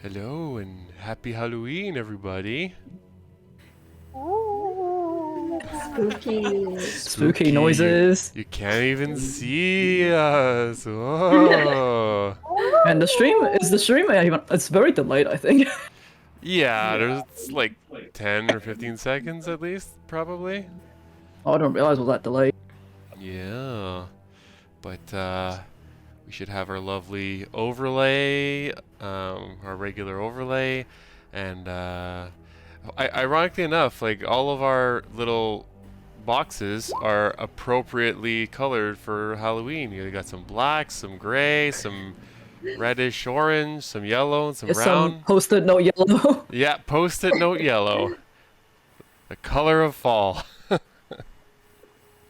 Hello and happy Halloween, everybody. Ooh. Spooky. Spooky noises. You can't even see us. Whoa. And the stream even, it's very delayed, I think. Yeah, there's like 10 or 15 seconds at least, probably. Oh, I didn't realize it was that delayed. Yeah. But we should have our lovely overlay, our regular overlay, and ironically enough, like all of our little boxes are appropriately colored for Halloween. You got some black, some gray, some reddish orange, some yellow, and some It's some brown. post-it note yellow. Yeah, post-it note yellow. The color of fall.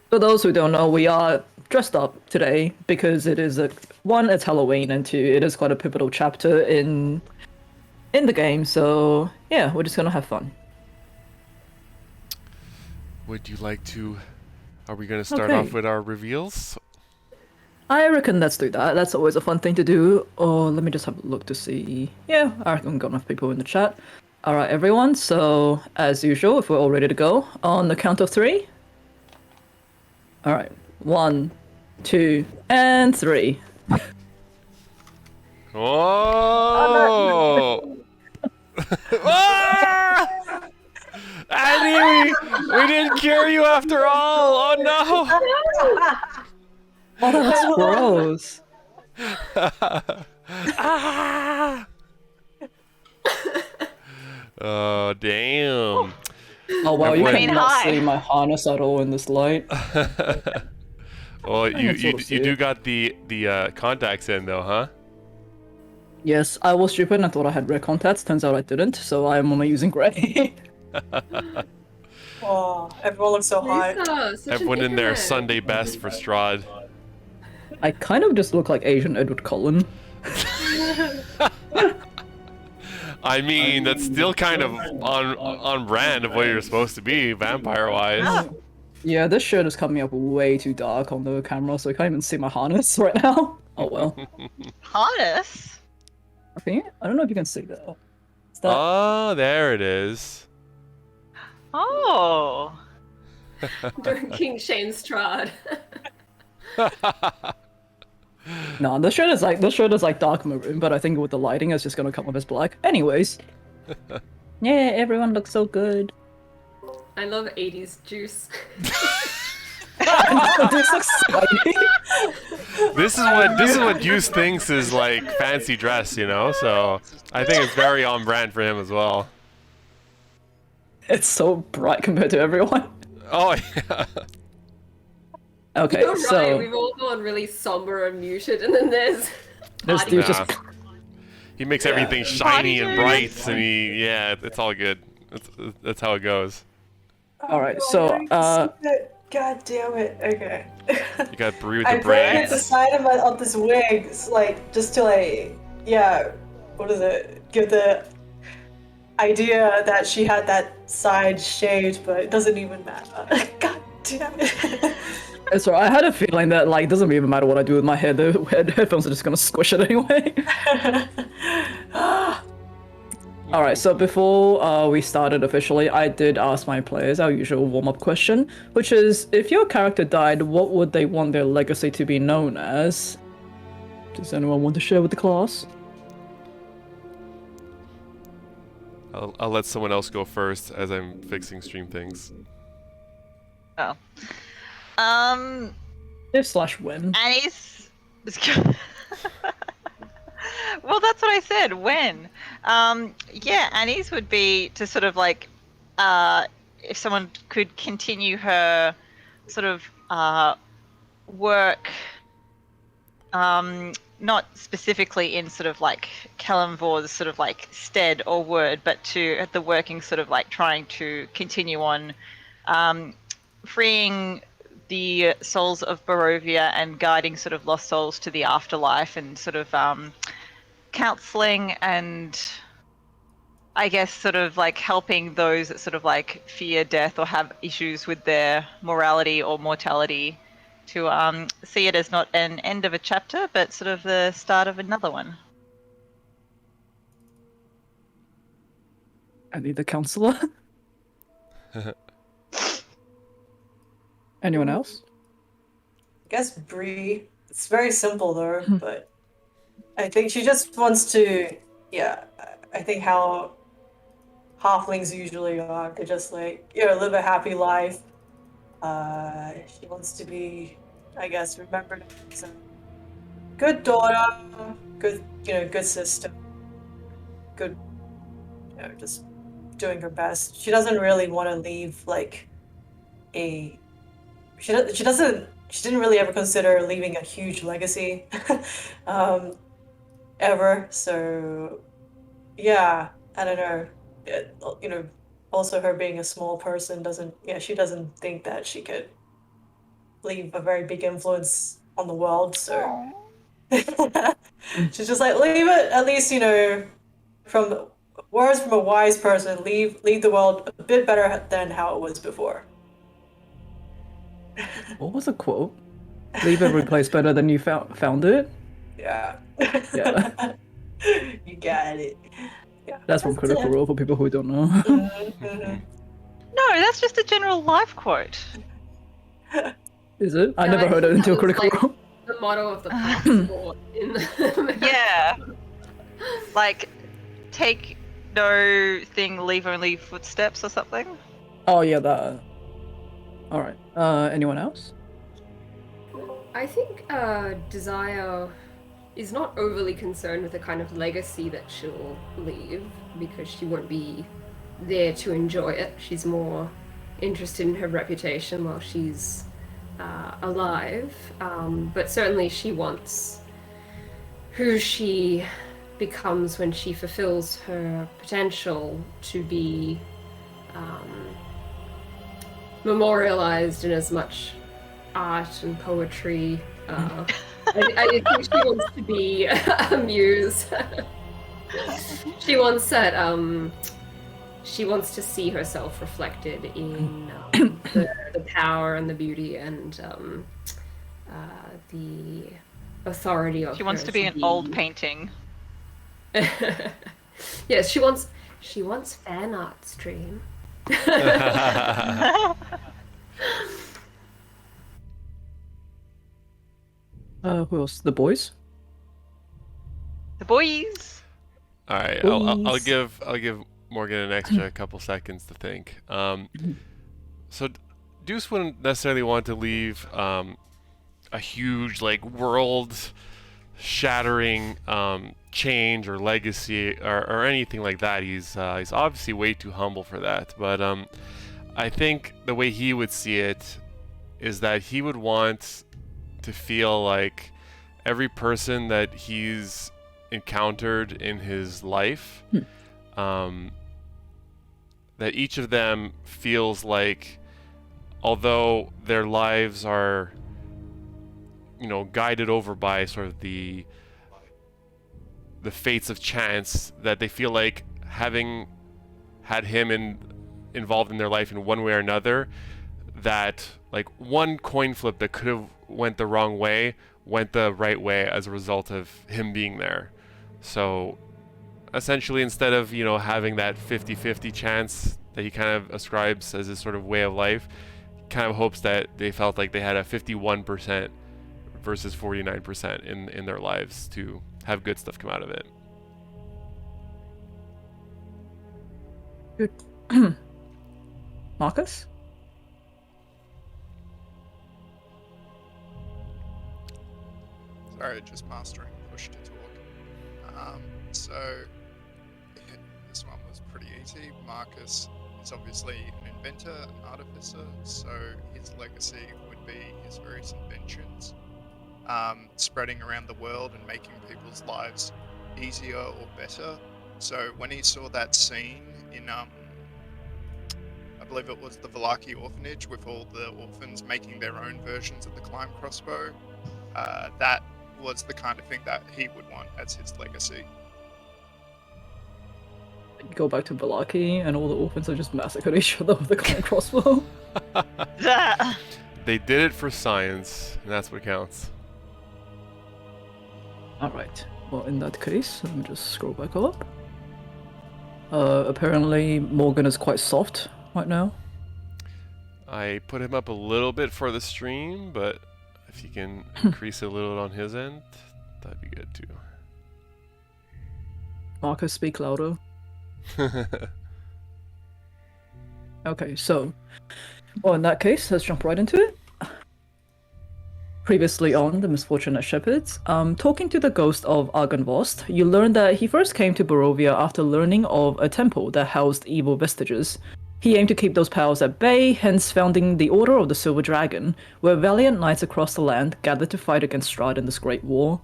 For those who don't know, we are dressed up today because it is one, it's Halloween, and two, it is quite a pivotal chapter in the game. So yeah, we're just gonna have fun. Would you like to... Are we going to start Okay. off with our reveals? I reckon let's do that. That's always a fun thing to do. Oh, let me just have a look to see. Yeah, I reckon we've got enough people in the chat. All right, everyone. So as usual, if we're all ready to go, on the count of 3. All right, 1, 2, and 3. Oh! Ah! Annie, we didn't cure you after all! Oh no! Oh, that's gross. Ah! Oh, damn. Oh wow, you I mean, cannot hi. see my harness at all in this light. Well, you can sort of see do it. got the contacts in though, huh? Yes, I was stupid and I thought I had red contacts. Turns out I didn't, so I am only using gray. Oh, everyone looks so hot. Lisa, such an Everyone in their idiot. Sunday best for Strahd. I kind of just look like Asian Edward Cullen. I mean, that's still kind of on brand of what you're supposed to be, vampire-wise. Yeah, this shirt is coming up way too dark on the camera, so I can't even see my harness right now. Oh well. Harness? Okay, I don't know if you can see that. Is that... Oh, there it is. Oh. King Shane Strahd. No, this shirt is like dark maroon, but I think with the lighting, it's just gonna come up as black. Anyways. Yeah, everyone looks so good. I love 80s juice. This looks sweaty. This is what Juice thinks is like fancy dress, you know. So I think it's very on brand for him as well. It's so bright compared to everyone. Oh yeah. Okay, You're so right, we've all gone really somber and muted, and then there's this party dude Yeah. just He makes everything shiny and bright, and yeah, it's all good. That's how it goes. all right. So God damn it. Okay. You got Brie with I the put it braids. the side of this wig, it's like, just to like, yeah, what is it? Give the idea that she had that side shaved, but it doesn't even matter. God damn it. so I had a feeling that like it doesn't even matter what I do with my hair. The headphones are just gonna squish it anyway. All right. So before we started officially, I did ask my players our usual warm-up question, which is, if your character died, what would they want their legacy to be known as? Does anyone want to share with the class? I'll let someone else go first as I'm fixing stream things. Oh. If/when. Annie's. Well, that's what I said. When? Yeah, Annie's would be to sort of like, if someone could continue her sort of work, not specifically in sort of like Kellamvor's sort of like stead or word, but to at the working sort of like trying to continue on, freeing the souls of Barovia and guiding sort of lost souls to the afterlife, and sort of counseling and I guess sort of like helping those that sort of like fear death or have issues with their morality or mortality to see it as not an end of a chapter, but sort of the start of another one. I need the counselor. Anyone else? I guess Bree. It's very simple though, but I think she just wants to. Yeah, I think how halflings usually are. They just like live a happy life. She wants to be, I guess, remembered as a good daughter, good good sister, good just doing her best. She doesn't really want to leave like a she didn't really ever consider leaving a huge legacy um, ever. So yeah, I don't know. Also her being a small person doesn't. Yeah, she doesn't think that she could leave a very big influence on the world. So she's just like leave it at least. From words from a wise person, leave the world a bit better than how it was before. What was the quote? Leave every place better than you found it. Yeah. Yeah. You got it. Yeah. That's from Critical Role for people who don't know. Mhm. No, that's just a general life quote. Is it? I Yeah, never I heard it think until that was, Critical Role. The motto of the passport in the Yeah. Like, take no thing, leave only footsteps or something. Oh yeah, that. All right. Anyone else? I think Desire is not overly concerned with the kind of legacy that she'll leave because she won't be there to enjoy it. She's more interested in her reputation while she's alive. But certainly she wants who she becomes when she fulfills her potential to be memorialized in as much art and poetry. I think she wants to be a muse. She wants that. She wants to see herself reflected in the power and the beauty and the authority of. She wants her to be an old painting. Yes, she wants fan art stream. Who else? The boys? The boys. All right, I'll Boys. give Morgan an extra couple seconds to think. So Deuce wouldn't necessarily want to leave a huge like world-shattering change or legacy or anything like that. He's obviously way too humble for that. But I think the way he would see it is that he would want to feel like every person that he's encountered in his life, that each of them feels like, although their lives are, guided over by sort of the fates of chance, that they feel like having had him involved in their life in one way or another, that like one coin flip that could have went the wrong way went the right way as a result of him being there. So essentially, instead of having that 50-50 chance that he kind of ascribes as his sort of way of life, he kind of hopes that they felt like they had a 51% versus 49% in their lives to have good stuff come out of it. Good. Marcus? Sorry, just mastering push to talk. So this one was pretty easy. Marcus is obviously an inventor, an artificer, so his legacy would be his various inventions, spreading around the world and making people's lives easier or better. So when he saw that scene in, I believe it was the Valaki orphanage, with all the orphans making their own versions of the climb crossbow, that was the kind of thing that he would want as his legacy. Go back to Valaki and all the orphans are just massacred each other with the clan crossbow. They did it for science, and that's what counts. Alright. Well, in that case, let me just scroll back up. Apparently Morgan is quite soft right now. I put him up a little bit for the stream, but if you can increase it a little on his end, that'd be good too. Marcus, speak louder. Okay, so, well, in that case, let's jump right into it. Previously on The Misfortunate Shepherds, talking to the ghost of Argynvost, you learn that he first came to Barovia after learning of a temple that housed evil vestiges. He aimed to keep those powers at bay, hence founding the Order of the Silver Dragon, where valiant knights across the land gathered to fight against Strahd in this great war.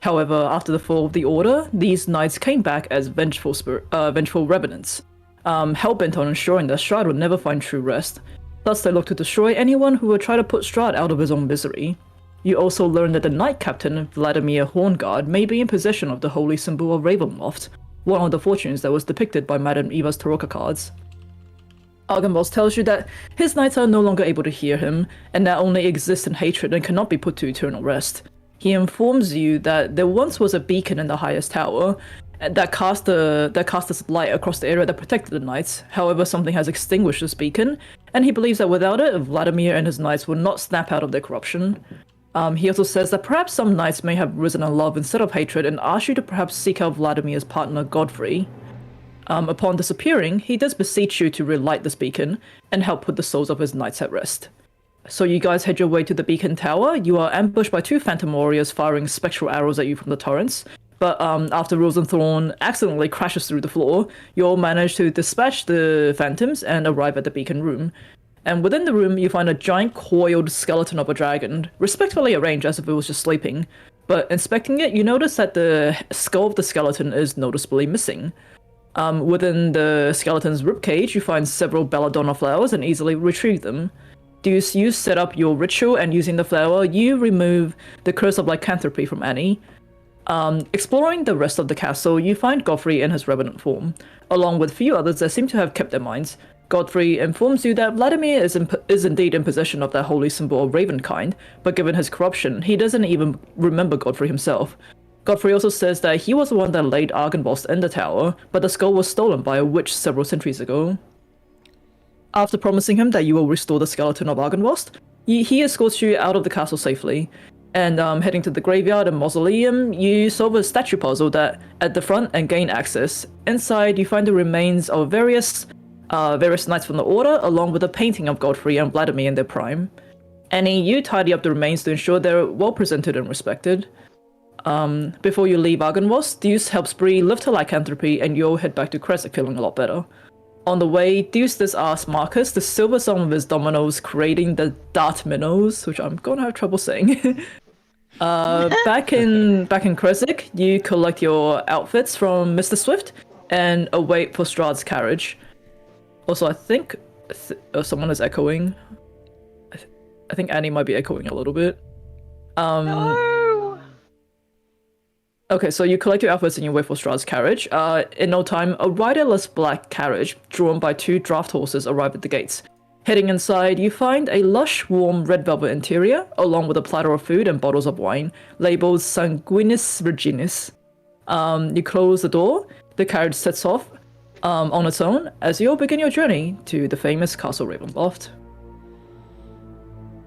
However, after the fall of the Order, these knights came back as vengeful revenants, hell-bent on ensuring that Strahd would never find true rest. Thus, they looked to destroy anyone who would try to put Strahd out of his own misery. You also learn that the Knight Captain, Vladimir Horngard, may be in possession of the holy symbol of Ravenloft, one of the fortunes that was depicted by Madame Eva's Tarot cards. Argynvost tells you that his knights are no longer able to hear him, and that only exist in hatred and cannot be put to eternal rest. He informs you that there once was a beacon in the highest tower that cast this light across the area that protected the knights. However, something has extinguished this beacon, and he believes that without it, Vladimir and his knights would not snap out of their corruption. He also says that perhaps some knights may have risen in love instead of hatred and asks you to perhaps seek out Vladimir's partner Godfrey. Upon disappearing, he does beseech you to relight this beacon and help put the souls of his knights at rest. So you guys head your way to the beacon tower. You are ambushed by two phantom warriors firing spectral arrows at you from the turrets. But after Rosenthorn accidentally crashes through the floor, you all manage to dispatch the phantoms and arrive at the beacon room. And within the room, you find a giant coiled skeleton of a dragon, respectfully arranged as if it was just sleeping. But inspecting it, you notice that the skull of the skeleton is noticeably missing. Within the skeleton's ribcage, you find several belladonna flowers and easily retrieve them. You set up your ritual, and using the flower, you remove the curse of lycanthropy from Annie. Exploring the rest of the castle, you find Godfrey in his revenant form, along with a few others that seem to have kept their minds. Godfrey informs you that Vladimir is indeed in possession of that holy symbol of Ravenkind, but given his corruption, he doesn't even remember Godfrey himself. Godfrey also says that he was the one that laid Argynvost in the tower, but the skull was stolen by a witch several centuries ago. After promising him that you will restore the skeleton of Argynvost, he escorts you out of the castle safely. And heading to the graveyard and mausoleum, you solve a statue puzzle that at the front and gain access. Inside, you find the remains of various knights from the Order, along with a painting of Godfrey and Vladimir in their prime. Annie, you tidy up the remains to ensure they're well presented and respected. Before you leave Argynvost, Deuce helps Bree lift her lycanthropy, and you'll head back to Crescent feeling a lot better. On the way, Deuce does ask Marcus to silver some of his dominoes, creating the dart minnows, which I'm gonna have trouble saying. Back in Kresik, you collect your outfits from Mr. Swift and await for Strahd's carriage. Also, I think someone is echoing. I think Annie might be echoing a little bit. No! Okay, so you collect your outfits and you wait for Strahd's carriage. In no time, a riderless black carriage drawn by two draft horses arrive at the gates. Heading inside, you find a lush, warm red velvet interior, along with a platter of food and bottles of wine, labeled Sanguinis Virginis. You close the door, the carriage sets off on its own as you all begin your journey to the famous Castle Ravenloft.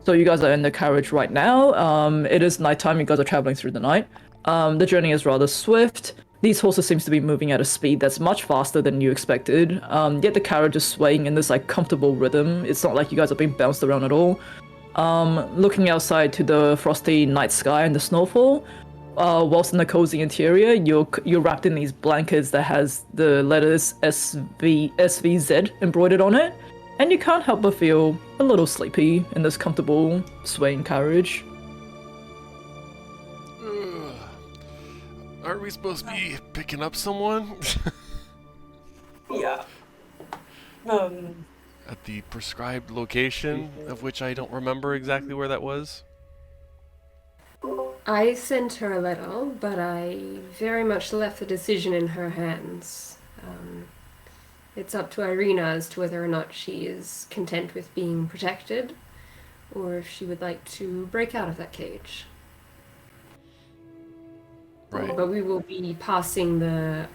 So you guys are in the carriage right now. It is nighttime, you guys are traveling through the night. The journey is rather swift. These horses seems to be moving at a speed that's much faster than you expected, yet the carriage is swaying in this comfortable rhythm. It's not like you guys are being bounced around at all. Looking outside to the frosty night sky and the snowfall, whilst in the cozy interior, you're wrapped in these blankets that has the letters SVZ embroidered on it, and you can't help but feel a little sleepy in this comfortable swaying carriage. Aren't we supposed to be picking up someone? Yeah. At the prescribed location, of which I don't remember exactly where that was. I sent her a letter, but I very much left the decision in her hands. It's up to Irina as to whether or not she is content with being protected, or if she would like to break out of that cage. Right. But we will be passing the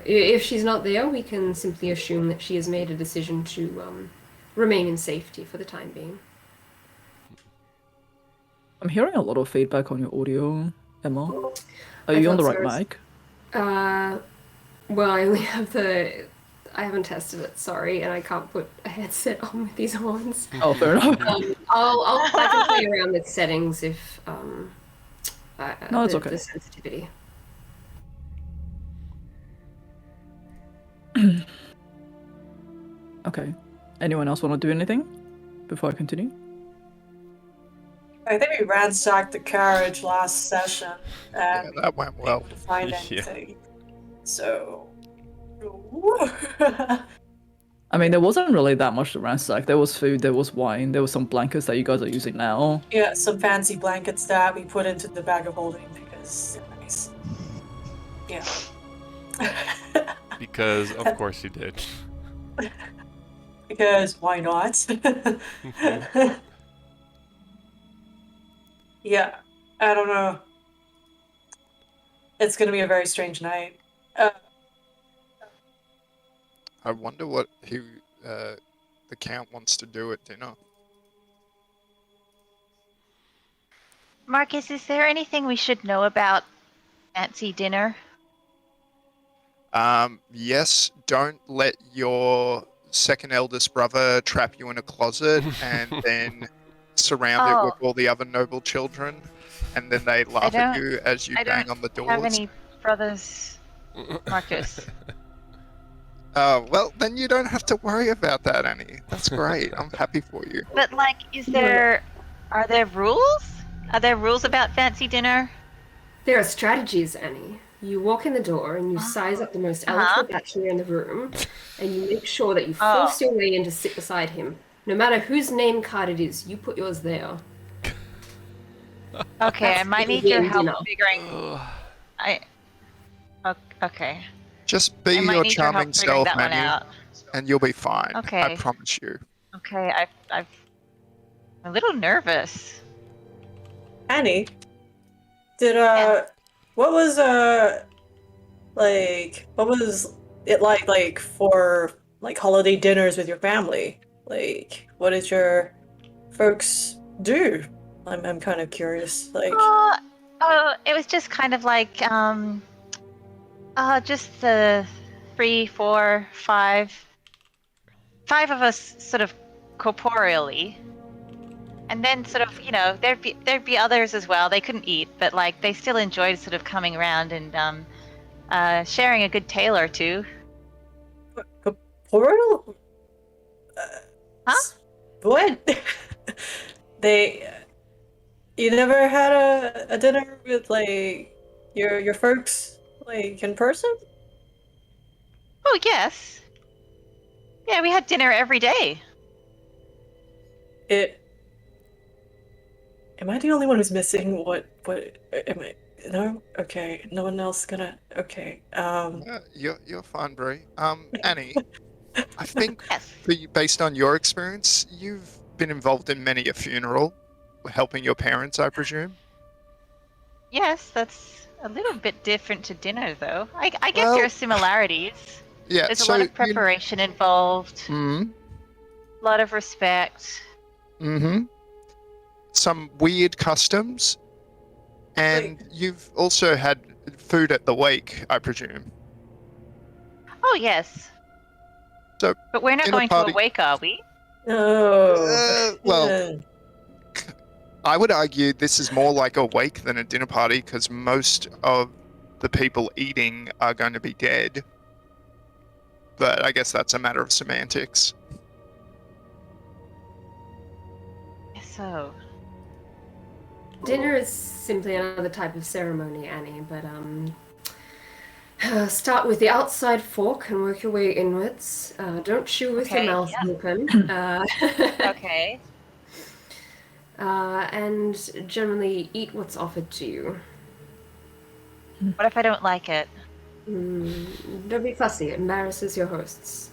If she's not there, we can simply assume that she has made a decision to remain in safety for the time being. I'm hearing a lot of feedback on your audio, Emma. Are I you on the thought right so. mic? Well, I only have the. I haven't tested it, sorry, and I can't put a headset on with these horns. Oh, fair enough. I can play around with settings if No, it's the, okay. the sensitivity. Okay. Anyone else want to do anything before I continue? I think we ransacked the carriage last session Yeah, and that went we well. couldn't find Yeah. anything. So. I mean, there wasn't really that much to ransack. There was food, there was wine, there was some blankets that you guys are using now. Yeah, some fancy blankets that we put into the bag of holding because they're nice. Yeah. Because of course you did. Because why not? Yeah, I don't know. It's gonna be a very strange night. I wonder what the Count wants to do at dinner. Marcus, is there anything we should know about fancy dinner? Yes, don't let your second eldest brother trap you in a closet and then surround it with Oh. all the other noble children, and then they laugh at you as you I bang don't on the doors. have any brothers, Marcus. Well, then you don't have to worry about that, Annie. That's great. I'm happy for you. But like, are there rules? Are there rules about fancy dinner? There are strategies, Annie. You walk in the door and you size up the most eligible bachelor in the room, and you make sure that you force your way in to sit beside him. No matter whose name card it is, you put yours there. Okay, I That's might need the your game help dinner. figuring. Okay. Just be I might your need your help charming figuring self, that one Annie, out. and you'll be fine. I Okay. promise you. Okay, I'm a little nervous. Annie, did Yeah. what was it like for like holiday dinners with your family? Like, what did your folks do? I'm kind of curious. Like, It was just kind of like just the 3, 4, 5 of us sort of corporeally, and then sort of there'd be others as well. They couldn't eat, but like they still enjoyed sort of coming around and sharing a good tale or two. corporeal? Huh? What? You never had a dinner with like your folks like in person? Oh yes, yeah, we had dinner every day. Am I the only one who's missing what am I? No? Okay, no one else gonna. Okay. You're fine, Brie. Annie, I think Yes. based on your experience, you've been involved in many a funeral, helping your parents, I presume. Yes, that's a little bit different to dinner, though. I guess Well, there are similarities. Yeah. There's a so lot of preparation involved, Mm-hmm. a lot of respect. Mm-hmm. Some weird customs, and you've also had food at the wake, I presume. Oh yes. So, But we're not dinner going party- to a wake, are we? Oh. Well, I would argue this is more like a wake than a dinner party because most of the people eating are going to be dead. But I guess that's a matter of semantics. So, Dinner is simply another type of ceremony, Annie, but start with the outside fork and work your way inwards. Don't chew with your Okay, mouth yeah. open. okay. And generally eat what's offered to you. What if I don't like it? Don't be fussy, it embarrasses your hosts.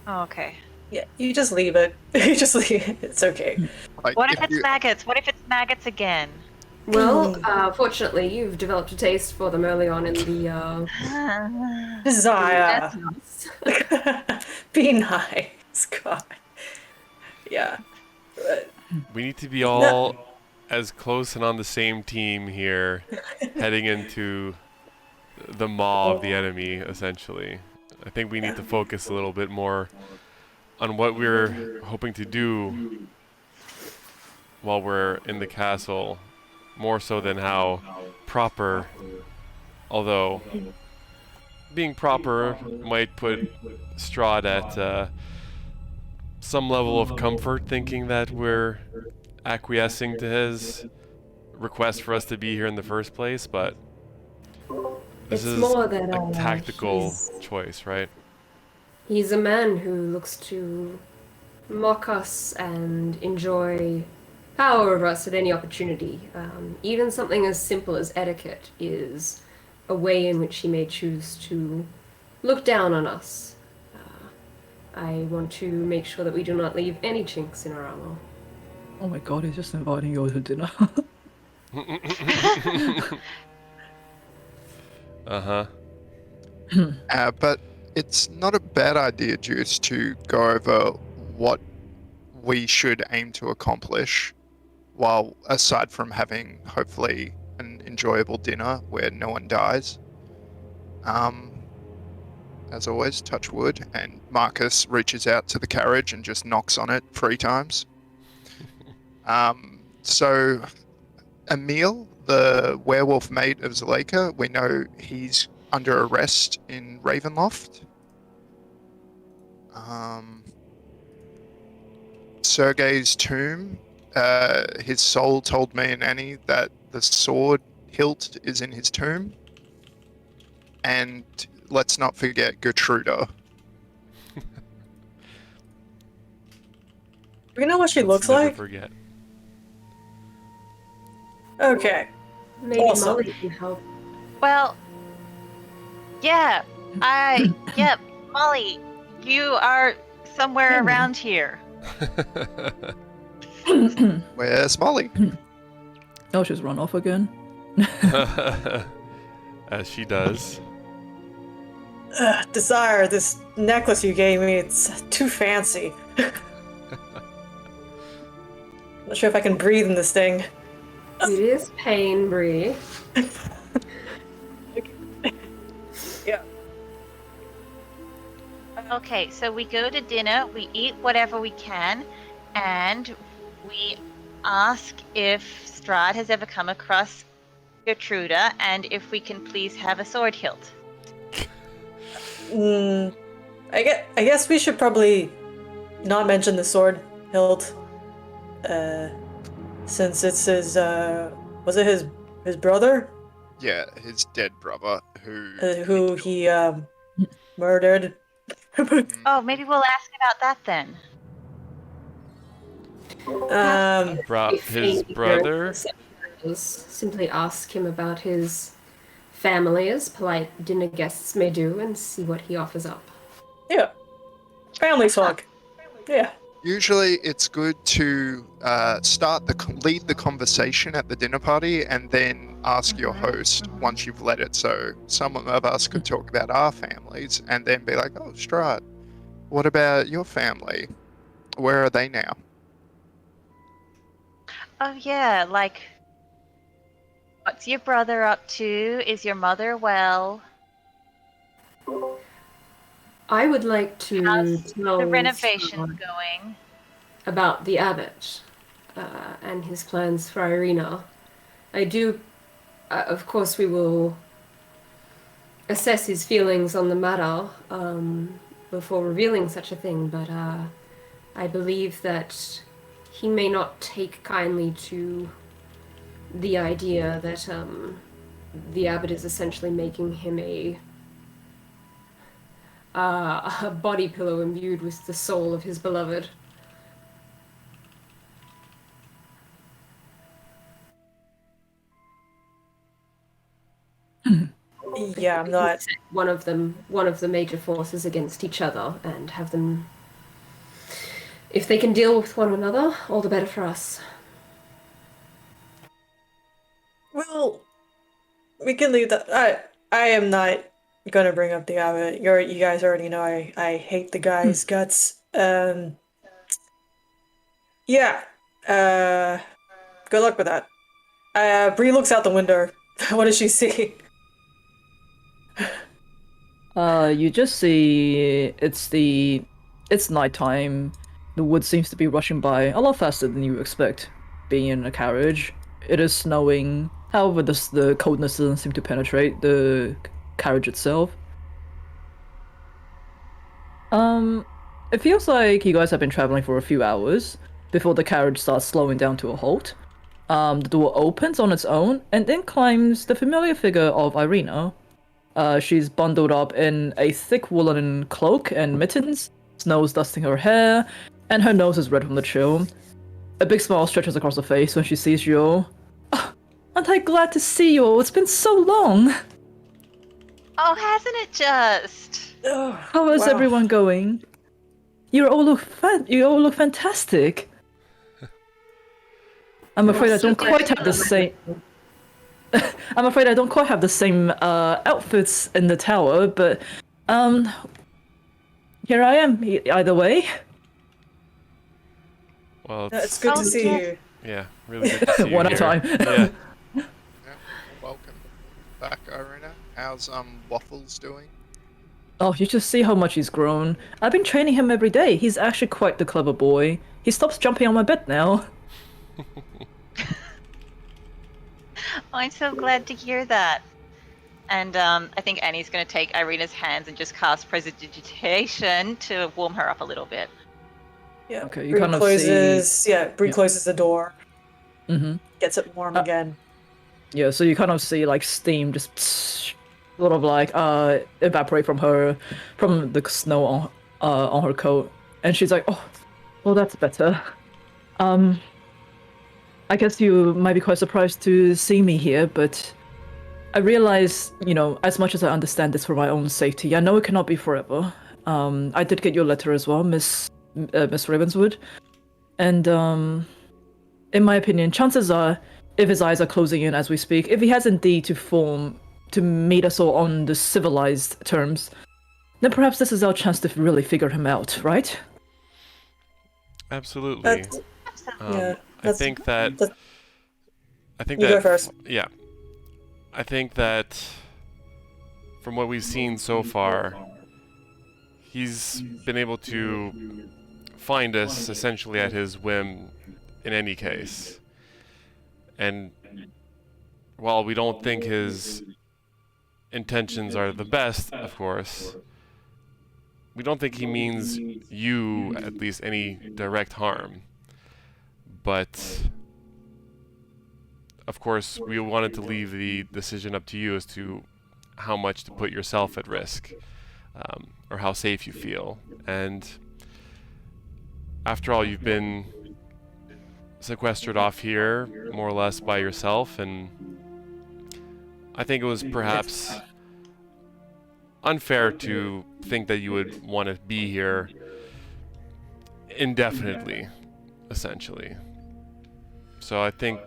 Oh, okay. Yeah, you just leave it. You just leave it. It's okay. Like, What if it's maggots? What if it's maggots again? Well, fortunately, you've developed a taste for them early on in the Desire. nice. Be nice, God. Yeah. We need to be No. all as close and on the same team here, heading into the maw of the enemy, essentially. I think we need to focus a little bit more on what we're hoping to do while we're in the castle, more so than how proper, although being proper might put Strahd at some level of comfort, thinking that we're acquiescing to his request for us to be here in the first place, but this It's is more that a tactical he's choice, right? he's a man who looks to mock us and enjoy power over us at any opportunity. Even something as simple as etiquette is a way in which he may choose to look down on us. I want to make sure that we do not leave any chinks in our armor. Oh my god, he's just inviting you to dinner. Uh-huh. But it's not a bad idea, Juice, to go over what we should aim to accomplish, while aside from having hopefully an enjoyable dinner where no one dies. As always, touch wood, and Marcus reaches out to the carriage and just knocks on it 3 times. So Emil, the werewolf mate of Zuleika, we know he's under arrest in Ravenloft. Sergei's tomb, his soul told me and Annie that the sword hilt is in his tomb. And let's not forget Gertruda. Do we know what she looks Never like? forget. Okay. Maybe Awesome. Molly can help. Well, yeah, yep, Molly, you are somewhere around here. Where's Molly? Oh, she's run off again. As she does. Desire, this necklace you gave me, it's too fancy. Not sure if I can breathe in this thing. It is pain, Bree. Yeah. Okay, so we go to dinner, we eat whatever we can, and we ask if Strahd has ever come across Gertruda, and if we can please have a sword hilt. I guess we should probably not mention the sword hilt. Since it's his, was it his brother? Yeah, his dead brother, who Who he, murdered. Oh, maybe we'll ask about that then. His brother. Simply ask him about his family, as polite dinner guests may do, and see what he offers up. Yeah. Family talk. Yeah. usually it's good to lead the conversation at the dinner party and then ask your host once you've led it. So some of us could talk about our families and then be like, oh, Strahd, what about your family? Where are they now? Oh yeah, like, what's your brother up to? Is your mother well? I would like to How's tell the renovations someone going? about the abbot and his plans for Irina. I do, of course, we will assess his feelings on the matter before revealing such a thing, but I believe that he may not take kindly to the idea that the abbot is essentially making him a body pillow imbued with the soul of his beloved. Yeah, I'm not. One of the major forces against each other and have them. If they can deal with one another, all the better for us. we can leave that. I am not gonna bring up the abbot. You guys already know I hate the guy's guts. Yeah. Good luck with that. Bree looks out the window. What does she see? You just see it's nighttime. The wood seems to be rushing by a lot faster than you expect, being in a carriage. It is snowing. However, the coldness doesn't seem to penetrate the carriage itself. It feels like you guys have been traveling for a few hours before the carriage starts slowing down to a halt. The door opens on its own, and in climbs the familiar figure of Irina. She's bundled up in a thick woolen cloak and mittens, snow's dusting her hair, and her nose is red from the chill. A big smile stretches across her face when she sees you all. "Ah, aren't I glad to see you all? It's been so long! Oh, hasn't it just? Ugh, How is wow. everyone going? You all look fantastic. I'm afraid I don't quite have the same. I'm afraid I don't quite have the same outfits in the tower, but here I am. Either way, Well, It's good to Oh, see yeah. you. yeah, really good to see you one at a here. time. Yeah. Yeah, welcome back, Irina. How's Waffles doing? Oh, you just see how much he's grown. I've been training him every day. He's actually quite the clever boy. He stops jumping on my bed now. I'm so glad to hear that. And I think Annie's going to take Irina's hands and just cast Prestidigitation to warm her up a little bit. Yeah. Okay, you Bree kind of closes. Yeah, Bree Yeah. closes the door. Mm-hmm. Gets it warm Uh, again. Yeah, so you kind of see like steam just sort of like evaporate from the snow on her coat, and she's like, "Oh, well, that's better." Um, I guess you might be quite surprised to see me here, but I realize, as much as I understand this for my own safety, I know it cannot be forever. I did get your letter as well, Miss Ravenswood, and in my opinion, chances are, if his eyes are closing in as we speak, if he has indeed to meet us all on the civilized terms, then perhaps this is our chance to really figure him out, right? Absolutely. That's, yeah. I think that. that's- I think You that. go first. Yeah. I think that from what we've seen so far, he's been able to find us essentially at his whim in any case. And while we don't think his intentions are the best, of course, we don't think he means you at least any direct harm. But of course, we wanted to leave the decision up to you as to how much to put yourself at risk, or how safe you feel. And after all, you've been sequestered off here, more or less by yourself, and I think it was perhaps unfair to think that you would want to be here indefinitely, essentially. So I think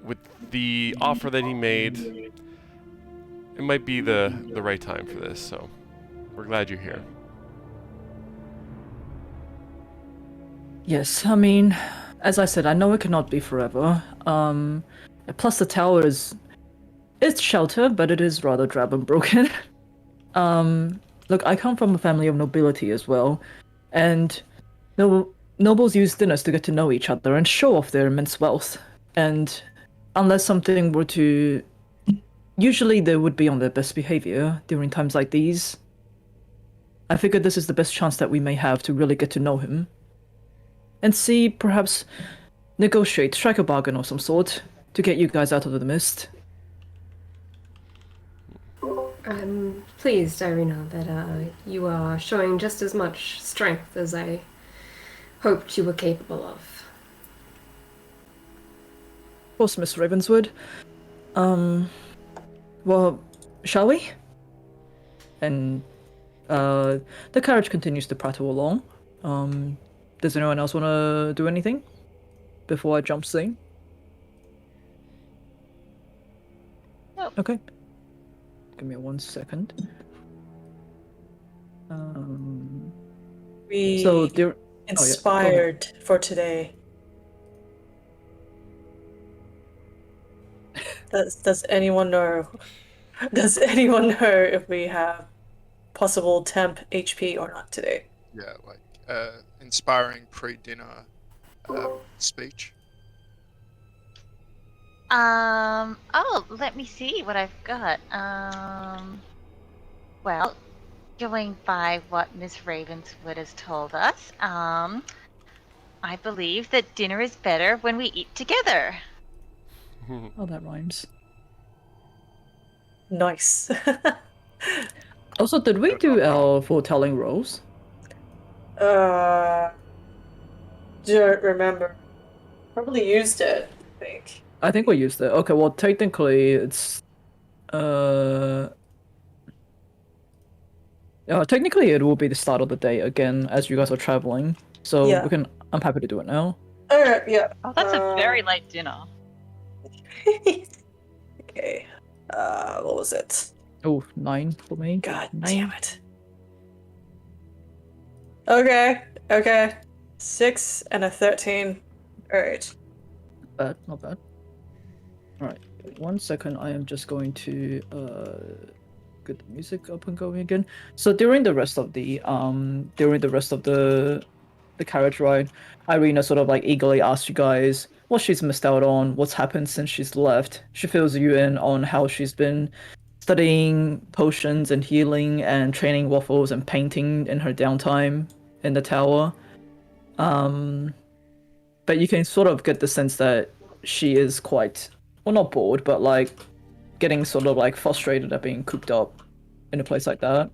with the offer that he made, it might be the right time for this, so we're glad you're here. Yes, I mean, as I said, I know it cannot be forever. Plus the tower it's shelter, but it is rather drab and broken. Look, I come from a family of nobility as well, and nobles use dinners to get to know each other and show off their immense wealth. And unless something were to, usually they would be on their best behavior during times like these. I figured this is the best chance that we may have to really get to know him. And see, perhaps, negotiate, strike a bargain of some sort, to get you guys out of the mist. I'm pleased, Irina, that you are showing just as much strength as I hoped you were capable of. Of course, Miss Ravenswood. Well, shall we? And, the carriage continues to prattle along. Does anyone else want to do anything before I jump scene? Okay. Give me 1 second. We So there. inspired for today. Does anyone know? Does anyone know if we have possible temp HP or not today? Yeah, like inspiring pre-dinner speech. Oh, let me see what I've got. Well, going by what Miss Ravenswood has told us, I believe that dinner is better when we eat together. Oh, that rhymes. Nice. Also, did we You're do not wrong. our foretelling rolls? Don't remember. Probably used it, I think. I think we used it. Okay, well, technically, it's technically it will be the start of the day again as you guys are traveling. So Yeah. we can. I'm happy to do it now. Alright, yeah. Oh, that's a very late dinner. Okay. What was it? Oh, 9 for me. God 9. damn it. Okay. 6 and a 13. Alright. Bad, not bad. All right, 1 second. I am just going to get the music up and going again. So during the rest of the carriage ride, Irina sort of like eagerly asks you guys what she's missed out on, what's happened since she's left. She fills you in on how she's been studying potions and healing and training waffles and painting in her downtime in the tower. But you can sort of get the sense that she is quite, well, not bored, but like getting sort of like frustrated at being cooped up in a place like that.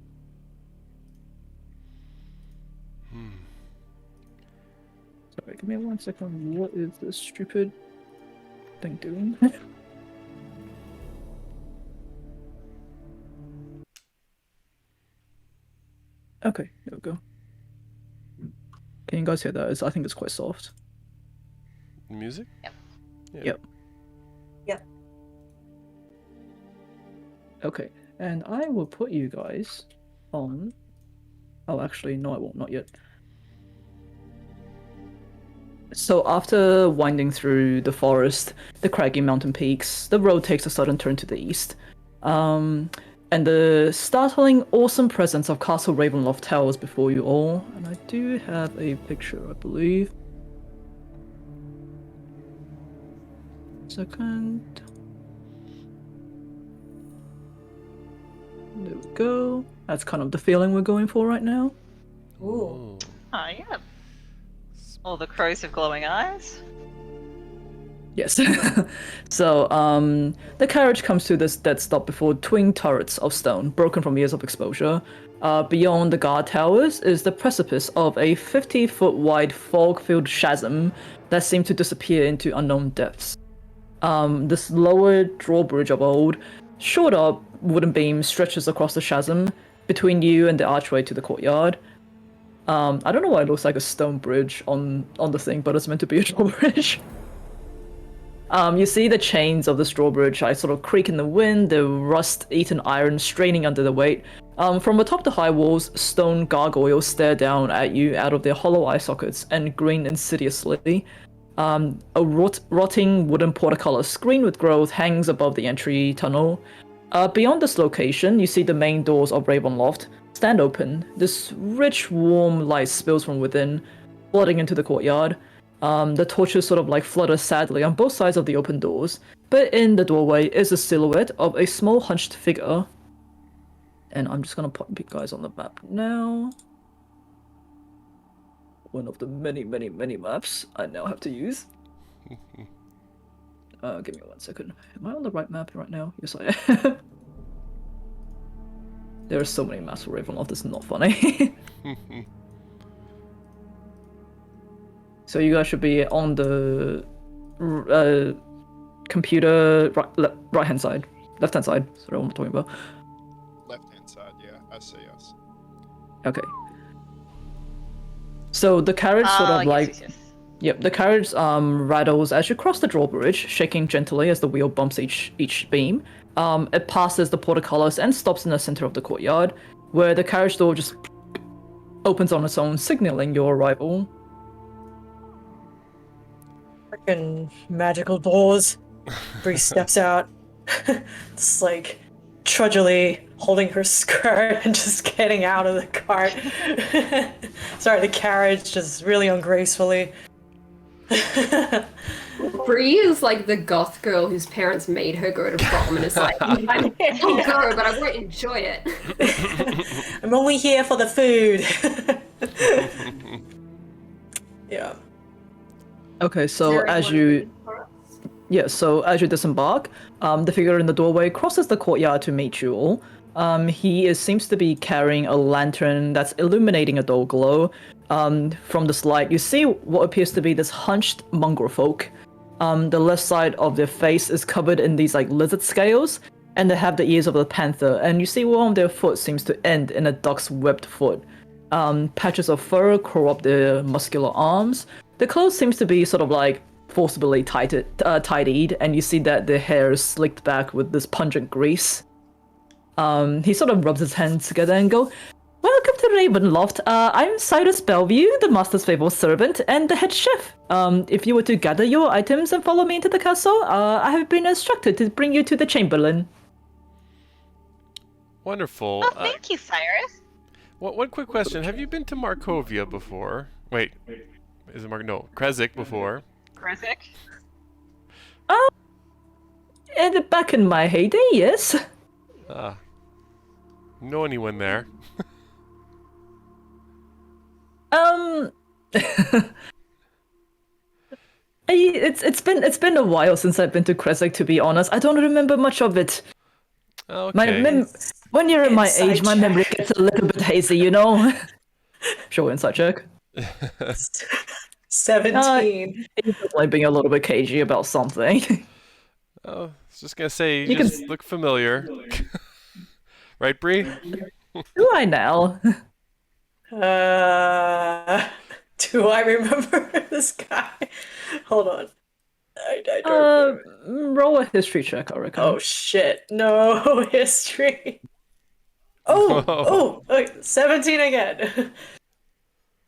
Sorry, give me 1 second. What is this stupid thing doing? Okay, there we go. Can you guys hear that? I think it's quite soft. Music? Yep. Yeah. Yep. Yeah. Okay, and I will put you guys on. Oh, actually, no, I won't. Not yet. So after winding through the forest, the craggy mountain peaks, the road takes a sudden turn to the east. And the startling, awesome presence of Castle Ravenloft towers before you all. And I do have a picture, I believe. Second. There we go. That's kind of the feeling we're going for right now. Ooh. Oh, yeah. All the crows have glowing eyes. Yes. So, the carriage comes to this dead stop before twin turrets of stone, broken from years of exposure. Beyond the guard towers is the precipice of a 50-foot wide fog-filled chasm that seemed to disappear into unknown depths. This lower drawbridge of old, short up wooden beam stretches across the chasm between you and the archway to the courtyard. I don't know why it looks like a stone bridge on the thing, but it's meant to be a drawbridge. You see the chains of the drawbridge sort of creak in the wind, the rust-eaten iron straining under the weight. From atop the high walls, stone gargoyles stare down at you out of their hollow eye sockets and grin insidiously. A rotting wooden portcullis screened with growth hangs above the entry tunnel. Beyond this location, you see the main doors of Ravenloft stand open. This rich, warm light spills from within, flooding into the courtyard. The torches sort of like flutter sadly on both sides of the open doors, but in the doorway is a silhouette of a small hunched figure. And I'm just gonna put you guys on the map now. One of the many, many, many maps I now have to use. Give me 1 second. Am I on the right map right now? Yes, I am. There are so many maps for Ravenloft, it's not funny. So you guys should be on the computer right hand side, left hand side. Sorry, what I'm talking about. Left hand side, yeah, I see us. Okay. So the carriage sort of yes, like yes, yes. Yep, the carriage rattles as you cross the drawbridge, shaking gently as the wheel bumps each beam. It passes the portcullis and stops in the center of the courtyard, where the carriage door just opens on its own, signaling your arrival. Freaking magical doors. Bree steps out, just like trudgily holding her skirt and just getting out of the cart. Sorry, the carriage just really ungracefully. Bree is like the goth girl whose parents made her go to prom and is like, I'll go, but I won't enjoy it. I'm only here for the food. Yeah. Okay, so There as is you one for us. Yeah, so as you disembark, the figure in the doorway crosses the courtyard to meet you all. Seems to be carrying a lantern that's illuminating a dull glow. From this light, you see what appears to be this hunched mongrel folk. The left side of their face is covered in these like lizard scales, and they have the ears of a panther. And you see one of their foot seems to end in a duck's webbed foot. Patches of fur curl up their muscular arms. The clothes seems to be sort of like forcibly tidied, and you see that their hair is slicked back with this pungent grease. He sort of rubs his hands together and go, "Welcome to Ravenloft. I'm Cyrus Bellevue, the master's faithful servant and the head chef. If you were to gather your items and follow me into the castle, I have been instructed to bring you to the Chamberlain." Wonderful. Oh, thank you, Cyrus. One quick question. Have you been to Markovia before? Wait. Is it No, Krezk before. Krezk. And back in my heyday, yes. Know anyone there? It's been a while since I've been to Krezk, to be honest. I don't remember much of it. Okay. When you're in my Inside age, my check. memory gets a little bit hazy, you know? Sure, inside check. 17. He's like being a little bit cagey about something. Oh, I was just gonna say, you You can- just look familiar. Right, Bree? Do I now? Do I remember this guy? Hold on. I don't remember. Roll a history check, I reckon. Oh shit. No history. Oh, okay, 17 again.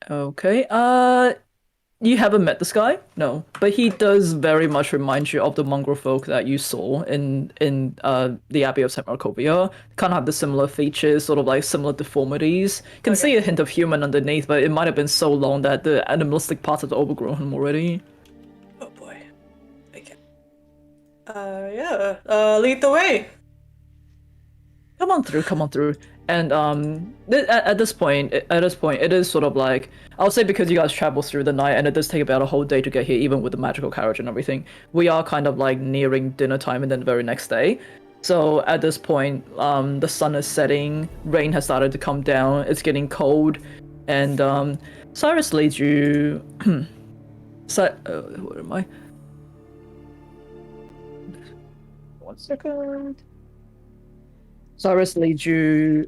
Okay. You haven't met this guy? No. But he does very much remind you of the mongrel folk that you saw in the Abbey of St. Markovia. Kind of have the similar features, sort of like similar deformities. Can see a hint of human underneath, but it might have been so long that the animalistic parts have overgrown him already. Oh boy. Okay. Lead the way. Come on through. And at this point, it is sort of like, I'll say, because you guys travel through the night, and it does take about a whole day to get here, even with the magical carriage and everything. We are kind of like nearing dinner time, and then the very next day. So at this point, the sun is setting, rain has started to come down, it's getting cold, and Cyrus leads you. Where am I? 1 second. Cyrus leads you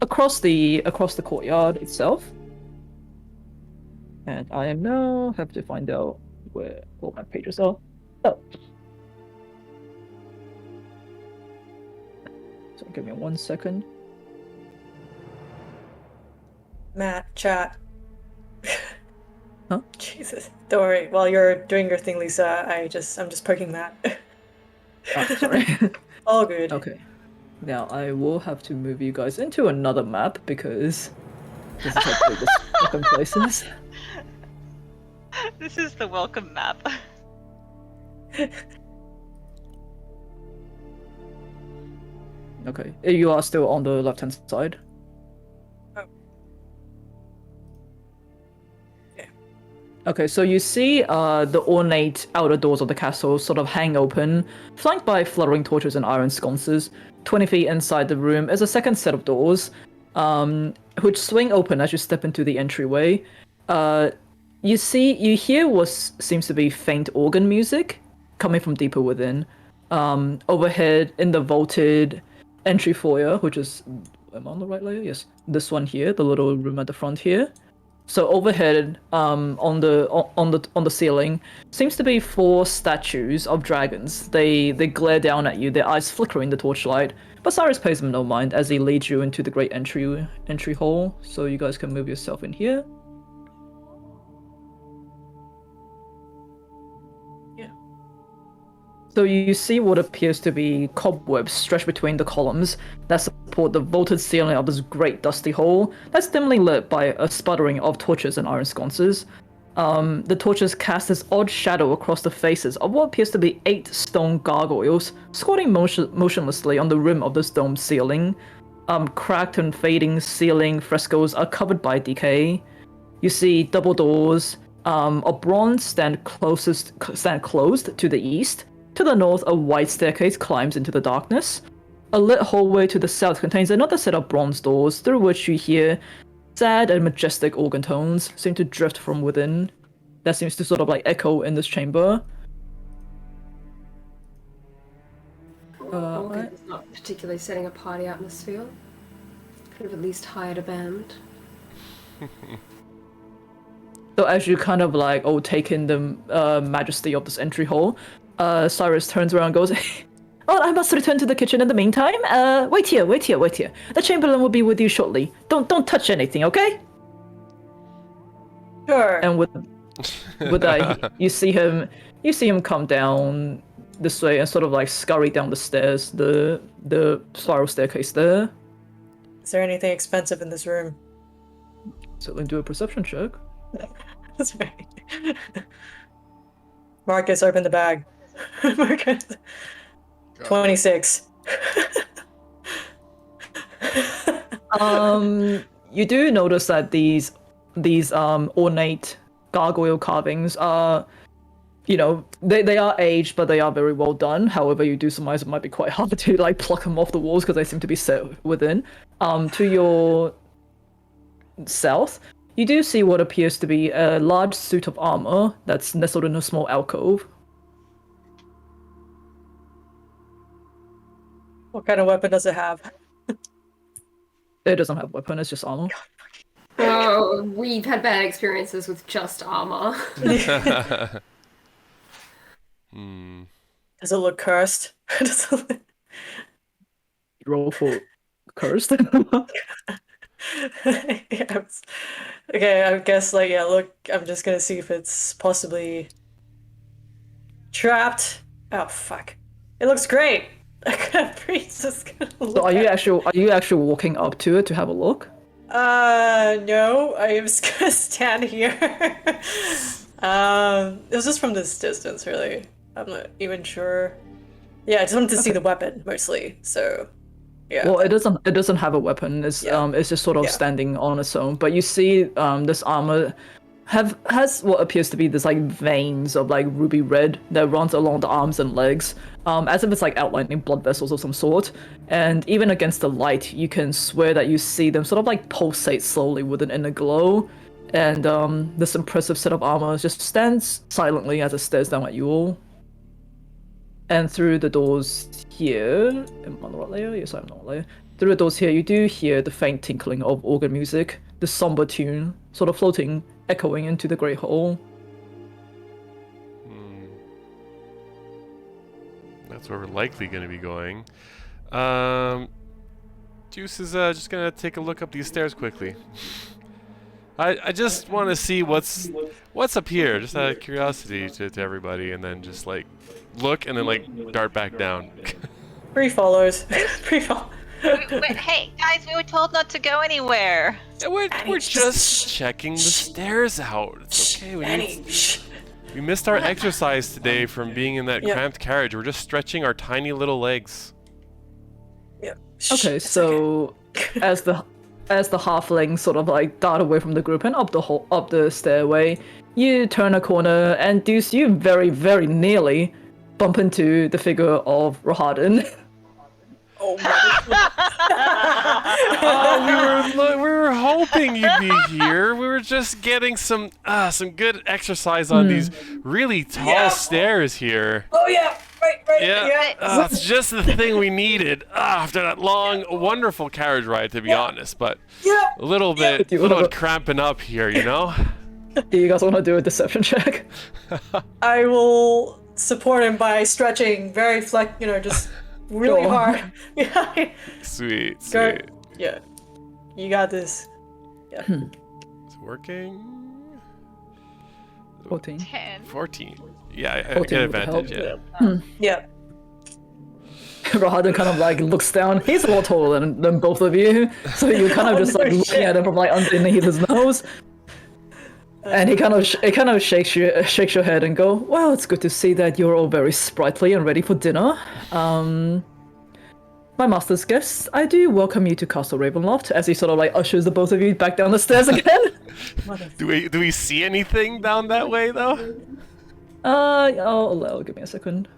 across the courtyard itself, and I am now have to find out where all my pages are. Oh, so give me 1 second. Matt, chat. Huh? Jesus. Don't worry. While you're doing your thing, Lisa, I'm just poking Matt. Oh, sorry. All good. Okay. Now I will have to move you guys into another map because this is how big this fucking place is. This is the welcome map. Okay, you are still on the left-hand side. Okay, so you see the ornate outer doors of the castle sort of hang open, flanked by fluttering torches and iron sconces. 20 feet inside the room is a second set of doors, which swing open as you step into the entryway. You hear what seems to be faint organ music coming from deeper within. Overhead in the vaulted entry foyer, which is... Am I on the right layer? Yes. This one here, the little room at the front here. So overhead, on the ceiling, seems to be 4 statues of dragons. They glare down at you, their eyes flickering in the torchlight. But Cyrus pays them no mind as he leads you into the great entry hall. So you guys can move yourself in here. So you see what appears to be cobwebs stretched between the columns that support the vaulted ceiling of this great dusty hall that's dimly lit by a sputtering of torches and iron sconces. The torches cast this odd shadow across the faces of what appears to be 8 stone gargoyles, squatting motionlessly on the rim of this domed ceiling. Cracked and fading ceiling frescoes are covered by decay. You see double doors of bronze stand closed to the east. To the north, a wide staircase climbs into the darkness. A lit hallway to the south contains another set of bronze doors through which you hear sad and majestic organ tones seem to drift from within. That seems to sort of like echo in this chamber. Organ is not particularly setting a party atmosphere. Could have at least hired a band. So as you kind of like take in the majesty of this entry hall, Cyrus turns around and goes, "Oh, I must return to the kitchen in the meantime. Wait here. The Chamberlain will be with you shortly. Don't touch anything, okay?" Sure. And with that, you see him come down this way and sort of like scurry down the stairs, the spiral staircase there. Is there anything expensive in this room? Certainly do a perception check. That's right. Marcus, open the bag. Marcus. 26. You do notice that these ornate gargoyle carvings are, they are aged, but they are very well done. However, you do surmise it might be quite hard to like pluck them off the walls because they seem to be set within. To your south, you do see what appears to be a large suit of armor that's nestled in a small alcove. What kind of weapon does it have? It doesn't have a weapon, it's just armor. Oh, we've had bad experiences with just armor. Does it look cursed? Roll for cursed. Okay, I guess look, I'm just gonna see if it's possibly trapped. Oh fuck. It looks great. Priest is gonna look So are you at actually walking up to it to have a look? No, I am just gonna stand here. It was just from this distance, really. I'm not even sure. Yeah, I just wanted to see the weapon mostly. So, yeah. Well, it doesn't have a weapon. It's just sort of standing on its own. But you see, this armor has what appears to be this like veins of like ruby red that runs along the arms and legs, as if it's like outlining blood vessels of some sort. And even against the light, you can swear that you see them sort of like pulsate slowly with an inner glow. And this impressive set of armor just stands silently as it stares down at you all. And through the doors here, am I on the right layer? Yes, I'm on the right layer. Through the doors here, you do hear the faint tinkling of organ music, the somber tune sort of floating, echoing into the great hall. That's where we're likely going to be going. Juice is just going to take a look up these stairs quickly. I just want to see what's up here, just out of curiosity to everybody, and then just like look and then like dart back down. Free follows. Free follow. Wait, hey guys, we were told not to go anywhere. We're just checking the stairs out. It's okay. We missed our exercise today from being in that cramped carriage. We're just stretching our tiny little legs. Yeah. Okay, so as the halfling sort of like dart away from the group and up the stairway, you turn a corner and Deuce, you very, very nearly bump into the figure of Rahadin. Oh my Oh, we were hoping you'd be here. We were just getting some good exercise on these really tall stairs here. Oh yeah. Right. Yeah, it's just the thing we needed after that long, wonderful carriage ride, to be honest. But Yeah. a little bit, Do you little wanna- bit cramping up here, you know. Do you guys want to do a deception check? I will support him by stretching very just really Sure. hard. Yeah. Sweet, Go. sweet. Yeah. You got this. Yeah. It's working. 14. 10. 14. Yeah, I 14 get would advantage. help. Yeah. Yeah. Rahadin kind of like looks down. He's a lot taller than both of you, so you kind of just like looking at him from like underneath his nose. And he kind of shakes your head and go, well, it's good to see that you're all very sprightly and ready for dinner. My master's guests, I do welcome you to Castle Ravenloft, as he sort of like ushers the both of you back down the stairs again. Do we see anything down that way though? Give me a second.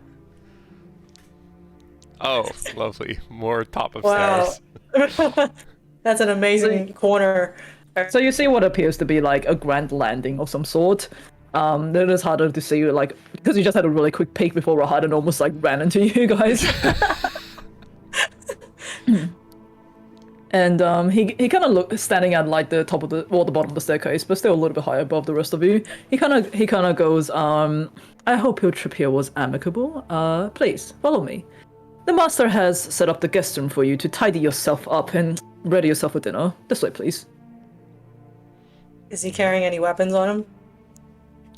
Oh, lovely. More top of Wow. stairs. That's an amazing corner. So you see what appears to be like a grand landing of some sort. It is harder to see, like, because you just had a really quick peek before Rahadin almost like ran into you guys. And he kind of standing at like the top of the bottom of the staircase, but still a little bit higher above the rest of you. He kind of goes, I hope your trip here was amicable. Please follow me. The master has set up the guest room for you to tidy yourself up and ready yourself for dinner. This way, please. Is he carrying any weapons on him?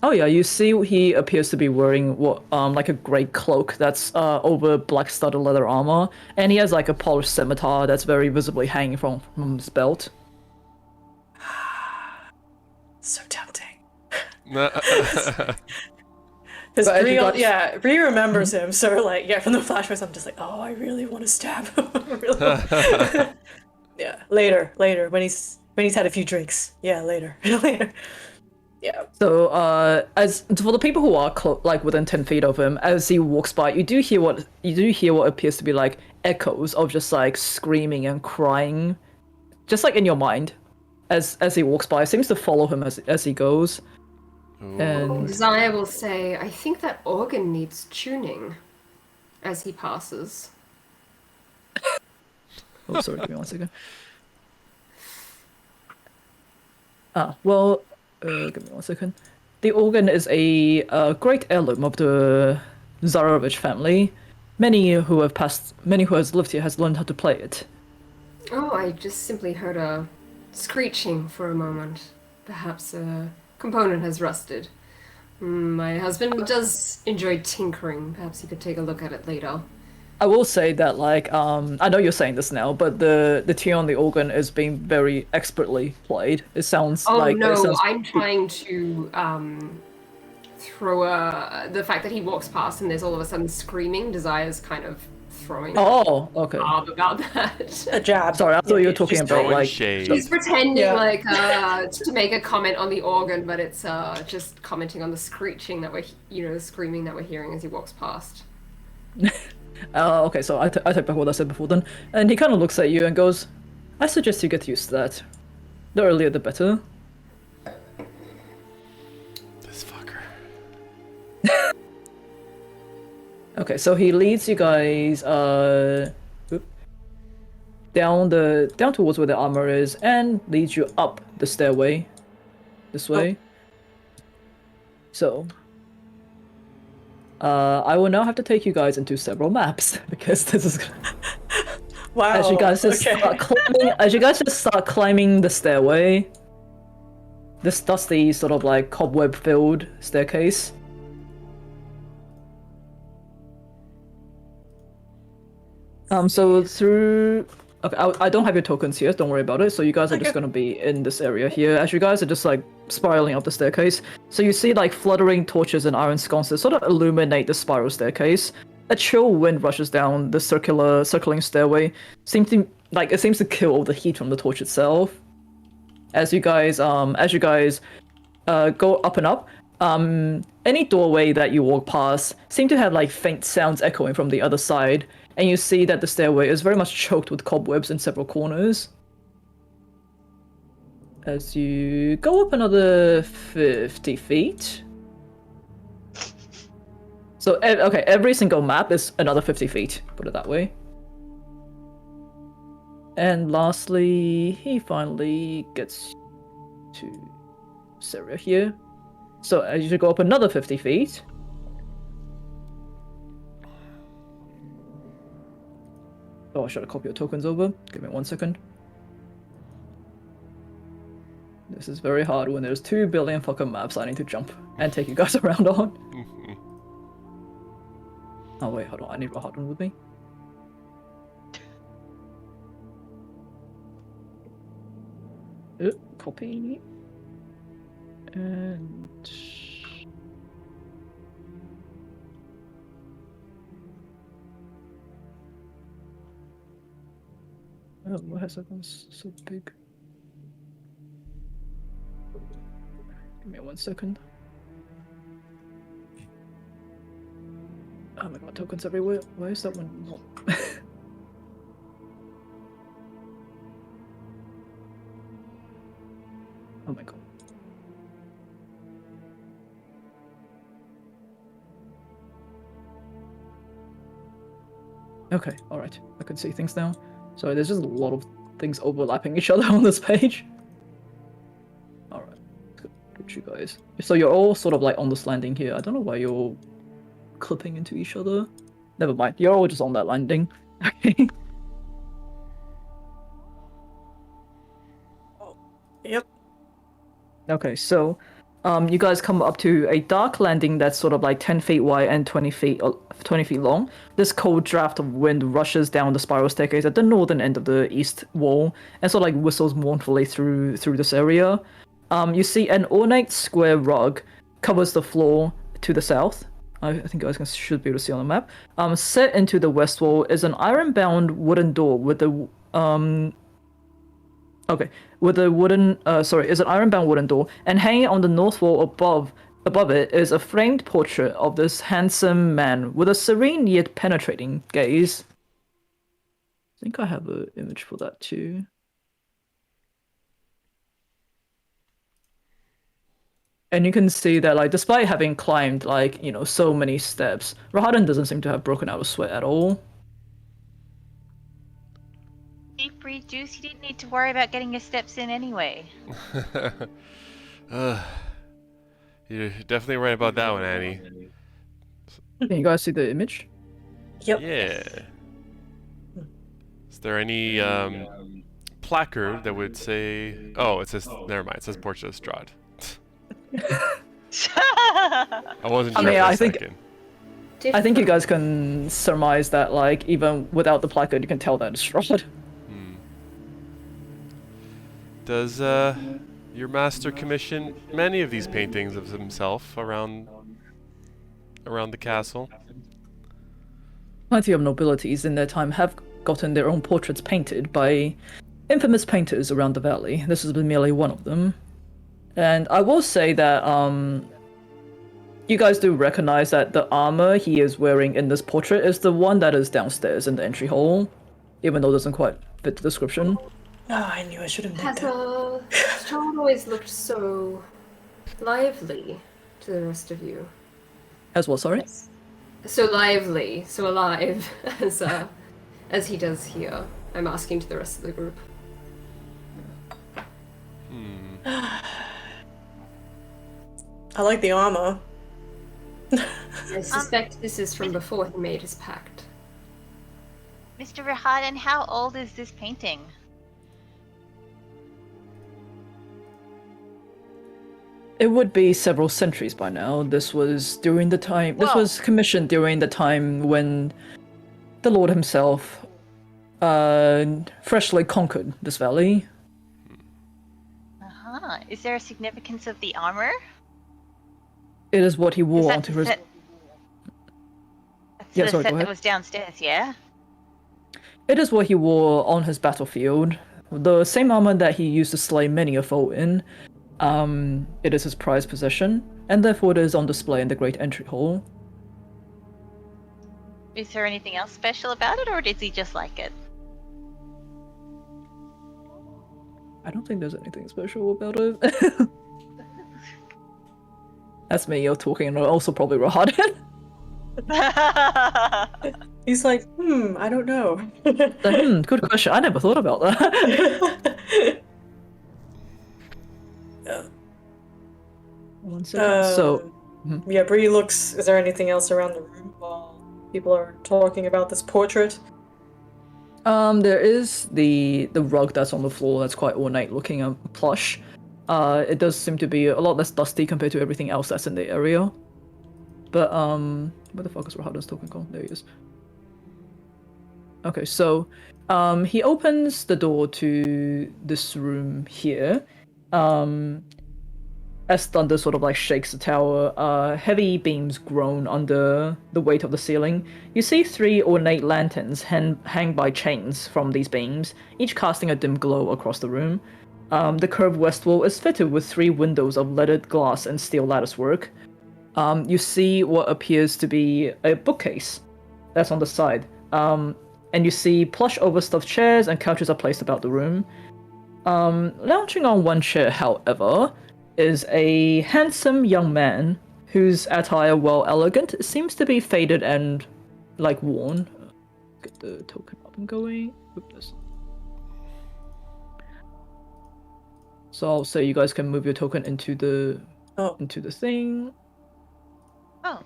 Oh yeah, you see he appears to be wearing like a grey cloak that's over black studded leather armor, and he has like a polished scimitar that's very visibly hanging from his belt. So tempting. But Because as you guys- Bree remembers him, so like, from the flashbacks, I'm just like, oh, I really want to stab him. Really. Yeah, later, when he's had a few drinks. Yeah, later. Yeah. So as for the people who are like within 10 feet of him, as he walks by, you do hear what appears to be like echoes of just like screaming and crying, just like in your mind, as he walks by. It seems to follow him as he goes. And Zaya will say, I think that organ needs tuning as he passes. oh, sorry, give me 1 second. Well, give me 1 second. The organ is a great heirloom of the Zarovich family. Many who has lived here has learned how to play it. Oh, I just simply heard a screeching for a moment. Perhaps a component has rusted. My husband does enjoy tinkering. Perhaps he could take a look at it later. I will say that, like, I know you're saying this now, but the tune on the organ is being very expertly played. It sounds Oh like... no, it sounds... I'm trying to throw the fact that he walks past and there's all of a sudden screaming. Desire's kind of throwing Oh, okay. about that. A jab. Sorry, I thought you were talking Just about, throwing like... shade. He's pretending Yeah. like to make a comment on the organ, but it's just commenting on the screeching that the screaming that we're hearing as he walks past. Okay, so I take back what I said before then. And he kind of looks at you and goes, I suggest you get used to that. The earlier the better. This fucker. Okay, so he leads you guys down towards where the armor is and leads you up the stairway. This way. So I will now have to take you guys into several maps because this is Wow. as you guys just start climbing the stairway. This dusty sort of like cobweb filled staircase. So through... Okay, I don't have your tokens here, don't worry about it. So you guys are just gonna be in this area here, as you guys are just like spiraling up the staircase. So you see like fluttering torches and iron sconces sort of illuminate the spiral staircase. A chill wind rushes down the circling stairway. Seems to kill all the heat from the torch itself. As you guys go up and up, any doorway that you walk past seem to have like faint sounds echoing from the other side. And you see that the stairway is very much choked with cobwebs in several corners. As you go up another 50 feet, So, okay, every single map is another 50 feet, put it that way. And lastly, he finally gets to this area here. So, as you go up another 50 feet. Oh, I should have copied your tokens over. Give me 1 second. This is very hard when there's 2 billion fucking maps I need to jump and take you guys around on. Oh wait, hold on, I need Rahadon with me. Copy. And... Oh, why has that gone so big? Give me 1 second. Oh my god, tokens everywhere. Why is that one not? Oh my god. Okay, alright. I can see things now. Sorry, there's just a lot of things overlapping each other on this page. Alright. Good you guys. So you're all sort of like on this landing here. I don't know why you're all clipping into each other. Never mind. You're all just on that landing. Okay. Yep. Okay, so you guys come up to a dark landing that's sort of like 10 feet wide and 20 feet long. This cold draft of wind rushes down the spiral staircase at the northern end of the east wall and sort of like whistles mournfully through this area. You see an ornate square rug covers the floor to the south. I think you guys should be able to see on the map. Set into the west wall is an iron-bound wooden door with the is an iron-bound wooden door, and hanging on the north wall above it is a framed portrait of this handsome man with a serene yet penetrating gaze. I think I have an image for that too. And you can see that, like, despite having climbed, like, you know, so many steps, Rahadon doesn't seem to have broken out of sweat at all. Deep breathe juice, you didn't need to worry about getting your steps in anyway. You're definitely right about that one, Annie. Can you guys see the image? Yep. Yeah. Is there any placard that would say... Oh, it says... Never mind. It says Portrait of Strahd. I wasn't sure for a second. I think you guys can surmise that, like, even without the placard, you can tell that it's Strahd. Does your master commission many of these paintings of himself around the castle? Plenty of nobilities in their time have gotten their own portraits painted by infamous painters around the valley. This has been merely one of them. And I will say that you guys do recognize that the armor he is wearing in this portrait is the one that is downstairs in the entry hall, even though it doesn't quite fit the description. Oh, I knew I should have made Has that. Strahd always looked so lively to the rest of you? As well, sorry? So lively, so alive as he does here. I'm asking to the rest of the group. I like the armor. I suspect this is from before he made his pact. Mr. Rahadon, how old is this painting? It would be several centuries by now. This was during the time... This Whoa. was commissioned during the time when the Lord himself freshly conquered this valley. Uh-huh. Is there a significance of the armor? It is what he Is wore that onto the his... set? That's Yeah, the sorry, set go that ahead. was downstairs, yeah? It is what he wore on his battlefield. The same armor that he used to slay many a foe in. It is his prized possession, and therefore it is on display in the Great Entry Hall. Is there anything else special about it, or does he just like it? I don't think there's anything special about it. That's me, you're talking, and also probably Rahadon. He's like, I don't know. Good question. I never thought about that. Yeah. One second. So, Yeah, Bree looks. Is there anything else around the room while people are talking about this portrait? there is the rug that's on the floor that's quite ornate looking and plush. It does seem to be a lot less dusty compared to everything else that's in the area. But where the fuck is Rahada's token gone? There he is. Okay, so he opens the door to this room here. As thunder sort of like shakes the tower, heavy beams groan under the weight of the ceiling. You see 3 ornate lanterns hang by chains from these beams, each casting a dim glow across the room. The curved west wall is fitted with 3 windows of leaded glass and steel latticework. You see what appears to be a bookcase that's on the side. And you see plush overstuffed chairs and couches are placed about the room. Lounging on one chair, however, is a handsome young man whose attire, while elegant, seems to be faded and, like, worn. Get the token up and going. Oops. So I'll say you guys can move your token into the thing. Oh.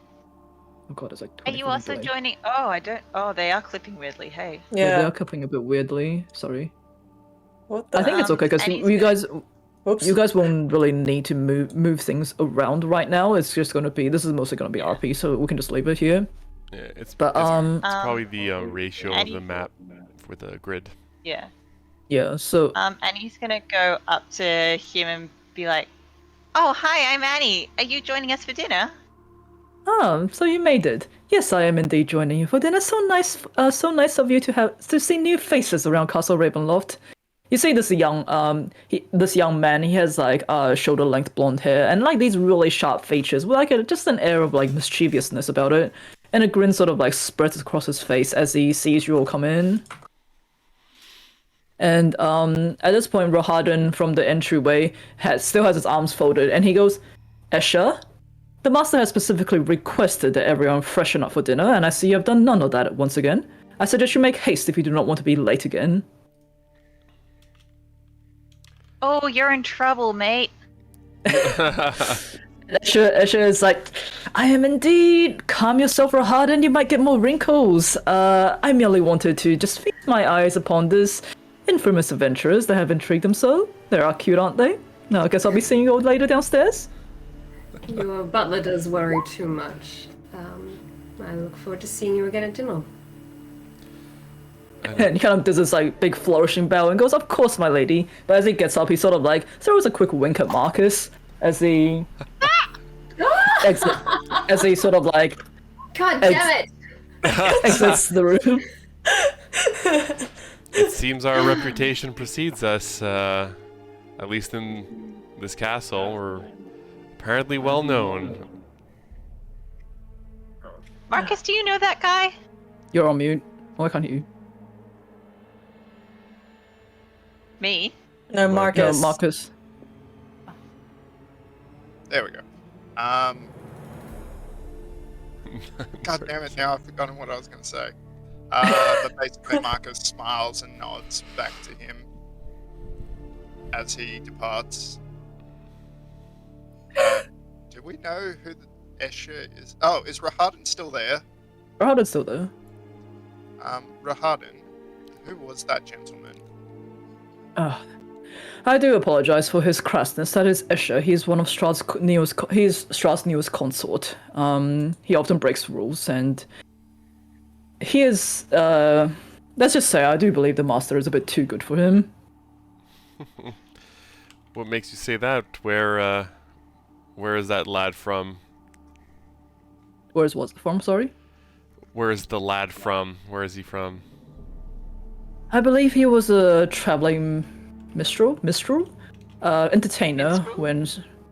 Oh god, it's like Are you 24 also delay. joining? Oh, I don't. Oh, they are clipping weirdly. Hey. Yeah, they Yeah. are clipping a bit weirdly. Sorry. What the? I think it's okay because and he's you guys. Whoops. You guys won't really need to move things around right now. It's just gonna be. This is mostly gonna be RP, so we can just leave it here. Yeah, it's But it's probably the ratio of and the map for the grid. Yeah. yeah. So And he's gonna go up to him and be like, "Oh, hi, I'm Annie. Are you joining us for dinner?" so you made it. Yes, I am indeed joining you for dinner. So nice of you to see new faces around Castle Ravenloft. You see this young man. He has like shoulder length blonde hair and like these really sharp features with like just an air of like mischievousness about it, and a grin sort of like spreads across his face as he sees you all come in. And at this point, Rohadin from the entryway still has his arms folded, and he goes, "Esha, the master has specifically requested that everyone freshen up for dinner, and I see you have done none of that once again. I suggest you make haste if you do not want to be late again." Oh, you're in trouble, mate. Esha is like, "I am indeed. Calm yourself, Rohadin. You might get more wrinkles. I merely wanted to just feast my eyes upon this infamous adventurers that have intrigued them so. They are cute, aren't they? Now I guess I'll be seeing you all later downstairs." Your butler does worry too much. I look forward to seeing you again at dinner. And he kind of does this like big flourishing bow and goes, "Of course, my lady." But as he gets up, he sort of like throws a quick wink at Marcus as he as he sort of like God damn it! exits the room. It seems our reputation precedes us, at least in this castle. We're apparently well known. Marcus, do you know that guy? You're on mute. Why can't you? Me? No, No, Marcus. Marcus. There we go. God damn it! Now I've forgotten what I was going to say. But basically, Marcus smiles and nods back to him as he departs. Do we know who the Escher is? Oh, is Rahadin still there? Rohadin's still there. Rahadin, who was that gentleman? I do apologize for his crassness. That is Escher. He's one of Strahd's newest consort. He often breaks rules, and he is. Let's just say, I do believe the master is a bit too good for him. What makes you say that? Where is that lad from? Where's what's the form? Sorry. Where is the lad from? Where is he from? I believe he was a traveling minstrel, entertainer when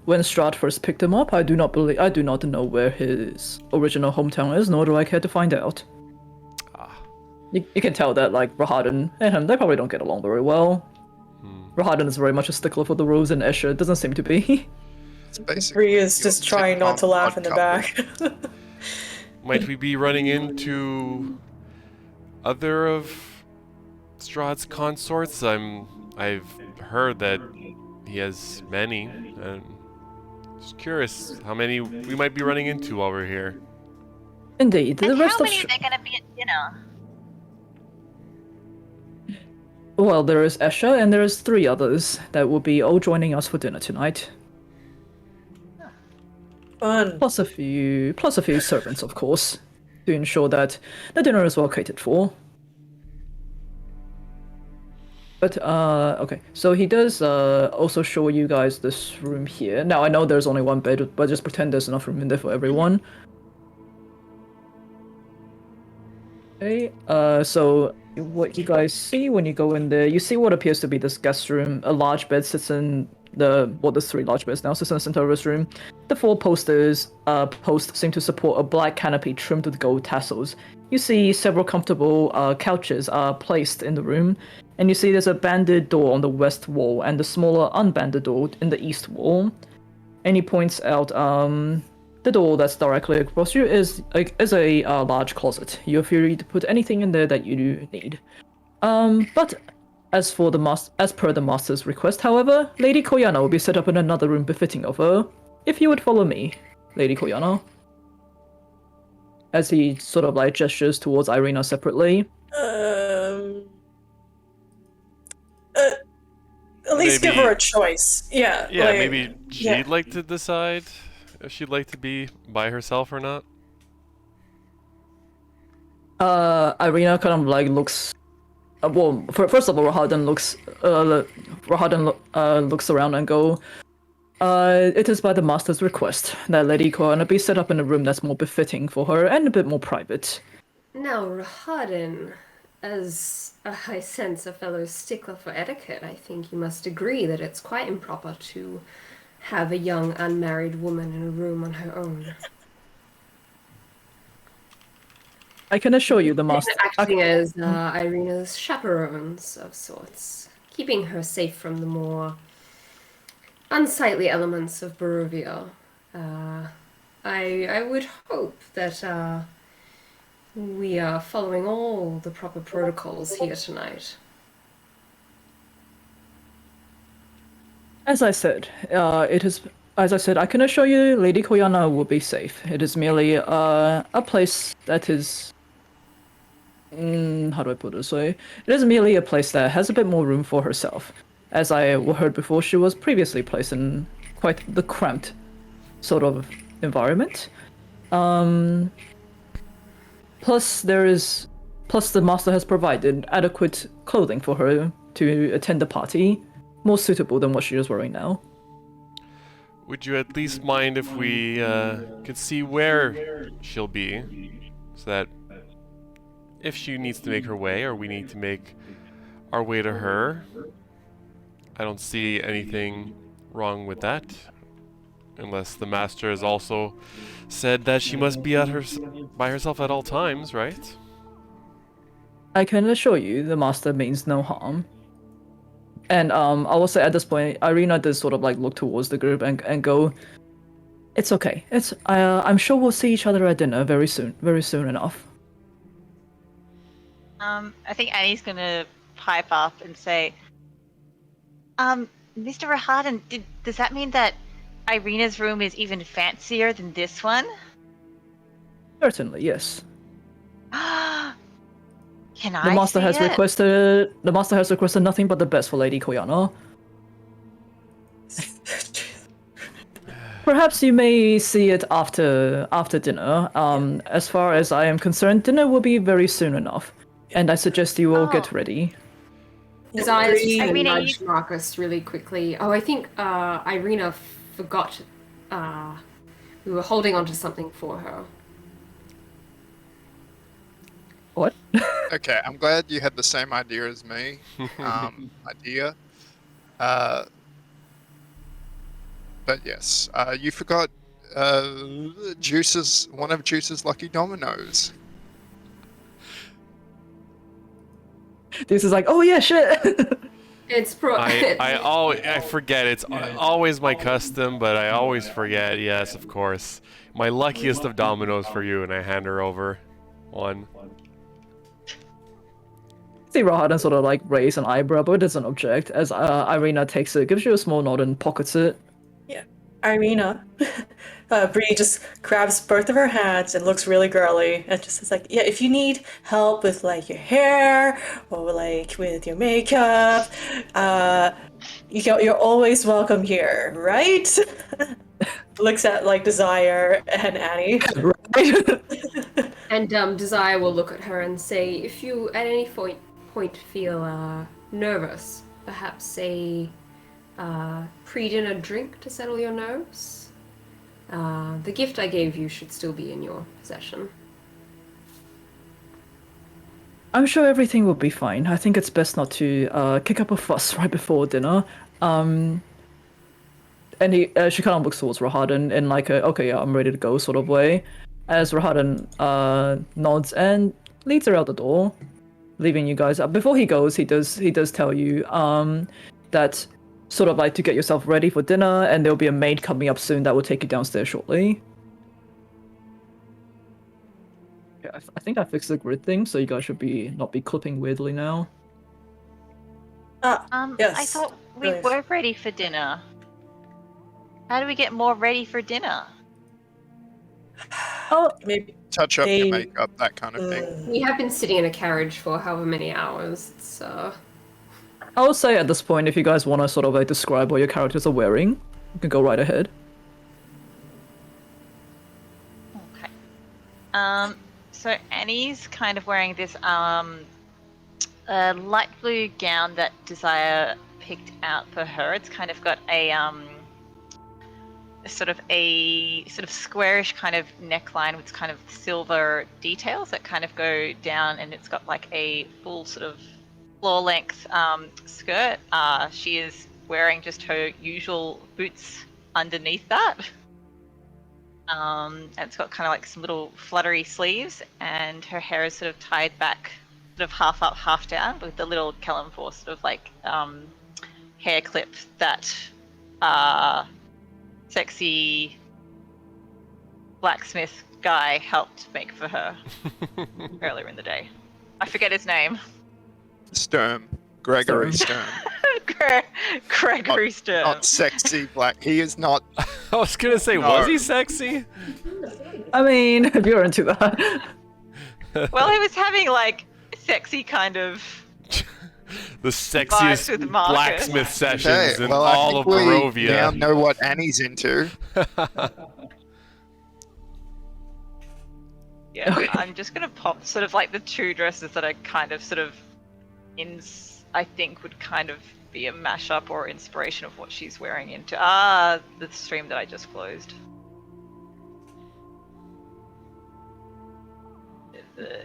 Strahd first picked him up. I do not know where his original hometown is, nor do I care to find out. You can tell that like Rahadin and him, they probably don't get along very well. Rahadin is very much a stickler for the rules, and Escher doesn't seem to be. It's basically Bree is just your trying not to sitcom laugh in the odd couple. back. Might we be running into other of Strahd's consorts? I've heard that he has many, and just curious how many we might be running into while we're here. Indeed, the And rest how of many are there going to be at dinner? well, there is Esha and there is 3 others that will be all joining us for dinner tonight. Fun. Plus a few servants, of course, to ensure that the dinner is well catered for. But okay, so he does also show you guys this room here. Now I know there's only 1 bed, but just pretend there's enough room in there for everyone. Okay, so what you guys see when you go in there, you see what appears to be this guest room. A large bed sits in there's 3 large beds now, sits in the center of this room. The 4 posts seem to support a black canopy trimmed with gold tassels. You see several comfortable couches are placed in the room, and you see there's a banded door on the west wall and a smaller unbanded door in the east wall. And he points out the door that's directly across you is a large closet. You're free to put anything in there that you need. But as per the master's request, however, Lady Koyana will be set up in another room befitting of her. If you would follow me, Lady Koyana. As he sort of like gestures towards Irina separately. At least Maybe- give her a choice. Yeah. Yeah, like, maybe she'd yeah. like to decide if she'd like to be by herself or not. Irina kind of like looks. Well, first of all, Rahadan looks around and go. It is by the master's request that Lady Koyana be set up in a room that's more befitting for her and a bit more private. Now, Rahadin, as I sense a fellow stickler for etiquette, I think you must agree that it's quite improper to have a young unmarried woman in a room on her own. I can assure you, the master. Acting as Irina's chaperones of sorts, keeping her safe from the more unsightly elements of Barovia. I would hope that we are following all the proper protocols here tonight. As I said, I can assure you, Lady Koyana will be safe. It is merely a place that is. How do I put it this way? It is merely a place that has a bit more room for herself. As I heard before, she was previously placed in quite the cramped sort of environment. Plus the master has provided adequate clothing for her to attend the party, more suitable than what she is wearing now. Would you at least mind if we could see where she'll be, so that if she needs to make her way or we need to make our way to her, I don't see anything wrong with that, unless the master has also said that she must be by herself at all times, right? I can assure you, the master means no harm. And I will say at this point, Irina does sort of like look towards the group and go, "It's okay. I'm sure we'll see each other at dinner very soon enough." I think Annie's going to pipe up and say, Mr. Rahadin, does that mean that Irina's room is even fancier than this one? Certainly, yes. Can The I master see has it? requested nothing but the best for Lady Koyana. Perhaps you may see it after dinner. As far as I am concerned, dinner will be very soon enough, and I suggest you all get Oh. ready. His eyes just Irina, nudge Marcus really quickly. Oh, I think Irina forgot we were holding on to something for her. What? Okay, I'm glad you had the same idea as me. Idea. But yes, you forgot one of Juice's lucky dominoes. This is like, oh yeah, shit. It's I forget. It's always my custom, but I always forget. Yes, of course. my luckiest of dominoes for you, and I hand her over one. See Rahadan sort of like raise an eyebrow, but it doesn't object as Irina takes it, gives you a small nod and pockets it. Yeah. Irina. Bree just grabs both of her hands and looks really girly and just is like, yeah, if you need help with like your hair or like with your makeup, you're always welcome here, right? Looks at like Desire and Annie. Right? And Desire will look at her and say, if you at any point feel nervous, perhaps a pre-dinner drink to settle your nerves. The gift I gave you should still be in your possession. I'm sure everything will be fine. I think it's best not to kick up a fuss right before dinner. And she kind of looks towards Rahadan in like a, okay, yeah, I'm ready to go sort of way. As Rahadan nods and leads her out the door, leaving you guys up. Before he goes, he does tell you that sort of like to get yourself ready for dinner, and there'll be a maid coming up soon that will take you downstairs shortly. Yeah, I think I fixed the grid thing, so you guys should not be clipping weirdly now. Yes. I thought we Nice. were ready for dinner. How do we get more ready for dinner? Oh, Maybe. Touch up They- your makeup, that kind of thing. We have been sitting in a carriage for however many hours, so... I would say at this point, if you guys want to sort of like describe what your characters are wearing, you can go right ahead. Okay. So Annie's kind of wearing this light blue gown that Desire picked out for her. It's kind of got a sort of squarish kind of neckline with kind of silver details that kind of go down, and it's got like a full sort of floor length skirt. She is wearing just her usual boots underneath that. And it's got kind of like some little fluttery sleeves, and her hair is sort of tied back, sort of half up, half down, with the little Kellenfor sort of like hair clip that sexy blacksmith guy helped make for her earlier in the day. I forget his name. Sturm. Gregory Sturm. Gregory Stern. Not sexy black. He is not. I was gonna say, No. was he sexy? I mean, if you're into that. Well, he was having like sexy kind of. The sexiest with Marcus. blacksmith sessions Okay, in well, all I of think we now Barovia. know what Annie's into. Yeah, Okay. I'm just gonna pop sort of like the two dresses that are kind of sort of I think would kind of be a mashup or inspiration of what she's wearing into the stream that I just closed.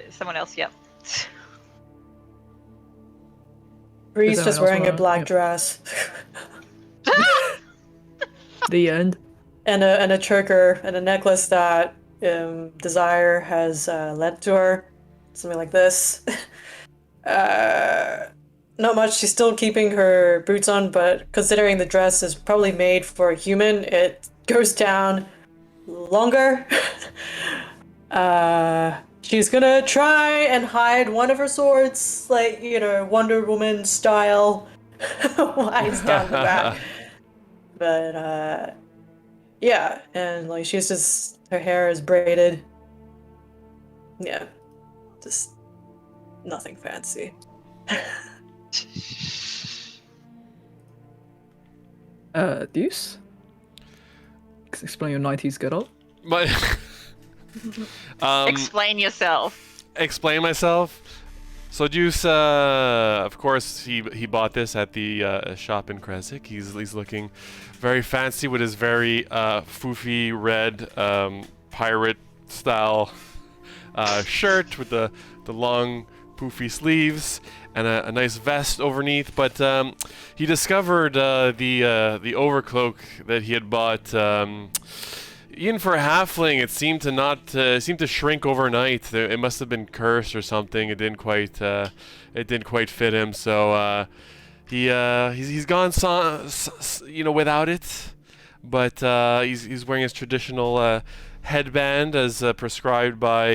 Someone else, yep. Bree's Is just anyone else wearing a wanna- black yeah. dress The end. and a choker and a necklace that Desire has lent to her, something like this. Not much. She's still keeping her boots on, but considering the dress is probably made for a human, it goes down longer. She's gonna try and hide one of her swords, like, Wonder Woman style, lines down the back. But, yeah, and, like, her hair is braided. Yeah, just nothing fancy. Deuce? Explain your 90s get up. But Explain yourself. explain myself. So Juice, of course, he bought this at the shop in Kresik. He's looking very fancy with his very foofy red pirate style shirt with the long poofy sleeves and a nice vest underneath. But he discovered the overcloak that he had bought. Even for a halfling, it seemed to shrink overnight. It must have been cursed or something. It didn't quite fit him. So he's gone without it. But he's wearing his traditional headband as prescribed by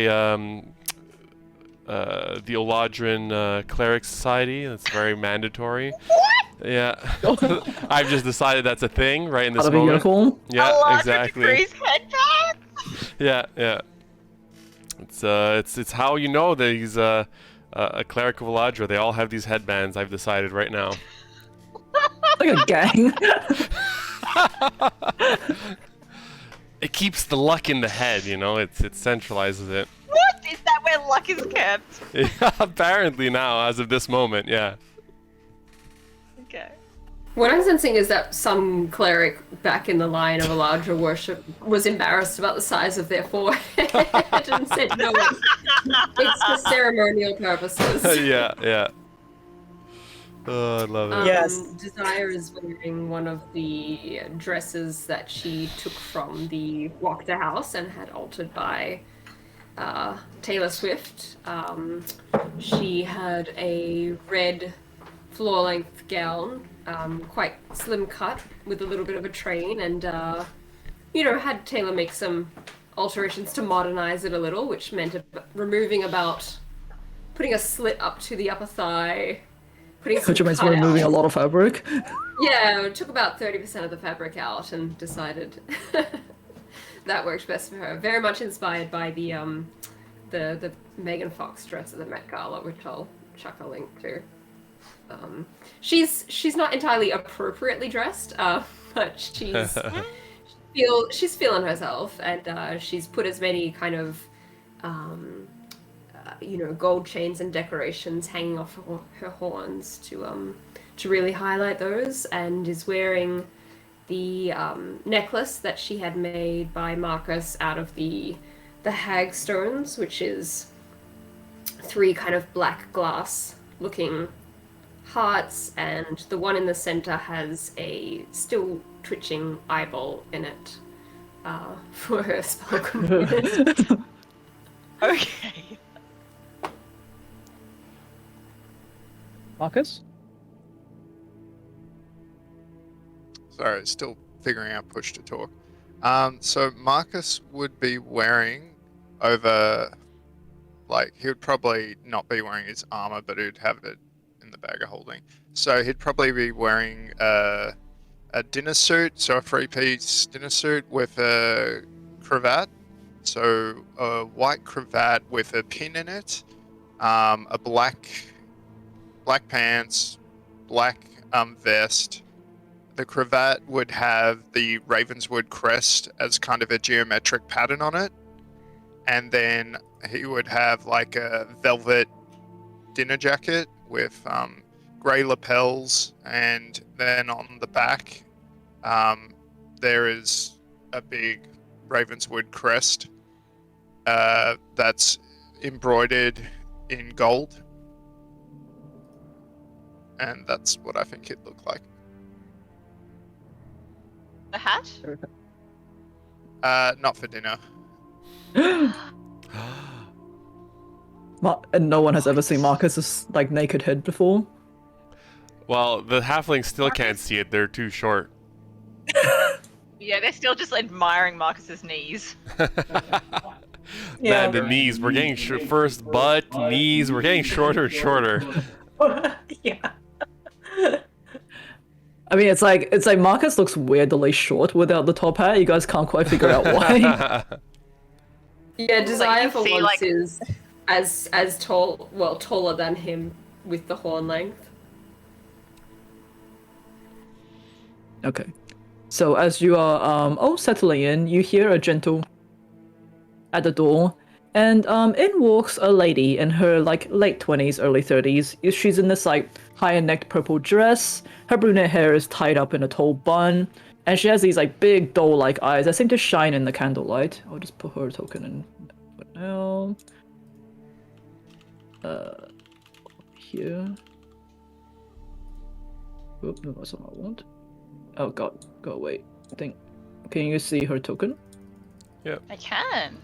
the Oladrin Cleric Society. That's very mandatory. Yeah. I've just decided that's a thing right in this Out of a moment. unicorn. Yeah, a larger exactly. degrees headband. Yeah. It's how you know that he's a cleric of Eladra. They all have these headbands. I've decided right now. Like a gang. It keeps the luck in the head, you know. It centralizes it. What is that? Where luck is kept? Yeah, apparently now, as of this moment, yeah. Okay. What I'm sensing is that some cleric back in the line of Eladra worship was embarrassed about the size of their forehead and said, no, it's for ceremonial purposes. Yeah. Oh, I love it. Yes. Desire is wearing one of the dresses that she took from the Wachter house and had altered by Taylor Swift. She had a red floor-length gown, quite slim cut with a little bit of a train, and had Taylor make some alterations to modernize it a little, which meant putting a slit up to the upper thigh, putting some Which means we're removing a lot of fabric. Yeah, it took about 30% of the fabric out and decided that worked best for her. Very much inspired by the Megan Fox dress at the Met Gala, which I'll chuck a link to. She's not entirely appropriately dressed, but she's feeling herself, and she's put as many kind of gold chains and decorations hanging off her horns to really highlight those, and is wearing the necklace that she had made by Marcus out of the hag stones, which is 3 kind of black glass looking hearts, and the one in the center has a still twitching eyeball in it for her spell component. Okay. Marcus? Sorry, still figuring out push to talk. So Marcus would be wearing over, he would probably not be wearing his armor, but he'd have it in the bag of holding. So he'd probably be wearing a dinner suit, so a 3-piece dinner suit with a cravat. So a white cravat with a pin in it, a black pants, black vest. The cravat would have the Ravenswood crest as kind of a geometric pattern on it. And then he would have a velvet dinner jacket with grey lapels, and then on the back there is a big Ravenswood crest that's embroidered in gold. And that's what I think it looked like. The hat? Not for dinner. And no one has ever seen Marcus's naked head before. Well, the halflings still can't see it. They're too short. Yeah, they're still just admiring Marcus's knees. Yeah. Man, the knees. We're getting first butt, knees. We're getting shorter and shorter. Yeah. I mean, it's like Marcus looks weirdly short without the top hat. You guys can't quite figure out why. Yeah, Desire for see, once is as tall, taller than him with the horn length. Okay. So as you are all settling in, you hear a gentle at the door, and in walks a lady in her late 20s, early 30s. She's in this high-necked purple dress. Her brunette hair is tied up in a tall bun, and she has these big doll-like eyes that seem to shine in the candlelight. I'll just put her token in for now. Here. Oop, no, that's not what I want. Oh god, go away. Can you see her token? I can.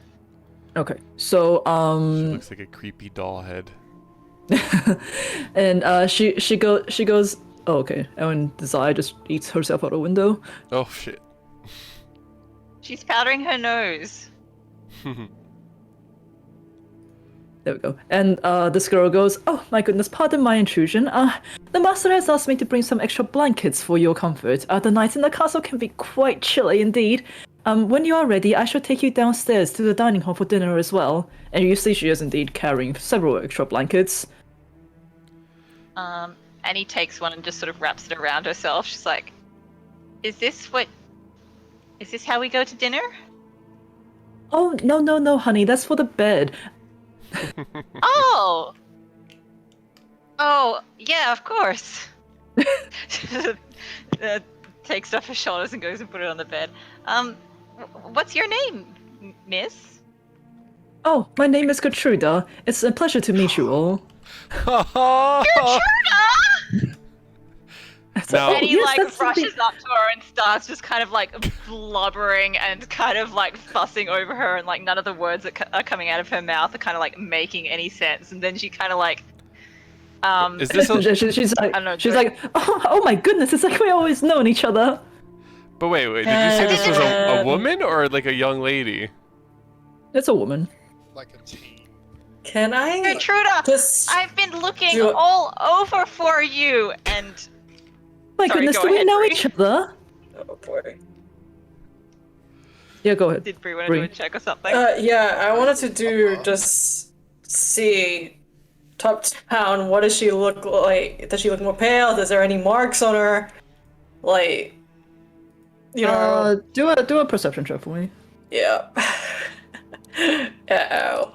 Okay, so She looks like a creepy doll head. and she goes. Oh, okay. And when Desire just eats herself out a window. Oh shit. She's powdering her nose. There we go. And this girl goes, "Oh my goodness, pardon my intrusion. The master has asked me to bring some extra blankets for your comfort. The nights in the castle can be quite chilly indeed. When you are ready, I shall take you downstairs to the dining hall for dinner as well." And you see she is indeed carrying several extra blankets. Annie takes one and just sort of wraps it around herself. She's like, Is this how we go to dinner? Oh, no, honey, that's for the bed. Oh! Oh, yeah, of course. Takes off her shoulders and goes and put it on the bed. What's your name, miss? Oh, my name is Gertruda. It's a pleasure to meet you all. Gertruda! Now, And he yes, like that's rushes up to her and starts just kind of like blubbering and kind of like fussing over her, and like none of the words that are coming out of her mouth are kind of like making any sense. And then she kind of like, is this a... she's like, I don't know, she's like, oh my goodness, it's like we always known each other. But wait, did you say this was a woman or like a young lady? It's a woman. Like a teen. Can I Gertruda, just I've been looking Do- all over for you, and My Sorry, goodness, go do we ahead, know Bree. each other? Oh boy. Yeah, go ahead. did Bree want to do Bree. a check or something? Yeah, I wanted to do just see top down. What does she look like? Does she look more pale? Is there any marks on her? Like, you know? Do a perception check for me. Yeah. Uh-oh.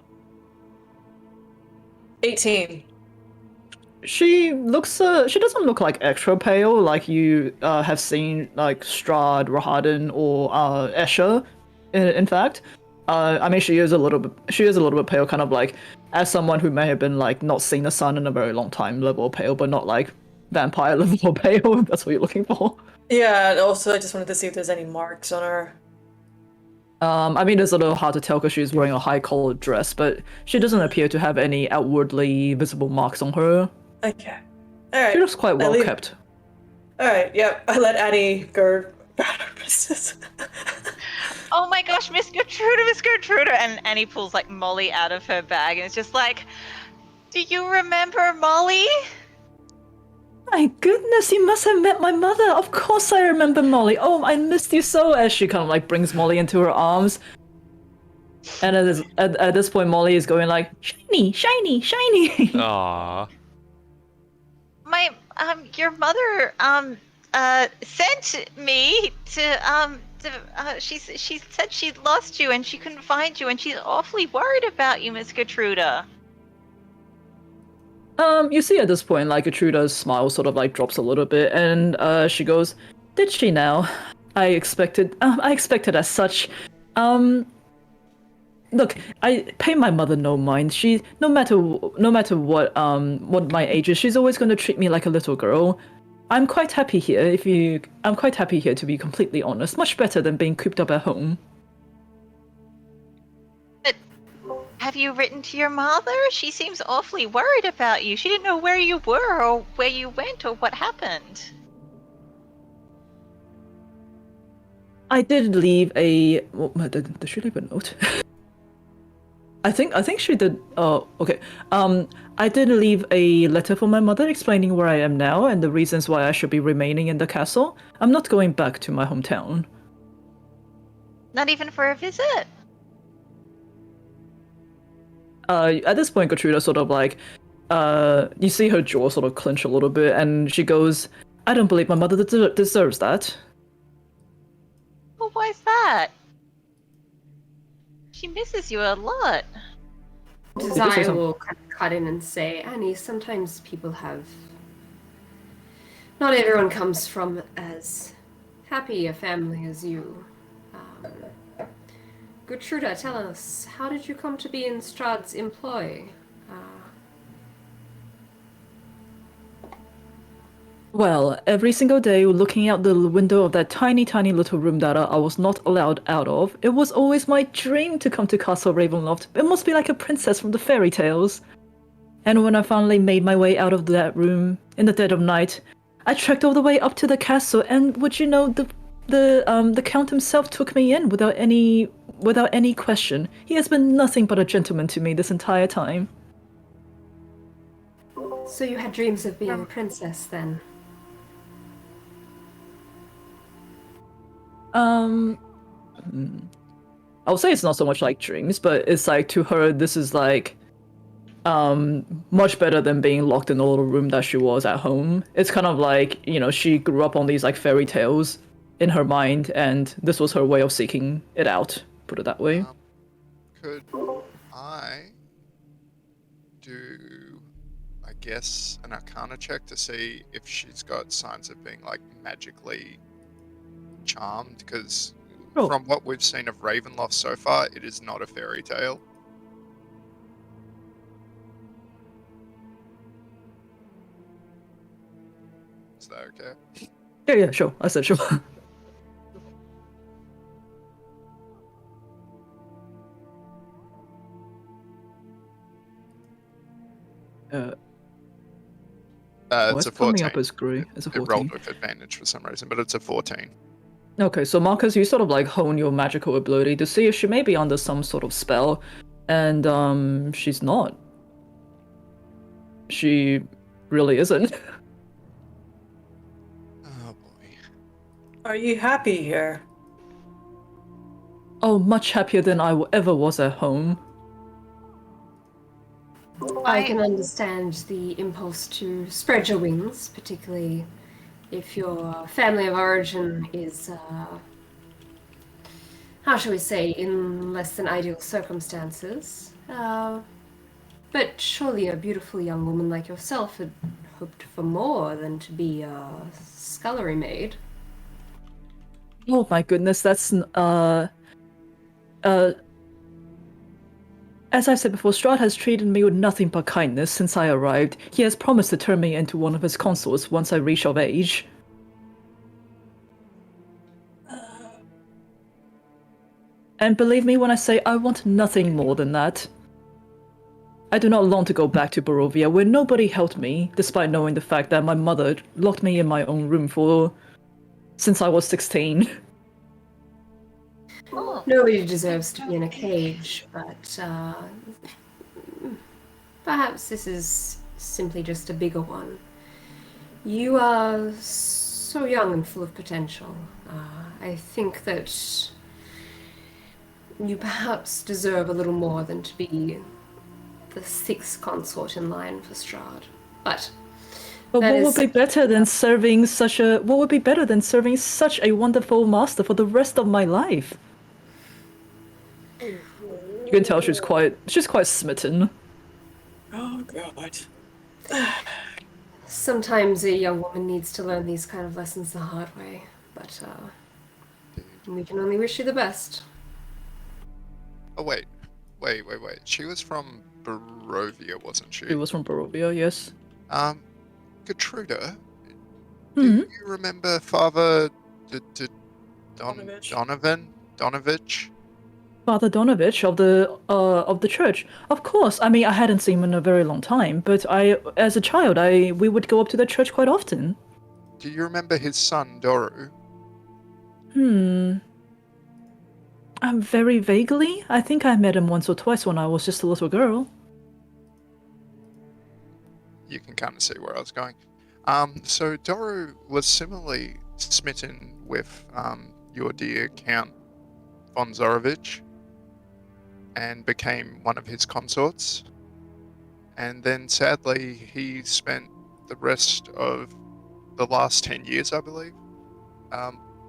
18. She looks. She doesn't look like extra pale like you have seen like Strahd, Rahadin, or Escher. In fact, I mean she is a little bit. She is a little bit pale, kind of like as someone who may have been like not seen the sun in a very long time level pale, but not like vampire level pale. If that's what you're looking for. Yeah, and also I just wanted to see if there's any marks on her. I mean, it's a little hard to tell because she's wearing a high-collared dress, but she doesn't appear to have any outwardly visible marks on her. Okay. Alright. She looks quite well leave- kept. Alright, yep. I let Annie go about her business. Oh my gosh, Miss Gertruda! And Annie pulls like Molly out of her bag, and it's just like, do you remember Molly? My goodness, you must have met my mother. Of course I remember Molly. Oh, I missed you so, as she kind of like brings Molly into her arms. And at this point, Molly is going like, shiny, shiny, shiny. Aww. My your mother sent me to she said she'd lost you and she couldn't find you, and she's awfully worried about you, Miss Gertruda. You see at this point, like, Gertruda's smile sort of like drops a little bit, and she goes, "Did she now? I expected as such. Look, I pay my mother no mind. She, no matter what my age is, she's always going to treat me like a little girl. I'm quite happy here. I'm quite happy here, to be completely honest. Much better than being cooped up at home." Have you written to your mother? She seems awfully worried about you. She didn't know where you were or where you went or what happened. I did leave a. Did she leave a note? I think she did. Oh, okay. I did leave a letter for my mother explaining where I am now and the reasons why I should be remaining in the castle. I'm not going back to my hometown. Not even for a visit? At this point, Gertruda sort of like, you see her jaw sort of clench a little bit, and she goes, "I don't believe my mother deserves that." Well, why is that? She misses you a lot. Desire will kind of cut in and say, Annie, sometimes people have. Not everyone comes from as happy a family as you. Gertruda, tell us, how did you come to be in Strahd's employ? Well, every single day, looking out the window of that tiny, tiny little room that I was not allowed out of, it was always my dream to come to Castle Ravenloft. It must be like a princess from the fairy tales. And when I finally made my way out of that room in the dead of night, I trekked all the way up to the castle, and would you know, the Count himself took me in without any without any question. He has been nothing but a gentleman to me this entire time. So you had dreams of being a princess then? I would say it's not so much like dreams, but it's like to her, this is like much better than being locked in the little room that she was at home. It's kind of like, you know, she grew up on these like fairy tales in her mind, and this was her way of seeking it out, put it that way. Could I do, I guess, an Arcana check to see if she's got signs of being like magically charmed? Because Oh. from what we've seen of Ravenloft so far, it is not a fairy tale. Is that okay? Yeah, sure. I said sure. It's a 14. Coming up as grey. It's a It rolled 14. with advantage for some reason, but it's a 14. Okay, so Marcus, you sort of like hone your magical ability to see if she may be under some sort of spell, and she's not. She really isn't. Oh boy. Are you happy here? Oh, much happier than I ever was at home. I can understand the impulse to spread your wings, particularly if your family of origin is, how shall we say, in less than ideal circumstances. But surely a beautiful young woman like yourself had hoped for more than to be a scullery maid. Oh my goodness, that's as I said before, Strahd has treated me with nothing but kindness since I arrived. He has promised to turn me into one of his consorts once I reach of age. And believe me when I say I want nothing more than that. I do not long to go back to Barovia, where nobody helped me, despite knowing the fact that my mother locked me in my own room since I was 16. Nobody deserves to be in a cage, but perhaps this is simply just a bigger one. You are so young and full of potential. I think that you perhaps deserve a little more than to be the 6th consort in line for Strahd. But But that what is- would be better than serving such a wonderful master for the rest of my life? You can tell she's quite smitten. Oh god. sometimes a young woman needs to learn these kind of lessons the hard way. But we can only wish you the best. Oh wait. She was from Barovia, wasn't she? She was from Barovia, yes. Gertruda, Hmm. do you remember Father Donovich. Donovich? Father Donovich of the church. Of course. I mean, I hadn't seen him in a very long time, but as a child, we would go up to the church quite often. Do you remember his son, Doru? Very vaguely. I think I met him once or twice when I was just a little girl. You can kind of see where I was going. So Doru was similarly smitten with your dear Count von Zorovich and became one of his consorts. And then sadly, he spent the rest of the last 10 years, I believe,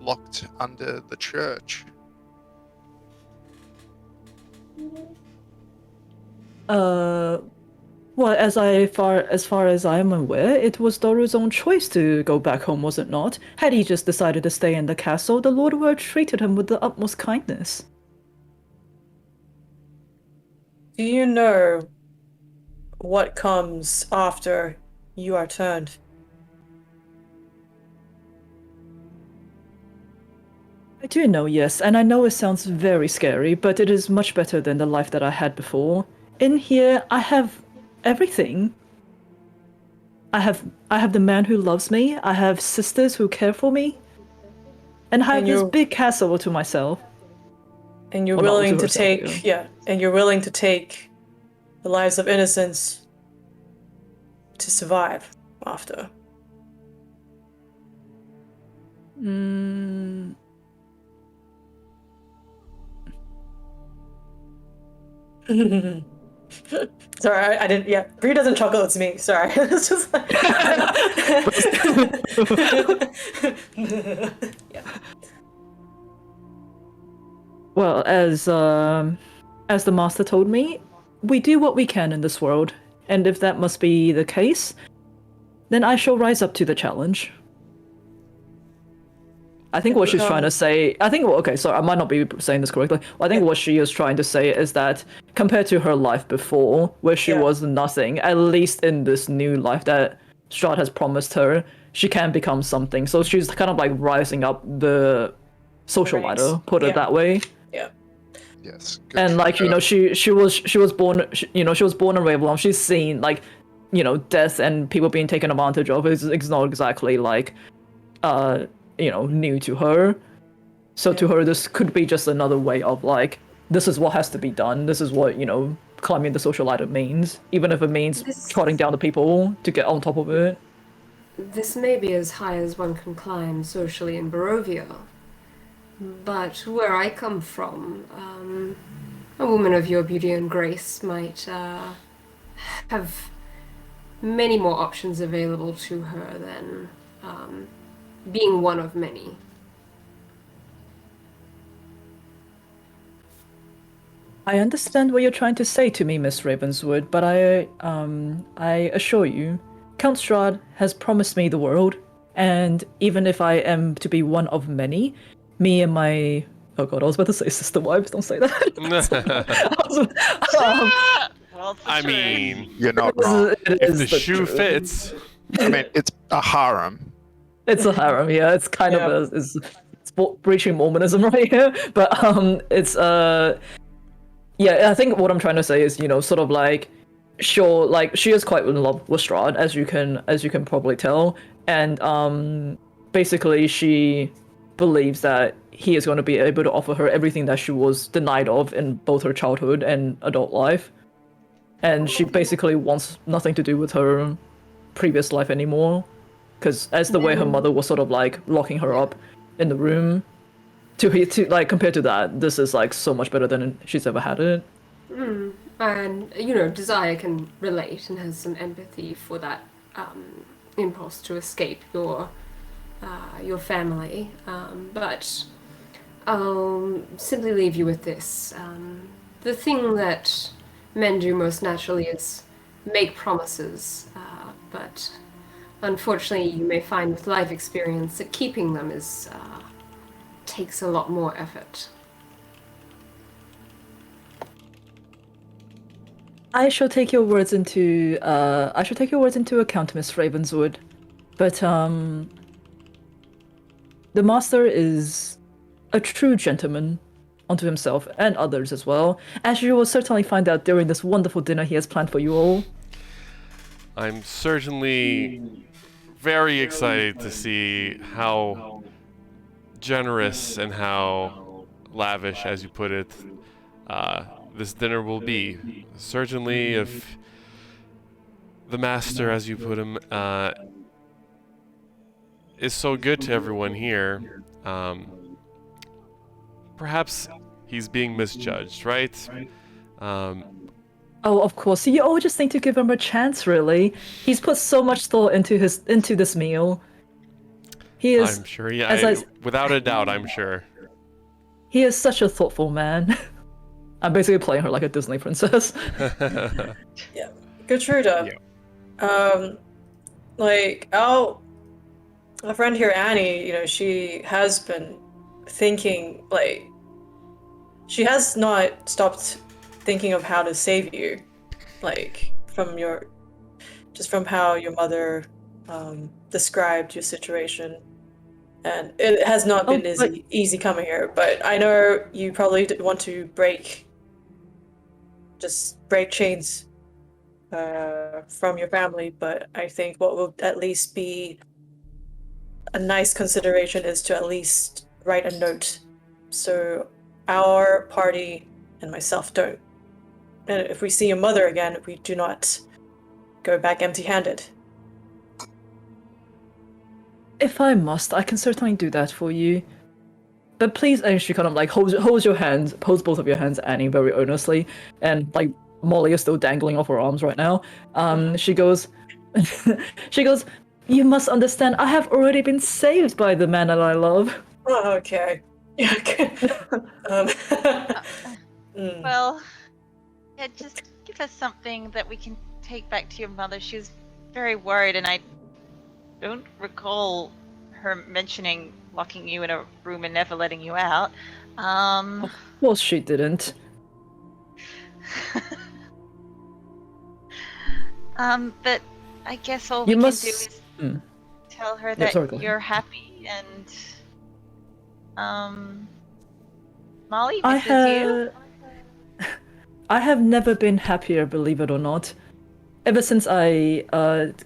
locked under the church. Well, as far as I am aware, it was Doru's own choice to go back home, was it not? Had he just decided to stay in the castle, the Lord would have treated him with the utmost kindness. Do you know what comes after you are turned? I do know, yes, and I know it sounds very scary, but it is much better than the life that I had before. In here, I have everything. I have the man who loves me, I have sisters who care for me, and I have And this you- big castle to myself. And you're Well, not willing to to herself, take, and you're willing to take the lives of innocents to survive after. Mm, Sorry, I didn't. Yeah, Brie doesn't chuckle. It's me. Sorry. It's just like. Yeah. well, as the master told me, we do what we can in this world, and if that must be the case, then I shall rise up to the challenge. I think what she's trying to say, okay, sorry, I might not be saying this correctly. I think what she is trying to say is that compared to her life before, where she was nothing, at least in this new life that Strahd has promised her, she can become something. So she's kind of like rising up the social ladder, put it that way. Yeah. Yes. And like, you know, she was born, she was born in Ravenloft. She's seen like, you know, death and people being taken advantage of. It's not exactly like, you know, new to her. So to her, this could be just another way of like, this is what has to be done. This is what, you know, climbing the social ladder means, even if it means trotting down the people to get on top of it. This may be as high as one can climb socially in Barovia, but where I come from, a woman of your beauty and grace might have many more options available to her than being one of many. I understand what you're trying to say to me, Miss Ravenswood, but I assure you, Count Strahd has promised me the world, and even if I am to be one of many, me and my oh god, I was about to say sister wives. Don't say that. Well, it's the I truth. mean, You're not wrong. if the shoe fits. I mean, it's a harem. It's a harem, yeah. It's kind of it's breaching Mormonism right here, but it's yeah. I think what I'm trying to say is, you know, sort of like, sure, like she is quite in love with Strahd, as you can probably tell, and basically she believes that he is going to be able to offer her everything that she was denied of in both her childhood and adult life, and she basically wants nothing to do with her previous life anymore, because as the way her mother was sort of like locking her up in the room, to like compared to that, this is like so much better than she's ever had it. And, you know, Desire can relate and has some empathy for that impulse to escape your family. But I'll simply leave you with this. The thing that men do most naturally is make promises, but unfortunately you may find with life experience that keeping them is takes a lot more effort. I shall take your words into account, Miss Ravenswood. But the master is a true gentleman unto himself and others as well, as you will certainly find out during this wonderful dinner he has planned for you all. I'm certainly very excited to see how generous and how lavish, as you put it, this dinner will be. Certainly, if the master, as you put him, is so good to everyone here, perhaps he's being misjudged, right? Oh, of course. You all just need to give him a chance, really. He's put so much thought into this meal. He is. I'm sure, yeah, without a doubt, I'm sure. He is such a thoughtful man. I'm basically playing her like a Disney princess. Yeah. Gertruda. Like our friend here, Annie, you know, she has been thinking, like, she has not stopped thinking of how to save you, like from how your mother described your situation, and it has not been easy coming here. But I know you probably want to break chains from your family. But I think what will at least be a nice consideration is to at least write a note, so our party and myself don't. And if we see your mother again, we do not go back empty-handed. If I must, I can certainly do that for you. But please, and she kind of like holds your hands, holds both of your hands, Annie, very earnestly, and like Molly is still dangling off her arms right now. She goes, she goes, you must understand, I have already been saved by the man that I love. Oh, okay. Yeah. Okay. Well, yeah, just give us something that we can take back to your mother. She was very worried, and I don't recall her mentioning locking you in a room and never letting you out. Of course she didn't. But I guess all You we must- can do is Mm. tell her Yeah, that sorry, go ahead. you're happy and Molly I misses you. I have never been happier, believe it or not. Ever since I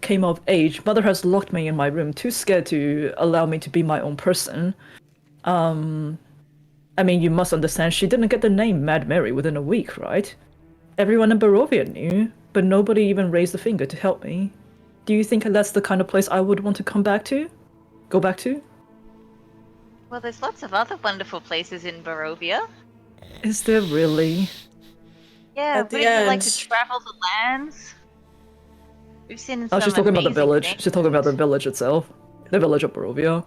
came of age, Mother has locked me in my room, too scared to allow me to be my own person. I mean, you must understand, she didn't get the name Mad Mary within a week, right? Everyone in Barovia knew, but nobody even raised a finger to help me. Do you think that's the kind of place I would want to come back to? Go back to? Well, there's lots of other wonderful places in Barovia. Is there really? Yeah, At the wouldn't you like to end- travel the lands? We've seen Oh, some she's talking about the amazing village. things. She's talking about the village itself. The village of Barovia.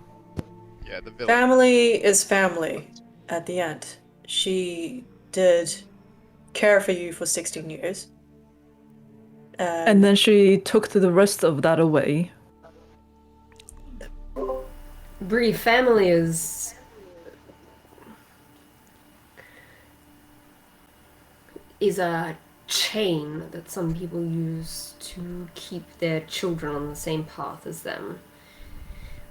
Yeah, the village. Family is family at the end. She did care for you for 16 years. And then she took the rest of that away. Bree, family is a chain that some people use to keep their children on the same path as them.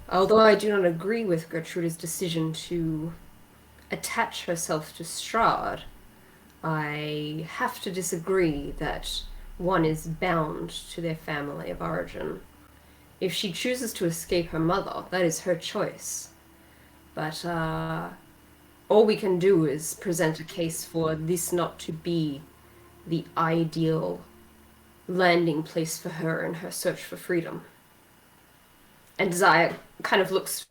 Although I do not agree with Gertrude's decision to attach herself to Strahd, I have to disagree that one is bound to their family of origin. If she chooses to escape her mother, that is her choice. But all we can do is present a case for this not to be the ideal landing place for her in her search for freedom. And Desire kind of looks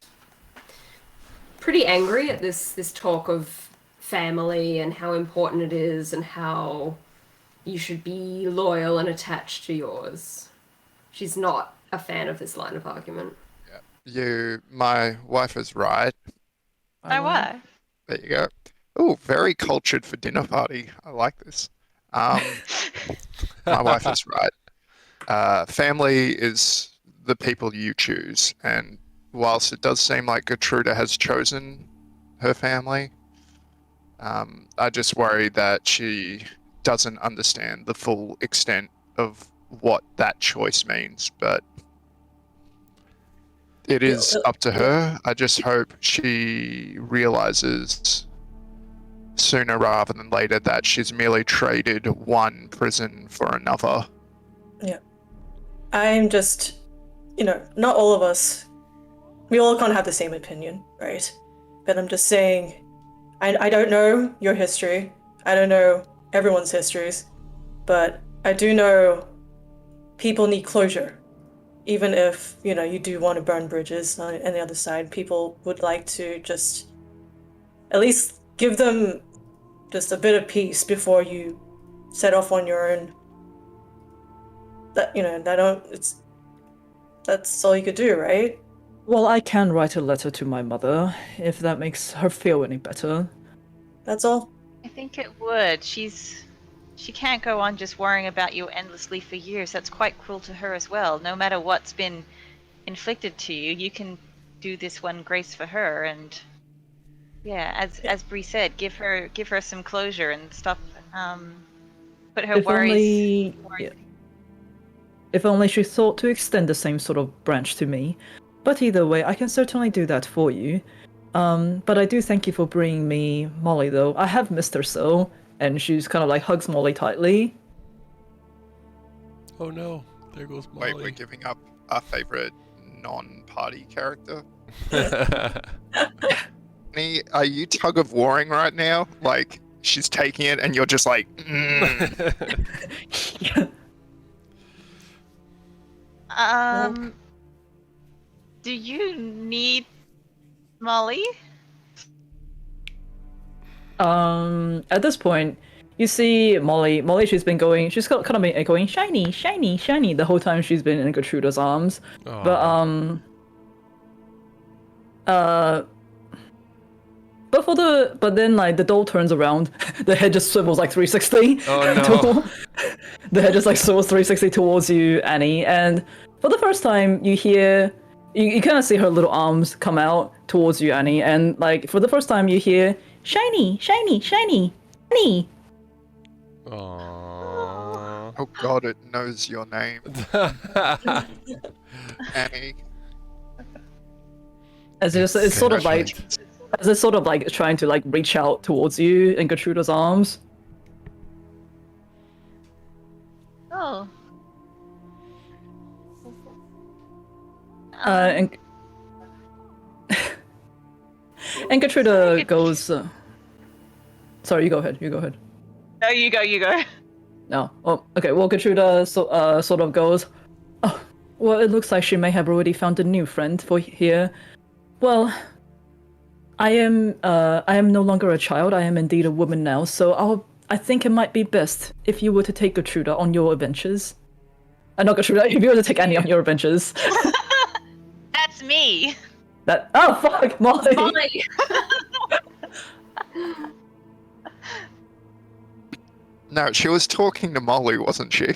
pretty angry at this talk of family and how important it is and how you should be loyal and attached to yours. She's not a fan of this line of argument. My wife is right. My wife. There you go. Oh, very cultured for dinner party. I like this. My wife is right. Family is the people you choose, and whilst it does seem like Gertruda has chosen her family, I just worry that she doesn't understand the full extent of what that choice means, but it is up to her. I just hope she realizes sooner rather than later that she's merely traded one prison for another. Yeah. I'm just, not all of us, we all can't have the same opinion, right? But I'm just saying, I don't know your history. I don't know everyone's histories. But I do know people need closure. Even if, you do want to burn bridges on the other side, people would like to just at least give them just a bit of peace before you set off on your own. That's all you could do, right? Well, I can write a letter to my mother, if that makes her feel any better. That's all. I think it would. She can't go on just worrying about you endlessly for years. That's quite cruel to her as well. No matter what's been inflicted to you, you can do this one grace for her, and yeah, as Bree said, give her some closure and stop put her If worries. If only she thought to extend the same sort of branch to me. But either way, I can certainly do that for you. But I do thank you for bringing me Molly, though. I have missed her so. And she's kind of like hugs Molly tightly. Oh no, there goes Molly. Wait, we're giving up our favorite non-party character? Annie, are you tug of warring right now? Like, she's taking it and you're just like, Do you need Molly? At this point, you see Molly. Molly, she's been going. She's got kind of been going shiny, shiny, shiny the whole time she's been in Gertruda's arms. But but then like the doll turns around, the head just swivels like 360. Oh no. The head just like swivels 360 towards you, Annie, and for the first time you hear. You kind of see her little arms come out towards you, Annie, and like for the first time you hear shiny, shiny, shiny, Annie. Aww. oh god, it knows your name, Annie. As it's sort of like as it's sort of like trying to like reach out towards you in Gertruda's arms. Oh. And and Gertruda goes. Sorry, you go ahead. You go ahead. No, you go, you go. No. Oh, okay. Well, Gertruda sort of goes. Oh, well, it looks like she may have already found a new friend for here. Well, I am no longer a child. I am indeed a woman now. So I think it might be best if you were to take Gertruda on your adventures. Not Gertruda. If you were to take Annie on your adventures. That's me. Oh fuck, Molly. Molly. No, she was talking to Molly, wasn't she?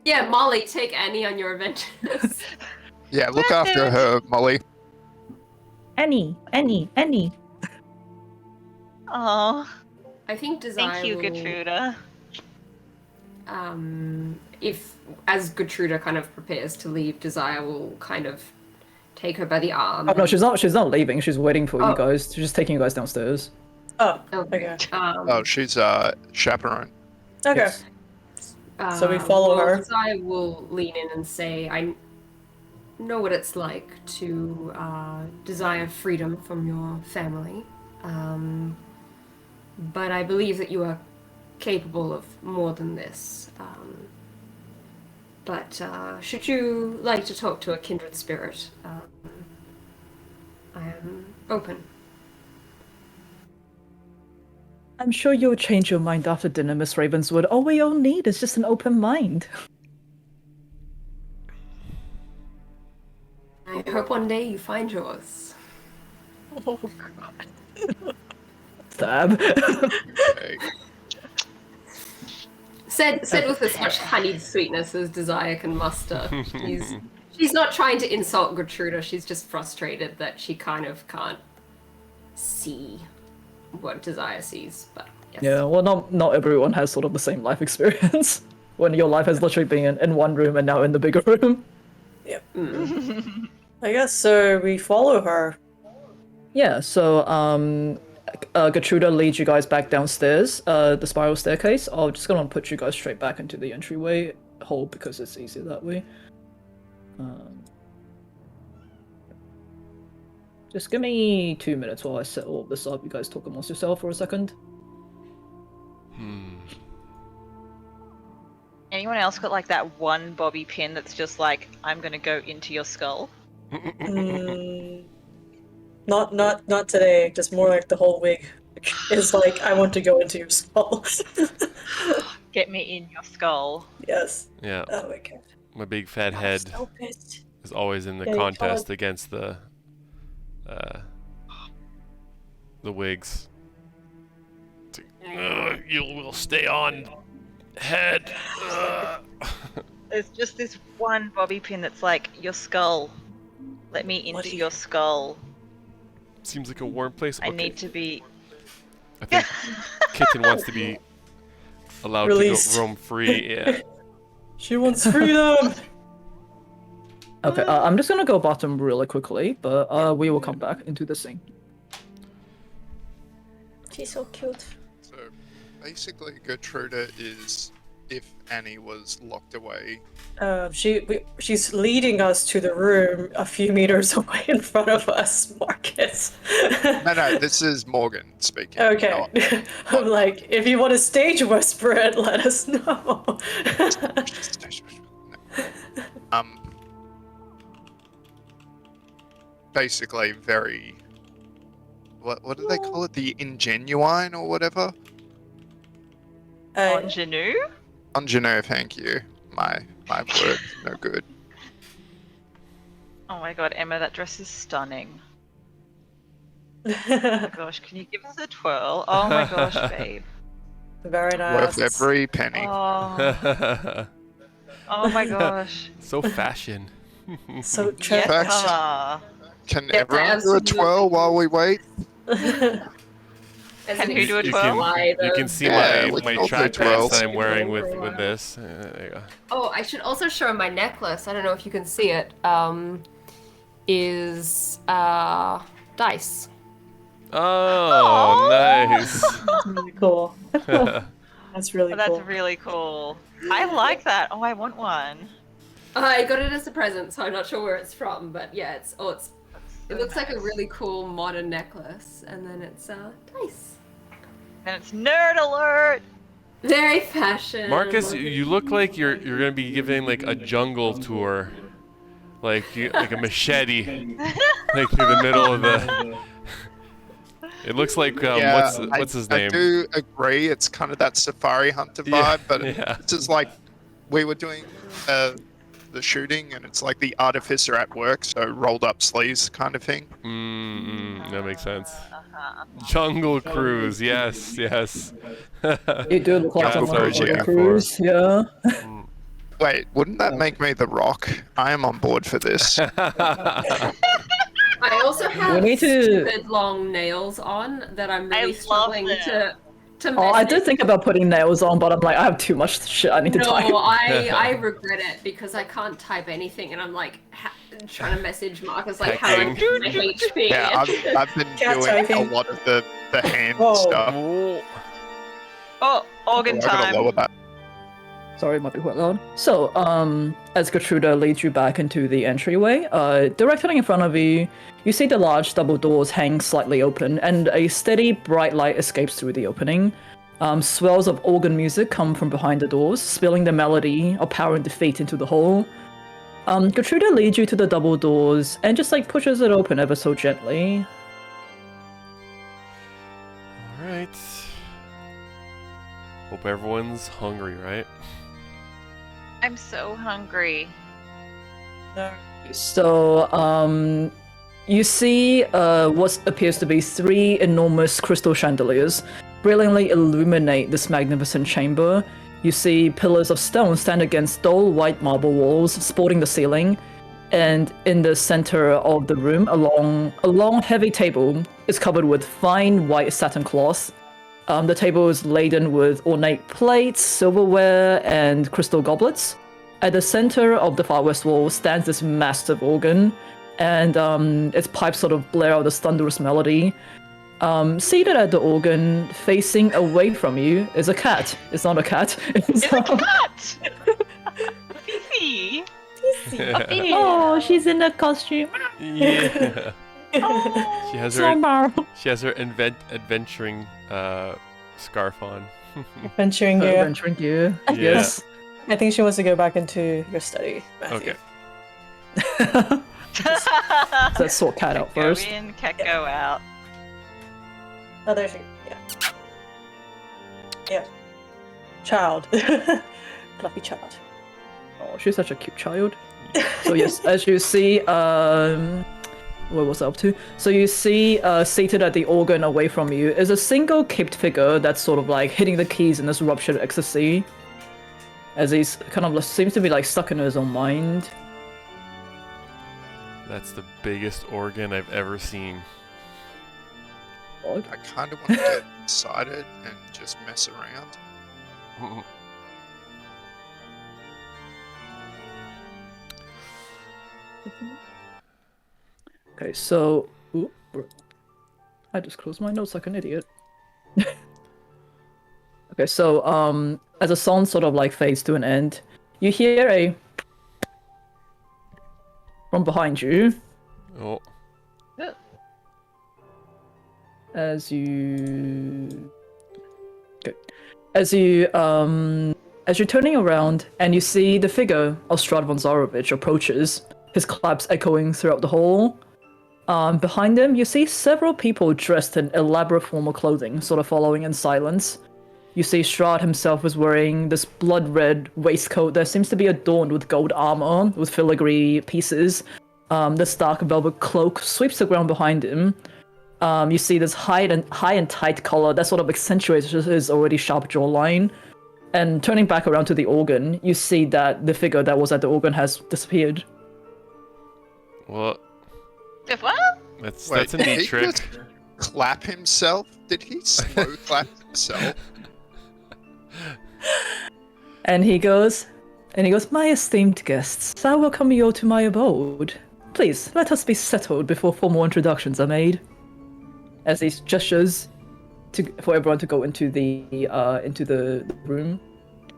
Yeah, Molly, take Annie on your adventures. Yeah, look after her, Molly. Annie. Oh, I think Desire thank you, will, Gertruda. If, as Gertruda kind of prepares to leave, Desire will kind of take her by the arm. Oh no, she's not leaving. She's waiting for Oh. you guys. She's just taking you guys downstairs. Oh, Okay. okay. Oh, she's chaperone. Okay. Yes. So we follow her. Desire will lean in and say, I know what it's like to desire freedom from your family. But I believe that you are capable of more than this. But should you like to talk to a kindred spirit, I am open. I'm sure you'll change your mind after dinner, Miss Ravenswood. All we all need is just an open mind. I hope one day you find yours. Oh god. Stab. Okay. Said with as much honeyed sweetness as Desire can muster. She's not trying to insult Gertruda, she's just frustrated that she kind of can't see what Desire sees. But yes. Yeah, well, not everyone has sort of the same life experience. When your life has literally been in one room and now in the bigger room. Yep. I guess so. We follow her. Yeah, so Gertruda leads you guys back downstairs, the spiral staircase. I'm just gonna put you guys straight back into the entryway hole because it's easier that way. Just give me 2 minutes while I set all of this up. You guys talk amongst yourself for a second. Anyone else got like that one bobby pin that's just like, I'm gonna go into your skull? Not today. Just more like the whole wig is like, I want to go into your skull. Get me in your skull. Yes. Yeah, Oh my god. my big fat head So pissed. is always in the Yeah, you contest told- against the wigs. It's like, you will stay on, head. There's just this one bobby pin that's like, your skull. Let me What into do your skull. Seems like a warm place. I Okay, need to be. I think Kitten wants to be allowed Released. to go roam free. Yeah. She wants freedom. Okay, I'm just gonna go bottom really quickly, but we will come back into the scene. She's so cute. So basically, Gertruda is if Annie was locked away. She's leading us to the room a few meters away in front of us, Marcus. No, this is Morgan speaking. Okay. not- I'm not like, if you want to stage whisper it, let us know. um, basically very. What do they call it? The ingenuine or whatever? Ingenue? Ingenue, thank you. My word, no good. Oh my god, Emma, that dress is stunning. Oh my gosh, can you give us a twirl? Oh my gosh, babe. Very Worth nice. every penny. Oh, oh my gosh. So fashion. So Yes, Fashion. mama. Can Yes, I everyone do a absolutely twirl while we wait? As Can in you do a You twirl? you can see Yeah, we my can all do track pants twirls. that I'm wearing with this. There you go. Oh, I should also show my necklace. I don't know if you can see it. Is dice. Oh, nice. That's really cool. That's really Oh, that's cool. really cool. I like that. Oh, I want one. I got it as a present, so I'm not sure where it's from, but yeah, it looks like a nice. really cool modern necklace, and then it's dice. And it's nerd alert. Very fashion. Marcus, you look like you're gonna be giving like a jungle tour, like like a machete, like through the middle of the. It looks like Yeah, what's his I name? do agree. It's kind of that safari hunter Yeah, vibe, but yeah. this is like we were doing the shooting, and it's like the artificer at work, so rolled up sleeves kind of thing. That makes sense. Jungle Cruise, yes. You do look like That's someone what I on was a looking cruise, yeah. Wait, wouldn't that make me the Rock? I am on board for this. I also have need to- stupid long nails on that I'm I really love struggling them. to Oh, I message. did think about putting nails on, but I'm like, I have too much shit I need to No, type. I regret it because I can't type anything, and I'm like trying to message Marcus like how I Hacking. do my HP. Yeah, I've been Cat doing typing. a lot of the hand Whoa. stuff. Oh, organ I gotta time. lower that. Sorry, it might be quite loud. So, as Gertruda leads you back into the entryway, directly in front of you, you see the large double doors hang slightly open, and a steady, bright light escapes through the opening. Swells of organ music come from behind the doors, spilling the melody of power and defeat into the hall. Gertruda leads you to the double doors and just like pushes it open ever so gently. All right. Hope everyone's hungry, right? I'm so hungry. So, you see what appears to be 3 enormous crystal chandeliers brilliantly illuminate this magnificent chamber. You see pillars of stone stand against dull white marble walls, supporting the ceiling, and in the center of the room, a long heavy table is covered with fine white satin cloth. The table is laden with ornate plates, silverware, and crystal goblets. At the center of the far west wall stands this massive organ, and its pipes sort of blare out this thunderous melody. Seated at the organ, facing away from you, is a cat. It's not a cat. It's a cat! Fifi! Oh, she's in a costume. Yeah. Oh, She has So her marvelous. adventuring scarf on. Venturing gear. Adventuring gear. Yeah. Yes. I think she wants to go back into your study, Matthew. Okay. Let's sort cat out go first. in, cat go out. Oh, there she. Yeah. Yeah. Child. Fluffy child. Oh, she's such a cute child. So yes, as you see, what was I up to? So you see, seated at the organ away from you is a single caped figure that's sort of like hitting the keys in this ruptured ecstasy, as he's kind of seems to be like stuck in his own mind. That's the biggest organ I've ever seen. I kind of want to get excited and just mess around. Okay, so I just closed my notes like an idiot. Okay, so as the song sort of like fades to an end, you hear a from behind you Oh, as you okay. As you're turning around and you see the figure of Strahd von Zarovich approaches, his claps echoing throughout the hall. Behind him, you see several people dressed in elaborate formal clothing, sort of following in silence. You see Strahd himself is wearing this blood-red waistcoat that seems to be adorned with gold armor, with filigree pieces. This dark velvet cloak sweeps the ground behind him. You see this high and tight collar that sort of accentuates his already sharp jawline. And turning back around to the organ, you see that the figure that was at the organ has disappeared. well, If what? that's Wait, a neat did he trick. just clap himself? Did he slow clap himself? And he goes, my esteemed guests, I welcome you all to my abode. Please, let us be settled before formal introductions are made. As he gestures for everyone to go into the room.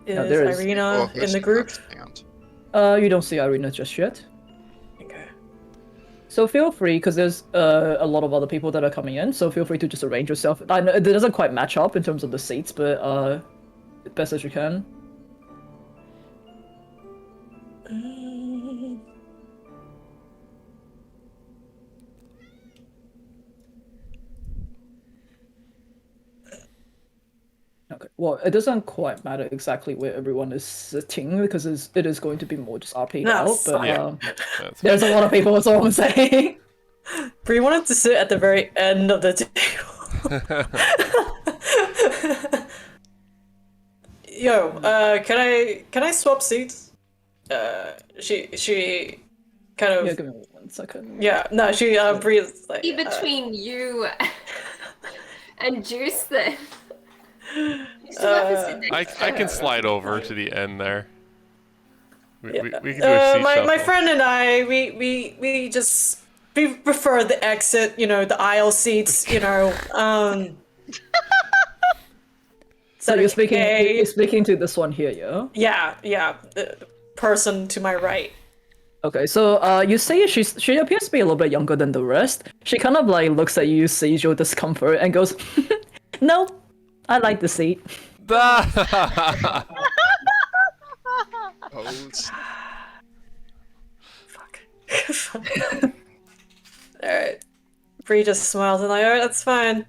Is there is- Irina Or in the group? found? You don't see Irina just yet. Okay. So feel free, because there's a lot of other people that are coming in, so feel free to just arrange yourself. I know it doesn't quite match up in terms of the seats, but best as you can. Okay. Well, it doesn't quite matter exactly where everyone is sitting because it is going to be more just RP'd No, out. But fine. That's there's a lot of people. That's all I'm saying. Bree wanted to sit at the very end of the table. Yo, can I swap seats? She kind of Yeah, give me 1 second. yeah, no, she Bree's like Be between you and Juice then. You still have to sit next I to can her. slide over to the end there. We can do a seat my shuffle. friend and I we just we prefer the exit, the aisle seats, So you're speaking. okay? You're speaking to this one here, yeah. Yeah, the person to my right. Okay, so you see she appears to be a little bit younger than the rest. She kind of like looks at you, sees your discomfort, and goes, "No, I like the seat." Pose. Fuck. Alright. Bree just smiles and like, alright, that's fine.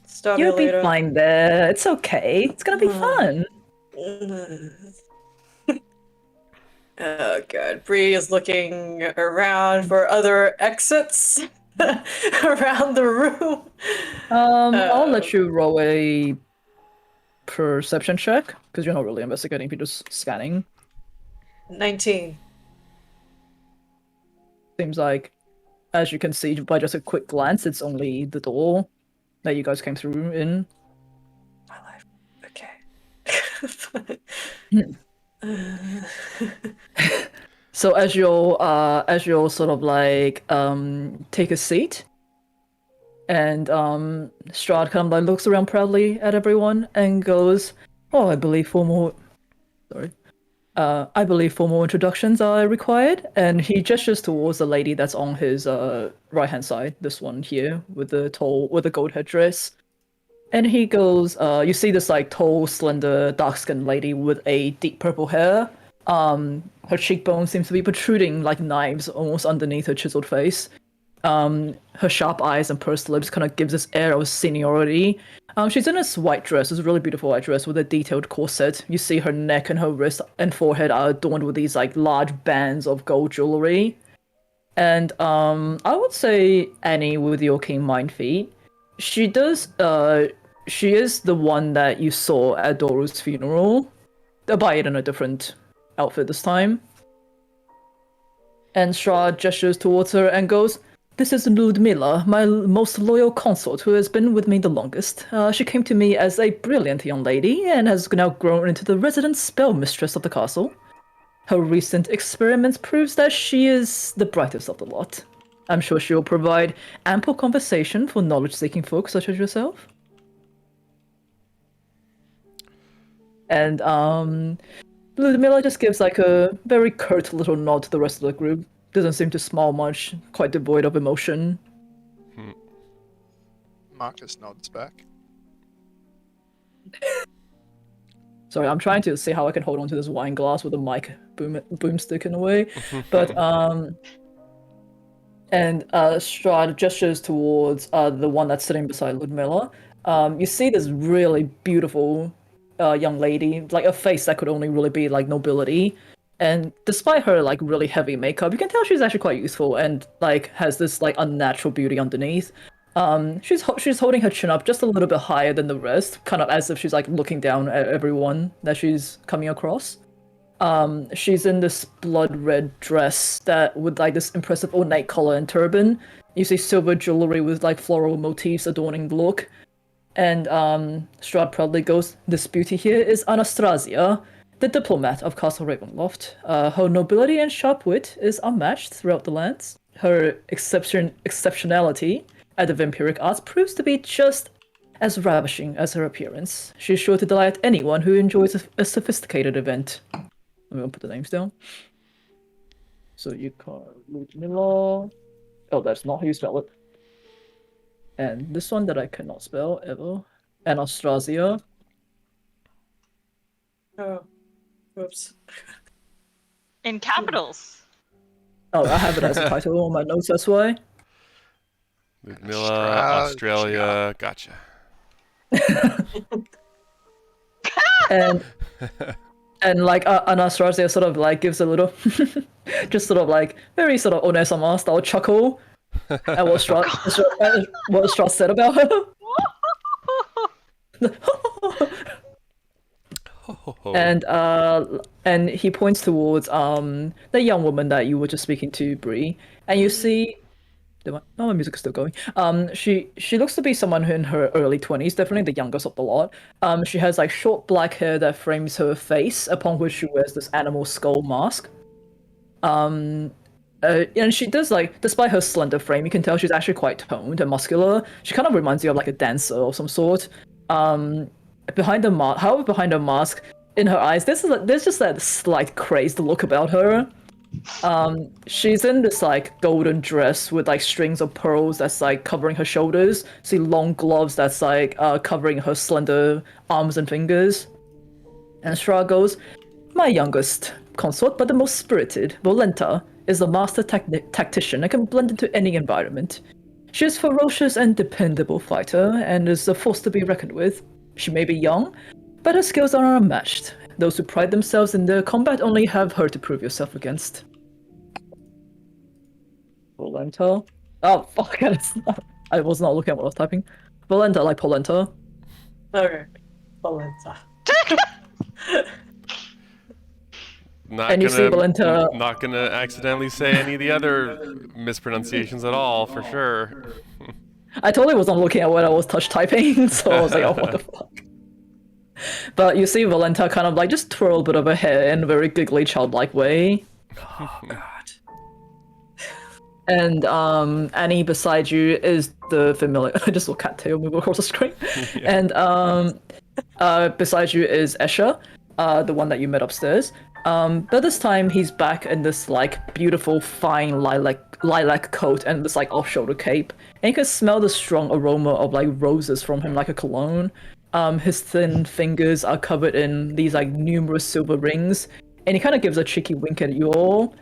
Stop you You'll be later. fine there. It's okay. It's gonna be fun. Oh god. Bree is looking around for other exits around the room. I'll let you roll a perception check because you're not really investigating. You're just scanning. 19. Seems like, as you can see by just a quick glance, it's only the door that you guys came through in. My life. Okay. So as you'll sort of like take a seat, and Strahd kind of like looks around proudly at everyone and goes, "Oh, I believe formal introductions are required." And he gestures towards the lady that's on his right hand side, this one here with the gold headdress. And he goes, you see this like tall, slender, dark-skinned lady with a deep purple hair. Her cheekbone seems to be protruding like knives almost underneath her chiseled face. Her sharp eyes and pursed lips kind of gives this air of seniority. She's in this white dress, this really beautiful white dress with a detailed corset. You see her neck and her wrist and forehead are adorned with these like large bands of gold jewelry. And I would say Annie, with your keen mind feat, she is the one that you saw at Doru's funeral, albeit in a different outfit this time. And Strahd gestures towards her and goes, "This is Ludmilla, my most loyal consort who has been with me the longest. She came to me as a brilliant young lady and has now grown into the resident spell mistress of the castle. Her recent experiments proves that she is the brightest of the lot. I'm sure she will provide ample conversation for knowledge-seeking folk such as yourself." And Ludmilla just gives like a very curt little nod to the rest of the group. Doesn't seem to smile much, quite devoid of emotion. Marcus nods back. Sorry, I'm trying to see how I can hold on to this wine glass with a mic boomstick in a way. But Strahd gestures towards the one that's sitting beside Ludmilla. You see this really beautiful young lady, like a face that could only really be like nobility. And despite her like really heavy makeup, you can tell she's actually quite useful and like has this like unnatural beauty underneath. She's holding her chin up just a little bit higher than the rest, kind of as if she's like looking down at everyone that she's coming across. She's in this blood red dress that with like this impressive ornate collar and turban. You see silver jewelry with like floral motifs adorning the look. And Strahd proudly goes, "This beauty here is Anastasia, the diplomat of Castle Ravenloft. Her nobility and sharp wit is unmatched throughout the lands. Her exceptionality at the vampiric arts proves to be just as ravishing as her appearance. She's sure to delight anyone who enjoys a sophisticated event." I'm gonna put the names down. So you call Ludmilla. Oh, that's not how you spell it. And this one that I cannot spell ever. Anastasia. Oh, whoops. In capitals. Oh, I have it as a title on my notes, that's why. Ludmilla, Australia. Gotcha. And like Anastasia sort of like gives a little just sort of like very sort of Onesama style chuckle at what Strahd said about her. And he points towards the young woman that you were just speaking to, Bree, and you see. Oh, my music is still going. She looks to be someone who in her early 20s, definitely the youngest of the lot. She has like short black hair that frames her face, upon which she wears this animal skull mask. And she does like, despite her slender frame, you can tell she's actually quite toned and muscular. She kind of reminds you of like a dancer of some sort. Behind the mask, however, behind her mask, in her eyes, there's just that slight crazed look about her. She's in this like golden dress with like strings of pearls that's like covering her shoulders. See long gloves that's like covering her slender arms and fingers. And Strahd goes, "My youngest consort, but the most spirited, Volenta, is a master tactician and can blend into any environment. She is a ferocious and dependable fighter and is a force to be reckoned with. She may be young, but her skills are unmatched. Those who pride themselves in their combat only have her to prove yourself against." Polenta? Oh, fuck, I was not looking at what I was typing. Polenta, like polenta. Okay. Valenta. And you see Valenta. Not gonna accidentally say any of the other mispronunciations at all, for sure. I totally was not looking at what I was touch typing, so I was like, oh, what the fuck. But you see Valenta kind of like just twirl a bit of her hair in a very giggly, childlike way. Oh, God. And Annie beside you is the familiar. I just saw cattail move across the screen. Yeah. And beside you is Escher, the one that you met upstairs. But this time he's back in this like beautiful fine lilac coat and this like off-shoulder cape, and you can smell the strong aroma of like roses from him, like a cologne. His thin fingers are covered in these like numerous silver rings, and he kind of gives a cheeky wink at you all,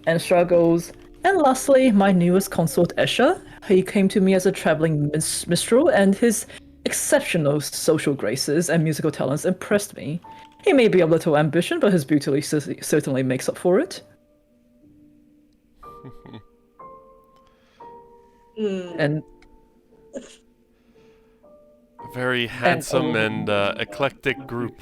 and Strahd goes, "And lastly, my newest consort Escher. He came to me as a traveling minstrel, and his exceptional social graces and musical talents impressed me. He may be a little ambitious, but his beauty certainly makes up for it." And A very handsome and eclectic group.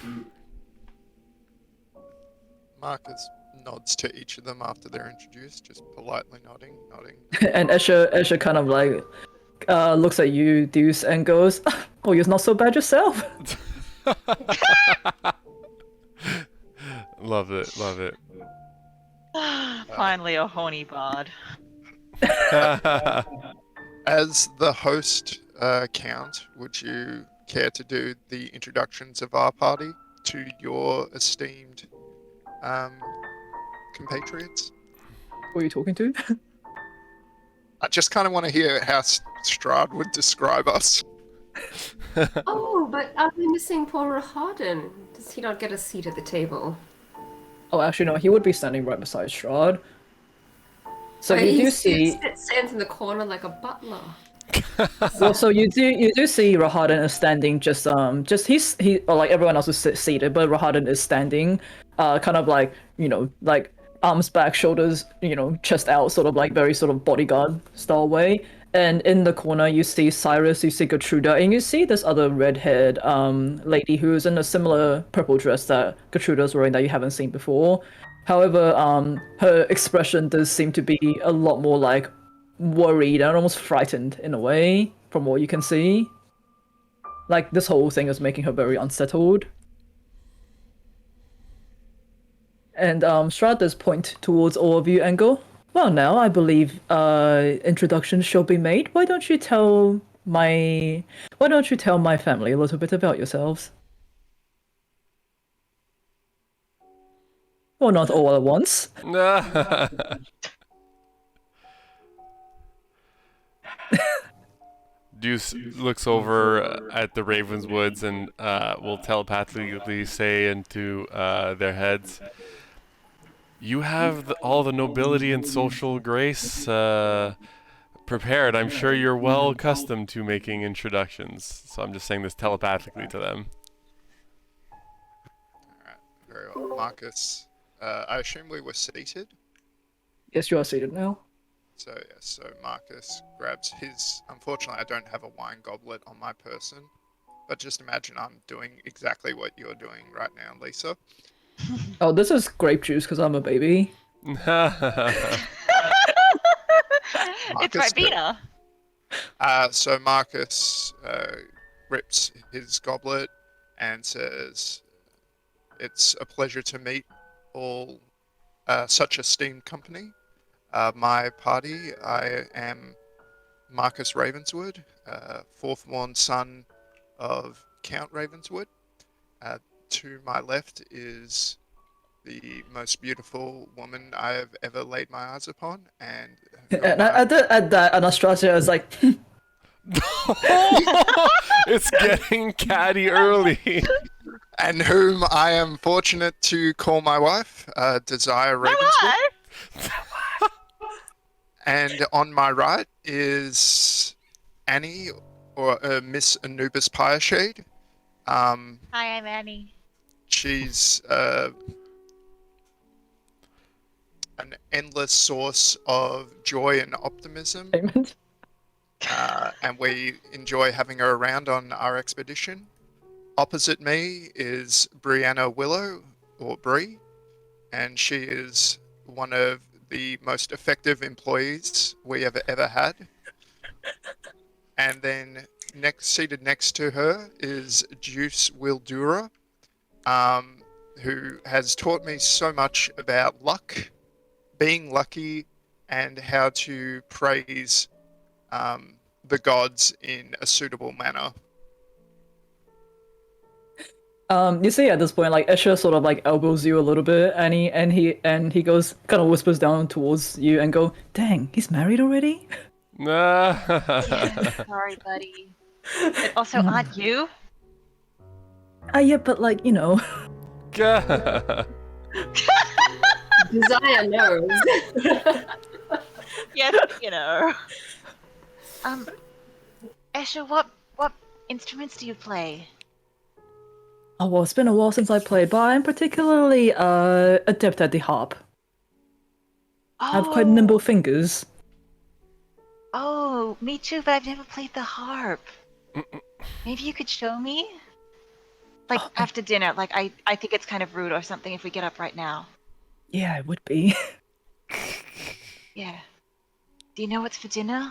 Marcus nods to each of them after they're introduced, just politely nodding. and Escher kind of like looks at you, Deuce, and goes, "Oh, you're not so bad yourself." Love it, love it. Finally, a horny bard. As the host, Count, would you care to do the introductions of our party? to your esteemed compatriots? Who are you talking to? I just kind of want to hear how Strahd would describe us. Oh, but are we missing poor Rahadin? Does he not get a seat at the table? Oh, actually, no, he would be standing right beside Strahd. So you He do see. stands in the corner like a butler. Well, so you do see Rahadin is standing just he or like everyone else is seated, but Rahadin is standing, kind of like like arms back, shoulders chest out, sort of like very sort of bodyguard style way. And in the corner you see Cyrus, you see Gertruda, and you see this other red-haired lady who's in a similar purple dress that Gertruda's wearing that you haven't seen before. However, her expression does seem to be a lot more like worried and almost frightened in a way, from what you can see. Like this whole thing is making her very unsettled. And Strahd does point towards all of you and go, "Well, now I believe introductions shall be made. Why don't you tell my family a little bit about yourselves? Well, not all at once." Deuce looks over at the Ravenswoods and will telepathically say into their heads, "You have all the nobility and social grace prepared. I'm sure you're well accustomed to making introductions." So I'm just saying this telepathically to them. Alright, very well. Marcus, I assume we were seated? Yes, you are seated now. So, yes, so Marcus grabs his... Unfortunately, I don't have a wine goblet on my person, but just imagine I'm doing exactly what you're doing right now, Lisa. Oh, this is grape juice because I'm a baby. It's Marcus Ribena. So Marcus rips his goblet and says, "It's a pleasure to meet all such esteemed company. My party, I am Marcus Ravenswood, fourth-born son of Count Ravenswood. To my left is the most beautiful woman I have ever laid my eyes upon, and And at that, Anastasia is like, It's getting catty early. and whom I am fortunate to call my wife, Desire My Ravenswood. wife. And on my right is Annie, or Miss Anubis Pireshade. Hi, I'm Annie. She's an endless source of joy and optimism, payment. and we enjoy having her around on our expedition. Opposite me is Brianna Willow, or Bree, and she is one of the most effective employees we have ever had. And then seated next to her is Juice Wildura, who has taught me so much about luck, being lucky, and how to praise the gods in a suitable manner. You see at this point, like Escher sort of like elbows you a little bit, and he goes, kind of whispers down towards you and go, "Dang, he's married already?" Sorry, buddy. But also, aren't you? Yeah, but like Desire knows. Yes, you know. Escher, what instruments do you play? Oh well, it's been a while since I played, but I'm particularly adept at the harp. I have quite nimble fingers. Oh, me too, but I've never played the harp. Maybe you could show me? Like, after dinner. Like, I think it's kind of rude or something if we get up right now. Yeah, it would be. Yeah. Do you know what's for dinner?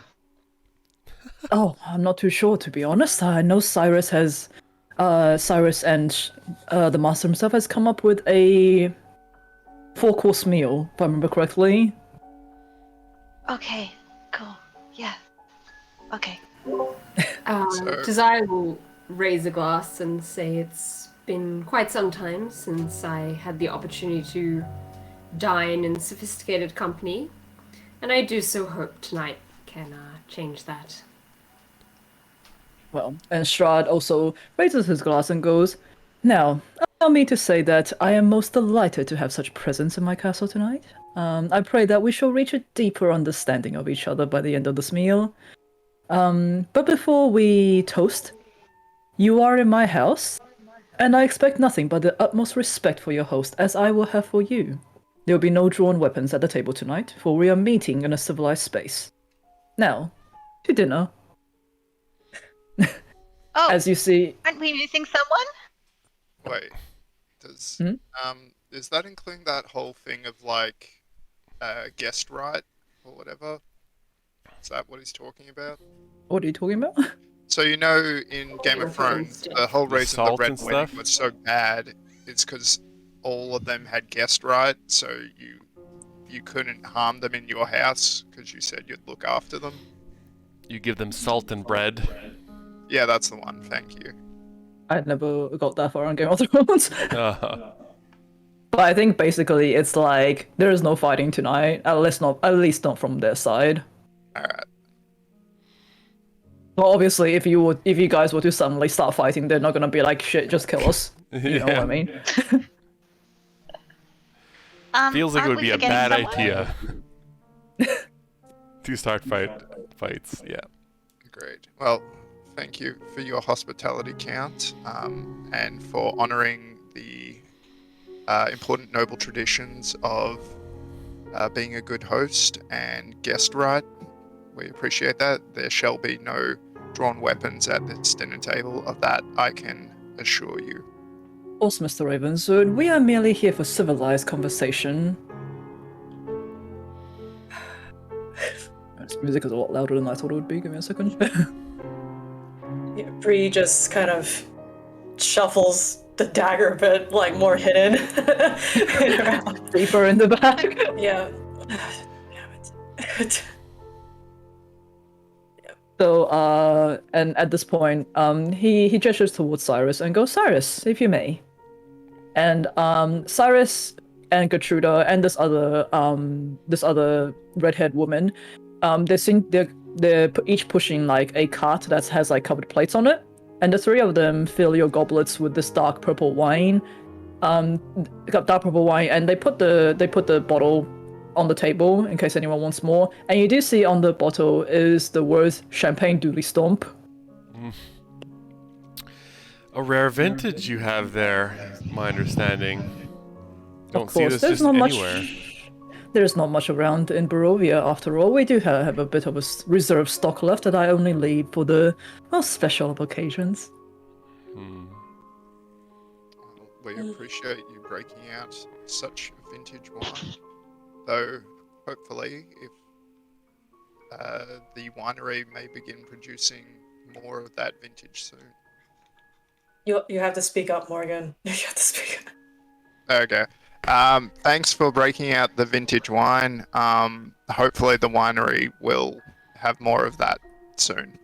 Oh, I'm not too sure, to be honest. I know Cyrus and the master himself has come up with a 4-course meal, if I remember correctly. Okay, cool. Yeah. Okay. Desire will raise a glass and say it's been quite some time since I had the opportunity to dine in sophisticated company, and I do so hope tonight can change that. Well, and Strahd also raises his glass and goes, "Now, allow me to say that I am most delighted to have such presence in my castle tonight. I pray that we shall reach a deeper understanding of each other by the end of this meal. But before we toast, you are in my house, and I expect nothing but the utmost respect for your host, as I will have for you. There will be no drawn weapons at the table tonight, for we are meeting in a civilized space. Now, to dinner." Oh, As you see, aren't we missing someone? Wait, does Hmm? is that including that whole thing of like guest right or whatever? Is that what he's talking about? what are you talking about? So you know, in Game of Thrones, the whole The reason the salt Red and Wedding stuff? was so bad is because all of them had guest right, so you couldn't harm them in your house because you said you'd look after them. You give them salt and bread. Yeah, that's the one. Thank you. I never got that far on Game of Thrones. Uh, But I think basically it's like there is no fighting tonight. At least not from their side. All right. Well, obviously, if you guys were to suddenly start fighting, they're not gonna be like, "Shit, just kill us." You know what I mean? Feels like it Aren't would we be a forgetting bad someone? idea to start fights. Yeah. Great. Well, thank you for your hospitality, Count, and for honouring the important noble traditions of being a good host and guest right. We appreciate that. There shall be no drawn weapons at this dinner table. Of that, I can assure you. Of course, Mr. Ravenswood, we are merely here for civilized conversation. This music is a lot louder than I thought it would be. Give me a second. Yeah, Bree just kind of shuffles the dagger a bit, like more hidden. around. Deeper in the back. Yeah. Damn it. So, and at this point, he gestures towards Cyrus and goes, "Cyrus, if you may." And Cyrus and Gertruda and this other redhead woman, they're each pushing like a cart that has like covered plates on it, and the three of them fill your goblets with this dark purple wine, and they put the bottle on the table in case anyone wants more. And you do see on the bottle is the words "Champagne Dooley Stomp." A rare vintage you have there, is my understanding. Don't Of see course, this there's just not anywhere. much. There's not much around in Barovia, after all. We do have a bit of a reserve stock left that I only leave for the special occasions. Hmm. Well, we appreciate you breaking out such vintage wine. Though, hopefully, if the winery may begin producing more of that vintage soon. You have to speak up, Morgan. You have to speak up. Okay. Thanks for breaking out the vintage wine. Hopefully the winery will have more of that soon.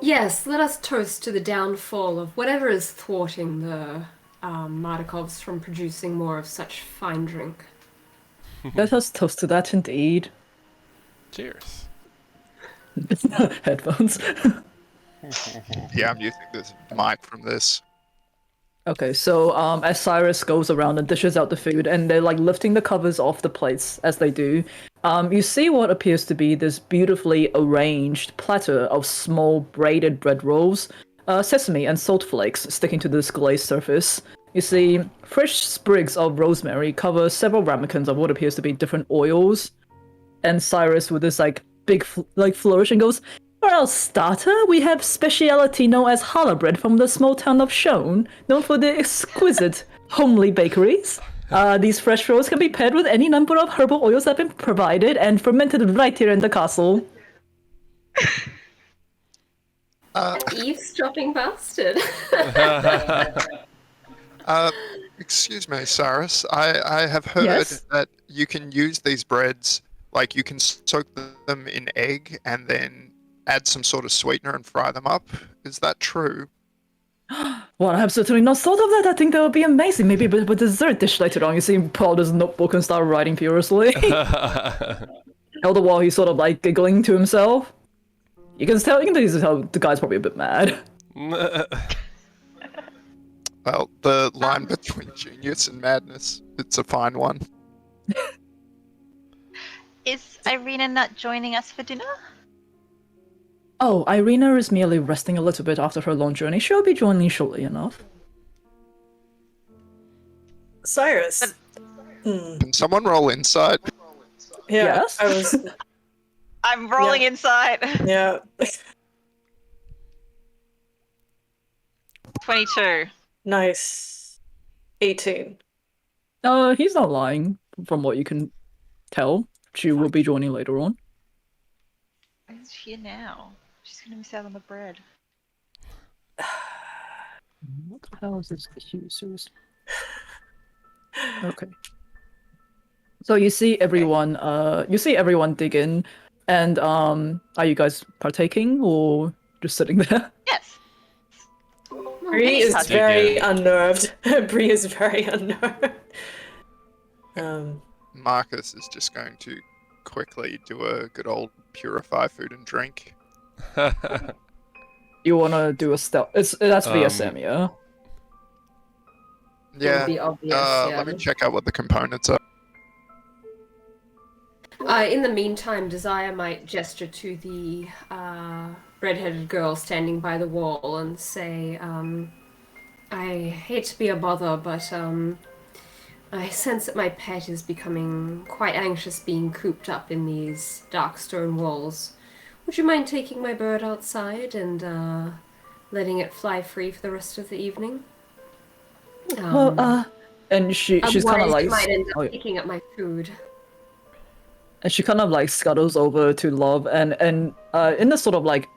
Yes, let us toast to the downfall of whatever is thwarting the Mardikovs from producing more of such fine drink. Let us toast to that indeed. Cheers. Headphones. Yeah, I'm using this mic from this. Okay, so as Cyrus goes around and dishes out the food, and they're like lifting the covers off the plates as they do, you see what appears to be this beautifully arranged platter of small braided bread rolls, sesame and salt flakes sticking to this glazed surface. You see fresh sprigs of rosemary cover several ramekins of what appears to be different oils, and Cyrus with this like big flourish and goes, "For our starter, we have speciality known as challah bread from the small town of Shone, known for their exquisite homely bakeries. These fresh rolls can be paired with any number of herbal oils that have been provided and fermented right here in the castle." Eavesdropping bastard. Excuse me, Cyrus. I have heard Yes? that you can use these breads, like you can soak them in egg and then add some sort of sweetener and fry them up. Is that true? Well, I've certainly not thought of that. I think that would be amazing. Maybe a dessert dish later on. You see him pull out his notebook and start writing furiously. All the while he's sort of like giggling to himself. You can tell the guy's probably a bit mad. Well, the line between genius and madness, it's a fine one. Is Irina not joining us for dinner? Oh, Irina is merely resting a little bit after her long journey. She'll be joining shortly enough. Cyrus. Can someone roll insight? Yeah, Yes? I was. I'm rolling inside. Yeah. 22. Nice. 18. He's not lying, from what you can tell. She will be joining later on. Who's here now? She's gonna miss out on the bread. What the hell is this queue? Seriously. Okay. So you see everyone dig in, and are you guys partaking or just sitting there? Yes. Bree is touch very again. unnerved. Bree is very unnerved. Marcus is just going to quickly do a good old purify food and drink. You wanna do a stealth? That's VSM, yeah. It Yeah. would be obvious, yeah. Let me check out what the components are. In the meantime, Desire might gesture to the red-headed girl standing by the wall and say, I hate to be a bother, but I sense that my pet is becoming quite anxious being cooped up in these dark stone walls. Would you mind taking my bird outside and letting it fly free for the rest of the evening? And she's kind of Otherwise, like, it might end oh, up yeah. picking up my food. And she kind of like scuttles over to Love and in this sort of like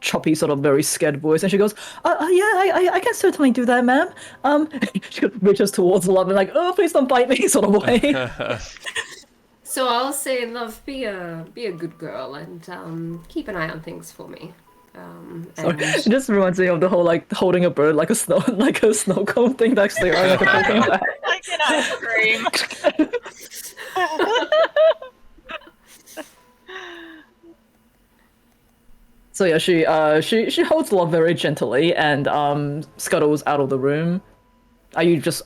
choppy, sort of very scared voice, and she goes, yeah, I can certainly do that, ma'am. She reaches towards Love and like, oh, please don't bite me, sort of way. So I'll say, Love, be a good girl and keep an eye on things for me. Sorry. It just reminds me of the whole like holding a bird like a snow cone thing that's there, like a poking back. I cannot scream. So yeah, she holds Love very gently and scuttles out of the room. Are you just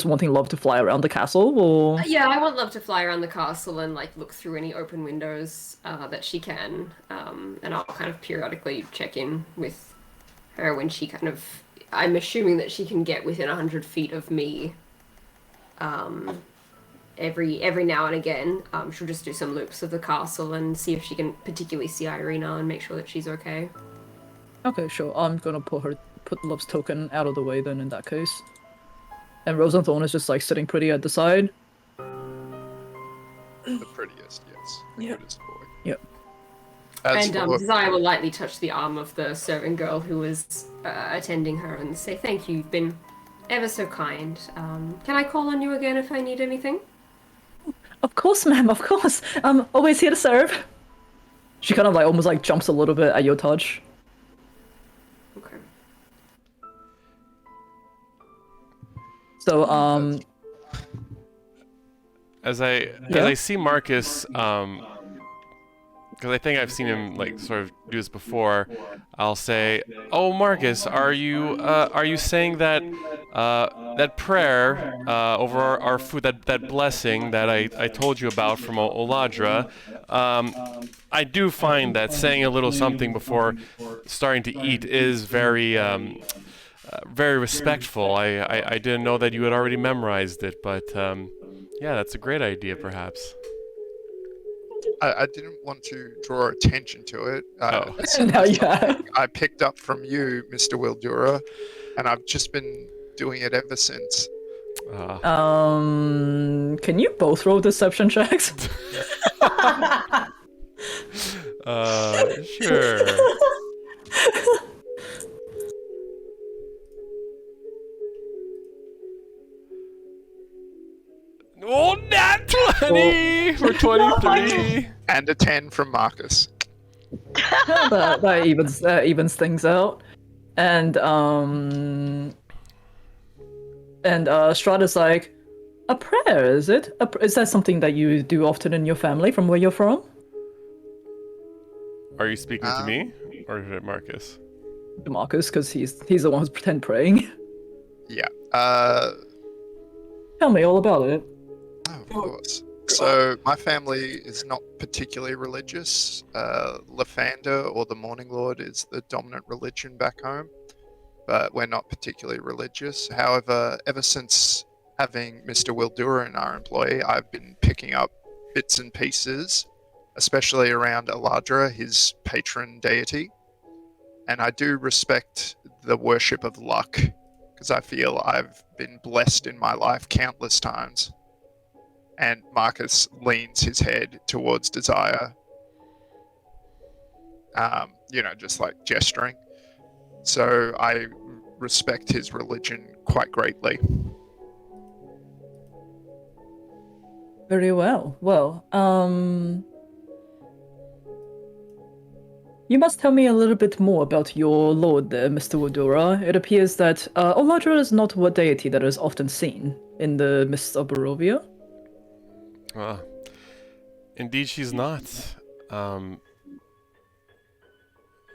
wanting Love to fly around the castle, or? Yeah, I want Love to fly around the castle and like look through any open windows that she can, and I'll kind of periodically check in with her when she kind of. I'm assuming that she can get within 100 feet of me. Every now and again, she'll just do some loops of the castle and see if she can particularly see Irina and make sure that she's okay. Okay, sure. I'm gonna put Love's token out of the way then in that case. And Rosenthorn is just like sitting pretty at the side. The prettiest, yes. The Yep. goodest boy. Yep. As And for- Desire will lightly touch the arm of the servant girl who was attending her and say, "Thank you, you've been ever so kind. Can I call on you again if I need anything?" Of course, ma'am, of course. I'm always here to serve. She kind of like almost like jumps a little bit at your touch. Okay. So, as I see Marcus, because I think I've seen him like sort of do this before, I'll say, "Oh, Marcus, are you saying that that prayer over our food, that blessing that I told you about from Oladra? I do find that saying a little something before starting to eat is very very respectful. I didn't know that you had already memorized it, but yeah, that's a great idea, perhaps." I didn't want to draw attention to it. Oh. It's now you something have. I picked up from you, Mr. Wildura, and I've just been doing it ever since. Can you both roll deception checks? Sure. Oh, nat 20 for 23. And a 10 from Marcus. that evens things out. And Strahd is like, a prayer, is it? Is that something that you do often in your family from where you're from? Are you speaking to Um, me or to Marcus? Marcus, because he's the one who's pretend praying. Yeah. Tell me all about it. Oh, of course. So my family is not particularly religious. Lathander, or the Morning Lord, is the dominant religion back home, but we're not particularly religious. However, ever since having Mr. Wildurin, our employee, I've been picking up bits and pieces, especially around Aladra, his patron deity. And I do respect the worship of luck, because I feel I've been blessed in my life countless times. And Marcus leans his head towards Desire, just like gesturing. So I respect his religion quite greatly. Very well. Well, you must tell me a little bit more about your lord there, Mr. Wodora. It appears that Oladra is not a deity that is often seen in the mists of Barovia. Indeed, she's not. Other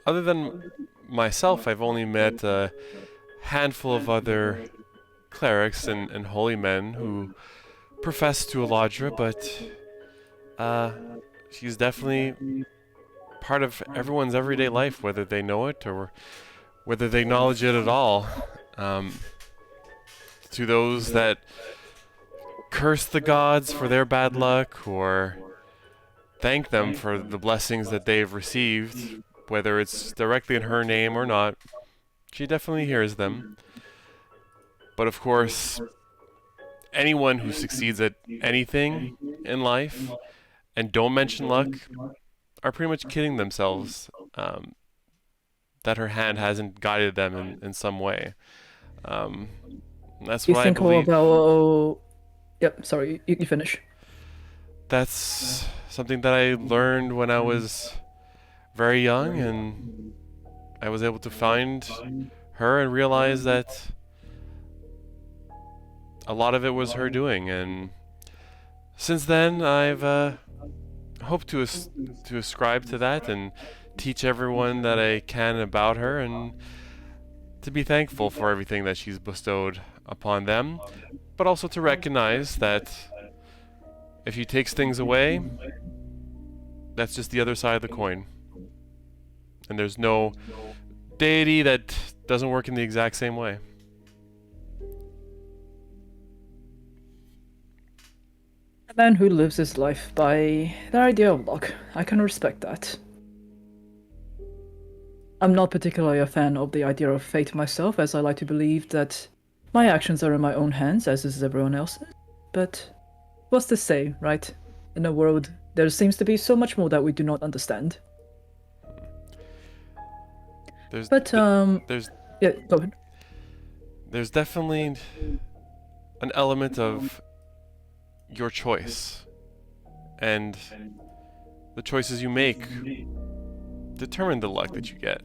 than myself, I've only met a handful of other clerics and holy men who profess to Aladra, but she's definitely part of everyone's everyday life, whether they know it or whether they acknowledge it at all. To those that curse the gods for their bad luck or thank them for the blessings that they've received, whether it's directly in her name or not, she definitely hears them. But of course, anyone who succeeds at anything in life and don't mention luck are pretty much kidding themselves that her hand hasn't guided them in some way. That's You what I think more believe. about... Yep, sorry, you finish. That's something that I learned when I was very young, and I was able to find her and realize that a lot of it was her doing. And since then, I've hoped to ascribe to that and teach everyone that I can about her, and to be thankful for everything that she's bestowed upon them, but also to recognize that if she takes things away, that's just the other side of the coin. And there's no deity that doesn't work in the exact same way. A man who lives his life by the idea of luck. I can respect that. I'm not particularly a fan of the idea of fate myself, as I like to believe that my actions are in my own hands, as is everyone else's. But what's to say, right? In a world, there seems to be so much more that we do not understand. There's Yeah, go ahead. There's definitely an element of your choice, and the choices you make determine the luck that you get.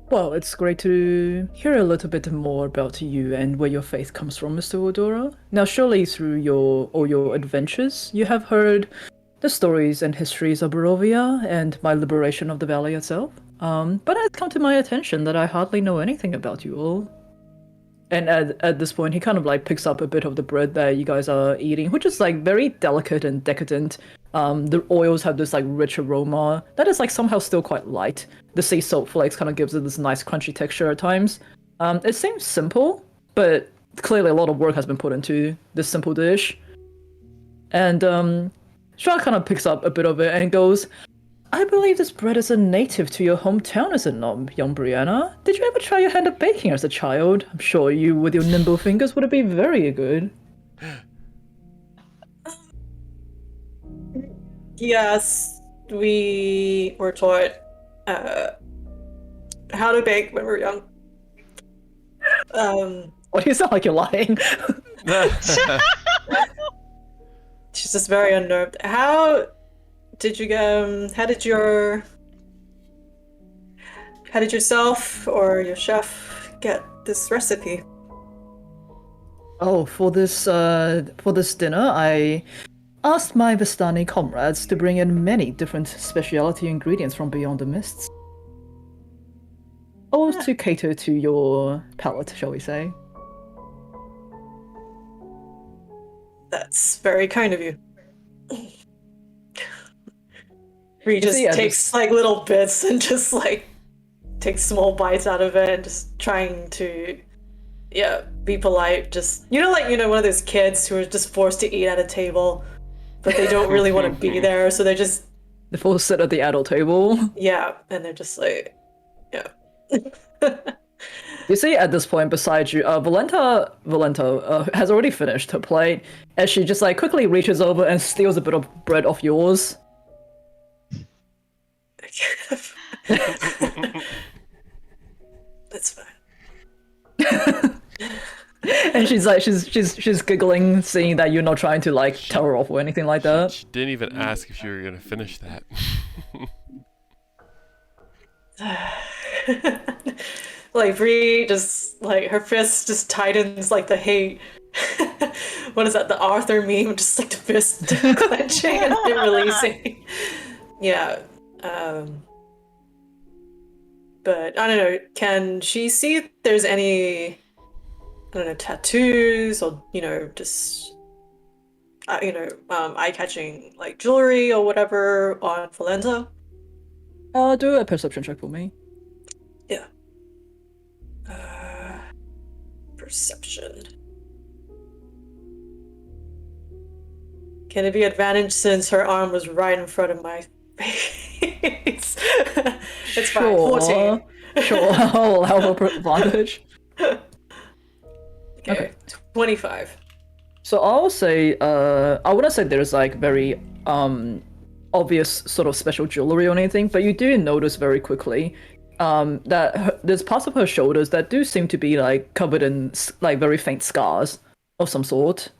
Well, it's great to hear a little bit more about you and where your faith comes from, Mr. Odora. Now, surely through your adventures, you have heard the stories and histories of Barovia and my liberation of the valley itself. But it's come to my attention that I hardly know anything about you all. And at this point, he kind of like picks up a bit of the bread that you guys are eating, which is like very delicate and decadent. The oils have this like rich aroma that is like somehow still quite light. The sea salt flakes kind of gives it this nice crunchy texture at times. It seems simple, but clearly a lot of work has been put into this simple dish. And Shaw kind of picks up a bit of it and goes, I believe this bread is a native to your hometown, is it not, young Brianna? Did you ever try your hand at baking as a child? I'm sure you, with your nimble fingers, would have been very good. Yes, we were taught how to bake when we were young. What do you sound like you're lying? She's just very unnerved. How how did yourself or your chef get this recipe? Oh, for this dinner, I asked my Vistani comrades to bring in many different specialty ingredients from beyond the mists. All to cater to your palate, shall we say. That's very kind of you. He just see, I takes like little bits and just like takes small bites out of it and just trying to be polite. Just like one of those kids who are just forced to eat at a table, but they don't really want to be there, so they just The full sit at the adult table. and they're just like You see, at this point, beside you, Valento has already finished her plate, as she just like quickly reaches over and steals a bit of bread off yours. That's fine. And she's like, she's giggling, seeing that you're not trying to like tell her off or anything like that. She didn't even ask if you were gonna finish that. Like Bree just like her fist just tightens like the hate. What is that? The Arthur meme, just like the fist clenching and then releasing. Yeah. But I don't know. Can she see if there's any, I don't know, tattoos or just eye-catching like jewelry or whatever on Valento? Do a perception check for me. Yeah. Perception. Can it be advantage since her arm was right in front of my face? It's fine. 14. Sure, I'll allow for advantage. Okay. 25. So I'll say, I wouldn't say there's like very obvious sort of special jewelry or anything, but you do notice very quickly that there's parts of her shoulders that do seem to be like covered in like very faint scars of some sort.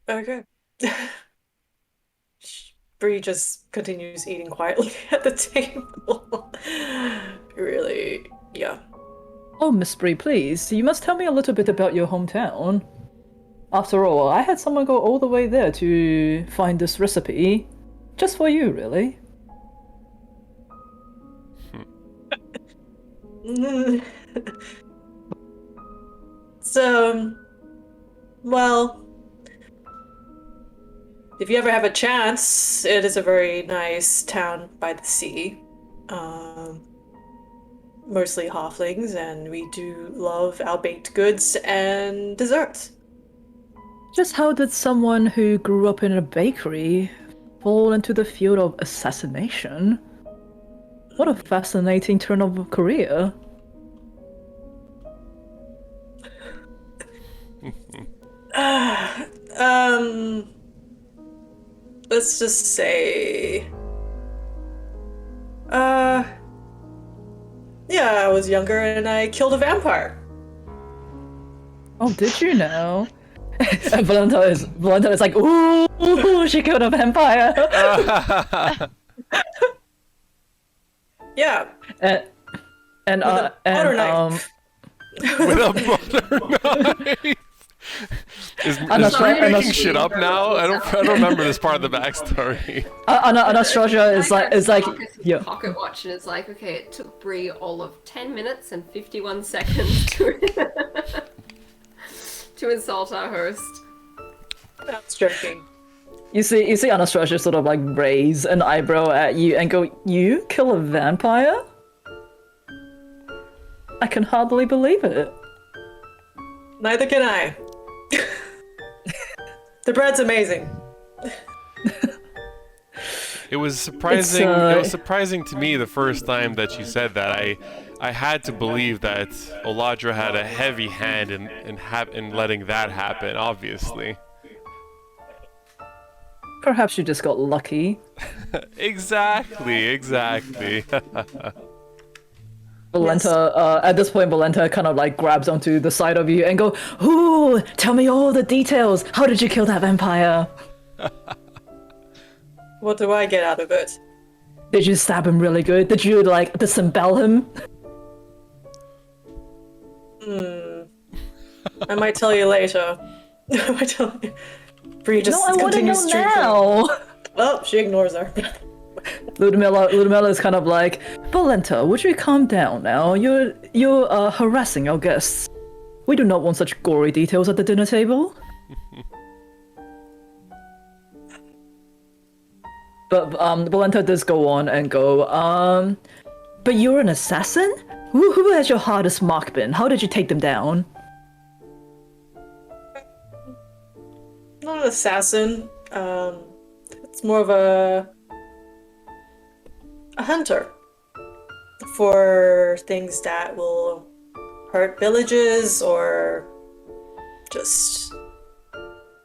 Okay. Bree just continues eating quietly at the table. Really, yeah. Oh, Miss Bree, please, you must tell me a little bit about your hometown. After all, I had someone go all the way there to find this recipe. Just for you, really. So, well, if you ever have a chance, it is a very nice town by the sea. Mostly halflings, and we do love our baked goods and desserts. Just how did someone who grew up in a bakery fall into the field of assassination? What a fascinating turn of a career. Let's just say, yeah, I was younger and I killed a vampire. Oh, did you know? And Valento is like, ooh, she killed a vampire. Yeah. And butter knife. With a butter knife. Is making shit up now? I don't remember this part of the backstory. Anastasia is like, Marcus yeah. Pocket watch and it's like, okay, it took Bree all of 10 minutes and 51 seconds to insult our host. That's joking. You see Anastasia sort of like raise an eyebrow at you and go, "You kill a vampire? I can hardly believe it." Neither can I. The bread's amazing. It was surprising. It was surprising to me the first time that you said that. I had to believe that Oladra had a heavy hand in letting that happen. Obviously. Perhaps you just got lucky. Exactly. Valenta, at this point, Valenta kind of like grabs onto the side of you and go, "Ooh, tell me all the details. How did you kill that vampire?" What do I get out of it? Did you stab him really good? Did you, like, disembowel him? I might tell you later. I might tell you. Bree just No, I want to know continues drinking. now! Well, she ignores her. Ludmilla is kind of like, Valenta, would you calm down now? You're harassing our guests. We do not want such gory details at the dinner table. But Valenta does go on and go, but you're an assassin? Who has your hardest mark been? How did you take them down? Not an assassin. It's more of a hunter for things that will hurt villages or just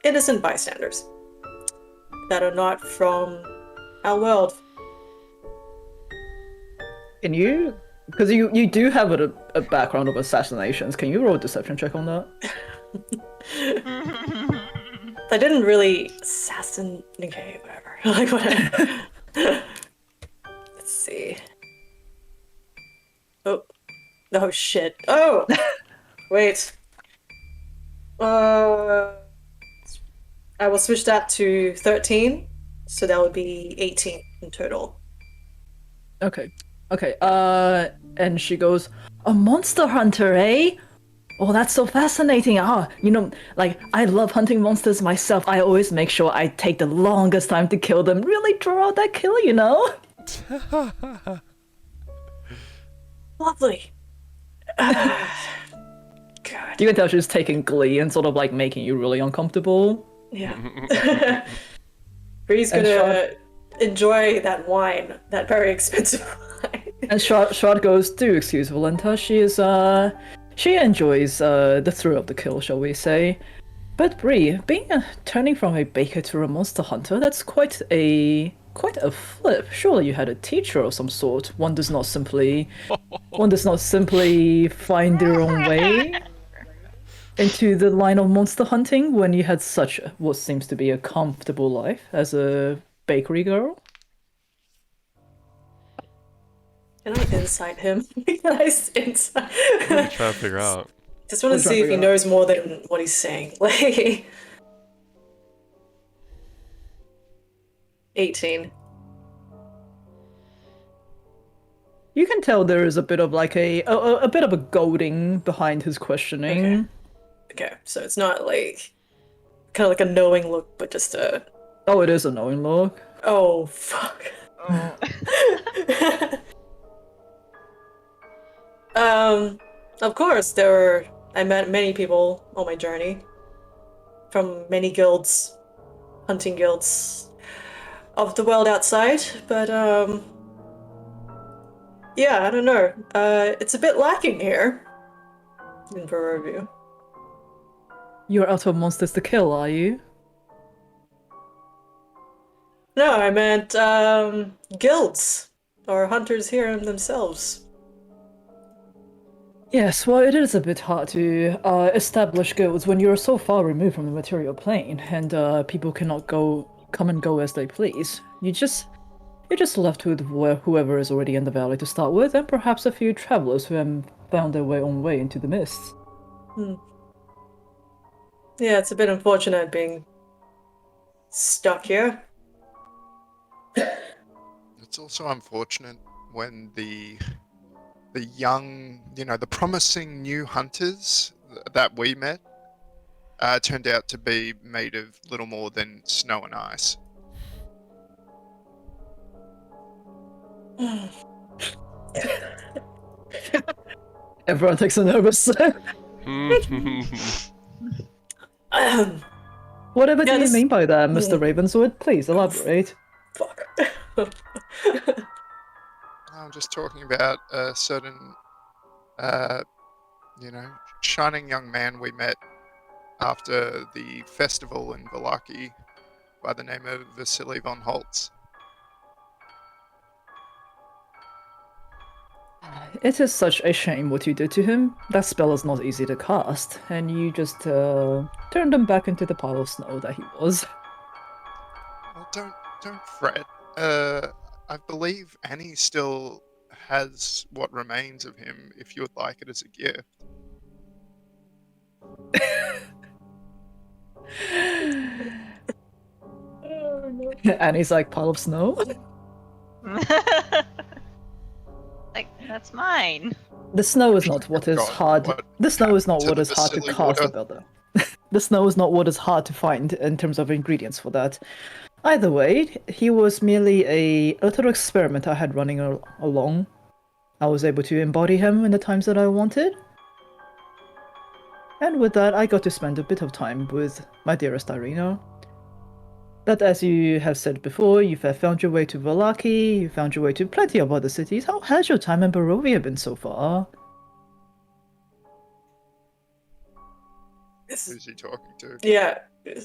innocent bystanders that are not from our world. Can you? Because you do have a background of assassinations. Can you roll a deception check on that? I didn't really assassin. Okay, whatever. Like whatever. Let's see. Oh shit. Oh, wait. I will switch that to 13, so that would be 18 in total. Okay. And she goes, a monster hunter, eh? Oh, that's so fascinating. Like, I love hunting monsters myself. I always make sure I take the longest time to kill them. Really draw out that kill, you know? Lovely. God. You can tell she's taking glee and sort of, like, making you really uncomfortable. Yeah. Bree's And gonna enjoy that wine, that very expensive wine. And Strahd goes, do excuse Valenta, she enjoys the thrill of the kill, shall we say. But Bree, turning from a baker to a monster hunter, that's quite a flip. Surely you had a teacher of some sort. One does not simply find their own way into the line of monster hunting when you had such what seems to be a comfortable life as a bakery girl. Can I insight him? Can I insight? What are you trying to figure out? Just want to see if he knows more than what he's saying. Like 18. You can tell there is a bit of like a bit of a goading behind his questioning. Okay, so it's not like kind of like a knowing look, but just a. Oh, it is a knowing look. Oh fuck. Of course, I met many people on my journey from many guilds, hunting guilds of the world outside, but yeah, I don't know. It's a bit lacking here in Barovia. You're out of monsters to kill, are you? No, I meant guilds or hunters here themselves. Yes, well, it is a bit hard to establish guilds when you're so far removed from the material plane, and people cannot come and go as they please. You're just left with whoever is already in the valley to start with, and perhaps a few travelers who have found their own way into the mists. Yeah, it's a bit unfortunate being stuck here. It's also unfortunate when the young, the promising new hunters that we met turned out to be made of little more than snow and ice. Everyone takes a nervous. Whatever do you mean by that, Mr. Ravenswood? Please elaborate. Fuck. I'm just talking about a certain, shining young man we met after the festival in Vallaki by the name of Vasily von Holtz. It is such a shame what you did to him. That spell is not easy to cast, and you just turned him back into the pile of snow that he was. don't fret. I believe Annie still has what remains of him. If you would like it as a gift. And he's like pile of snow. Like, that's mine. The snow is not what is God, hard. what The snow is not happened to what the is hard to silly cast water? about though. The snow is not what is hard to find in terms of ingredients for that. Either way, he was merely a little experiment I had running along. I was able to embody him in the times that I wanted. And with that, I got to spend a bit of time with my dearest Irina. But as you have said before, you have found your way to Valaki, you found your way to plenty of other cities. How has your time in Barovia been so far? Who's he talking to? Yeah.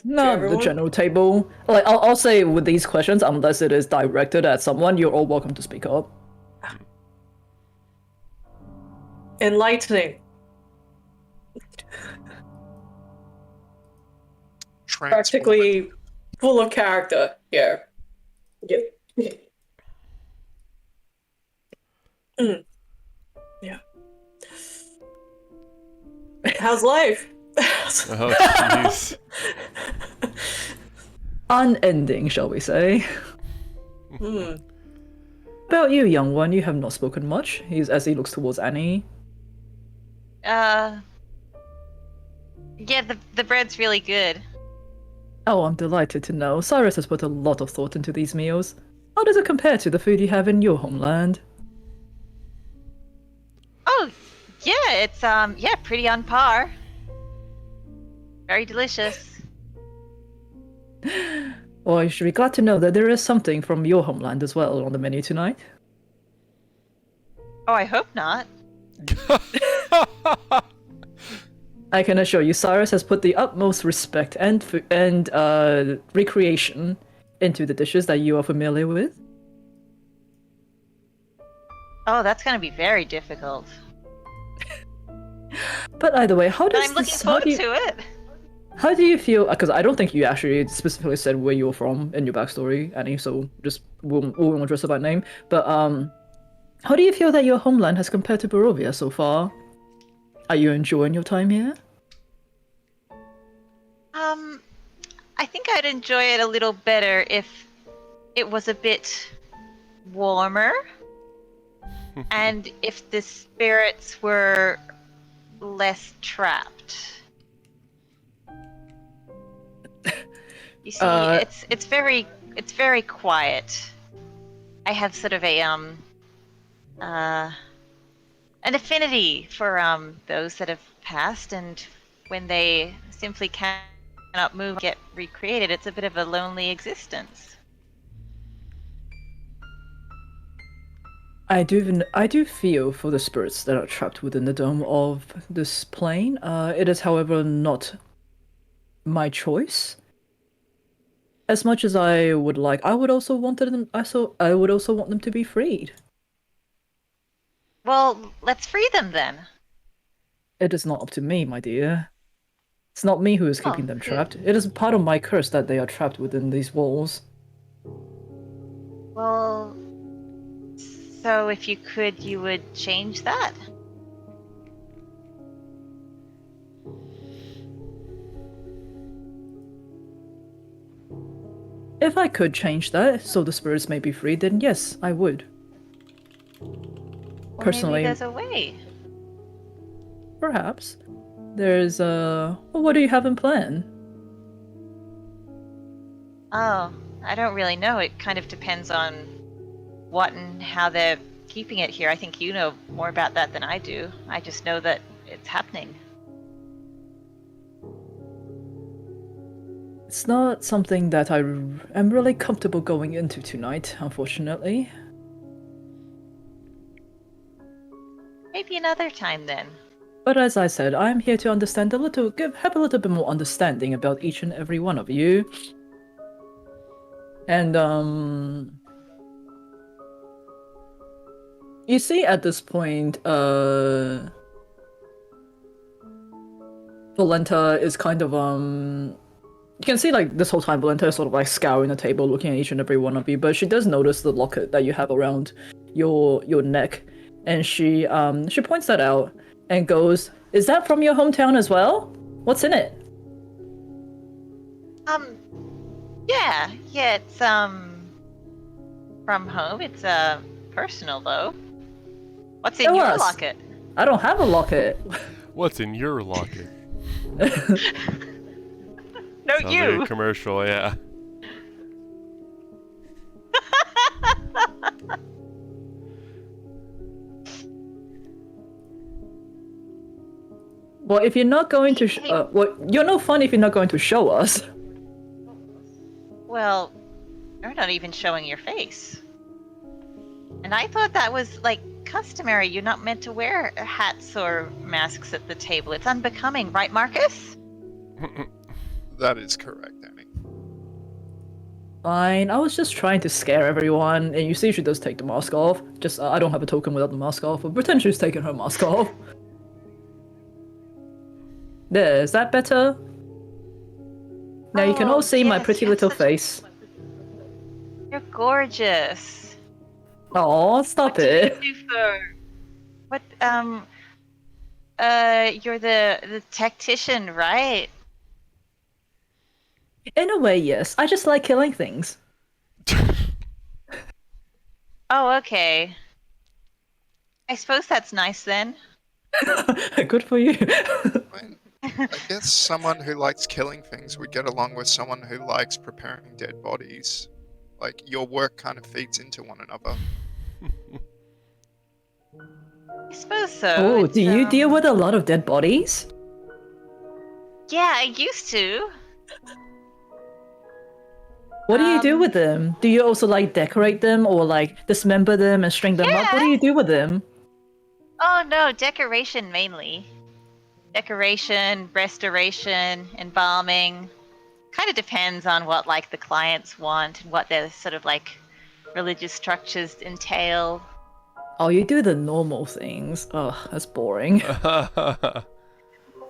No, the everyone? general table. Like, I'll say with these questions, unless it is directed at someone, you're all welcome to speak up. Enlightening. Transformative. Practically full of character. Yeah. Yeah. Yeah. How's life? Oh, jeez. Unending, shall we say. Hmm. About you, young one, you have not spoken much. As he looks towards Annie. Yeah, the bread's really good. Oh, I'm delighted to know. Cyrus has put a lot of thought into these meals. How does it compare to the food you have in your homeland? Oh, yeah, it's pretty on par. Very delicious. Well, you should be glad to know that there is something from your homeland as well on the menu tonight. Oh, I hope not. I can assure you, Cyrus has put the utmost respect and recreation into the dishes that you are familiar with. Oh, that's gonna be very difficult. But either way, how But does I'm looking this? forward to it. How do you feel? Because I don't think you actually specifically said where you're from in your backstory, Annie. So just we won't address it by name. But how do you feel that your homeland has compared to Barovia so far? Are you enjoying your time here? I think I'd enjoy it a little better if it was a bit warmer, and if the spirits were less trapped. You see, it's very quiet. I have sort of a an affinity for those that have passed, and when they simply cannot move, get recreated, it's a bit of a lonely existence. I do feel for the spirits that are trapped within the dome of this plane. It is, however, not my choice. As much as I would like, I would also want them. I would also want them to be freed. Well, let's free them then. It is not up to me, my dear. It's not me who is keeping them trapped. It is part of my curse that they are trapped within these walls. Well, so if you could, you would change that? If I could change that so the spirits may be freed, then yes, I would. Or Personally, maybe there's a way. perhaps. There's well, what do you have in plan? Oh, I don't really know. It kind of depends on what and how they're keeping it here. I think you know more about that than I do. I just know that it's happening. It's not something that I am really comfortable going into tonight, unfortunately. Maybe another time then. But as I said, I'm here to understand have a little bit more understanding about each and every one of you. And you see at this point, Valenta is kind of You can see like this whole time Valenta is sort of like scouring the table, looking at each and every one of you, but she does notice the locket that you have around your neck, and she points that out and goes, "Is that from your hometown as well? What's in it?" Yeah, it's from home. It's personal though. What's in Tell your us. locket? I don't have a locket. What's in your locket? No, Sounds like a you. commercial, yeah. Well, if you're not going to, well, you're no fun if you're not going to show us. Well, you're not even showing your face. And I thought that was like customary. You're not meant to wear hats or masks at the table. It's unbecoming, right, Marcus? That is correct, Annie. Fine, I was just trying to scare everyone, and you see she does take the mask off. Just, I don't have a token without the mask off, but pretend she's taking her mask off. There, is that better? Now you can all see my yes, pretty you have little such- face. You're gorgeous. Aw, stop What do it. you do for? What? You're the tactician, right? In a way, yes. I just like killing things. Oh, okay. I suppose that's nice then. Good for you. I mean, I guess someone who likes killing things would get along with someone who likes preparing dead bodies. Like, your work kind of feeds into one another. I suppose so. Oh, It's, do you deal with a lot of dead bodies? Yeah, I used to. What do you do with them? Do you also like decorate them or like dismember them and string them up? What do you do with them? Oh no, decoration mainly. Decoration, restoration, embalming. Kind of depends on what like the clients want and what their sort of like religious structures entail. Oh, you do the normal things. Ugh, that's boring.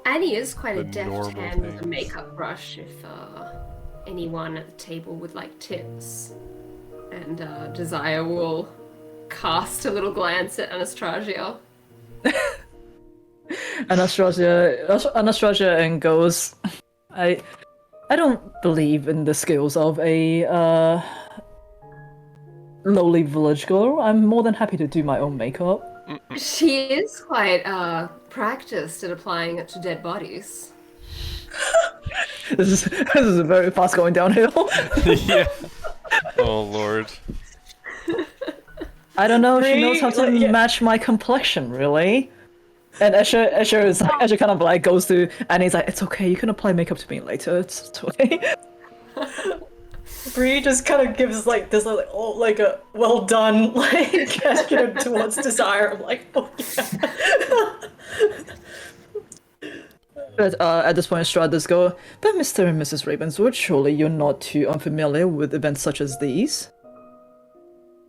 Annie is quite a The deft normal hand with a things. makeup brush if anyone at the table would like tips. And Desire will cast a little glance at Anastasia. Anastasia and goes, I don't believe in the skills of a lowly village girl. I'm more than happy to do my own makeup. She is quite practiced at applying it to dead bodies. This is a very fast going downhill. Yeah. Oh lord. I don't know if she knows how to Really? Like, yeah. match my complexion, really. And Escher is like, Escher kind of like goes to, and he's like, "It's okay. You can apply makeup to me later. It's okay." Bree just kind of gives like this like oh like a well done like gesture towards Desire. I'm like, oh yeah. But at this point, Strahd does go, "But Mr. and Mrs. Ravenswood, surely you're not too unfamiliar with events such as these?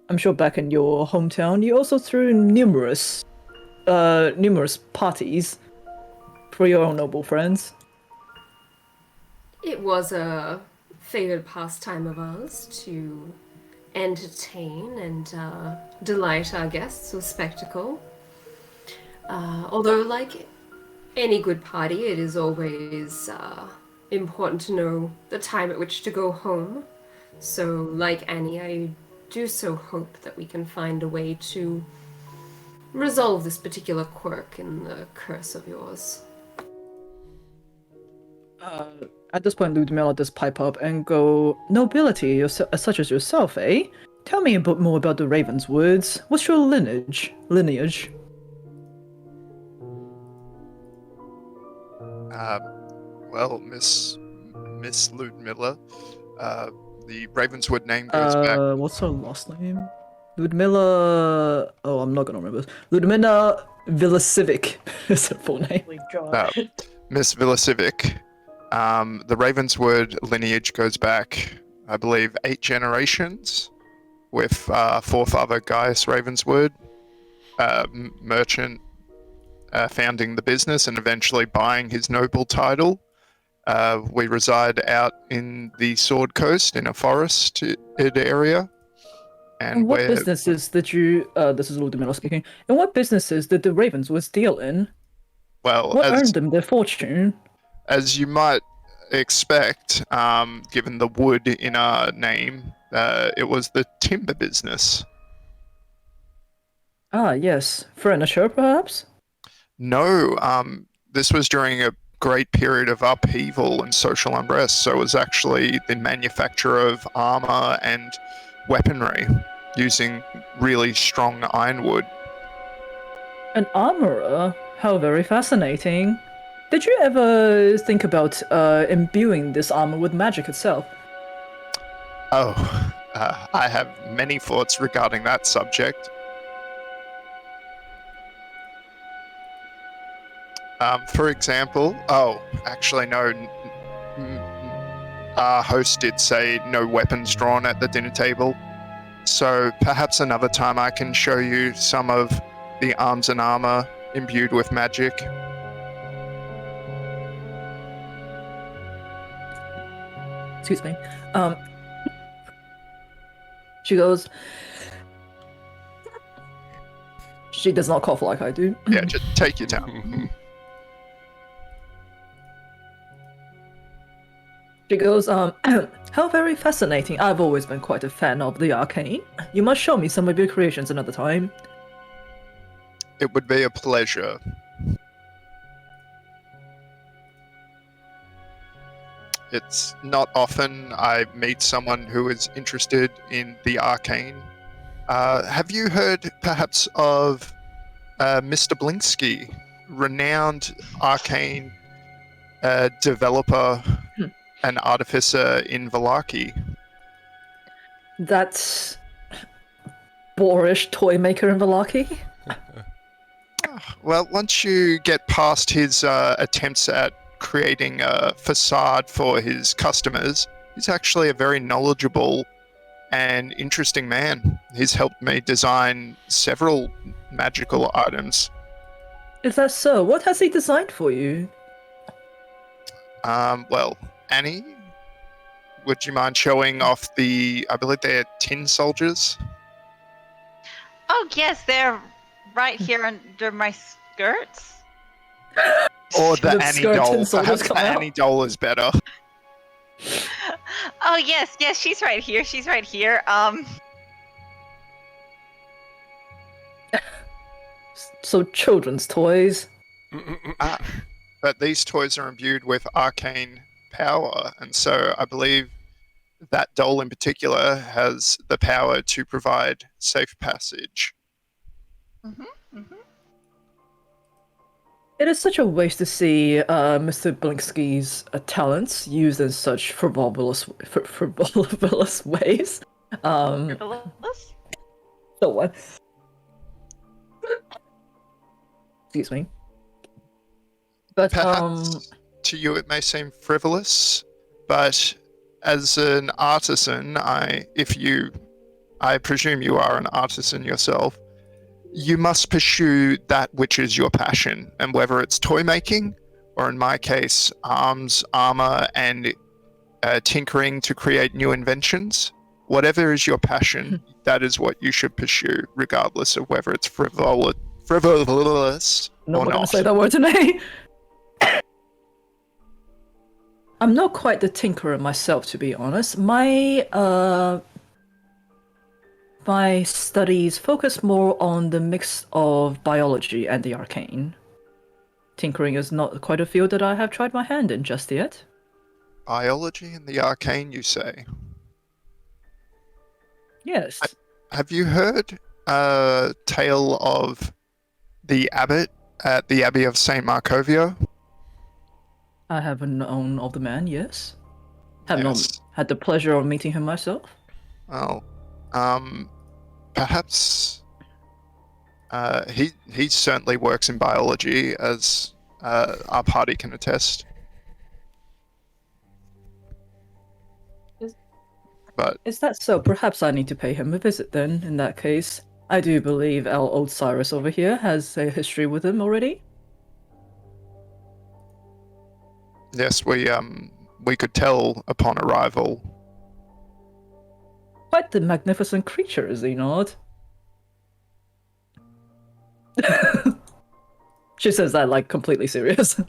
I'm sure back in your hometown, you also threw numerous parties for your own noble friends." It was a favored pastime of ours to entertain and delight our guests with spectacle. Although, like any good party, it is always important to know the time at which to go home. So, like Annie, I do so hope that we can find a way to resolve this particular quirk in the curse of yours. At this point, Ludmilla does pipe up and go, "Nobility, such as yourself, eh? Tell me a bit more about the Ravenswoods. What's your lineage? Well, Miss Ludmilla, the Ravenswood name goes back. What's her last name? Ludmilla... Oh, I'm not gonna remember. Ludmilla Vilasivic is her full name. Holy God. Miss Vilasivic. The Ravenswood lineage goes back, I believe, 8 generations, with forefather Gaius Ravenswood, merchant, founding the business and eventually buying his noble title, We reside out in the Sword Coast in a forested area. And what businesses did you, this is Lord Demillo speaking, and what businesses did the Ravenswoods deal in? Well, What earned them their fortune? as you might expect, given the wood in our name, it was the timber business. Ah, yes. Furniture, perhaps? No, this was during a great period of upheaval and social unrest, so it was actually the manufacture of armor and weaponry using really strong ironwood. An armorer? How very fascinating. Did you ever think about imbuing this armor with magic itself? Oh, I have many thoughts regarding that subject. For example, actually, no. Our host did say no weapons drawn at the dinner table. So perhaps another time I can show you some of the arms and armor imbued with magic. Excuse me. She goes. She does not cough like I do. Yeah, just take your time. She goes, how very fascinating. I've always been quite a fan of the arcane. You must show me some of your creations another time. It would be a pleasure. It's not often I meet someone who is interested in the arcane. Have you heard perhaps of Mr. Blinsky, renowned arcane developer and artificer in Vallaki? That boorish toy maker in Vallaki? Well, once you get past his attempts at creating a facade for his customers, he's actually a very knowledgeable and interesting man. He's helped me design several magical items. Is that so? What has he designed for you? Well, Annie, would you mind showing off I believe they're tin soldiers? Oh yes, they're right here under my skirts. Or the The Annie skirt doll. tin soldiers Perhaps come the out. Annie doll is better. Oh yes, she's right here. She's right here. So children's toys. But these toys are imbued with arcane power, and so I believe that doll in particular has the power to provide safe passage. It is such a waste to see Mr. Blinsky's talents used in such frivolous ways. Frivolous? So what? Excuse me. But Perhaps to you it may seem frivolous, but as an artisan, I presume you are an artisan yourself, you must pursue that which is your passion, and whether it's toy making, or in my case, arms, armor, and tinkering to create new inventions, whatever is your passion, that is what you should pursue, regardless of whether it's frivolous no or one gonna not. say that word to me. I'm not quite the tinkerer myself, to be honest. My studies focus more on the mix of biology and the arcane. Tinkering is not quite a field that I have tried my hand in just yet. Biology and the arcane, you say? Yes. Have you heard a tale of the abbot at the Abbey of St. Markovia? I have known of the man, yes. Have not Yes. had the pleasure of meeting him myself. Well, perhaps he certainly works in biology, as our party can attest. But Is that so? Perhaps I need to pay him a visit then, in that case. I do believe our old Cyrus over here has a history with him already. Yes, we could tell upon arrival. Quite the magnificent creature, is he not? She says that like completely serious.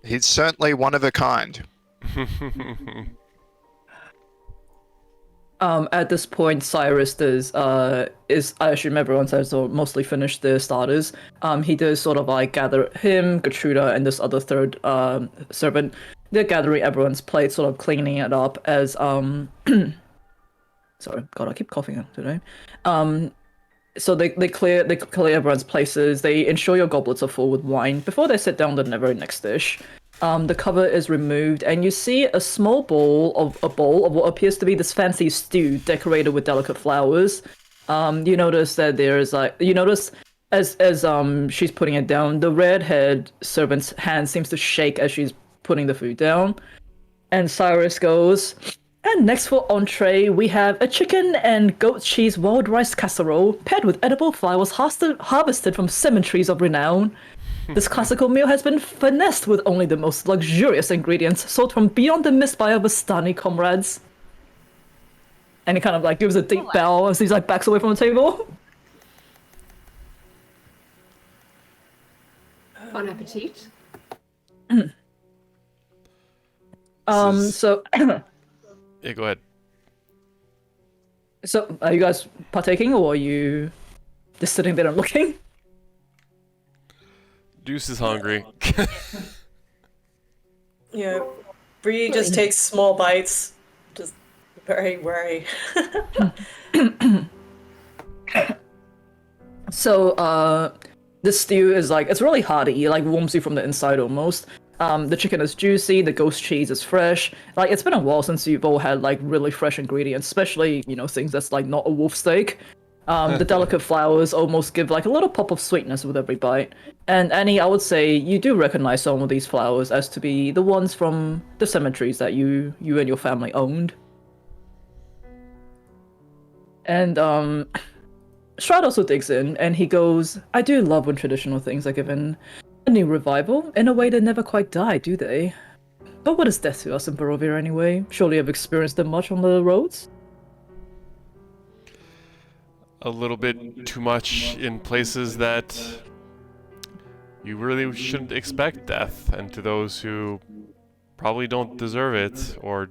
He's certainly one of a kind. At this point, Cyrus does I assume everyone says or mostly finished their starters. He does sort of like gather him, Gertruda, and this other third servant. They're gathering everyone's plate, sort of cleaning it up as sorry, God, I keep coughing today. So they clear everyone's places. They ensure your goblets are full with wine before they sit down to the very next dish. The cover is removed, and you see a small bowl of what appears to be this fancy stew decorated with delicate flowers. You notice that there's as she's putting it down, the red-haired servant's hand seems to shake as she's putting the food down. And Cyrus goes, and next for entree, we have a chicken and goat cheese wild rice casserole paired with edible flowers harvested from cemeteries of renown. This classical meal has been finessed with only the most luxurious ingredients sourced from beyond the mist by our Vistani comrades. And he kind of like gives a deep bow as he like backs away from the table. Bon appetit. So Yeah, go ahead. so are you guys partaking or are you just sitting there and looking? Deuce is hungry. Yeah. Bree just takes small bites. Just very wary. So, this stew is like, it's really hearty, it like warms you from the inside almost. The chicken is juicy, the ghost cheese is fresh. Like, it's been a while since you've all had like really fresh ingredients, especially, things that's like not a wolf steak. The delicate flowers almost give like a little pop of sweetness with every bite. And Annie, I would say you do recognize some of these flowers as to be the ones from the cemeteries that you and your family owned. And Strahd also digs in, and he goes, I do love when traditional things are given a new revival. In a way, they never quite die, do they? But what is death to us in Barovia anyway? Surely you've experienced them much on the roads? A little bit too much in places that you really shouldn't expect death, and to those who probably don't deserve it, or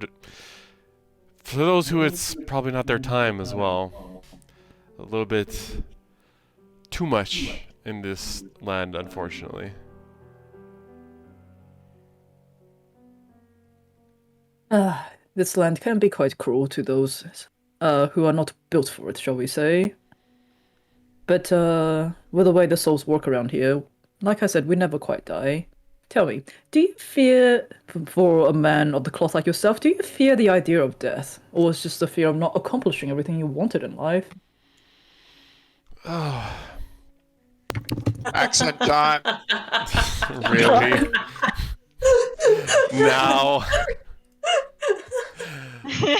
for those who it's probably not their time as well. A little bit too much in this land, unfortunately. This land can be quite cruel to those who are not built for it, shall we say. But with the way the souls work around here, like I said, we never quite die. Tell me, do you fear, for a man of the cloth like yourself, do you fear the idea of death? Or is just the fear of not accomplishing everything you wanted in life? Accent time. Really? Now?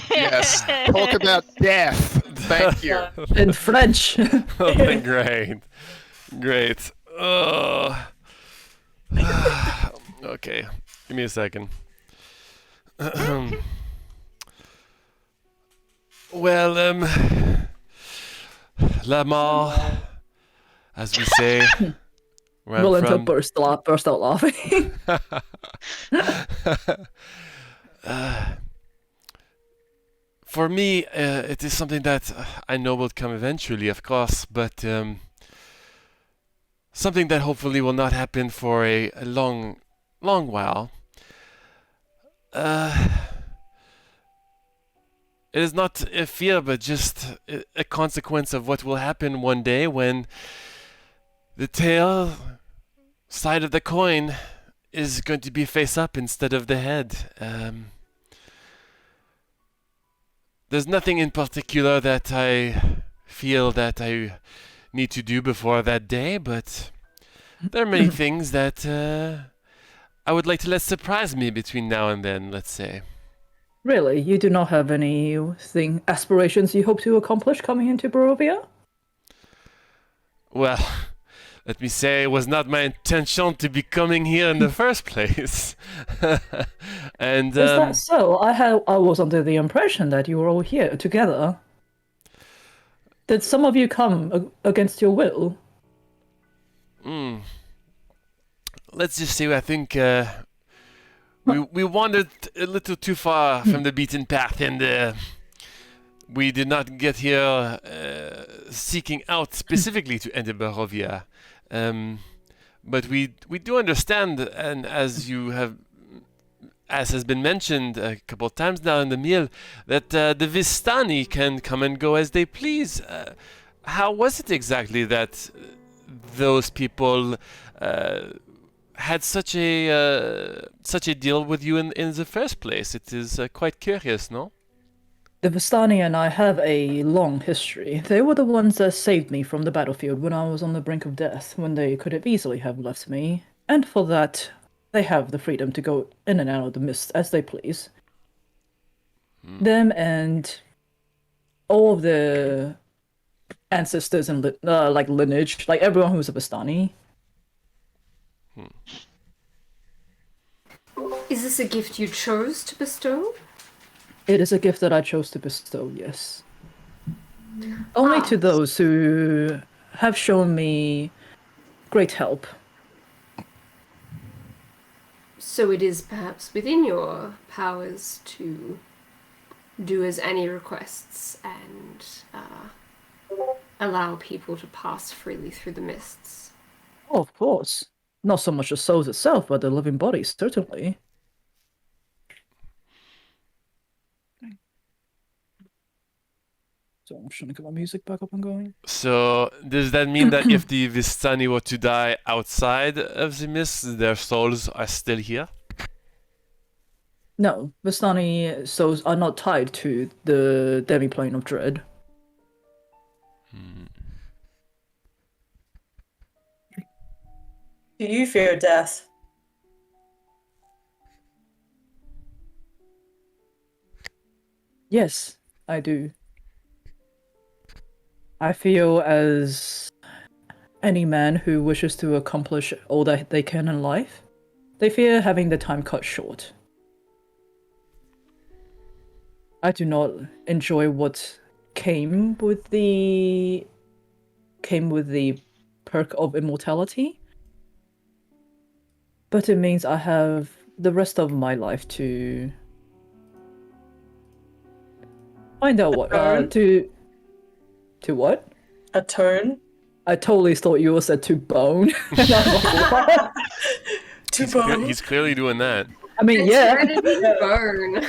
Yes. Talk about death. Thank you. In French! Great. Great. Okay. Give me a second. Well, La Mort, as we say. Where I'm Rolenta from. burst out laughing. For me, it is something that I know will come eventually, of course, but something that hopefully will not happen for a long while. It is not a fear, but just a consequence of what will happen one day when the tail side of the coin is going to be face up instead of the head. There's nothing in particular that I feel that I need to do before that day, but there are many things that I would like to let surprise me between now and then, let's say. Really? You do not have any aspirations you hope to accomplish coming into Barovia? Well, let me say, it was not my intention to be coming here in the first place. And Is that so? I was under the impression that you were all here together. Did some of you come against your will? let's just say I think we wandered a little too far from the beaten path, and we did not get here seeking out specifically to enter Barovia. But we do understand, and as has been mentioned a couple of times now in the meal, that the Vistani can come and go as they please. How was it exactly that those people had such a deal with you in the first place? It is quite curious, no? The Vistani and I have a long history. They were the ones that saved me from the battlefield when I was on the brink of death, when they could have easily have left me. And for that, they have the freedom to go in and out of the mist as they please. Them and all of the ancestors and like lineage, like everyone who's a Vistani. Is this a gift you chose to bestow? It is a gift that I chose to bestow, yes. Only to those who have shown me great help. So it is perhaps within your powers to do as Annie requests and allow people to pass freely through the mists. Oh, of course. Not so much the souls itself, but the living bodies, certainly. So I'm just trying to get my music back up and going. So does that mean that if the Vistani were to die outside of the mist, their souls are still here? No, Vistani souls are not tied to the demiplane of dread. Do you fear death? Yes, I do. I feel as any man who wishes to accomplish all that they can in life, they fear having their time cut short. I do not enjoy what came with the perk of immortality, but it means I have the rest of my life to find out what to what? A turn? I totally thought you said to bone. And I was like, what? To bone? He's clearly doing that. I mean, It's yeah. ready to burn.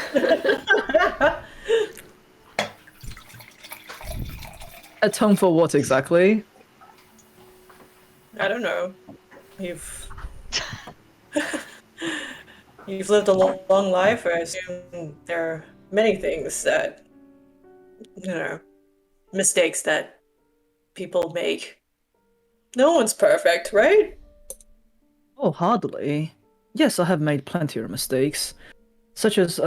Atone for what exactly? I don't know. You've lived a long life. I assume there are many things that, mistakes that people make. No one's perfect, right? Oh, hardly. Yes, I have made plenty of mistakes, such as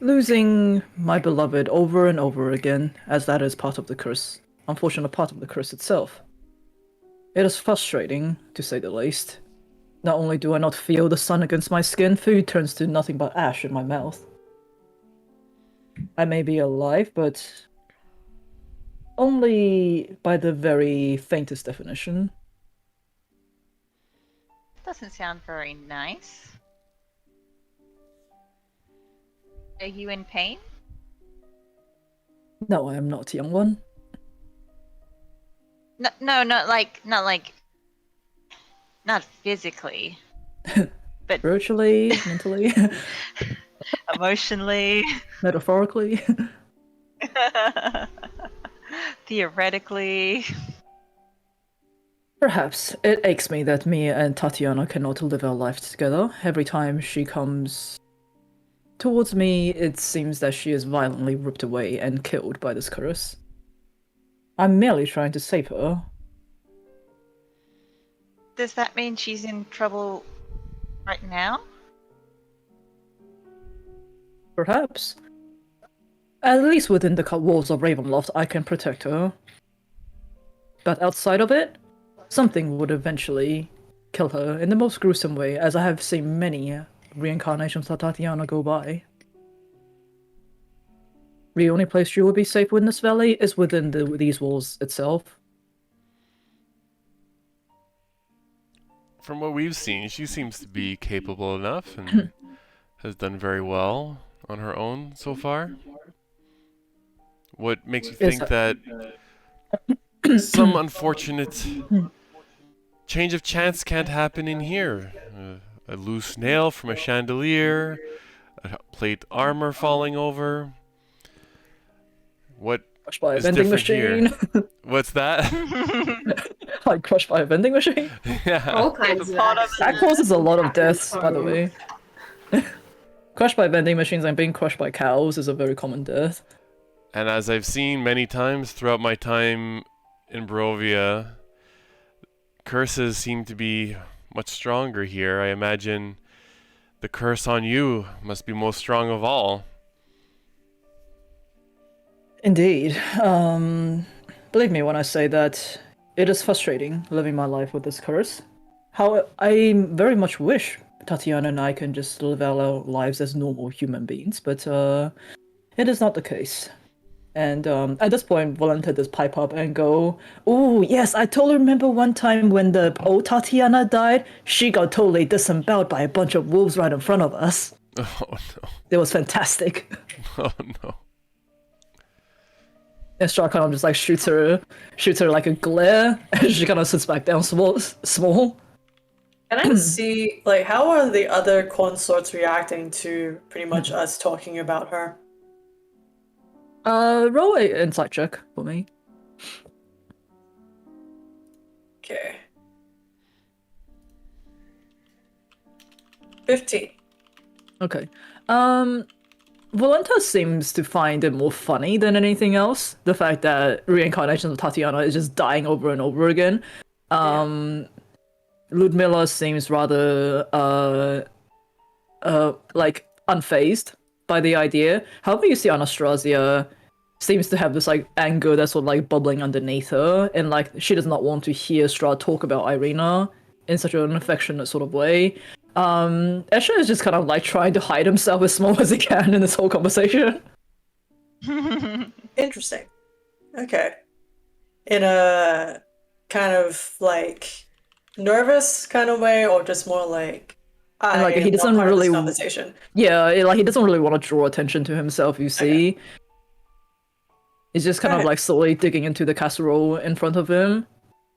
losing my beloved over and over again, as that is part of the curse. Unfortunate part of the curse itself. It is frustrating, to say the least. Not only do I not feel the sun against my skin, food turns to nothing but ash in my mouth. I may be alive, but only by the very faintest definition. Doesn't sound very nice. Are you in pain? No, I am not, young one. No, not physically, but Spiritually, mentally, emotionally, metaphorically. theoretically. Perhaps. It aches me that me and Tatiana cannot live our lives together. Every time she comes towards me, it seems that she is violently ripped away and killed by this curse. I'm merely trying to save her. Does that mean she's in trouble right now? Perhaps. At least within the walls of Ravenloft, I can protect her. But outside of it, something would eventually kill her in the most gruesome way, as I have seen many reincarnations of Tatiana go by. The only place she would be safe within this valley is within these walls itself. From what we've seen, she seems to be capable enough and has done very well on her own so far. What makes you Yes, think that some unfortunate change of chance can't happen in here? A loose nail from a chandelier, a plate armor falling over. What Crushed by a is vending different here? machine. What's that? Like crushed by a vending machine. Yeah. All kinds of Hippopotamus. That causes a lot of deaths, Happens by the home. way. Crushed by vending machines and being crushed by cows is a very common death. And as I've seen many times throughout my time in Barovia, curses seem to be much stronger here. I imagine the curse on you must be most strong of all. Indeed. Believe me when I say that it is frustrating living my life with this curse. How I very much wish Tatiana and I can just live our lives as normal human beings, but it is not the case. And at this point, Volanta does pipe up and go, "Oh yes, I totally remember one time when the old Tatiana died. She got totally disemboweled by a bunch of wolves right in front of us. Oh no. It was fantastic." Oh no. And Strahd kind of just like shoots her like a glare, and she kind of sits back down small. Can I see, like, how are the other consorts reacting to pretty much us talking about her? Roll a insight check for me. Okay. 15. Okay. Volenta seems to find it more funny than anything else. The fact that reincarnation of Tatiana is just dying over and over again. Ludmilla seems rather like unfazed by the idea. However, you see Anastasia seems to have this like anger that's sort of like bubbling underneath her, and like she does not want to hear Strahd talk about Irina in such an affectionate sort of way. Escher is just kind of like trying to hide himself as small as he can in this whole conversation. Interesting. Okay. In a kind of like nervous kind of way, or just more like And, like, I he am not doesn't part of this really- conversation. Yeah, like he doesn't really want to draw attention to himself, you see. He's just kind of Okay. like slowly digging into the casserole in front of him.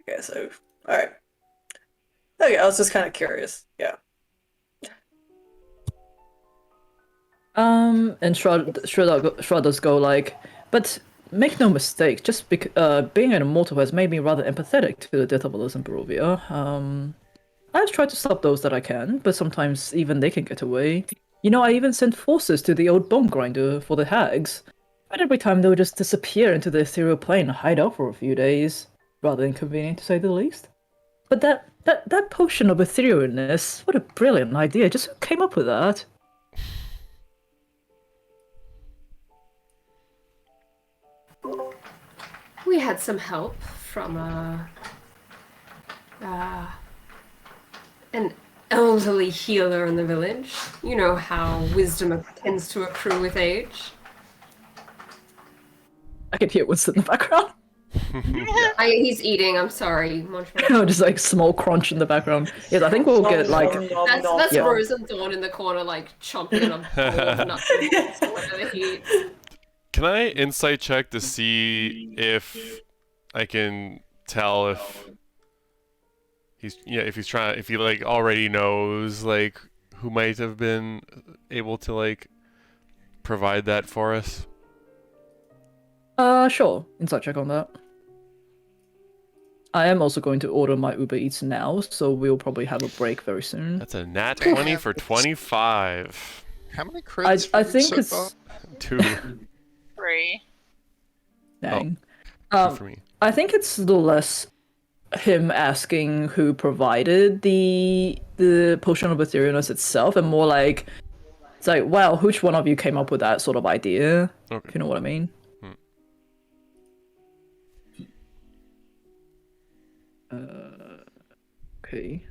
Okay, so all right. Okay, I was just kind of curious. Yeah. And Strahd does go like, but make no mistake, just being an immortal has made me rather empathetic to the death of others in Barovia. I've tried to stop those that I can, but sometimes even they can get away. You know, I even sent forces to the old bone grinder for the hags, but every time they would just disappear into the ethereal plane and hide out for a few days. Rather inconvenient, to say the least. But that potion of etherealness, what a brilliant idea! Just who came up with that? We had some help from an elderly healer in the village. You know how wisdom tends to accrue with age. I can hear Winston in the background. He's eating. I'm sorry, Montreal. Just like small crunch in the background. Yes, I think we'll get like That's Yeah. Frozen Dawn in the corner, like chomping on a bowl of nuts or whatever he eats. Can I insight check to see if I can tell if if he like already knows like who might have been able to like provide that for us? Sure. Insight check on that. I am also going to order my Uber Eats now, so we'll probably have a break very soon. That's a nat 20 for 25. How many crits? I for you think so it's far? 2. 3. Dang. Good for me. I think it's a little less him asking who provided the potion of etherealness itself, and more like it's like, wow, which one of you came up with that sort of idea? Okay. If you know what I mean. Okay.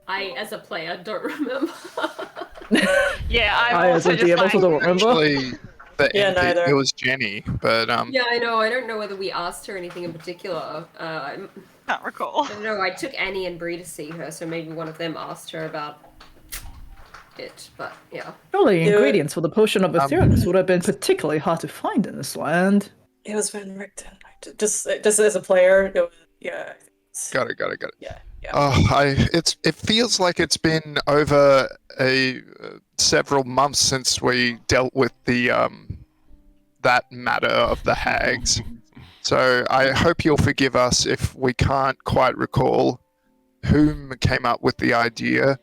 I, as a player, don't remember. Yeah, I'm I, as also a just DM, also like, don't remember. Actually, the Yeah, NP, neither. it was Jenny, but Yeah, I know. I don't know whether we asked her anything in particular. can't recall. I don't know. I took Annie and Bree to see her, so maybe one of them asked her about it. But yeah. Surely Yeah. ingredients for the potion of Etherealness would have been particularly hard to find in this land. It was Van Richten. Just as a player, it was, yeah. got it. Yeah. It feels like it's been over several months since we dealt with the that matter of the hags. So I hope you'll forgive us if we can't quite recall whom came up with the idea.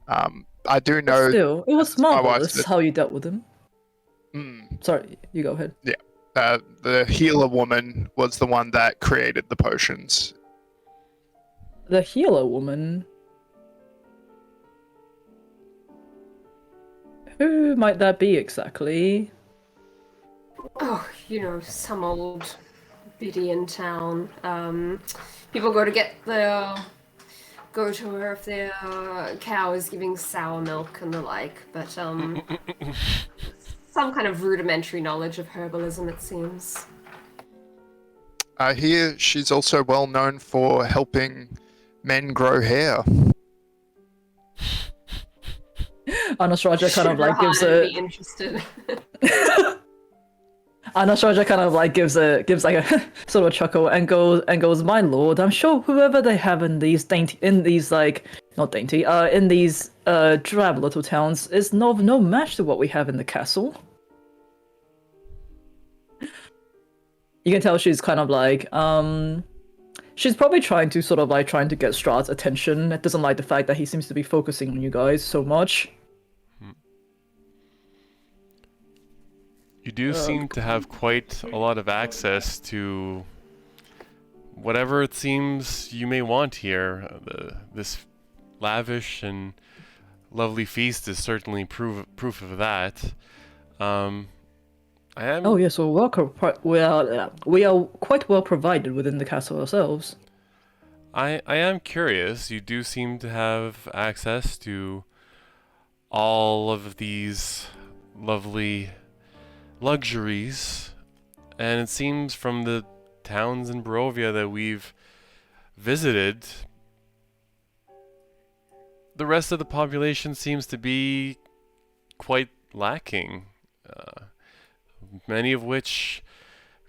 I do But know still, it was my wife marvelous said- how you dealt with them. mm, Sorry, you go ahead. the healer woman was the one that created the potions. The healer woman. Who might that be exactly? Oh, some old biddy in town. People go to her if their cow is giving sour milk and the like, but some kind of rudimentary knowledge of herbalism, it seems. I hear she's also well known for helping men grow hair. Anastasia kind of like gives a. a. Be interested. Anastasia kind of like gives like a sort of a chuckle and goes, my lord, I'm sure whoever they have in these drab little towns is no match to what we have in the castle. You can tell she's kind of like, she's probably trying to get Strahd's attention. It doesn't like the fact that he seems to be focusing on you guys so much. You do seem to have quite a lot of access to whatever it seems you may want here. This lavish and lovely feast is certainly proof of that. I am. Oh yes, we are quite well provided within the castle ourselves. I am curious. You do seem to have access to all of these lovely luxuries, and it seems from the towns in Barovia that we've visited, the rest of the population seems to be quite lacking. Many of which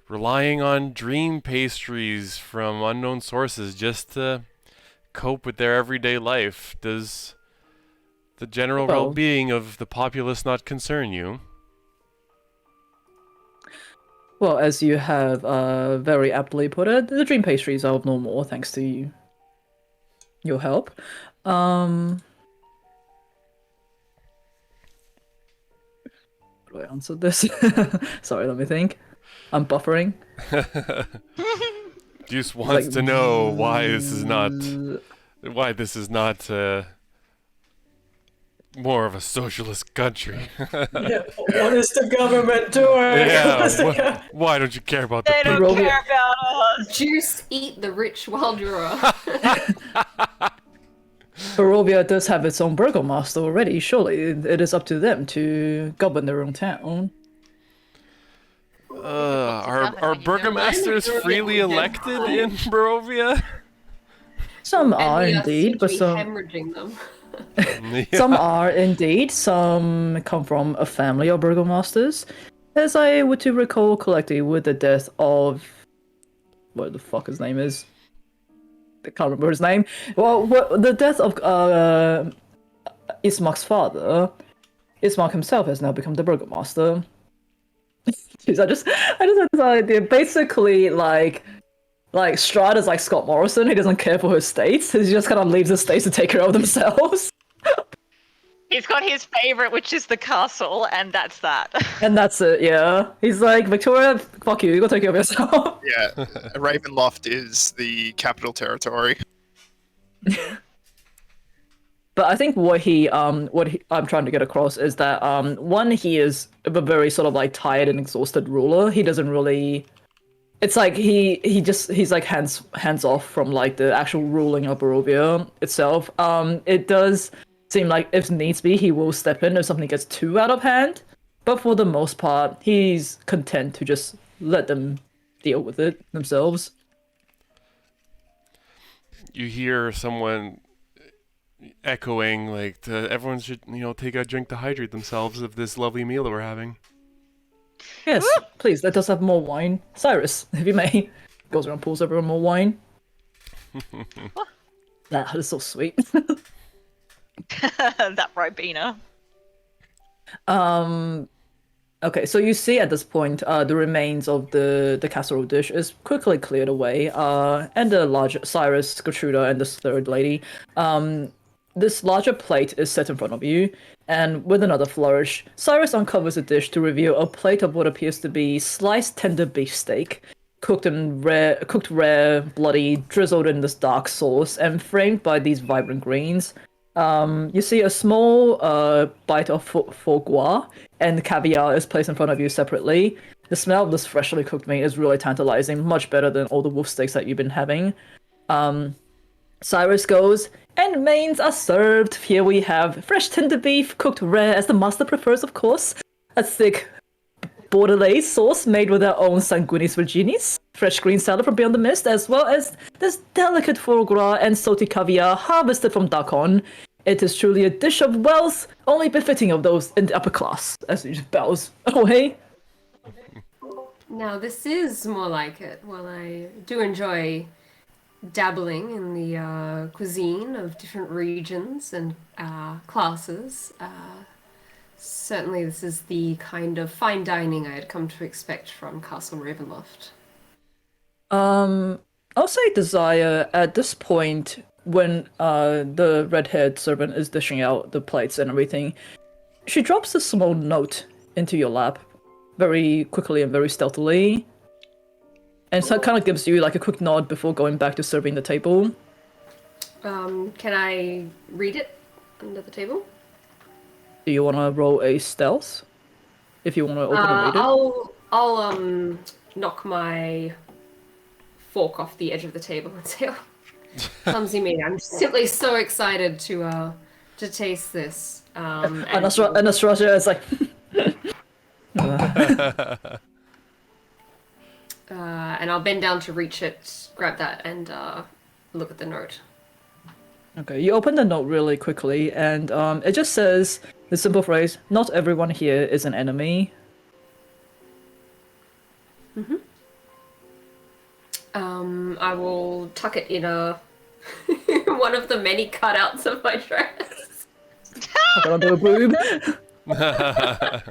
relying on dream pastries from unknown sources just to cope with their everyday life. Does the general Well- well-being of the populace not concern you? Well, as you have very aptly put it, the dream pastries are of no more thanks to your help. How do I answer this? Sorry, let me think. I'm buffering. Just wants to know why this is not more of a socialist country. Yeah, what is the government doing? What's the Yeah, why don't you care about the They don't people? care about us. Juice, eat the rich while you're Barovia does have its own burgomaster already. Surely it is up to them to govern their own town. Are burgomasters freely elected in Barovia? Some and are we indeed, but essentially some hemorrhaging them. some are indeed. Some come from a family of burgomasters. As I were to recall correctly, with the death of what the fuck his name is. I can't remember his name. Well, the death of Ismark's father, Ismark himself has now become the burgomaster. Jeez, I just had this idea. Basically, like Strahd is like Scott Morrison. He doesn't care for his states. He just kind of leaves the states to take care of themselves. He's got his favorite, which is the castle, and that's that. And that's it. Yeah, he's like, Victoria, fuck you. You go take care of yourself. Yeah, Ravenloft is the capital territory. But I think what I'm trying to get across is that one, he is a very sort of like tired and exhausted ruler. He doesn't really It's like he's like hands off from like the actual ruling of Barovia itself. It does seem like if needs be, he will step in if something gets too out of hand. But for the most part, he's content to just let them deal with it themselves. You hear someone echoing like everyone should take a drink to hydrate themselves of this lovely meal that we're having. Yes, please let us have more wine. Cyrus, if you may, goes around, pulls everyone more wine. That is so sweet. That Ribena. Okay, so you see at this point, the remains of the casserole dish is quickly cleared away, and the larger Cyrus, Gertruda, and this third lady. This larger plate is set in front of you, and with another flourish, Cyrus uncovers a dish to reveal a plate of what appears to be sliced tender beef steak, cooked rare, bloody, drizzled in this dark sauce, and framed by these vibrant greens. You see a small bite of foie gras, and caviar is placed in front of you separately. The smell of this freshly cooked meat is really tantalizing, much better than all the wolf steaks that you've been having. Cyrus goes, and mains are served. Here we have fresh tender beef, cooked rare as the master prefers, of course. A thick bordelais sauce made with our own sanguinis virginis, fresh green salad from beyond the mist, as well as this delicate foie gras and salty caviar harvested from Dakon. It is truly a dish of wealth, only befitting of those in the upper class, as he just bows away. Now, this is more like it. While I do enjoy dabbling in the cuisine of different regions and classes, certainly this is the kind of fine dining I had come to expect from Castle Ravenloft. I'll say Desire at this point, when the red-haired servant is dishing out the plates and everything, she drops a small note into your lap, very quickly and very stealthily. And so it kind of gives you like a quick nod before going back to serving the table. Can I read it under the table? Do you want to roll a stealth? If you want to open and read it? I'll knock my fork off the edge of the table and say, oh, clumsy me. I'm simply so excited to taste this. And Astrasia is like... and I'll bend down to reach it, grab that, and look at the note. Okay, you open the note really quickly, and it just says the simple phrase, "Not everyone here is an enemy." I will tuck it in one of the many cutouts of my dress. Tuck it onto a boob. I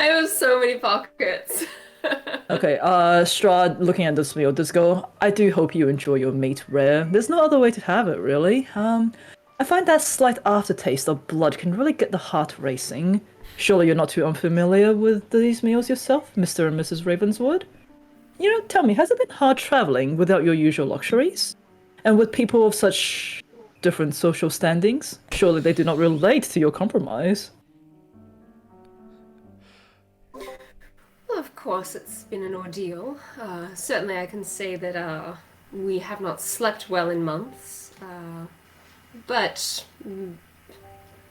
have so many pockets. Okay, Strahd, looking at this meal, does go, I do hope you enjoy your meat rare. There's no other way to have it, really. I find that slight aftertaste of blood can really get the heart racing. Surely you're not too unfamiliar with these meals yourself, Mr. and Mrs. Ravenswood? You know, tell me, has it been hard traveling without your usual luxuries? And with people of such different social standings? Surely they do not relate to your compromise. Well, of course, it's been an ordeal. Certainly I can say that we have not slept well in months. But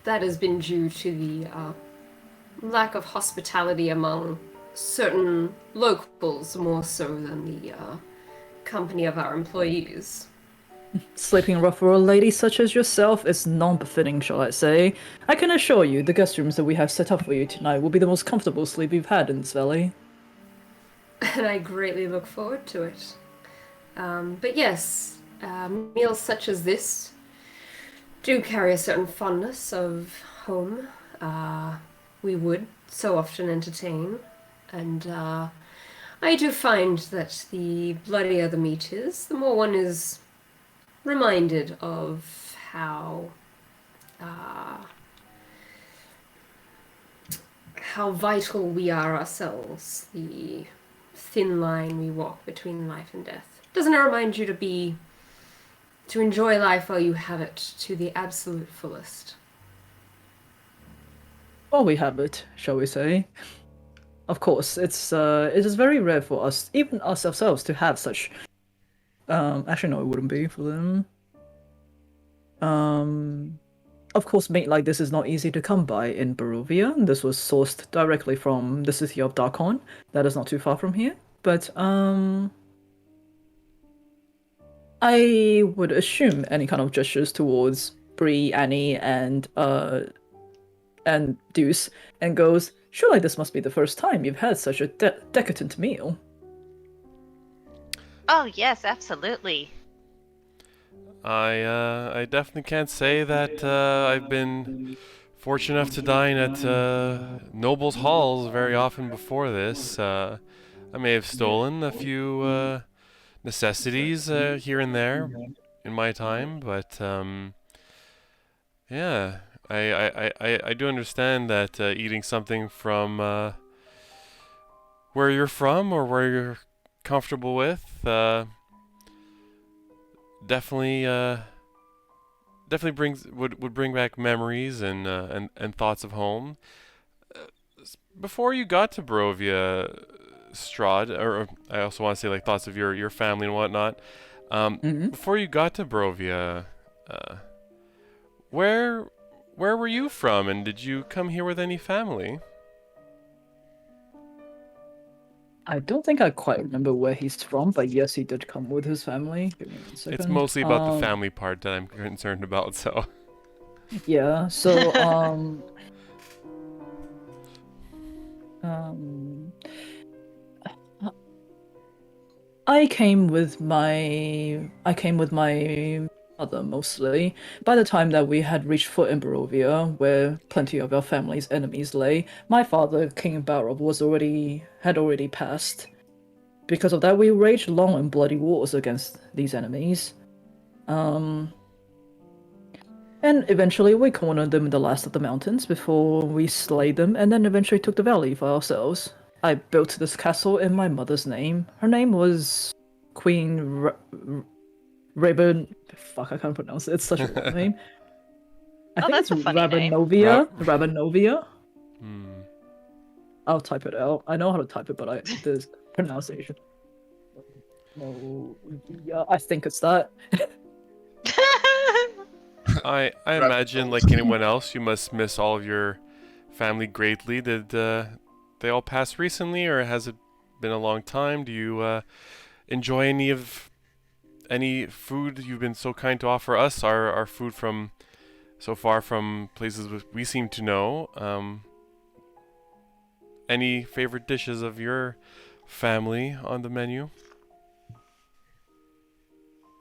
that has been due to the lack of hospitality among certain locals more so than the company of our employees. Sleeping rough for a lady such as yourself is non-befitting, shall I say. I can assure you, the guest rooms that we have set up for you tonight will be the most comfortable sleep you've had in this valley. And I greatly look forward to it. But yes, meals such as this do carry a certain fondness of home. We would so often entertain. And I do find that the bloodier the meat is, the more one is reminded of how vital we are ourselves, the thin line we walk between life and death. Doesn't it remind you to enjoy life while you have it to the absolute fullest? While we have it, shall we say. of course, it is very rare for us, even us ourselves, to have such. Actually, no, it wouldn't be for them. Of course, meat like this is not easy to come by in Barovia. This was sourced directly from the city of Darkon. That is not too far from here. But I would assume any kind of gestures towards Bree, Annie, and Deuce, and goes, surely this must be the first time you've had such a decadent meal. Oh yes, absolutely. I definitely can't say that I've been fortunate enough to dine at nobles' halls very often before this. I may have stolen a few necessities here and there in my time, but yeah, I do understand that eating something from where you're from or where you're comfortable with definitely definitely would bring back memories and thoughts of home. Before you got to Barovia, Strahd, or I also want to say like thoughts of your family and whatnot. Mm-hmm. Before you got to Barovia, uh, where where were you from, and did you come here with any family? I don't think I quite remember where he's from, but yes, he did come with his family. Give me one It's second. mostly about the family part that I'm concerned about. So Yeah, so um I came with my mother mostly. By the time that we had reached foot in Barovia, where plenty of our family's enemies lay, my father, King Barov, had already passed. Because of that, we waged long and bloody wars against these enemies. And eventually we cornered them in the last of the mountains before we slayed them, and then eventually took the valley for ourselves. I built this castle in my mother's name. Her name was Queen Raven. Fuck, I can't pronounce it. It's such a long name. I Oh, think it's that's a funny name. Rabenovia. hmm. I'll type it out. I know how to type it, but the pronunciation. No, yeah, I think it's that. I imagine, like anyone else, you must miss all of your family greatly. Did they all pass recently, or has it been a long time? Do you enjoy any food you've been so kind to offer us? Our food from so far from places we seem to know. Any favorite dishes of your family on the menu?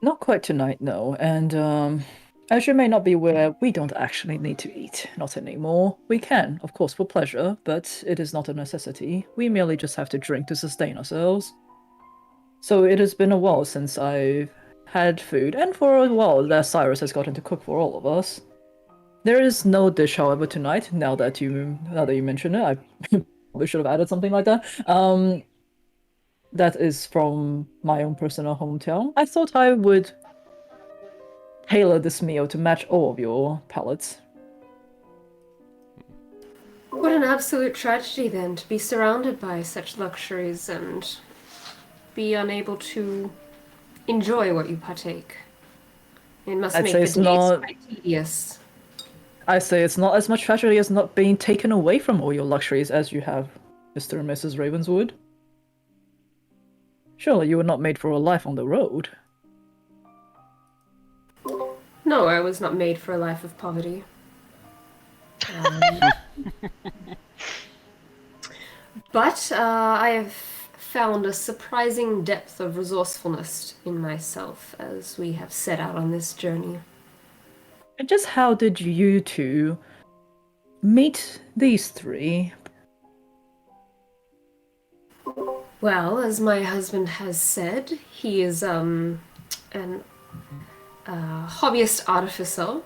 Not quite tonight, no. And as you may not be aware, we don't actually need to eat. Not anymore. We can, of course, for pleasure, but it is not a necessity. We merely just have to drink to sustain ourselves. So it has been a while since I've had food, and for a while that Cyrus has gotten to cook for all of us. There is no dish, however, tonight. Now that you mention it, I probably should have added something like that. That is from my own personal hometown. I thought I would tailor this meal to match all of your palates. What an absolute tragedy, then, to be surrounded by such luxuries and be unable to enjoy what you partake. It must I'd make say the it's days not. quite tedious. I say it's not as much tragedy as not being taken away from all your luxuries as you have, Mr. and Mrs. Ravenswood. Surely you were not made for a life on the road. No, I was not made for a life of poverty. But I have found a surprising depth of resourcefulness in myself as we have set out on this journey. And just how did you two meet these three? Well, as my husband has said, he is an hobbyist artificer.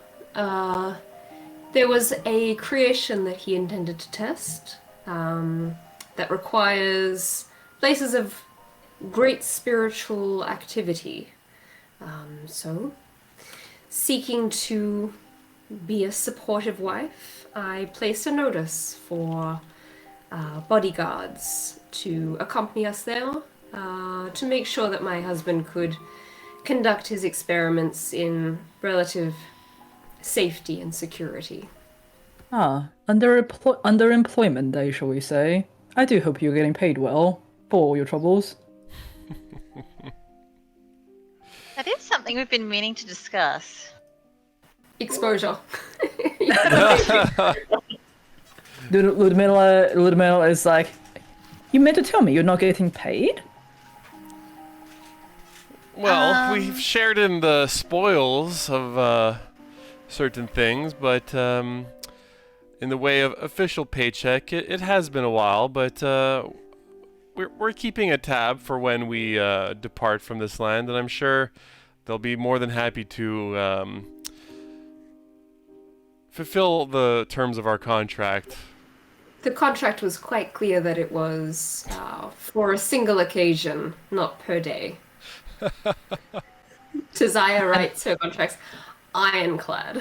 There was a creation that he intended to test that requires places of great spiritual activity. So, seeking to be a supportive wife, I placed a notice for bodyguards to accompany us there, to make sure that my husband could conduct his experiments in relative safety and security. Underemployment day, shall we say? I do hope you're getting paid well for all your troubles. That is something we've been meaning to discuss. Exposure. Ludmilla is like, you meant to tell me you're not getting paid? Well, we've shared in the spoils of certain things, but in the way of official paycheck, it has been a while, but we're keeping a tab for when we depart from this land, and I'm sure they'll be more than happy to fulfill the terms of our contract. The contract was quite clear that it was for a single occasion, not per day. Tizaya writes her contracts ironclad.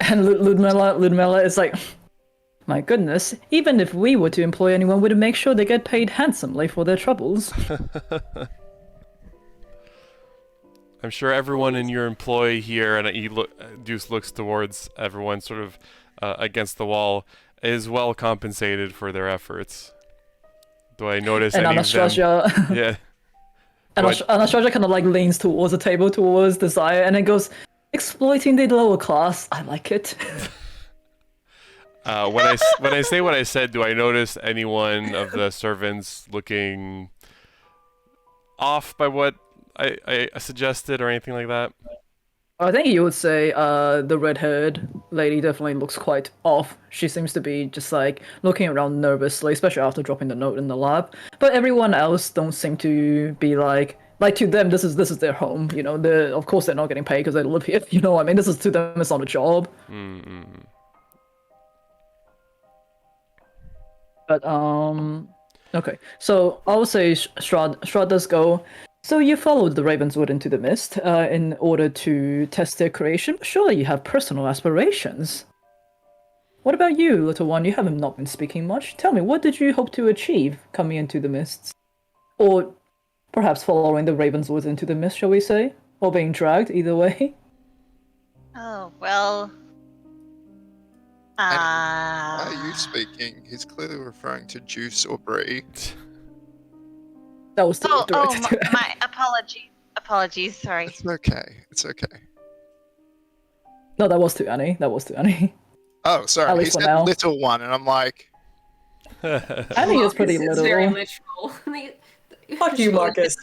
And Ludmilla is like, my goodness, even if we were to employ anyone, we'd make sure they get paid handsomely for their troubles. I'm sure everyone in your employ here, and Deuce looks towards everyone sort of against the wall, is well compensated for their efforts. Do I notice And any Anastasia, of them? Yeah. Anastasia kind of like leans towards the table, towards Desire, and then goes, exploiting the lower class. I like it. When I say what I said, do I notice anyone of the servants looking off by what I suggested or anything like that? I think you would say the red-haired lady definitely looks quite off. She seems to be just like looking around nervously, especially after dropping the note in the lab. But everyone else don't seem to be like to them this is their home. You know, of course they're not getting paid because they live here. You know what I mean? This is to them, it's not a job. Mm-hmm. But okay. So I would say Strahd does go. So you followed the Ravenswood into the mist in order to test their creation. Surely you have personal aspirations. What about you, little one? You haven't not been speaking much. Tell me, what did you hope to achieve coming into the mists? Or perhaps following the Ravenswood into the mist, shall we say? Or being dragged, either way? Oh, well. Why are you speaking? He's clearly referring to Juice or Brie. That was directed to my apologies. Apologies, sorry. It's okay. It's okay. No, that was to Annie. That was to Annie. Oh, At sorry. He least for said now. little one, and I'm like, Annie is pretty Marcus little. very literal. Fuck you, Marcus.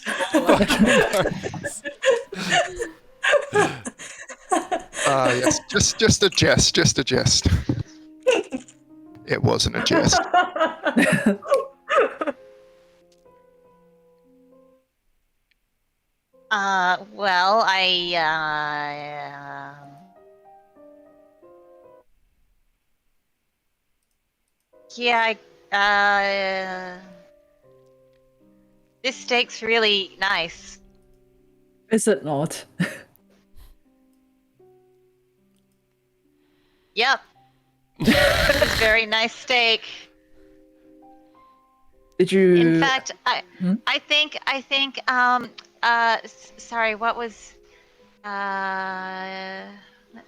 yes, just a jest, just a jest. It wasn't a jest. Well, yeah, this steak's really nice. Is it not? Yep. It's a very nice steak. Did you? In fact, I think, sorry, what was, let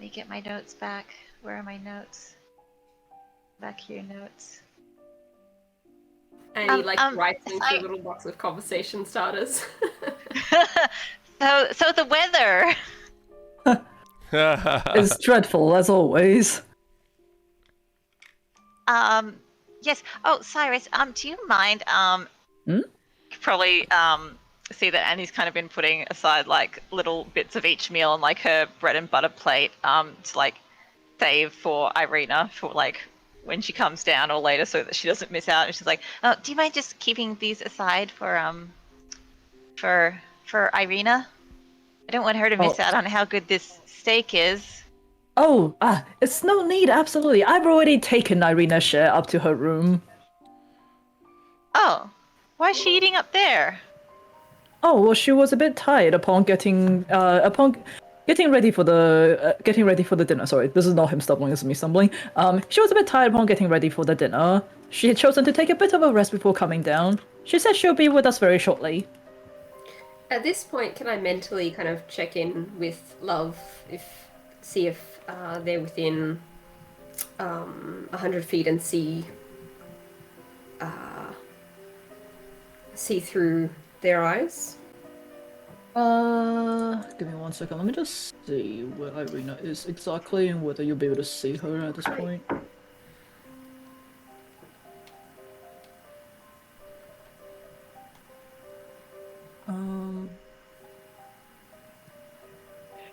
me get my notes back. Where are my notes? Back here, notes. And he writes into I- a little box of conversation starters. So the weather. It's dreadful as always. Yes. Oh, Cyrus. Do you mind? You probably see that Annie's kind of been putting aside like little bits of each meal on like her bread and butter plate, to like save for Irina for like when she comes down or later, so that she doesn't miss out. And she's like, "Oh, do you mind just keeping these aside for Irina? I don't want her to miss out on how good this steak is." Oh, it's no need, absolutely. I've already taken Irina's share up to her room. Oh, why is she eating up there? Oh, well, she was a bit tired upon getting ready for the dinner. Sorry, this is not him stumbling, this is me stumbling. She was a bit tired upon getting ready for the dinner. she had chosen to take a bit of a rest before coming down. She said she'll be with us very shortly. At this point, can I mentally kind of check in with Love, see if they're within 100 feet and see through their eyes? Give me 1 second. Let me just see where Irina is exactly and whether you'll be able to see her at this point.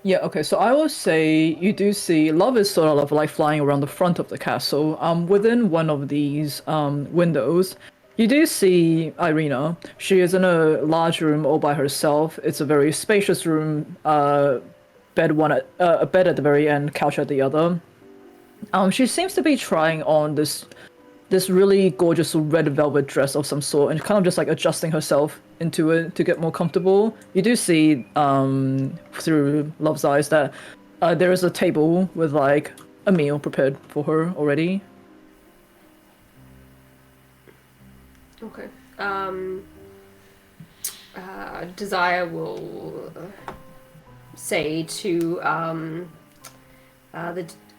Yeah, okay, so I will say you do see Love is sort of like flying around the front of the castle. Within one of these windows, you do see Irina. She is in a large room all by herself. It's a very spacious room, a bed at the very end, couch at the other. She seems to be trying on this really gorgeous red velvet dress of some sort and kind of just like adjusting herself into it to get more comfortable. You do see through Love's eyes that there is a table with like a meal prepared for her already. Okay. Desire will say to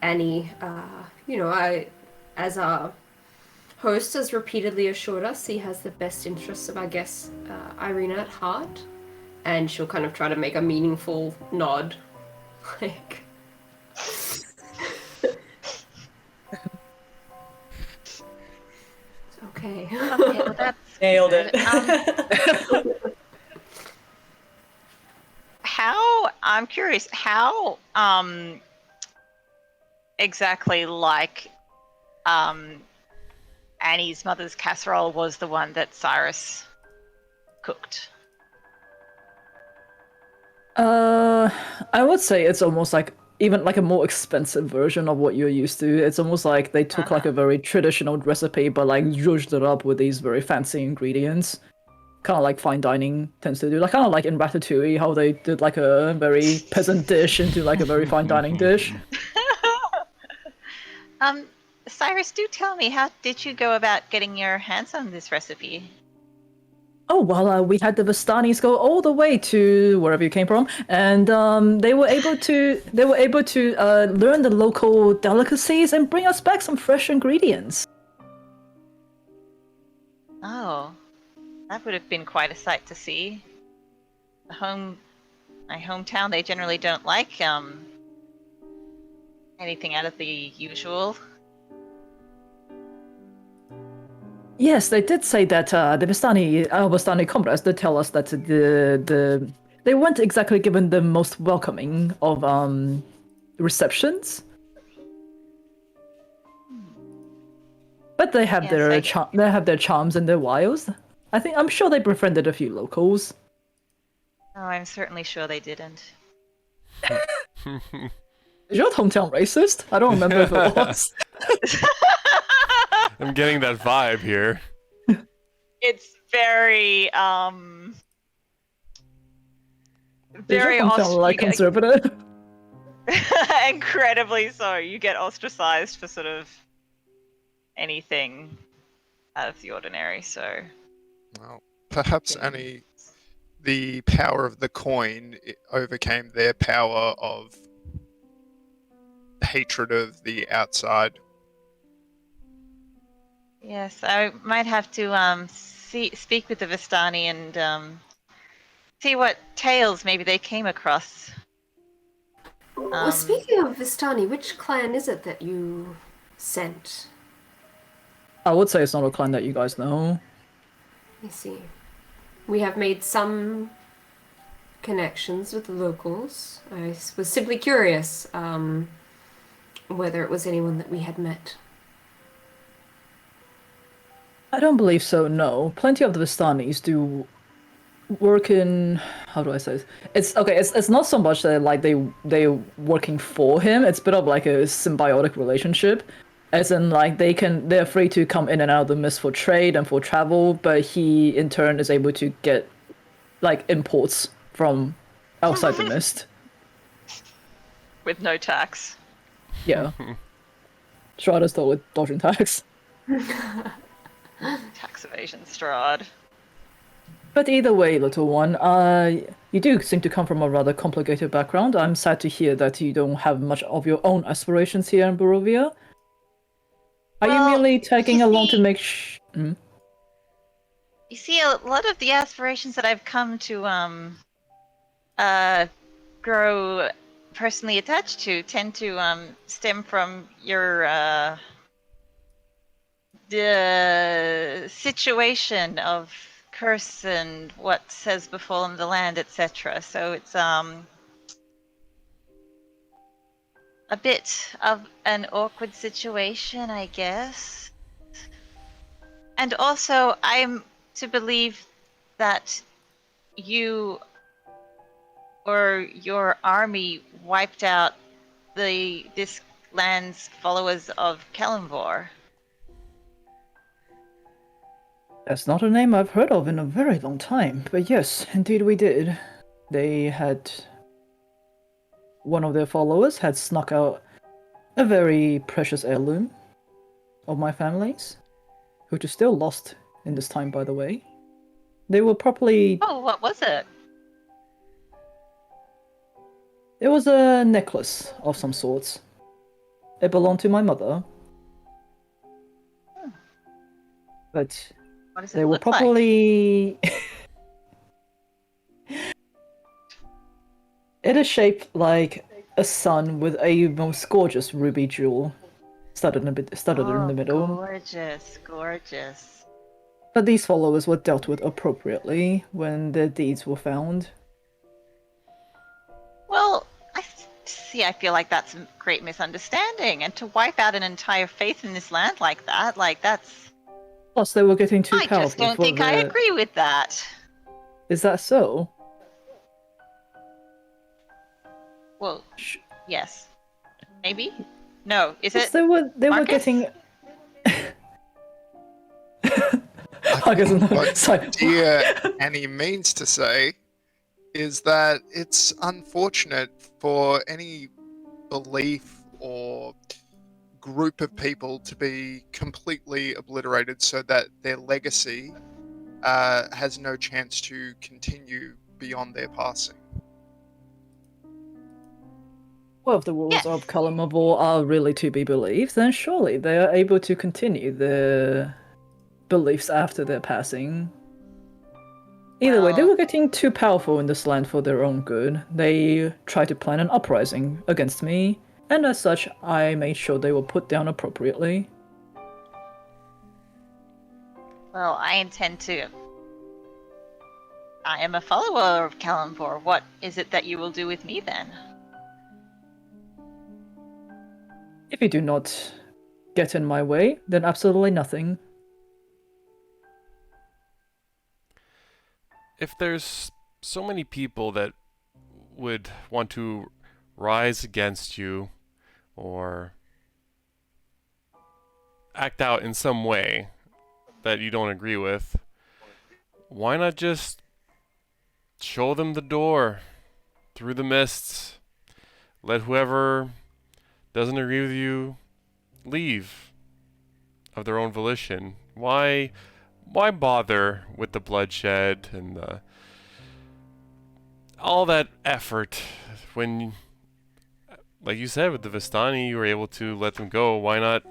Annie, as our host has repeatedly assured us, he has the best interests of our guest, Irina, at heart, and she'll kind of try to make a meaningful nod, like. Okay. Okay, well, that's Nailed good. it. I'm curious, how exactly like Annie's mother's casserole was the one that Cyrus cooked? I would say it's almost like even like a more expensive version of what you're used to. It's almost like they took like a very traditional recipe but like zhuzhed it up with these very fancy ingredients. Kind of like fine dining tends to do. Like kind of like in Ratatouille, how they did like a very peasant dish into like a very fine dining dish. Cyrus, do tell me, how did you go about getting your hands on this recipe? Oh well, we had the Vistanis go all the way to wherever you came from, and they were able to learn the local delicacies and bring us back some fresh ingredients. Oh, that would have been quite a sight to see. My hometown, they generally don't like anything out of the usual. Yes, they did say that the Vistani comrades did tell us that they weren't exactly given the most welcoming of receptions. But they have their charms and their wiles. I'm sure they befriended a few locals. Oh, I'm certainly sure they didn't. Is your hometown racist? I don't remember if it was. I'm getting that vibe here. It's very very Is your hometown like conservative? incredibly so. You get ostracized for sort of anything out of the ordinary, so Well, perhaps Annie, the power of the coin overcame their power of hatred of the outside. yes, I might have to speak with the Vistani and see what tales maybe they came across. Well, speaking of Vistani, which clan is it that you sent? I would say it's not a clan that you guys know. I see. We have made some connections with the locals. I was simply curious whether it was anyone that we had met. I don't believe so, no. Plenty of the Vistanis do work in, how do I say this? It's not so much that like they're working for him, it's a bit of like a symbiotic relationship. As in like they're free to come in and out of the mist for trade and for travel, but he in turn is able to get like imports from outside the mist. With no tax. Yeah. Strahd still with dodging tax. Tax evasion, Strahd. But either way, little one, you do seem to come from a rather complicated background. I'm sad to hear that you don't have much of your own aspirations here in Barovia. Are you Well, merely tagging you along to see- make You see, a lot of the aspirations that I've come to grow personally attached to tend to stem from your the situation of curse and what has befallen the land, etc. So it's a bit of an awkward situation, I guess. And also, I'm to believe that you or your army wiped out this land's followers of Kalimvor. That's not a name I've heard of in a very long time, but yes, indeed we did. They had... One of their followers had snuck out a very precious heirloom of my family's, which is still lost in this time, by the way. They were properly... Oh, what was it? It was a necklace of some sorts. It belonged to my mother. But What does they it were look like? properly... It is shaped like a sun with a most gorgeous ruby jewel studded in the middle. Gorgeous, gorgeous. But these followers were dealt with appropriately when their deeds were found. Well, I feel like that's a great misunderstanding. And to wipe out an entire faith in this land like that, that's... Plus, they were getting too I powerful just don't for think I their... agree with that. Is that so? Well, yes. Maybe? No, is Yes, it? they were Marcus? getting... I guess What sorry. dear Annie means to say is that it's unfortunate for any belief or group of people to be completely obliterated so that their legacy has no chance to continue beyond their passing. Well, if the rules Yes. of Kalimavor are really to be believed, then surely they are able to continue their beliefs after their passing. Either way, they Well- were getting too powerful in this land for their own good. They tried to plan an uprising against me, and as such, I made sure they were put down appropriately. Well, I intend to. I am a follower of Kalimvor. What is it that you will do with me then? If you do not get in my way, then absolutely nothing. If there's so many people that would want to rise against you or act out in some way that you don't agree with, why not just show them the door through the mists? Let whoever doesn't agree with you leave of their own volition. Why bother with the bloodshed and all that effort when, like you said, with the Vistani, you were able to let them go? Why not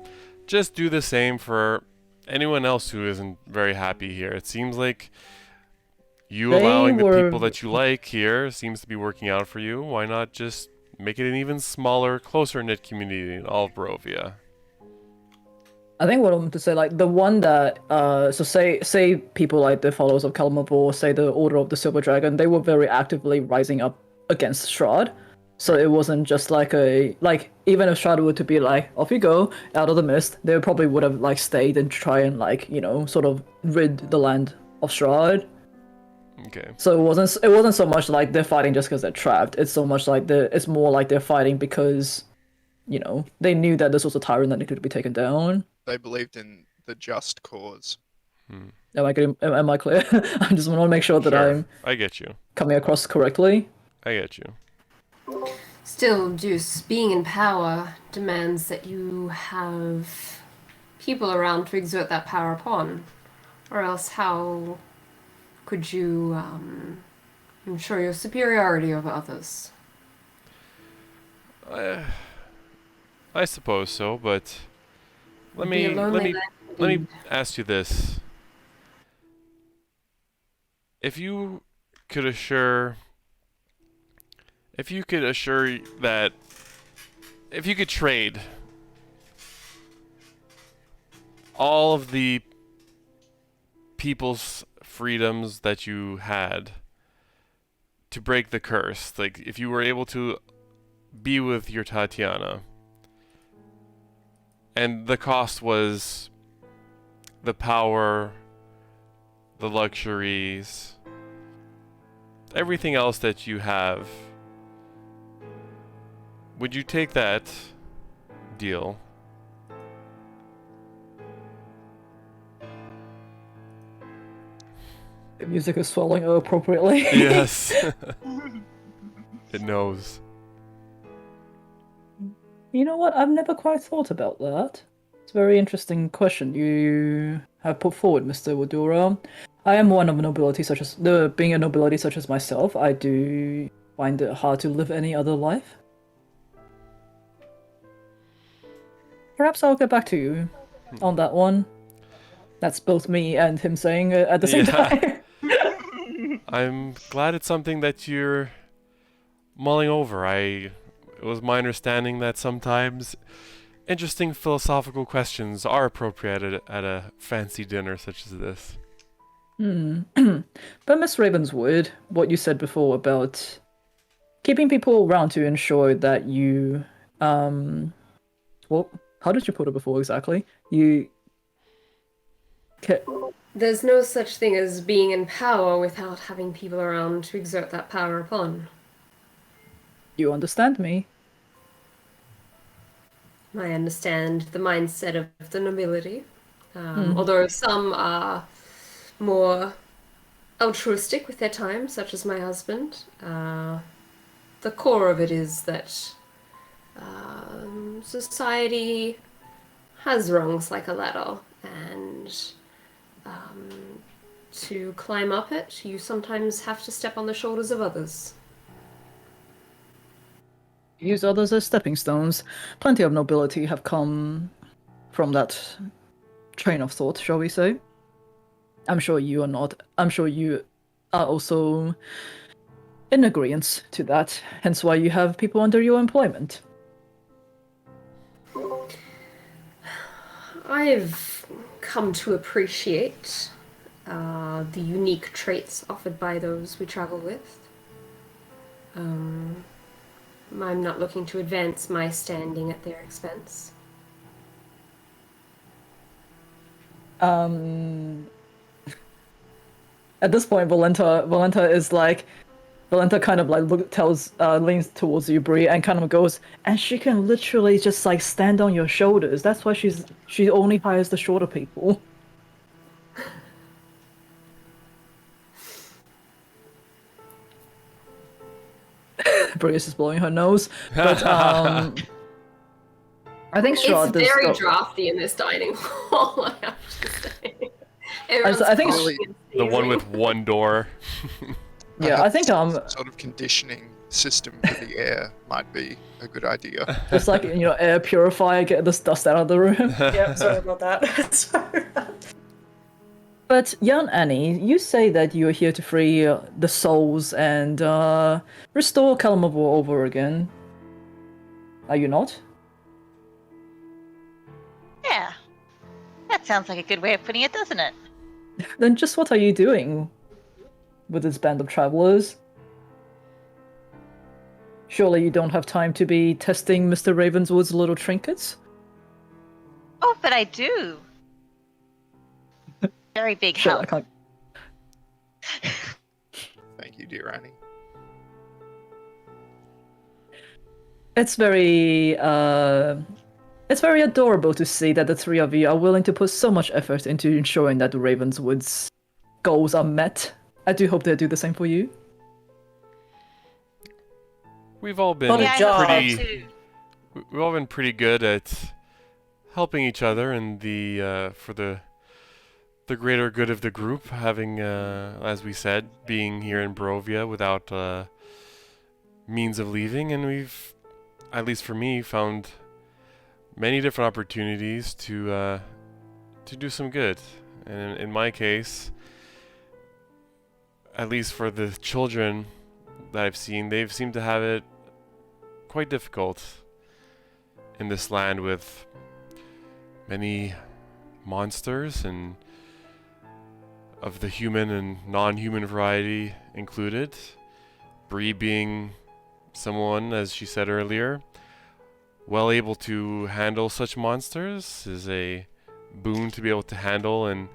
just do the same for anyone else who isn't very happy here? It seems like you They allowing the were- people that you like here seems to be working out for you. Why not just make it an even smaller, closer-knit community in all of Barovia? I think what I'm to say, like the one that, so say people like the followers of Kalimavor, say the Order of the Silver Dragon, they were very actively rising up against Strahd. So it wasn't just like even if Strahd were to be like, off you go, out of the mist, they probably would have like stayed and try and sort of rid the land of Strahd. Okay. So it wasn't so much like they're fighting just because they're trapped. It's so much like it's more like they're fighting because, they knew that this was a tyrant that needed to be taken down. They believed in the just cause. Am I clear? I just want to make sure that Sure. I'm I get you. coming across correctly. I get you. Still, Juice, being in power demands that you have people around to exert that power upon. Or else how could you ensure your superiority over others? I suppose so, but let It'd be a me let lonely me life let me indeed. ask you this: if you could assure, if you could assure that, if you could trade all of the people's freedoms that you had to break the curse, like if you were able to be with your Tatiana, and the cost was the power, the luxuries, everything else that you have, would you take that deal? The music is swelling appropriately. Yes. It knows. You know what? I've never quite thought about that. It's a very interesting question you have put forward, Mr. Wadura. I am one of a nobility such as being a nobility such as myself. I do find it hard to live any other life. Perhaps I'll get back to you on that one. That's both me and him saying it at the same Yeah. time. I'm glad it's something that you're mulling over. It was my understanding that sometimes interesting philosophical questions are appropriate at a fancy dinner such as this. But Miss Ravenswood, what you said before about keeping people around to ensure that you, well, how did you put it before exactly? You, There's no such thing as being in power without having people around to exert that power upon. you understand me? I understand the mindset of the nobility, although some are more altruistic with their time, such as my husband. The core of it is that society has rungs like a ladder, and to climb up it, you sometimes have to step on the shoulders of others. Use others as stepping stones. Plenty of nobility have come from that train of thought, shall we say? I'm sure you are not. I'm sure you are also in agreement to that. Hence why you have people under your employment. I've come to appreciate the unique traits offered by those we travel with. I'm not looking to advance my standing at their expense. At this point, Valenta is like, Valenta kind of like leans towards you, Bree, and kind of goes, and she can literally just like stand on your shoulders. That's why she only hires the shorter people. Bree is just blowing her nose, but I think Strahd It's very does. drafty in this dining hall, I have to say. I think Really, The one with one door. yeah, I think some sort of conditioning system for the air might be a good idea. just like air purifier, get this dust out of the room. Yeah, sorry about that. Sorry. But young Annie, you say that you are here to free the souls and restore Kalamavor over again. Are you not? Yeah. That sounds like a good way of putting it, doesn't it? Then just what are you doing with this band of travelers? Surely you don't have time to be testing Mr. Ravenswood's little trinkets? Oh, but I do. Very big Shit, I help. can't. Thank you, dear Annie. It's very adorable to see that the three of you are willing to put so much effort into ensuring that the Ravenswood's goals are met. I do hope they do the same for you. We've all been What a Yeah, I job. hope so pretty. too. We've all been pretty good at helping each other in the for the the greater good of the group, having, as we said, being here in Barovia without means of leaving, and we've, at least for me, found many different opportunities to do some good. And in my case, at least for the children that I've seen, they've seemed to have it quite difficult in this land with many monsters and of the human and non-human variety included. Bree being someone, as she said earlier, well able to handle such monsters is a boon to be able to handle and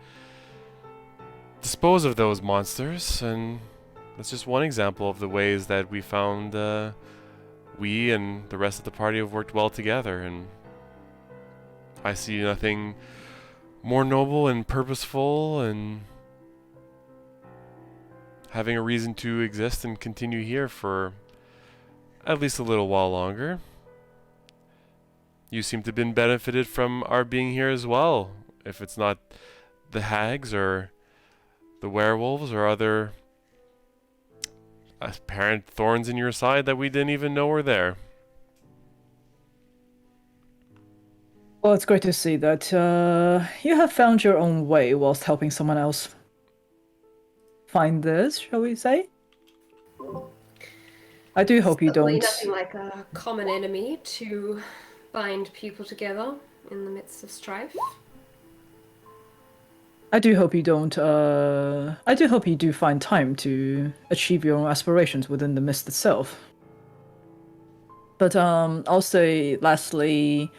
dispose of those monsters, and that's just one example of the ways that we found we and the rest of the party have worked well together, and I see nothing more noble and purposeful and having a reason to exist and continue here for at least a little while longer. You seem to have been benefited from our being here as well, if it's not the hags or the werewolves or other apparent thorns in your side that we didn't even know were there. Well, it's great to see that you have found your own way whilst helping someone else find theirs, shall we say? I do hope you Certainly don't. nothing like a common enemy to bind people together in the midst of strife. I do hope you don't. I do hope you do find time to achieve your own aspirations within the mist itself. But I'll say lastly,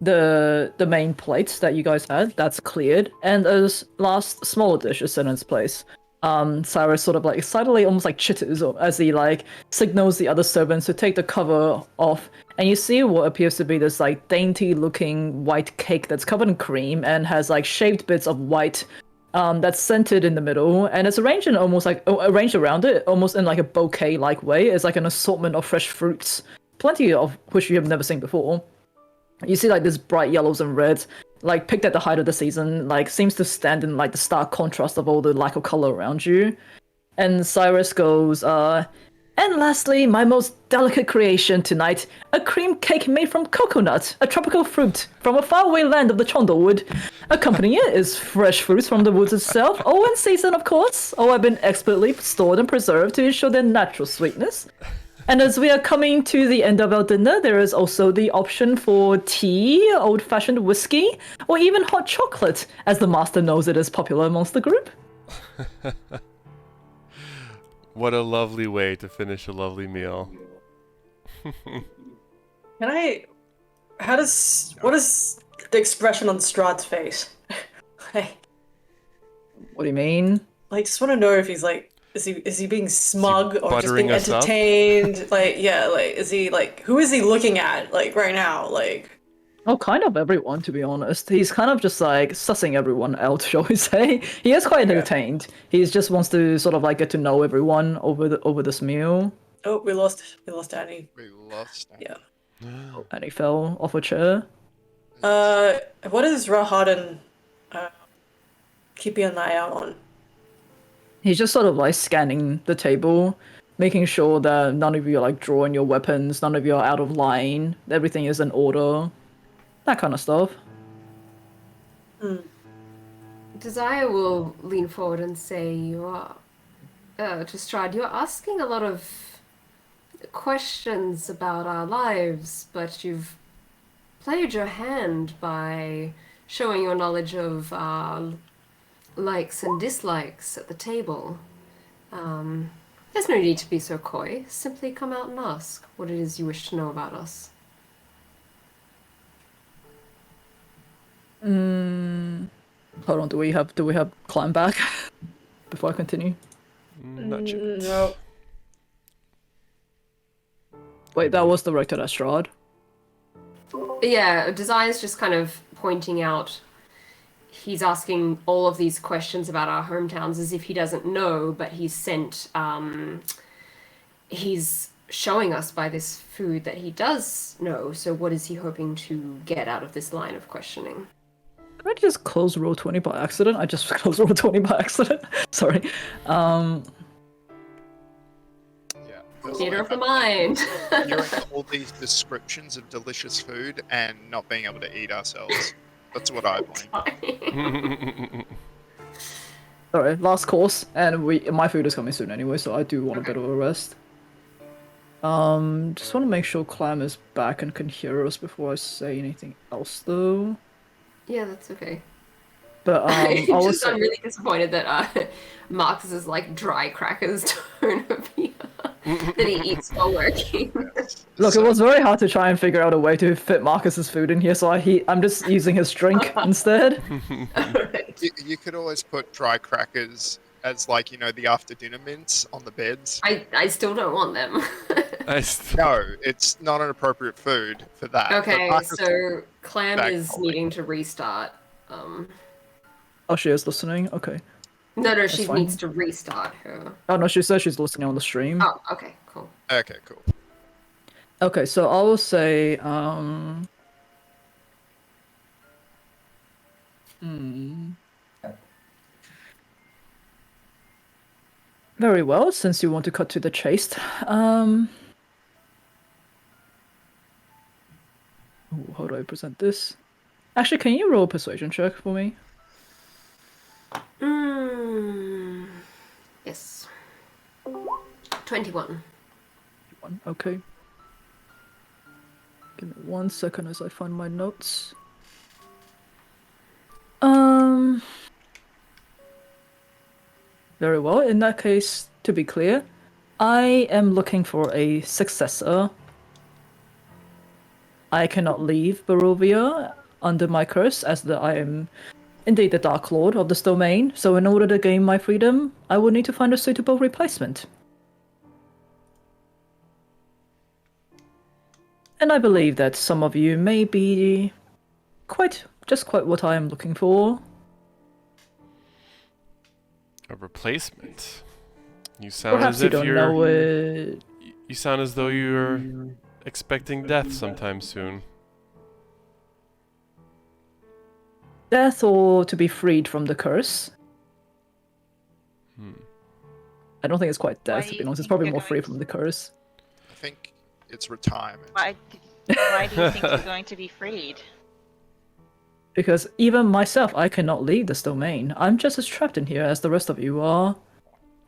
the main plates that you guys had, that's cleared, and a last smaller dish is set in its place. Cyrus sort of like excitedly almost like chitters as he like signals the other servants to take the cover off, and you see what appears to be this like dainty looking white cake that's covered in cream and has like shaved bits of white that's centered in the middle, and it's arranged in almost like arranged around it almost in like a bouquet like way. It's like an assortment of fresh fruits, plenty of which you have never seen before. You see like this bright yellows and reds, like picked at the height of the season, like seems to stand in like the stark contrast of all the lack of color around you. And Cyrus goes, and lastly, my most delicate creation tonight, a cream cake made from coconut, a tropical fruit from a faraway land of the Chondelwood. Accompanying it is fresh fruits from the woods itself, all in season, of course. All have been expertly stored and preserved to ensure their natural sweetness. And as we are coming to the end of our dinner, there is also the option for tea, old-fashioned whiskey, or even hot chocolate, as the master knows it is popular amongst the group. What a lovely way to finish a lovely meal. What is the expression on Strahd's face? like, What do you mean? just want to know if he's like, is he being smug or just being buttering us up? entertained? Is he like, who is he looking at like right now? Like, Oh, kind of everyone, to be honest. He's kind of just like sussing everyone out, shall we say. He is quite entertained. He just wants to sort of like get to know everyone over this meal. oh, we lost Annie. We lost. Yeah. And he fell off a chair. What is Rahadin keeping an eye out on? He's just sort of like scanning the table, making sure that none of you are like drawing your weapons, none of you are out of line, everything is in order. That kind of stuff. Desire will lean forward and say, "You are, to Strahd, you're asking a lot of questions about our lives, but you've played your hand by showing your knowledge of our likes and dislikes at the table. There's no need to be so coy. Simply come out and ask what it is you wish to know about us." Hold on, do we have climb back before I continue? Not yet. No. Wait, that was directed at Strahd. Yeah, Desire's just kind of pointing out. He's asking all of these questions about our hometowns as if he doesn't know, but he's sent. He's showing us by this food that he does know. So, what is he hoping to get out of this line of questioning? Can I just close roll 20 by accident? I just closed roll 20 by accident. Sorry. Yeah. Theater of the mind. Hearing all these descriptions of delicious food and not being able to eat ourselves. That's what I blame. Sorry, last course, and my food is coming soon anyway, so I do want a bit of a rest. Just want to make sure Clam is back and can hear us before I say anything else, though. Yeah, that's okay. But I'm really disappointed that Marcus's like dry crackers don't appear that he eats while working. Look, it was very hard to try and figure out a way to fit Marcus's food in here, so I'm just using his drink instead. Alright. You could always put dry crackers as like, you know, the after dinner mints on the beds. I still don't want them. No, it's not an appropriate food for that. Okay, But Marcus- so Clam back is probably. needing to restart. Oh, she is listening? Okay. No, she fine. needs to restart her. Oh, no, she says she's listening on the stream. Oh, okay, cool. Okay, cool. Okay, so I will say, Very well, since you want to cut to the chase. Ooh, how do I present this? Actually, can you roll a persuasion check for me? Yes. 21. Okay. Give me 1 second as I find my notes. Very well. In that case, to be clear, I am looking for a successor. I cannot leave Barovia under my curse, as I am indeed the Dark Lord of this domain. So in order to gain my freedom, I will need to find a suitable replacement. And I believe that some of you may be quite what I am looking for. A replacement. You sound Perhaps as you if don't you're. know it. You sound as though you're expecting death sometime soon. Death or to be freed from the curse. I don't think it's quite Why death, do to be you honest. It's think probably you're more going free to- from the curse. I think it's retirement. Why do you think you're going to be freed? Because even myself, I cannot leave this domain. I'm just as trapped in here as the rest of you are.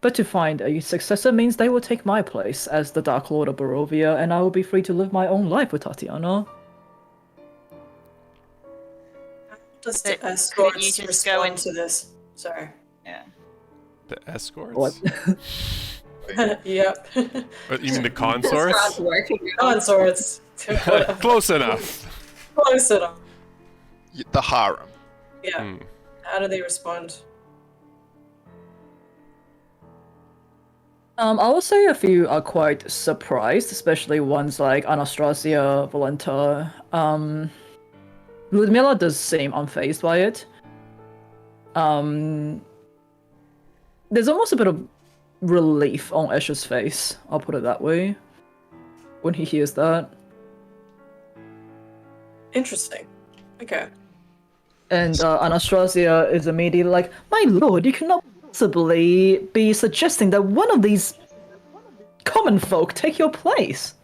But to find a successor means they will take my place as the Dark Lord of Barovia, and I will be free to live my own life with Tatiana. Does But the couldn't escorts you just go respond and- to this? Sorry. Yeah. The escorts? What? Yep. What, you mean the Starts consorts? working. Consorts. Close enough. Close enough. The harem. Yeah. Hmm. How do they respond? I will say a few are quite surprised, especially ones like Anastasia, Valenta. Ludmilla does seem unfazed by it. There's almost a bit of relief on Escher's face, I'll put it that way, when he hears that. Interesting. Okay. And Anastasia is immediately like, "My lord, you cannot possibly be suggesting that one of these common folk take your place."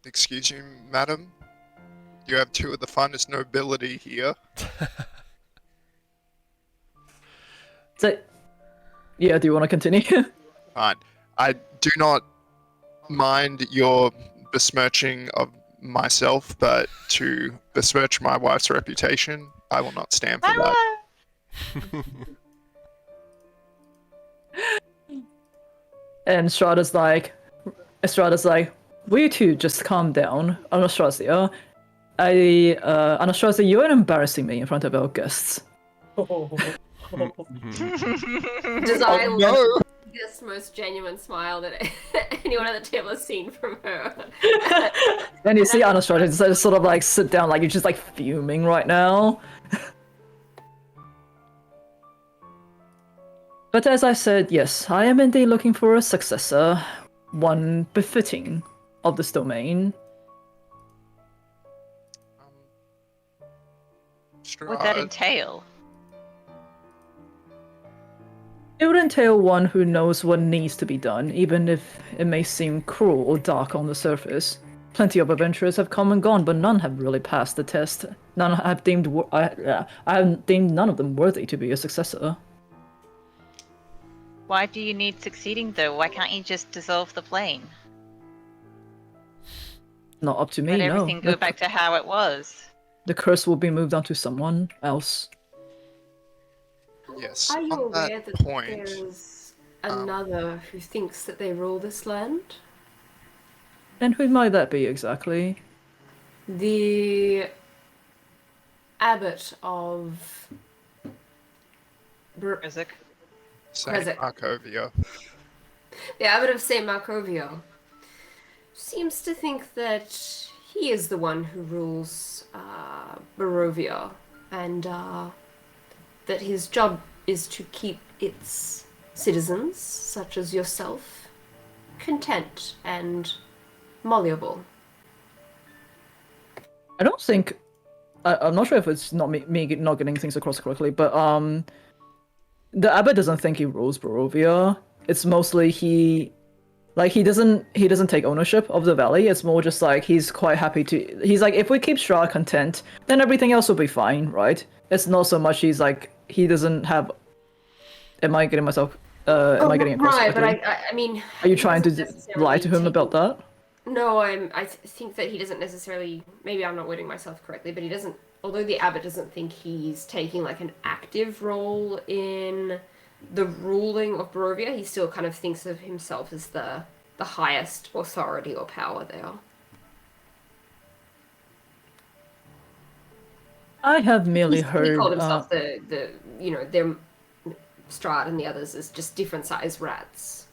Excuse you, madam? You have two of the finest nobility here. So, yeah, do you want to continue? Fine. I do not mind your besmirching of myself, but to besmirch my wife's reputation, I will not stand for that. And Strahda's like, will you two just calm down, Anastasia? Anastasia, you're embarrassing me in front of our guests. Does I Oh, look no! this most genuine smile that anyone at the table has seen from her? And you see Anastasia just sort of like sit down, like you're just like fuming right now. But as I said, yes, I am indeed looking for a successor, one befitting of this domain. What would that Strahd. entail? It would entail one who knows what needs to be done, even if it may seem cruel or dark on the surface. Plenty of adventurers have come and gone, but none have really passed the test. None have deemed I have deemed none of them worthy to be a successor. Why do you need succeeding though? Why can't you just dissolve the plane? Not up to Let me, no. everything go back to how it was. The curse will be moved on to someone else. Yes. Are you On aware that that point, there's another who thinks that they rule this land? And who might that be exactly? The abbot of Isaac. Saint Krezek. Markovia. The abbot of Saint Markovia seems to think that he is the one who rules Barovia, and that his job is to keep its citizens, such as yourself, content and malleable. I don't think I'm not sure if it's not me not getting things across correctly, but the abbot doesn't think he rules Barovia. It's mostly he doesn't take ownership of the valley. It's more just like he's quite happy to. He's like, if we keep Strahd content, then everything else will be fine, right? It's not so much he's like he doesn't have. Am I getting myself? Am I getting across right? correctly? But I mean, Are you he trying to doesn't necessarily lie to him take- about that? No, I think that he doesn't necessarily. Maybe I'm not wording myself correctly, but he doesn't. Although the abbot doesn't think he's taking like an active role in the ruling of Barovia, he still kind of thinks of himself as the highest authority or power there. I have merely He heard. called himself their Strahd and the others as just different size rats.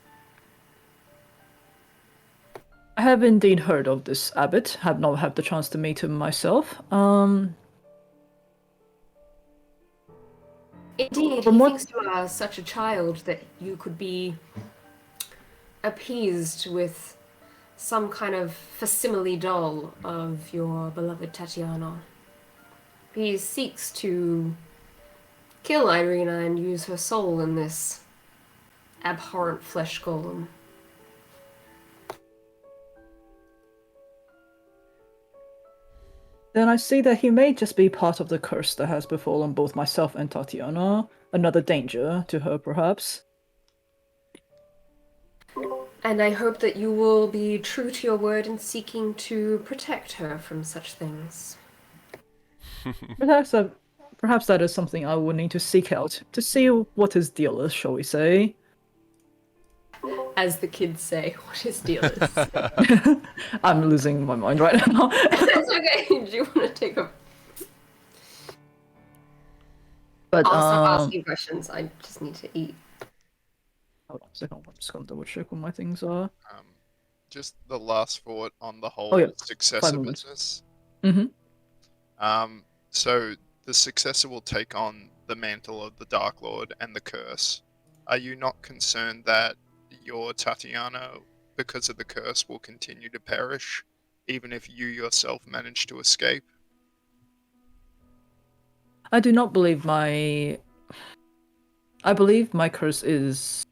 I have indeed heard of this abbot. Have not had the chance to meet him myself. Indeed, From he what- thinks you are such a child that you could be appeased with some kind of facsimile doll of your beloved Tatiana. He seeks to kill Irina and use her soul in this abhorrent flesh golem. Then I see that he may just be part of the curse that has befallen both myself and Tatiana. Another danger to her, perhaps. And I hope that you will be true to your word in seeking to protect her from such things. Perhaps that is something I will need to seek out to see what his deal is, shall we say? As the kids say, what his deal is. I'm losing my mind right now. It's okay. Do you want to take a... But I'll stop asking questions. I just need to eat. hold on a second. I'm just gonna double check what my things are. Just the last thought on the whole Oh, yeah. successor 5 moments. business. Mm-hmm. So the successor will take on the mantle of the Dark Lord and the curse. Are you not concerned that your Tatiana, because of the curse, will continue to perish, even if you yourself manage to escape? I do not believe my. I believe my curse is.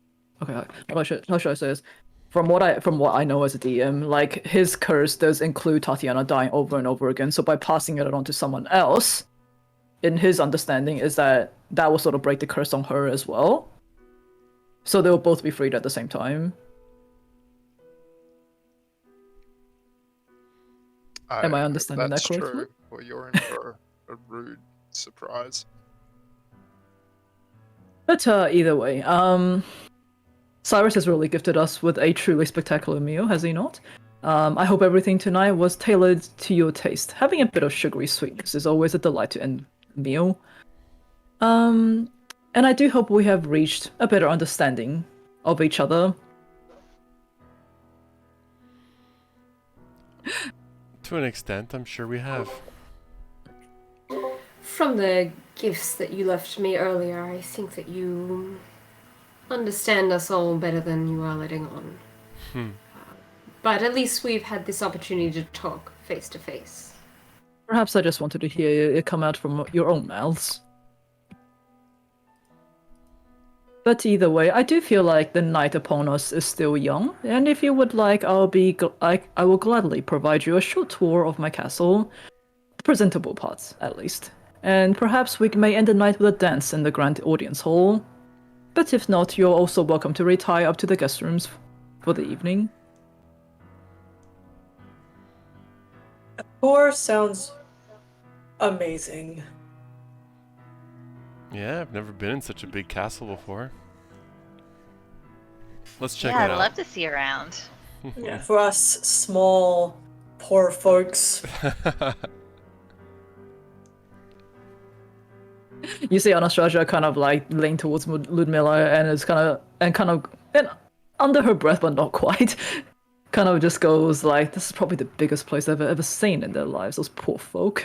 Okay, how should I say this? From what I know as a DM, like his curse does include Tatiana dying over and over again. So by passing it on to someone else, in his understanding, is that will sort of break the curse on her as well. So they will both be freed at the same time. Am I understanding that That's correctly? true. Well, you're in for a rude surprise. But either way, Cyrus has really gifted us with a truly spectacular meal, has he not? I hope everything tonight was tailored to your taste. Having a bit of sugary sweetness is always a delight to end a meal. And I do hope we have reached a better understanding of each other. To an extent, I'm sure we have. From the gifts that you left me earlier, I think that you understand us all better than you are letting on. But at least we've had this opportunity to talk face to face. Perhaps I just wanted to hear it come out from your own mouths. But either way, I do feel like the night upon us is still young, and if you would like, I will gladly provide you a short tour of my castle, the presentable parts at least, and perhaps we may end the night with a dance in the grand audience hall. But if not, you're also welcome to retire up to the guest rooms for the evening. Tour sounds amazing. Yeah, I've never been in such a big castle before. Let's check Yeah, it I'd out. love to see around. Yeah, for us small, poor folks. You see Anastasia kind of like lean towards Ludmilla and is and under her breath, but not quite, kind of just goes like, "This is probably the biggest place they've ever seen in their lives. Those poor folk."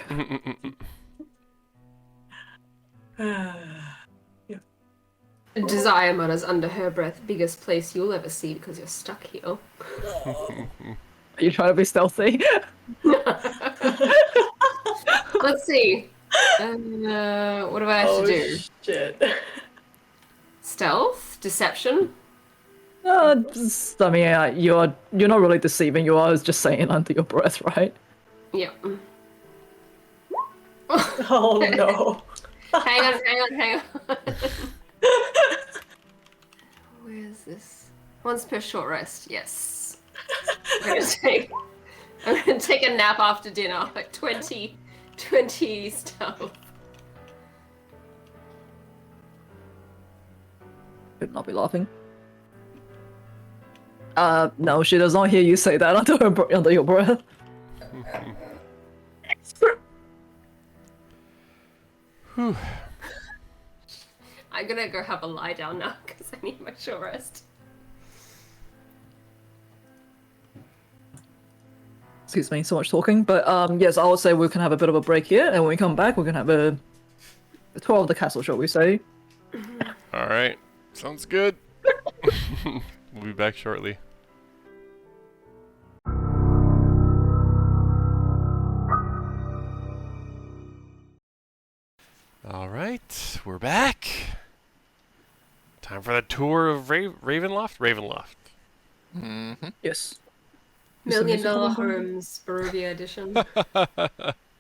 Desire mutters under her breath, biggest place you'll ever see because you're stuck here. Are you trying to be stealthy? Let's see. What do I have to do? Shit. Stealth? Deception? I mean, you're not really deceiving. You are just saying under your breath, right? Yeah. Oh no. hang on. Where's this? Once per short rest, yes. I'm gonna take a nap after dinner, like 20 stealth. Could not be laughing. No, she does not hear you say that under your breath. Whew. I'm gonna go have a lie down now because I need my short rest. Excuse me, so much talking. But yes, I would say we can have a bit of a break here, and when we come back, we can have a tour of the castle, shall we say? All right, sounds good. We'll be back shortly. All right, we're back. Time for the tour of Ravenloft. Ravenloft. Mm-hmm. Yes. $1 Million Homes, Barovia edition.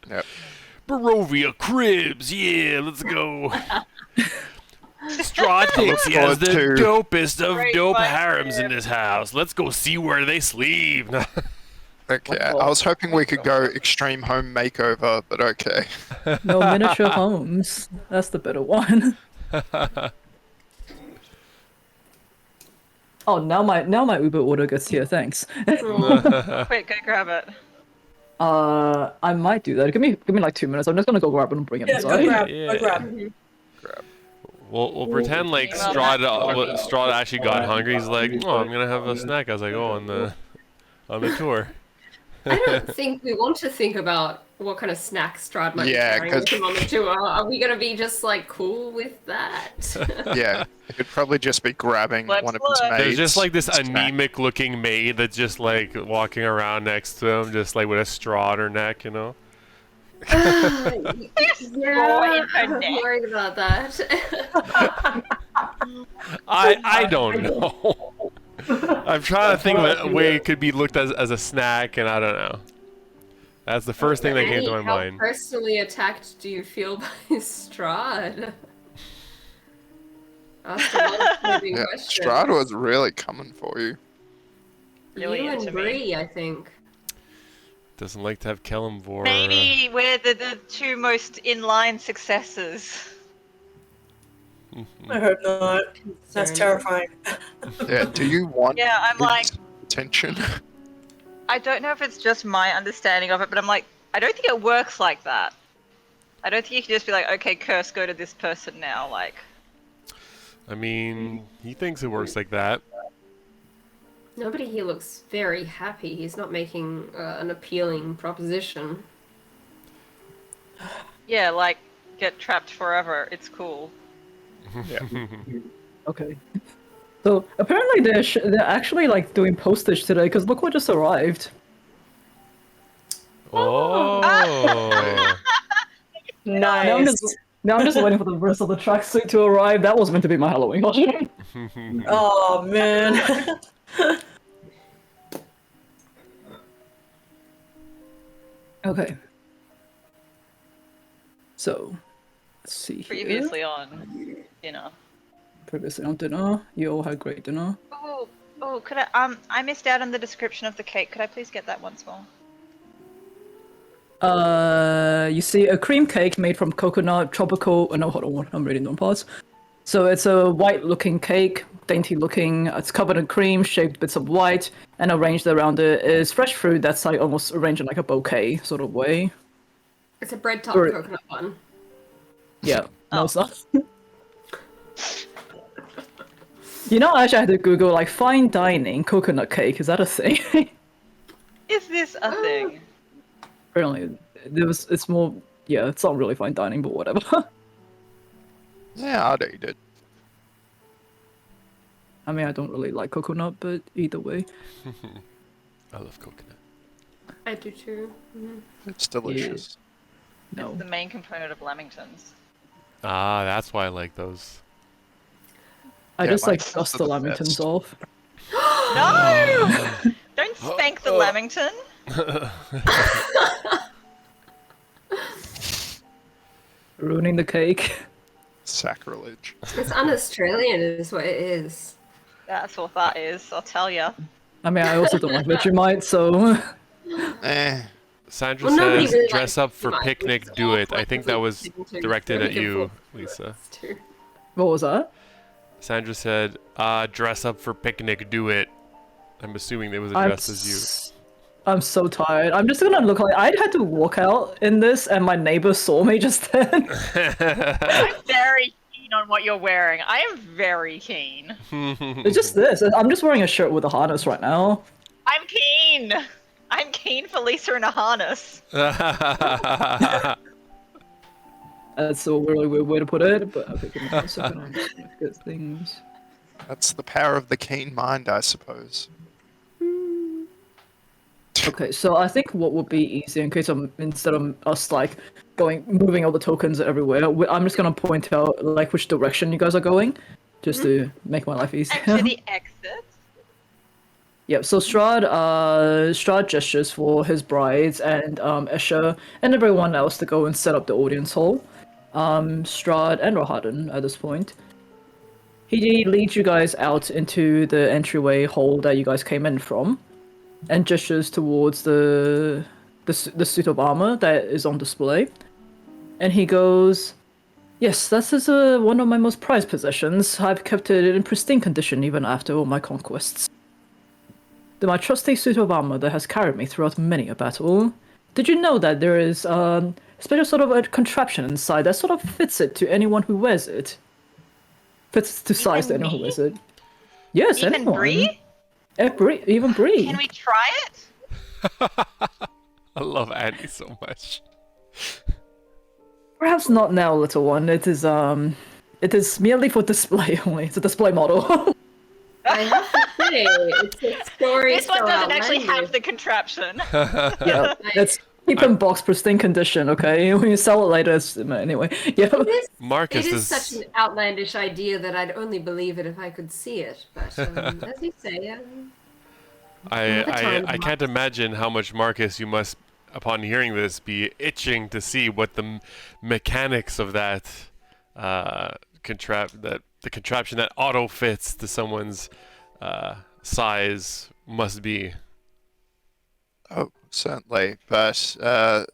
Yep. Barovia Cribs, yeah, let's go. Strahd thinks he has the forward to- dopest of Great dope fight harems there. in this house. Let's go see where they sleep. Okay, I was hoping we could go extreme home makeover, but okay. No miniature homes. That's the better one. Oh, now my Uber order gets here. Thanks. Quick, go grab it. I might do that. Give me like 2 minutes. I'm just gonna go grab it and bring it Yeah, go inside. grab. Yeah. Go grab. We'll pretend like Well, Strahd actually got hungry. He's like, oh, I'm gonna have a snack as I go on the tour. I don't think we want to think about what kind of snacks Strahd might Yeah, be carrying with 'cause- him on the tour. Are we gonna be just like cool with that? Yeah, it could probably just be grabbing Let's one of his look. mates. There's just like this snack. anemic-looking maid that's just like walking around next to him, just like with a straw on her neck, you know. Yeah, in her I'm neck. worried about that. I don't know. I'm trying to think of a way it could be looked as a snack, and I don't know. That's the first thing that came to my How mind. personally attacked do you feel by Strahd? Asked a lot of probing Yeah, questions. Strahd was really coming for you. Really You into and me. Bree, I think. Doesn't like to have Kellamvor. Maybe we're the two most in-line successes. I hope not. That's terrifying. Yeah, do you want Yeah, I'm like, his attention? I don't know if it's just my understanding of it, but I'm like, I don't think it works like that. I don't think you can just be like, okay, Curse, go to this person now. Like, I mean, he thinks it works like that. Nobody here looks very happy. He's not making an appealing proposition. yeah, like, get trapped forever. It's cool. Okay. So apparently they're actually like doing postage today because look what just arrived. Oh. Oh. Nice. Now I'm just waiting for the rest of the tracksuit to arrive. That was meant to be my Halloween costume. Oh man. Okay. So, let's see here. Previously on dinner. Previously on dinner. You all had great dinner. Oh, could I missed out on the description of the cake. Could I please get that once more? You see a cream cake made from coconut, tropical. No, hold on, I'm reading the wrong parts. So it's a white-looking cake, dainty-looking. It's covered in cream, shaped bits of white, and arranged around it is fresh fruit that's like almost arranged in like a bouquet sort of way. It's a bread top Or- coconut bun. Yeah, no, Oh. it's not. You know, actually, I had to Google like fine dining coconut cake. Is that a thing? Is this a thing? Apparently, it's more. Yeah, it's not really fine dining, but whatever. Yeah, I'd eat it. I mean, I don't really like coconut, but either way. I love coconut. I do too. It's delicious. No. It's the main component of lamingtons. Ah, that's why I like those. I Yeah, just like mine's dust also the the lamingtons best. off. No! Don't spank the lamington. Ruining the cake. Sacrilege. It's un-Australian is what it is. That's what that is, I'll tell ya. I mean, I also don't like Vegemite, so. Eh. Sandra Well, nobody says, really dress likes up for Vegemite, picnic, which is do it. awful, I think because that it's was taken to directed at really you, good Lisa. It's too. What was that? Sandra said, dress up for picnic, do it. I'm assuming it was I'm addressed as you. I'm so tired. I'm just gonna look like I had to walk out in this, and my neighbor saw me just then. I'm very keen on what you're wearing. I am very keen. It's just this. I'm just wearing a shirt with a harness right now. I'm keen. I'm keen for Lisa in a harness. That's a really weird way to put it, but okay, give me 1 second. I'm just gonna get things. That's the power of the keen mind, I suppose. Okay, so I think what would be easier in case instead of us like moving all the tokens everywhere, I'm just gonna point out like which direction you guys are going, just to make my life easier. And to the exit. Yep. So Strahd gestures for his brides and Escher and everyone else to go and set up the audience hall. Strahd and Rohadin at this point. He leads you guys out into the entryway hall that you guys came in from, and gestures towards the suit of armor that is on display. And he goes, "Yes, this is one of my most prized possessions. I've kept it in pristine condition even after all my conquests. My trusty suit of armor that has carried me throughout many a battle. Did you know that there is a special sort of a contraption inside that sort of fits it to anyone who wears it? Fits to size to Even anyone who me? wears it. Yes, Even anyone. Bree? Even Bree. Can we try it? I love Annie so much. Perhaps not now, little one. It is merely for display only. It's a display model. I have to say, it's a story. This one so doesn't actually have outlandish. the contraption. Yeah, it's keep in box pristine condition. Okay, when you sell it later, anyway. Yeah. Marcus It is is such an outlandish idea that I'd only believe it if I could see it. But as you say, another time. I can't imagine how much Marcus you must, upon hearing this, be itching to see what the mechanics of that the contraption that auto fits to someone's size must be. Oh, certainly. But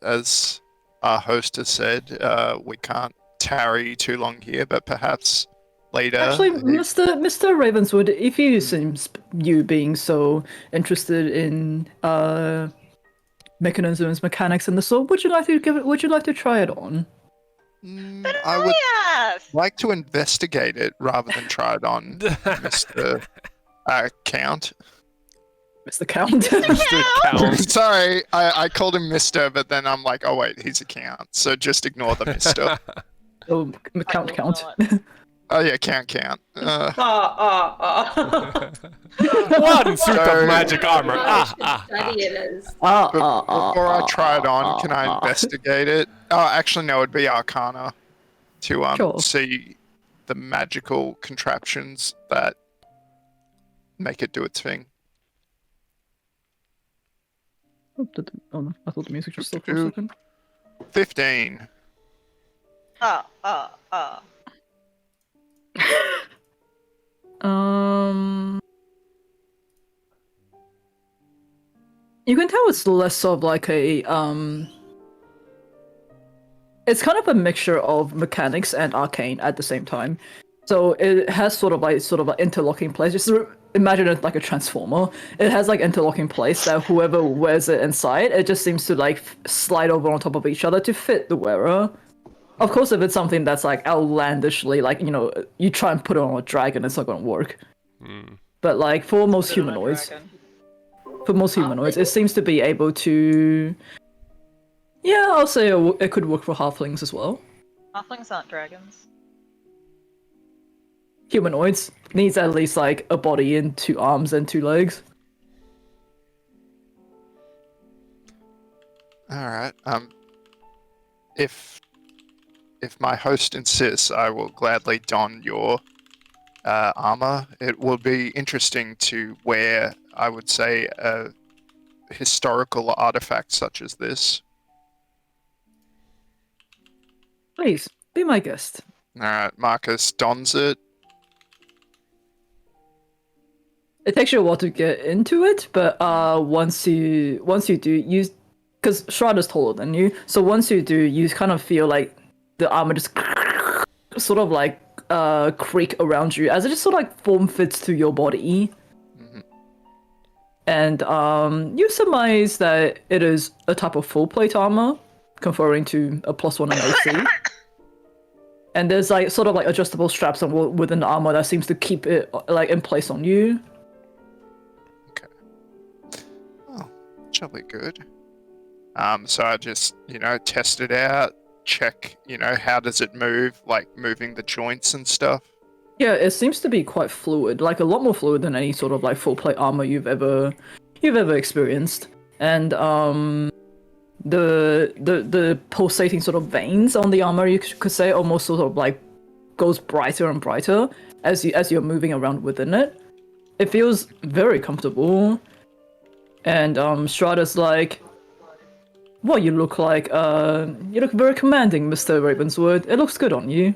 as our host has said, we can't tarry too long here, but perhaps later. Actually, Mr. Ravenswood, if you seems you being so interested in mechanisms, mechanics, and the sort, would you like to try it on? I would Yes. like to investigate it rather than try it on, Mr. Count. Mr. Count. Mr. Count. Sorry, I called him Mr., but then I'm like, oh wait, he's a Count, so just ignore the Mr. Oh, I Count. will not. Oh yeah, count. One suit of So- magic armor. I should Ah. study it as Before I try it on, can I investigate it? Oh, actually, no, it'd be Arcana to Sure. see the magical contraptions that make it do its thing. Oh no, I thought the music just stopped for a second. 15. You can tell it's less of like a it's kind of a mixture of mechanics and arcane at the same time. So it has sort of like interlocking place. Just imagine it like a transformer. It has like interlocking place that whoever wears it inside, it just seems to like slide over on top of each other to fit the wearer. Of course, if it's something that's like outlandishly, like, you know, you try and put it on a dragon, it's not gonna work. But like for most humanoids, it seems to be able to. Yeah, I'll say it could work for halflings as well. Halflings aren't dragons. Humanoids needs at least like a body and 2 arms and 2 legs. All right. If my host insists, I will gladly don your armor. It will be interesting to wear, I would say, a historical artifact such as this. Please be my guest. All right, Marcus dons it. It takes you a while to get into it, but once you do, you, because Strahd is taller than you, so once you do, you kind of feel like the armor just sort of like creak around you as it just sort of like form fits to your body. And you surmise that it is a type of full plate armor, conferring to a +1 in AC. And there's like sort of like adjustable straps within the armor that seems to keep it like in place on you. Jolly good. So I just, test it out, check, how does it move, like moving the joints and stuff. Yeah, it seems to be quite fluid, like a lot more fluid than any sort of like full plate armor you've ever experienced. And the pulsating sort of veins on the armor, you could say, almost sort of like goes brighter and brighter as you're moving around within it. It feels very comfortable. And Strahda's like, well, you look very commanding, Mr. Ravenswood. It looks good on you.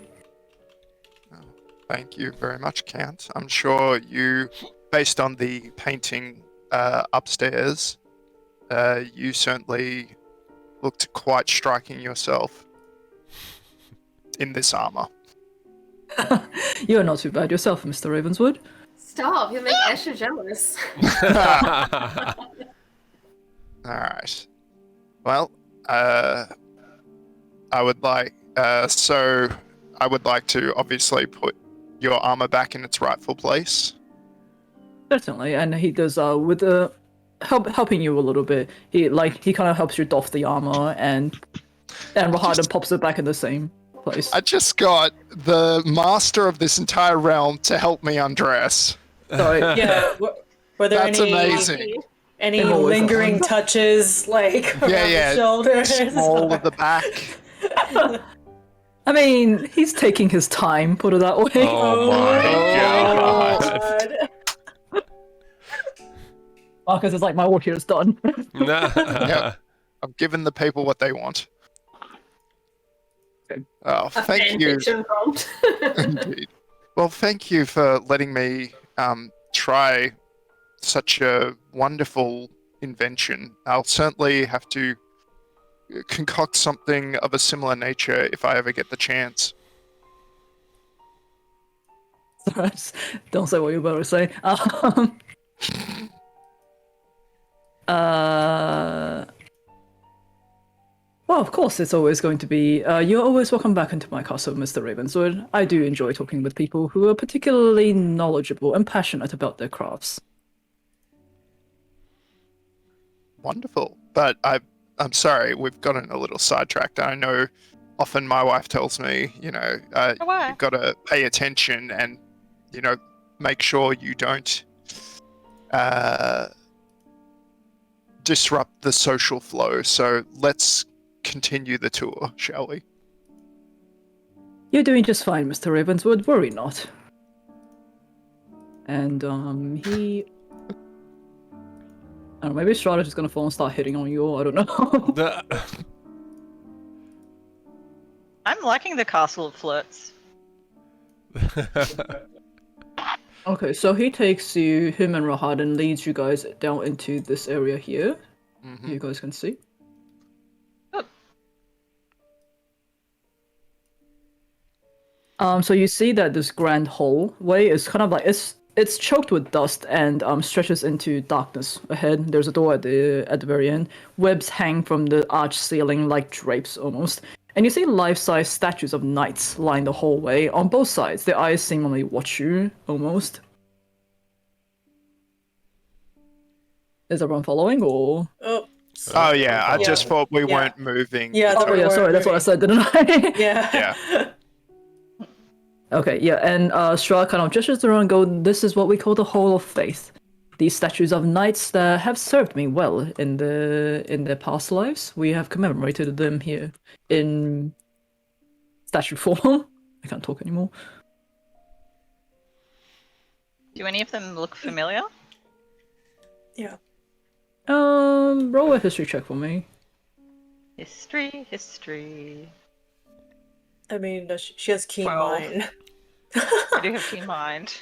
Thank you very much, Count. I'm sure you, based on the painting upstairs, you certainly looked quite striking yourself in this armor. You're not too bad yourself, Mr. Ravenswood. stop. You'll make Esha jealous. All right. Well, I would like to obviously put your armor back in its rightful place. Certainly, and he does with helping you a little bit. He kind of helps you doff the armor, and Rahada pops it back in the same place. I just got the master of this entire realm to help me undress. Sorry. Yeah. Were there That's any amazing. any They've always lingering done. touches like around the shoulders? Small with the back. I mean, he's taking his time, put it that way. Oh my god. God. Marcus is like, my work here is done. Yep. I'm giving the people what they want. Okay. Oh, A thank you. fanfiction prompt. Indeed. Well, thank you for letting me try such a wonderful invention. I'll certainly have to concoct something of a similar nature if I ever get the chance. Don't say what you're about to say. Well, of course, it's always going to be. You're always welcome back into my castle, Mr. Ravenswood. I do enjoy talking with people who are particularly knowledgeable and passionate about their crafts. Wonderful. But I'm sorry, we've gotten a little sidetracked. I know often my wife tells me, Why? you've got to pay attention and, make sure you don't disrupt the social flow. So let's continue the tour, shall we? You're doing just fine, Mr. Ravenswood. Worry not. And he. I don't know, maybe Strahd is just gonna fall and start hitting on you. I don't know. I'm liking the Castle of Flirts. Okay, so he takes him and Rahad, and leads you guys down into this area here. Mm-hmm. You guys can see. So you see that this grand hallway is kind of like it's choked with dust and stretches into darkness ahead. There's a door at the very end. Webs hang from the arched ceiling like drapes almost. And you see life-size statues of knights line the hallway on both sides. Their eyes seemingly watch you almost. Is everyone following or? Oh yeah, I just thought we weren't moving. Yeah. Oh yeah, sorry, that's what I said, didn't I? Yeah. Okay, yeah, and Strahd kind of gestures around and go, this is what we call the Hall of Faith. These statues of knights that have served me well in their past lives. We have commemorated them here in statue form. I can't talk anymore. Do any of them look familiar? Yeah. Roll a history check for me. History. I mean, she has keen 12. mind. I do have keen mind.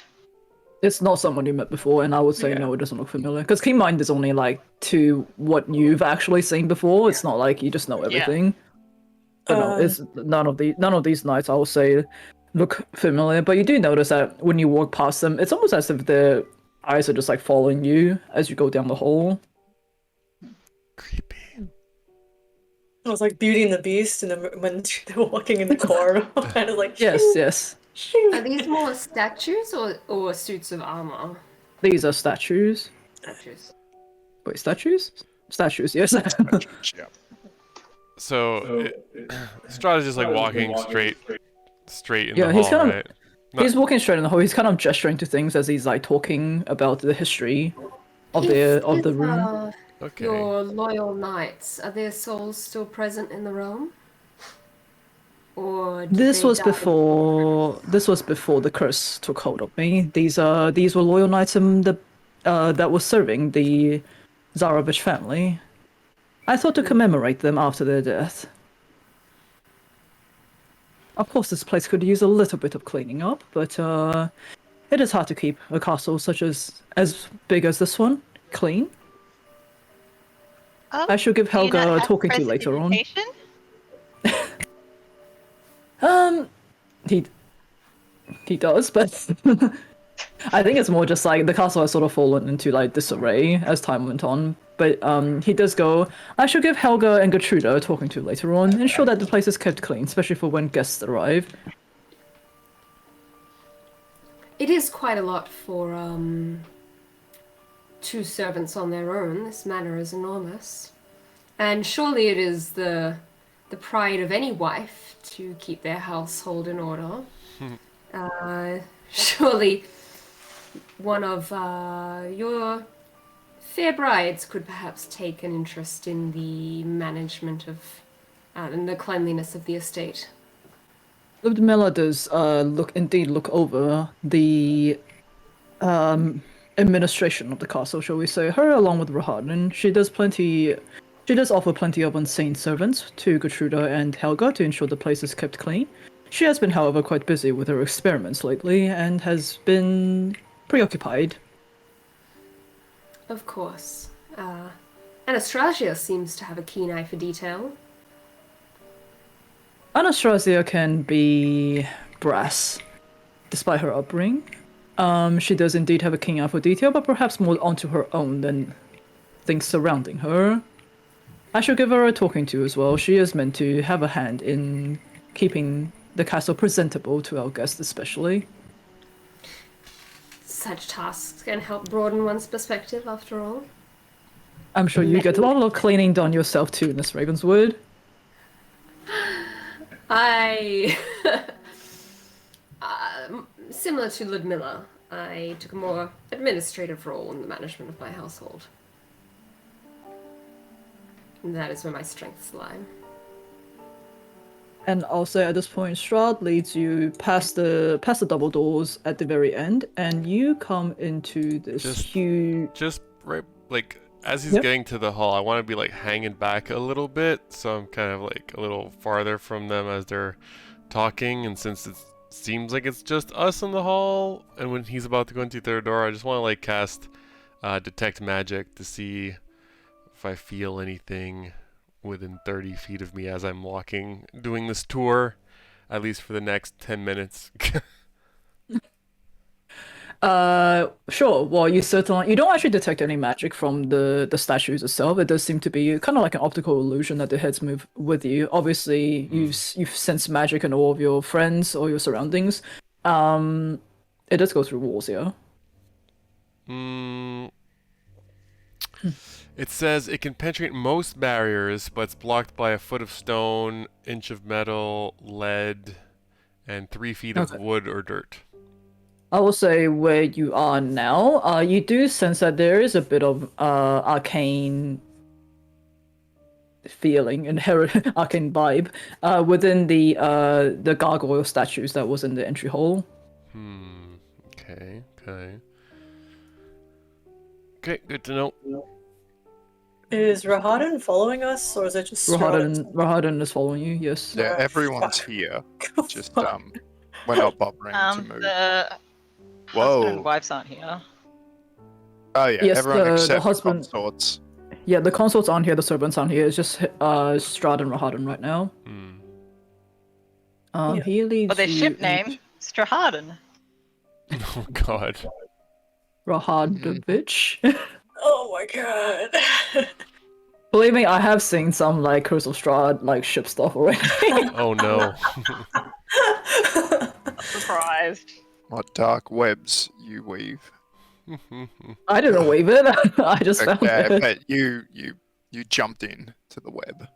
It's not someone you met before, and I would say no, it doesn't look familiar. Because Keen Mind is only like to what you've actually seen before. It's not like you just know everything. But no, it's none of these knights I will say look familiar. But you do notice that when you walk past them, it's almost as if their eyes are just like following you as you go down the hall. Creepy. It was like Beauty and the Beast, and then when they were walking in the car, kind of like Yes. Are these more statues or suits of armor? These are statues. Statues. Wait, statues? Statues, yes. Yeah. So Strahd is just like walking straight in Yeah, the he's hall, kind of- right? He's walking straight in the hall. He's kind of gesturing to things as he's like talking about the history of the room. Okay. Your loyal knights, are their souls still present in the realm? Or did This they was die? before the curse took hold of me. These were loyal knights that were serving the Zarovich family. I thought to commemorate them after their death. Of course, this place could use a little bit of cleaning up, but it is hard to keep a castle such as big as this one clean. I shall give Do you not Helga have talking to you later on. prestidigitation? He does, but I think it's more just like the castle has sort of fallen into like disarray as time went on. But he does go, I shall give Helga and Gertruda talking to later on, ensure that the place is kept clean, especially for when guests arrive. It is quite a lot for two servants on their own. This manor is enormous. And surely it is the pride of any wife to keep their household in order. Surely one of your fair brides could perhaps take an interest in the management of and the cleanliness of the estate. Ludmilla does look over the administration of the castle, shall we say. Her along with Rahad, and she does offer plenty of unseen servants to Gertruda and Helga to ensure the place is kept clean. She has been, however, quite busy with her experiments lately and has been preoccupied. Of course. Anastasia seems to have a keen eye for detail. Anastasia can be brass, despite her upbringing. She does indeed have a keen eye for detail, but perhaps more onto her own than things surrounding her. I shall give her a talking to as well. She is meant to have a hand in keeping the castle presentable to our guests especially. Such tasks can help broaden one's perspective, after all. I'm sure you get a lot of cleaning done yourself too, Miss Ravenswood. I, similar to Ludmilla, I took a more administrative role in the management of my household. And that is where my strengths lie. And I'll say at this point, Strahd leads you past the double doors at the very end, and you come into this Just- huge. Just right, like as he's Yep. getting to the hall, I want to be like hanging back a little bit, so I'm kind of like a little farther from them as they're talking. And since it seems like it's just us in the hall, and when he's about to go into the third door, I just want to like cast detect magic to see if I feel anything within 30 feet of me as I'm walking, doing this tour, at least for the next 10 minutes. Sure. Well, you don't actually detect any magic from the statues itself. It does seem to be kind of like an optical illusion that the heads move with you. Obviously, you've sensed magic in all of your friends or your surroundings. It does go through walls, yeah. It says it can penetrate most barriers, but it's blocked by a foot of stone, inch of metal, lead, and 3 feet of Okay. wood or dirt. I will say where you are now, you do sense that there is a bit of arcane feeling, inherent arcane vibe within the gargoyle statues that was in the entry hall. Okay. Okay, good to know. Is Rahadan following us, or is it just Strahd? Rahadan is following you, yes. Yeah, Oh, everyone's fuck. here. Just we're not bothering to move. The husband Whoa. and wives aren't here. Oh yeah, Yes, everyone the except husband- the consorts. Yeah, the consorts aren't here, the servants aren't here. It's just Strahd and Rahadan right now. Yeah. He leads Well, their you ship name, Strahd. Oh god. Rahadovich. Oh my god. Believe me, I have seen some like Curse of Strahd like ship stuff already. Oh no. Surprised. What dark webs you weave. I didn't wave it. I just found Yeah, it. but you jumped in to the web.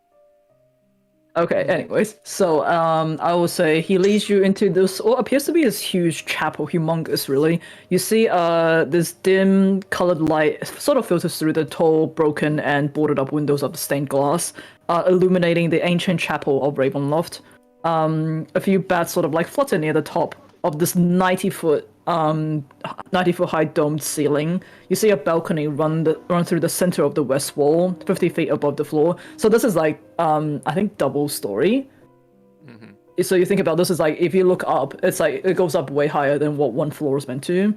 Okay, anyways, so I will say he leads you into this what appears to be this huge chapel, humongous really. You see this dim colored light sort of filters through the tall, broken and boarded up windows of the stained glass, illuminating the ancient chapel of Ravenloft. A few bats sort of like flutter near the top of this 90-foot high domed ceiling. You see a balcony run through the center of the west wall, 50 feet above the floor. So this is like I think double story. So you think about this as like if you look up, it's like it goes up way higher than what one floor is meant to.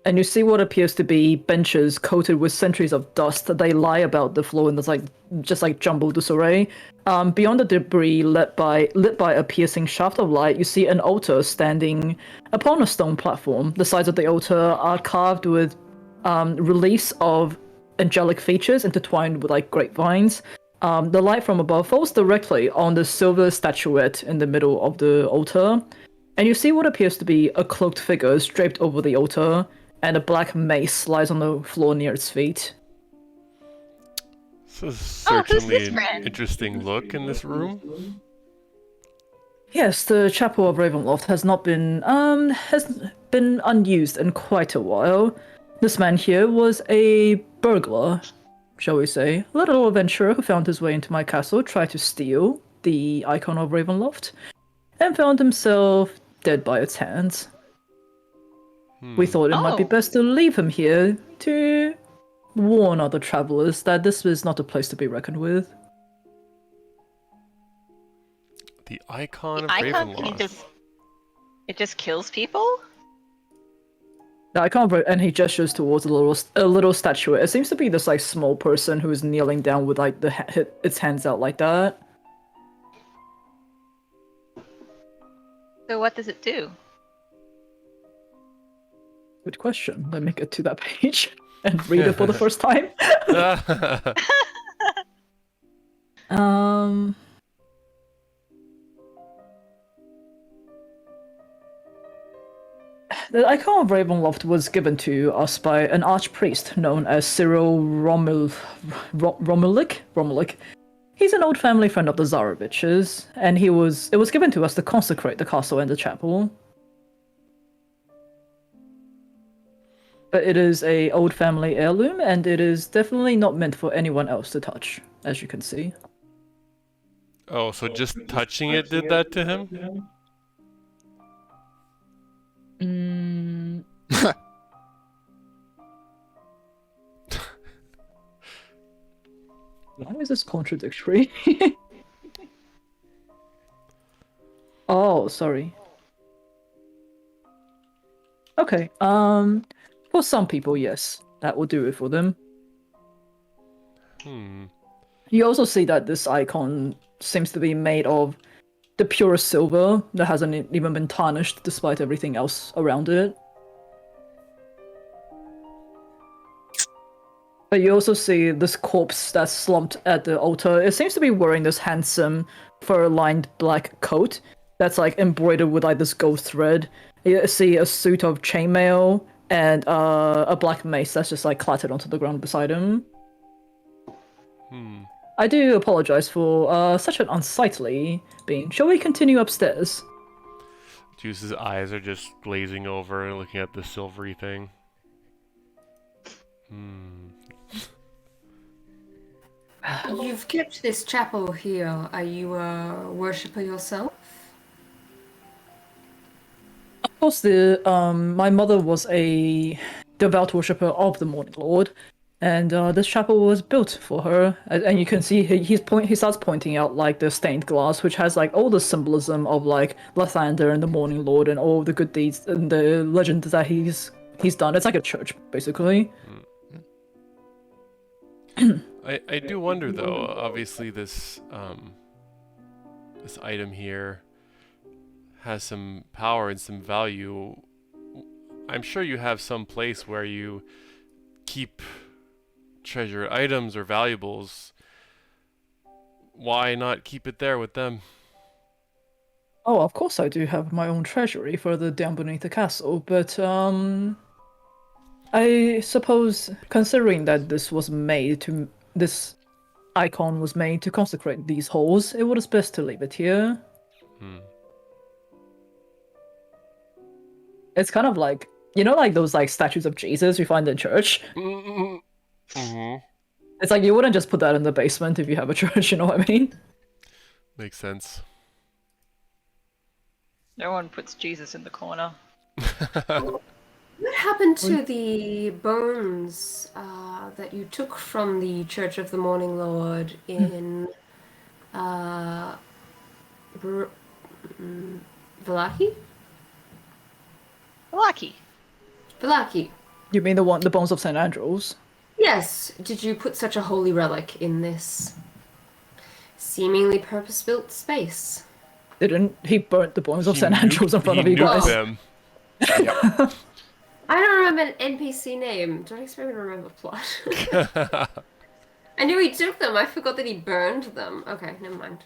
And you see what appears to be benches coated with centuries of dust. They lie about the floor in this like just like jumbled disarray. Beyond the debris lit by a piercing shaft of light, you see an altar standing upon a stone platform. The sides of the altar are carved with reliefs of angelic features intertwined with like grapevines. The light from above falls directly on the silver statuette in the middle of the altar, and you see what appears to be a cloaked figure draped over the altar, and a black mace lies on the floor near its feet. This is Oh, who's certainly this an man? interesting look in this room. Yes, the chapel of Ravenloft has been unused in quite a while. This man here was a burglar, shall we say, a little adventurer who found his way into my castle, tried to steal the icon of Ravenloft, and found himself dead by its hands. We thought it might be Oh. best to leave him here to warn other travelers that this is not a place to be reckoned with. The icon of Icon, Ravenloft. it just kills people? I can't. And he gestures towards a little statue. It seems to be this like small person who is kneeling down with like its hands out like that. So what does it do? Good question. Let me get to that page and read it for the first time. The icon of Ravenloft was given to us by an archpriest known as Cyril Romulik. He's an old family friend of the Zaroviches, and it was given to us to consecrate the castle and the chapel. But it is a old family heirloom, and it is definitely not meant for anyone else to touch, as you can see. Oh, so just touching it did that to him? Mm. Why is this contradictory? Oh, sorry. Okay, for some people, yes, that will do it for them. You also see that this icon seems to be made of the purest silver that hasn't even been tarnished despite everything else around it. But you also see this corpse that's slumped at the altar. It seems to be wearing this handsome fur-lined black coat that's like embroidered with like this gold thread. You see a suit of chainmail and a black mace that's just like clattered onto the ground beside him. I do apologize for such an unsightly being. Shall we continue upstairs? Juice's eyes are just glazing over and looking at the silvery thing. You've kept this chapel here. Are you a worshipper yourself? Of course, my mother was a devout worshipper of the Morning Lord, and this chapel was built for her. And you can see he starts pointing out like the stained glass, which has like all the symbolism of like Lathander and the Morning Lord and all the good deeds and the legend that he's done. It's like a church, basically. I do wonder though, obviously this this item here has some power and some value. I'm sure you have some place where you keep treasure items or valuables. Why not keep it there with them? Oh, of course I do have my own treasury further down beneath the castle, but I suppose considering that this icon was made to consecrate these halls, it was best to leave it here. It's kind of like, you know, like those like statues of Jesus you find in church? It's like you wouldn't just put that in the basement if you have a church, you know what I mean? Makes sense. No one puts Jesus in the corner. What happened to the bones that you took from the Church of the Morning Lord in Vallaki? Lucky. Vallaki. You mean the bones of St. Andrews? Yes. Did you put such a holy relic in this seemingly purpose-built space? Didn't he burnt the bones of He St. Andrews in front of he you nuked guys? them. I don't remember an NPC name. Don't expect me to remember plot. I knew he took them. I forgot that he burned them. Okay, never mind.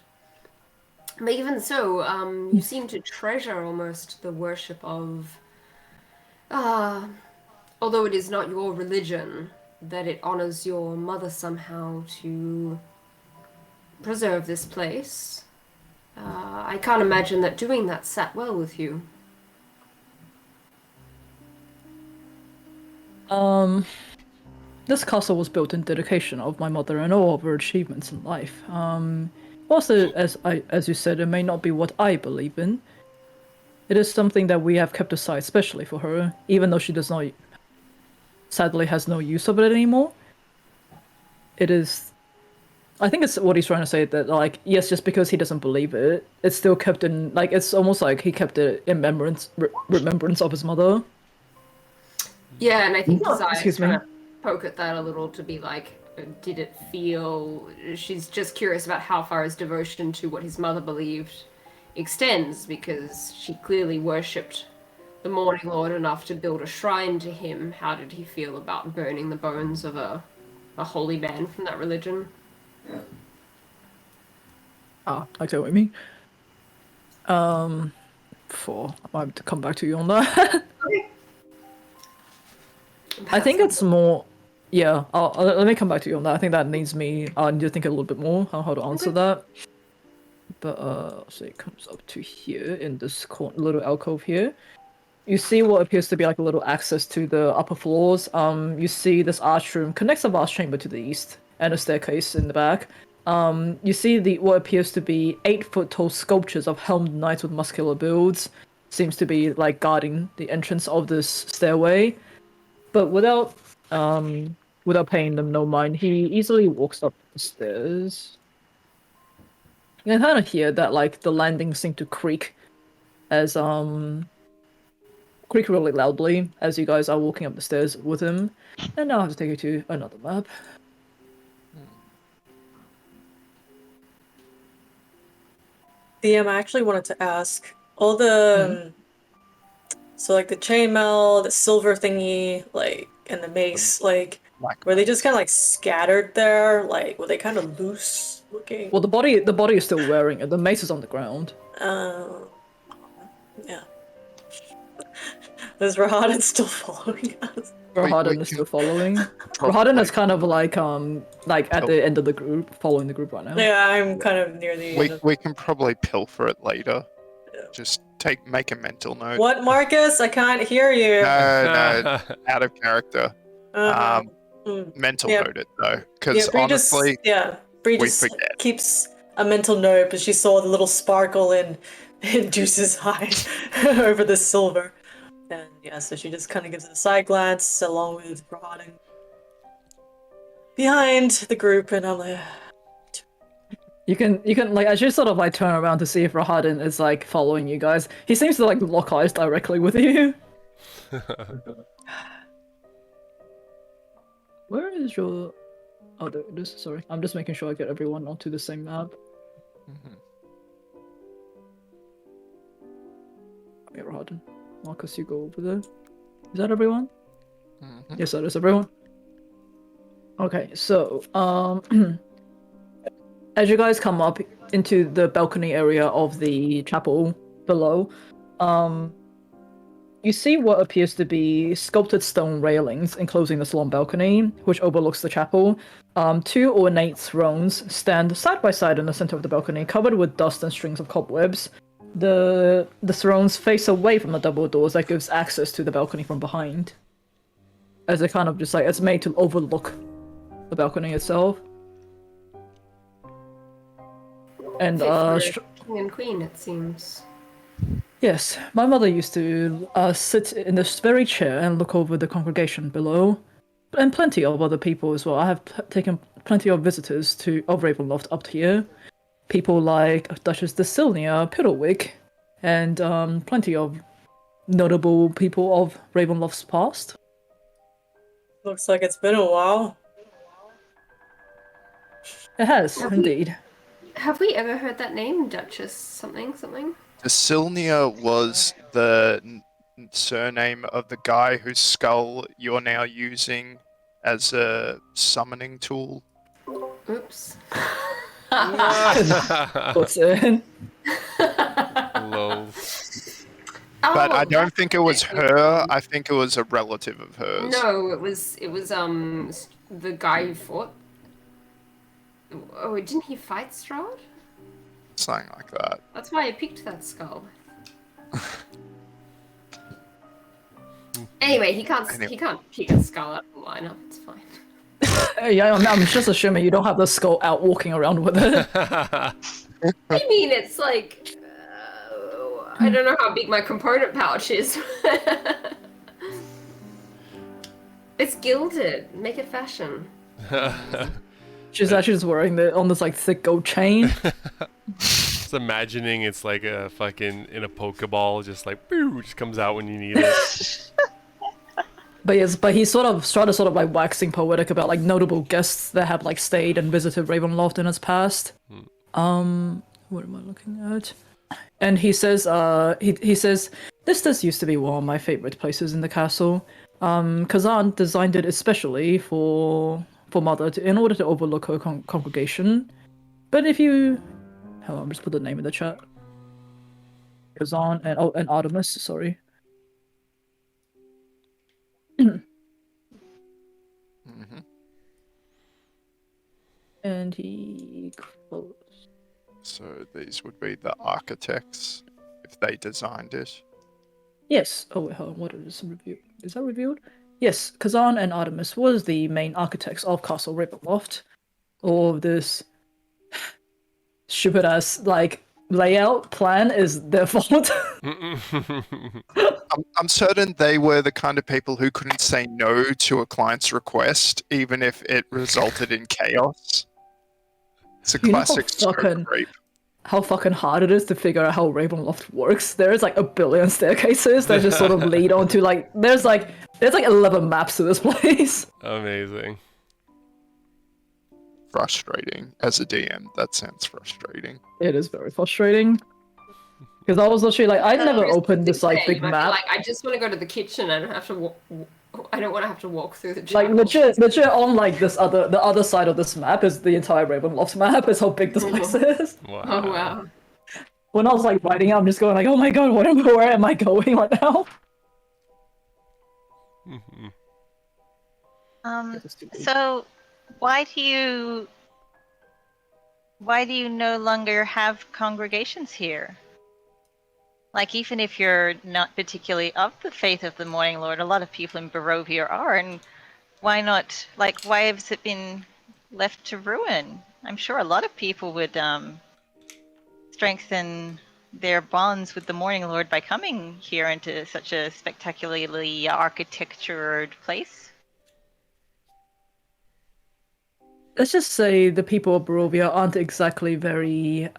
But even so, you seem to treasure almost the worship of... although it is not your religion, that it honors your mother somehow to preserve this place. I can't imagine that doing that sat well with you. This castle was built in dedication of my mother and all of her achievements in life. Also, as you said, it may not be what I believe in. It is something that we have kept aside especially for her, even though she does not, sadly, has no use of it anymore. It is... I think it's what he's trying to say, that, like, yes, just because he doesn't believe it, it's still kept in, like, it's almost like he kept it in remembrance of his mother. Yeah, and I think Desire Excuse me. kind of poke at that a little to be like, did it feel... She's just curious about how far his devotion to what his mother believed extends, because she clearly worshipped the Morning Lord enough to build a shrine to him. How did he feel about burning the bones of a holy man from that religion? Ah, I get what you mean. I have to come back to you on that. Okay. I think it's more Yeah, let me come back to you on that. I think that needs me. I need to think a little bit more on how to answer that. But so it comes up to here in this little alcove here. You see what appears to be like a little access to the upper floors. You see this arch room connects a vast chamber to the east and a staircase in the back. You see what appears to be 8-foot tall sculptures of helmed knights with muscular builds. Seems to be like guarding the entrance of this stairway. But without paying them no mind, he easily walks up the stairs. You can kind of hear that like the landings seem to creak as creak really loudly as you guys are walking up the stairs with him. And now I have to take you to another map. DM, I actually wanted to ask all the so like the chainmail, the silver thingy, like and the mace, like were they just kind of like scattered there? Like were they kind of loose looking? Well, the body is still wearing it. The mace is on the ground. Yeah. Is Rahadin still following us? Rahadin is still following. Rahadin is kind of like at the end of the group, following the group right now. Yeah, I'm kind of near the end. We can probably pilfer it later. Just make a mental note. What, Marcus? I can't hear you. No, out of character. Mental note it though, because honestly, Bree we just forget. keeps a mental note, but she saw the little sparkle in Deuce's eye over the silver, and yeah, so she just kind of gives it a side glance along with Rahadin behind the group, and I'm like. You can like as you sort of like turn around to see if Rahadin is like following you guys. He seems to like lock eyes directly with you. Where is your? Oh, there it is. Sorry, I'm just making sure I get everyone onto the same map. Okay, Rahadin, Marcus, you go over there. Is that everyone? Yes, that is everyone. Okay, so as you guys come up into the balcony area of the chapel below, you see what appears to be sculpted stone railings enclosing this long balcony, which overlooks the chapel. 2 ornate thrones stand side by side in the center of the balcony, covered with dust and strings of cobwebs. The thrones face away from the double doors that gives access to the balcony from behind. As it kind of just like it's made to overlook the balcony itself. And king and queen, it seems. Yes, my mother used to sit in this very chair and look over the congregation below, and plenty of other people as well. I have taken plenty of visitors of Ravenloft up here, people like Duchess Desilnia, Piddlewick, and plenty of notable people of Ravenloft's past. Looks like it's been a while. It has, indeed. Have we ever heard that name, Duchess something? Desilnia was the surname of the guy whose skull you're now using as a summoning tool. Oops. What's in? Lol. But I don't think it was her. I think it was a relative of hers. No, it was the guy who fought. Oh, didn't he fight Strahd? Something like that. That's why I picked that skull. Anyway, he can't pick a skull out of the lineup. It's fine. Yeah, I'm just assuming you don't have the skull out walking around with it. I mean, it's like I don't know how big my component pouch is. It's gilded. Make it fashion. She's actually just wearing on this like thick gold chain. Just imagining it's like a fucking in a Pokeball, just like boo, just comes out when you need it. But he's Strahd is sort of like waxing poetic about like notable guests that have like stayed and visited Ravenloft in his past. What am I looking at? And he says, he says, this used to be one of my favorite places in the castle. Kazan designed it especially for Mother in order to overlook her congregation. But if you, hold on, just put the name in the chat. Kazan and Artemis, sorry. And he closed. So these would be the architects if they designed it. Yes. Oh wait, hold on. What is revealed? Is that revealed? Yes, Kazan and Artemis was the main architects of Castle Ravenloft. All of this stupid ass like layout plan is their fault. I'm certain they were the kind of people who couldn't say no to a client's request, even if it resulted in chaos. It's a You know how classic scope fucking creep. how fucking hard it is to figure out how Ravenloft works. There's like a billion staircases that just sort of lead onto like there's like 11 maps to this place. Amazing. Frustrating. As a DM, that sounds frustrating. It is very frustrating. Because I was literally like, I'd never opened this like big You might be map. like, I just want to go to the kitchen. I don't have to walk. I don't want to have to walk through the Like chapel. legit on like the other side of this map is the entire Ravenloft map. Is how big this place is. Wow. Oh wow. When I was like writing it, I'm just going like, oh my god, where am I going right now? Mhm. So why do you no longer have congregations here? Like, even if you're not particularly of the faith of the Morning Lord, a lot of people in Barovia are, and why not? Like, why has it been left to ruin? I'm sure a lot of people would strengthen their bonds with the Morning Lord by coming here into such a spectacularly architectured place. Let's just say the people of Barovia aren't exactly very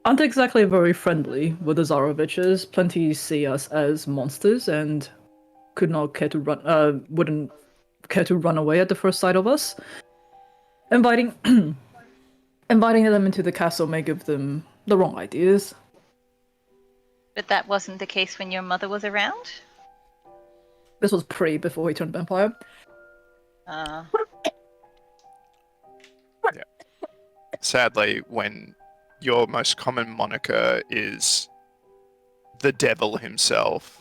aren't exactly very friendly with the Zaroviches. Plenty see us as monsters and could not care to wouldn't care to run away at the first sight of us. Inviting inviting them into the castle may give them the wrong ideas. But that wasn't the case when your mother was around? This was before he turned vampire. Sadly, when your most common moniker is the devil himself,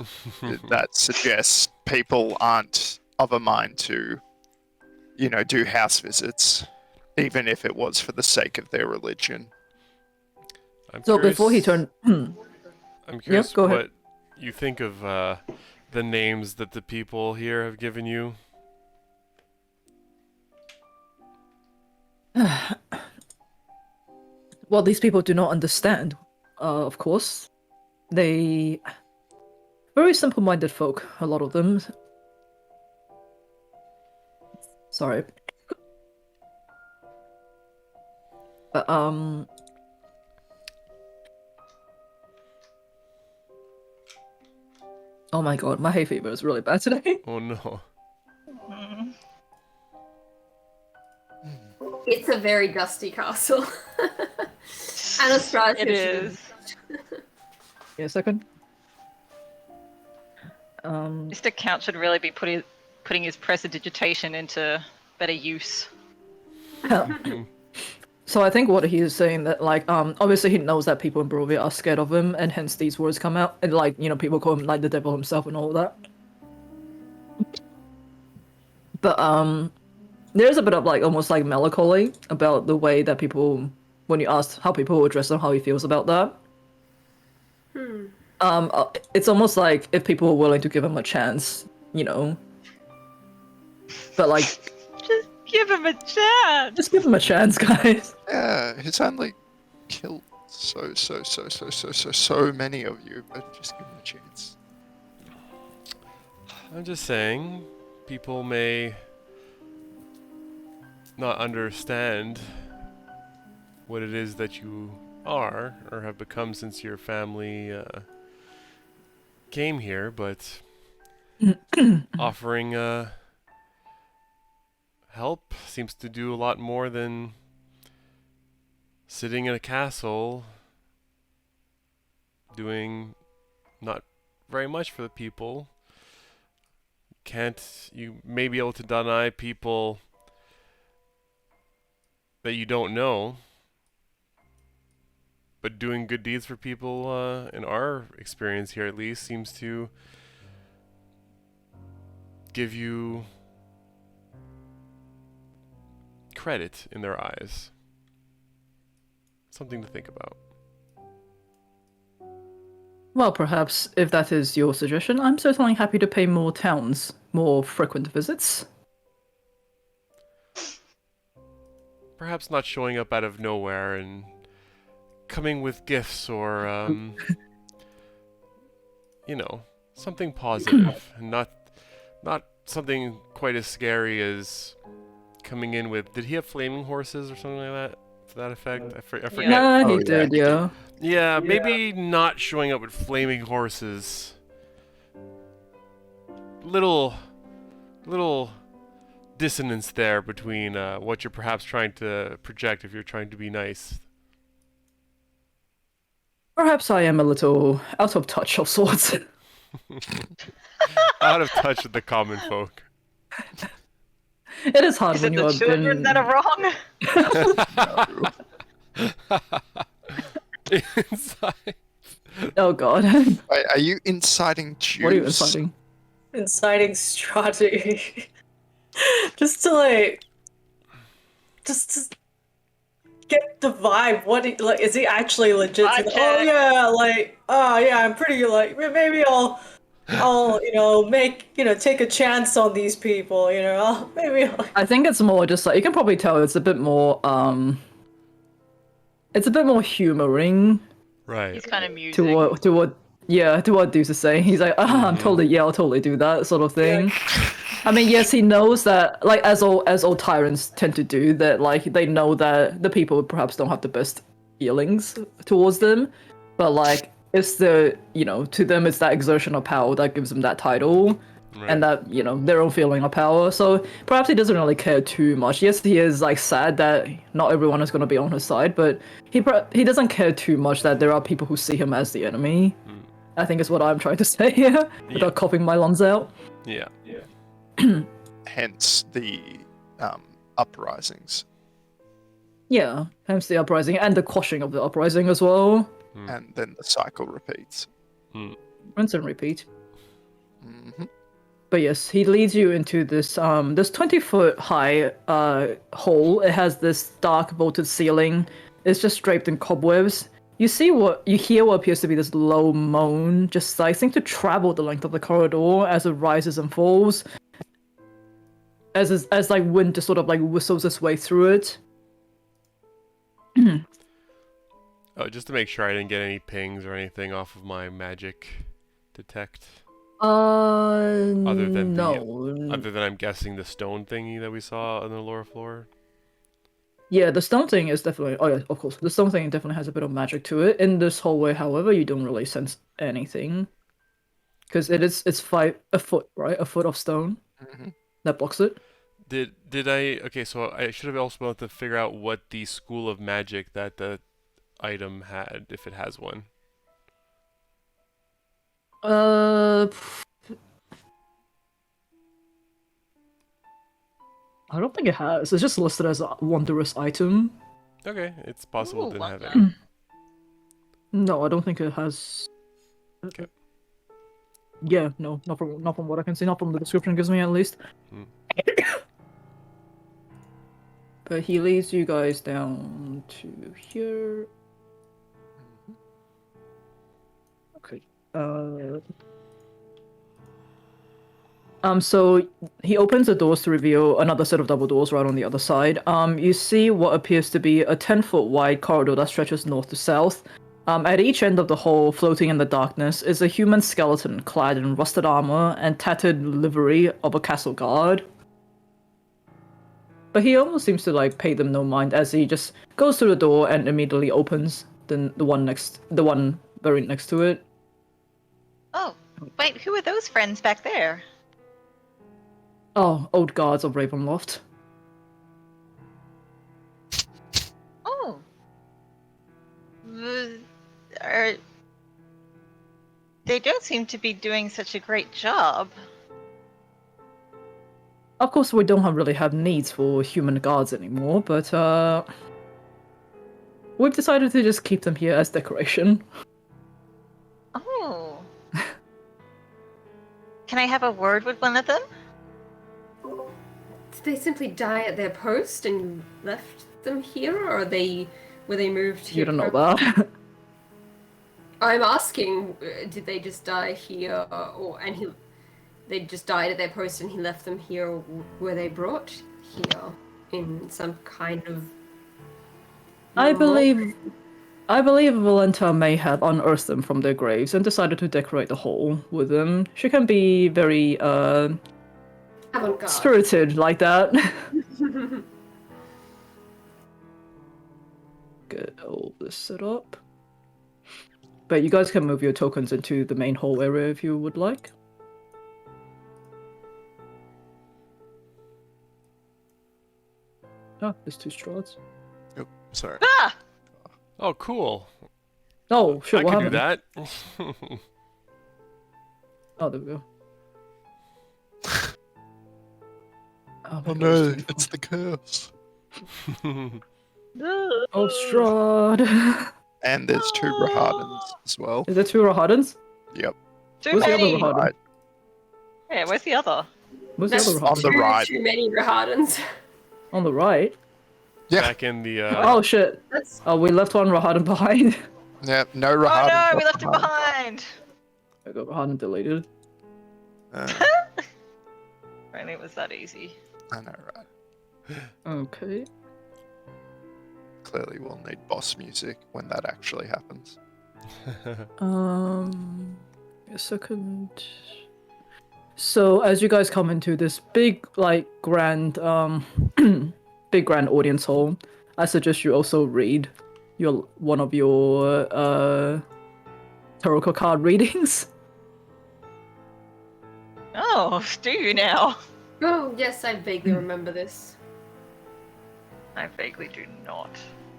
that suggests people aren't of a mind to, do house visits, even if it was for the sake of their religion. So before he turned, I'm curious go ahead. what you think of the names that the people here have given you. Well, these people do not understand. Of course, they very simple-minded folk. A lot of them. Sorry. But, oh my god, my hay fever is really bad today. Oh no. It's a very dusty castle. And a surprise. It is. Yeah, a second. Mr. Count should really be putting his prestidigitation into better use. So I think what he is saying that like obviously he knows that people in Barovia are scared of him and hence these words come out and like people call him like the devil himself and all that. But there's a bit of like almost like melancholy about the way that people when you ask how people address him, how he feels about that. It's almost like if people were willing to give him a chance, but like Just give him a chance. just give him a chance, guys. Yeah, he's only killed so many of you, but just give him a chance. I'm just saying, people may not understand what it is that you are or have become since your family came here, but offering help seems to do a lot more than sitting in a castle doing not very much for the people. You may be able to deny people that you don't know, but doing good deeds for people, in our experience here at least, seems to give you credit in their eyes. Something to think about. Well, perhaps if that is your suggestion, I'm certainly happy to pay more towns more frequent visits. Perhaps not showing up out of nowhere and coming with gifts or, something positive, and not something quite as scary as coming in with. Did he have flaming horses or something like that? To that effect, I forget. Yeah. Nah, he Oh, yeah, did, he did. yeah. Yeah, maybe not showing up with flaming horses. Little dissonance there between what you're perhaps trying to project if you're trying to be nice. Perhaps I am a little out of touch of sorts. Out of touch with the common folk. It is hard Is when it you the have children been... that are wrong? Inside. Oh god. Wait, are you inciting Jews? What are you inciting? Inciting strategy. just to get the vibe. Is he actually legit? Vibe Oh check. yeah, I'm pretty maybe I'll take a chance on these people. I think it's more just like, you can probably tell it's a bit more it's a bit more humoring Right. He's kind of to musing. what Deuce is saying. He's like, I'm totally, I'll totally do that sort of thing. I mean, yes, he knows that, like, as all tyrants tend to do, that like they know that the people perhaps don't have the best feelings towards them, but like it's to them it's that exertion of power that gives them that title. Right. And that, their own feeling of power. So perhaps he doesn't really care too much. Yes, he is like sad that not everyone is going to be on his side, but he doesn't care too much that there are people who see him as the enemy. I think is what I'm trying to say here, without coughing my lungs out. Yeah. Hence the uprisings. Yeah, hence the uprising and the quashing of the uprising as well. And then the cycle repeats. Rinse and repeat. Hmm. But yes, he leads you into this 20-foot high hole. It has this dark vaulted ceiling. It's just draped in cobwebs. You hear what appears to be this low moan, just like seem to travel the length of the corridor as it rises and falls. As like wind just sort of like whistles its way through it. Oh, just to make sure I didn't get any pings or anything off of my magic detect. Other than no. Other than I'm guessing the stone thingy that we saw on the lower floor. Yeah, the stone thing is definitely. Oh yeah, of course, the stone thing definitely has a bit of magic to it. In this hallway, however, you don't really sense anything, because it's a foot, right? A foot of stone that blocks it. Did I? Okay, so I should have also been able to figure out what the school of magic that the item had, if it has one. I don't think it has. It's just listed as a wondrous item. Okay, it's possible Ooh, it didn't have wonder. any. No, I don't think it has. Okay. Yeah, no, not from what I can see, not from the description it gives me at least. But he leads you guys down to here. Okay. So he opens the doors to reveal another set of double doors right on the other side. You see what appears to be a 10-foot wide corridor that stretches north to south. At each end of the hall, floating in the darkness, is a human skeleton clad in rusted armor and tattered livery of a castle guard. But he almost seems to like pay them no mind as he just goes through the door and immediately opens the one very next to it. Oh, wait, who are those friends back there? Oh, old guards of Ravenloft. Oh. They don't seem to be doing such a great job. Of course, we don't really have needs for human guards anymore, but we've decided to just keep them here as decoration. Oh. Can I have a word with one of them? Did they simply die at their post and you left them here, or were they moved here? You don't know that. I'm asking, did they just die here, they just died at their post and he left them here, or were they brought here in some kind of? I believe Valenta may have unearthed them from their graves and decided to decorate the hall with them. She can be very Avant-garde. spirited like that. Get all this set up. But you guys can move your tokens into the main hall area if you would like. Oh, there's 2 Strahds. Oh, sorry. Ah! Oh, cool. Oh, shit, I what could do happened? that. Oh, there we go. Oh no, it's the curse. Oh, Strahd. And there's 2 Rahadans as well. Is there 2 Rahadans? Yep. Too Where's the other many. Rahadan? Right. Yeah, where's the other? Where's That's the other on Rahadan? the right. Too many Rahadans. On the right? Yeah. Back in the. Oh, shit. That's Oh, we left one Rahadan behind. Yeah, no Oh Rahadan. no, we left it behind. I got Rahadan deleted. Really, it was that easy. I know, right? Okay. Clearly we'll need boss music when that actually happens. A second. So as you guys come into this big, like, grand, big grand audience hall, I suggest you also read one of your tarot card readings. Oh, do you now? Oh yes, I vaguely remember this. I vaguely do not.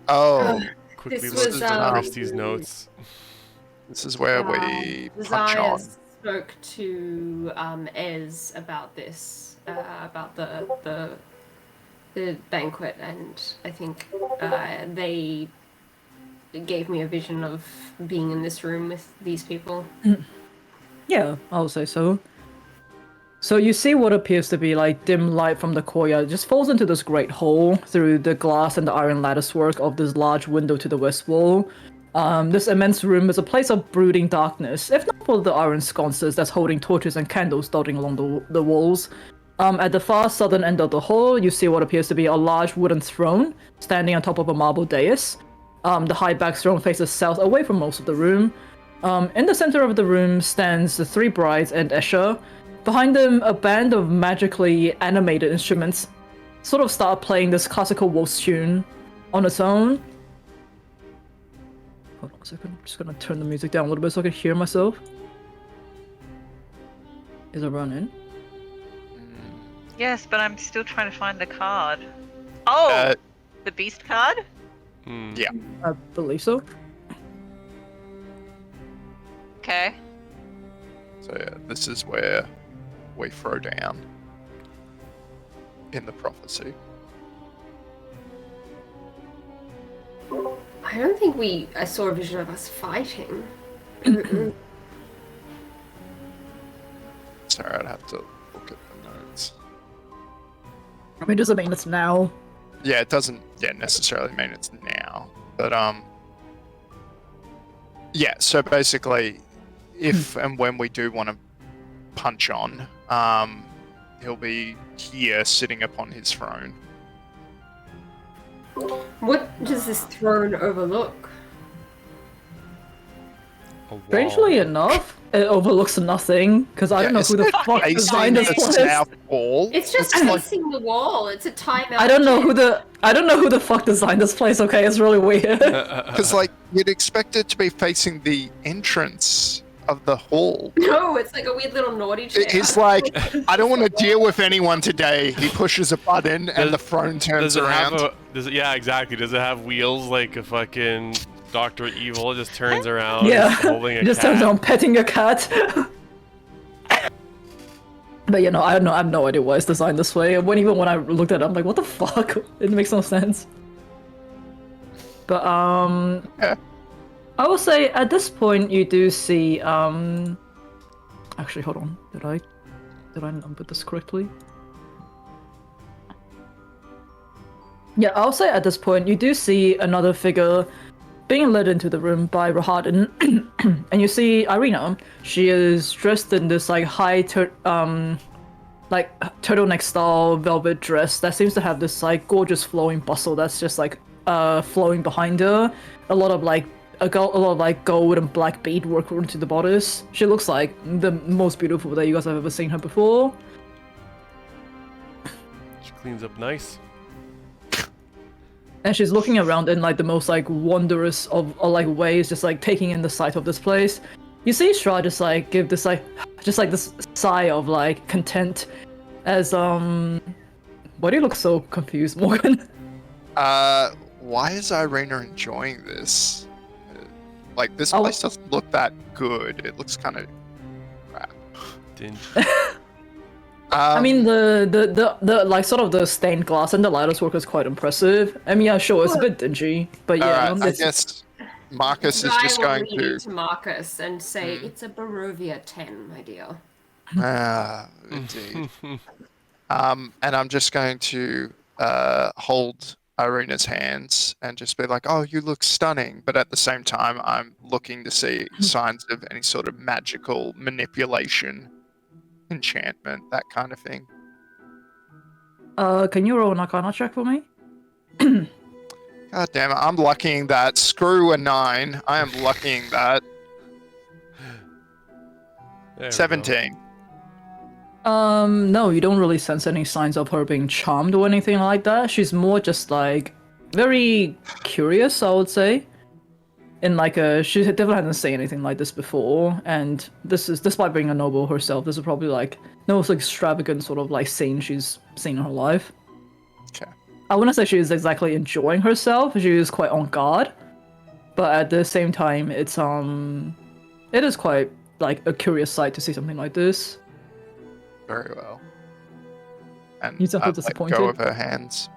Oh, Quickly This look was, at um, Christie's notes. this is where we punch Zaya on. spoke to Ez about this, about the banquet, and I think they gave me a vision of being in this room with these people. Yeah, I'll say so. So you see what appears to be like dim light from the courtyard just falls into this great hole through the glass and the iron latticework of this large window to the west wall. This immense room is a place of brooding darkness, if not for the iron sconces that's holding torches and candles dotting along the walls. At the far southern end of the hall, you see what appears to be a large wooden throne standing on top of a marble dais. The high back throne faces south away from most of the room. In the center of the room stands the 3 brides and Escher. Behind them, a band of magically animated instruments sort of start playing this classical waltz tune on its own. Hold on a second, I'm just gonna turn the music down a little bit so I can hear myself. Is it running? Yes, but I'm still trying to find the card. Oh, the beast card? Hmm. Yeah. I believe so. Okay. So yeah, this is where we throw down in the prophecy. I don't think I saw a vision of us fighting. Sorry, I'd have to look at the notes. I mean, doesn't mean it's now. Yeah, it doesn't necessarily mean it's now. But yeah, so basically if and when we do want to punch on, he'll be here sitting upon his throne. What does this throne overlook? A wall. Strangely enough, it overlooks nothing, because I don't know who the fuck Facing designed this the place. south wall. It's just like- facing the wall. It's a timeout. I don't know who the fuck designed this place, okay? It's really weird. Because, like, you'd expect it to be facing the entrance of the hall. No, it's like a weird little naughty chair. He's like, I don't want to deal with anyone today. He pushes a button and the throne turns Does it around. have yeah, exactly. Does it have wheels like a fucking Dr. Evil? It just turns around. Yeah, Holding a he just cat. turns around petting a cat. But you know, I have no idea why it's designed this way. Even when I looked at it, I'm like, what the fuck? It makes no sense. But Yeah. I will say at this point you do see actually hold on, did I number this correctly? Yeah, I'll say at this point, you do see another figure being led into the room by Rahadin, and you see Irina. She is dressed in this like like turtleneck style velvet dress that seems to have this like gorgeous flowing bustle that's just like flowing behind her. A lot of like a lot of like gold and black beadwork into the bodice. She looks like the most beautiful that you guys have ever seen her before. She cleans up nice. And she's looking around in like the most like wondrous of like ways, just like taking in the sight of this place. You see Strahd just like give this like just like this sigh of like content as why do you look so confused, Morgan? Why is Irina enjoying this? Like, this Oh. place doesn't look that good. It looks kind of crap. Dingy. I mean the like sort of the stained glass and the lattice work is quite impressive. I mean, yeah, sure, it's a bit dingy, but yeah, Alright, I it's, guess Marcus is I just will going lean to. into Marcus and say, it's a Barovia 10, my dear. Indeed. And I'm just going to hold Irina's hands and just be like, "Oh, you look stunning," but at the same time, I'm looking to see signs of any sort of magical manipulation, enchantment, that kind of thing. can you roll an Arcana check for me? God damn it! I'm luckying that. Screw a 9. I am luckying that. There we go. 17. No, you don't really sense any signs of her being charmed or anything like that. She's more just like very curious, I would say. In like she definitely hasn't seen anything like this before, and this is despite being a noble herself. This is probably like the most extravagant sort of like scene she's seen in her life. Okay. I wouldn't say she's exactly enjoying herself. She is quite on guard, but at the same time, it is quite like a curious sight to see something like this. Very well. And You sound I let disappointed. go of her hands.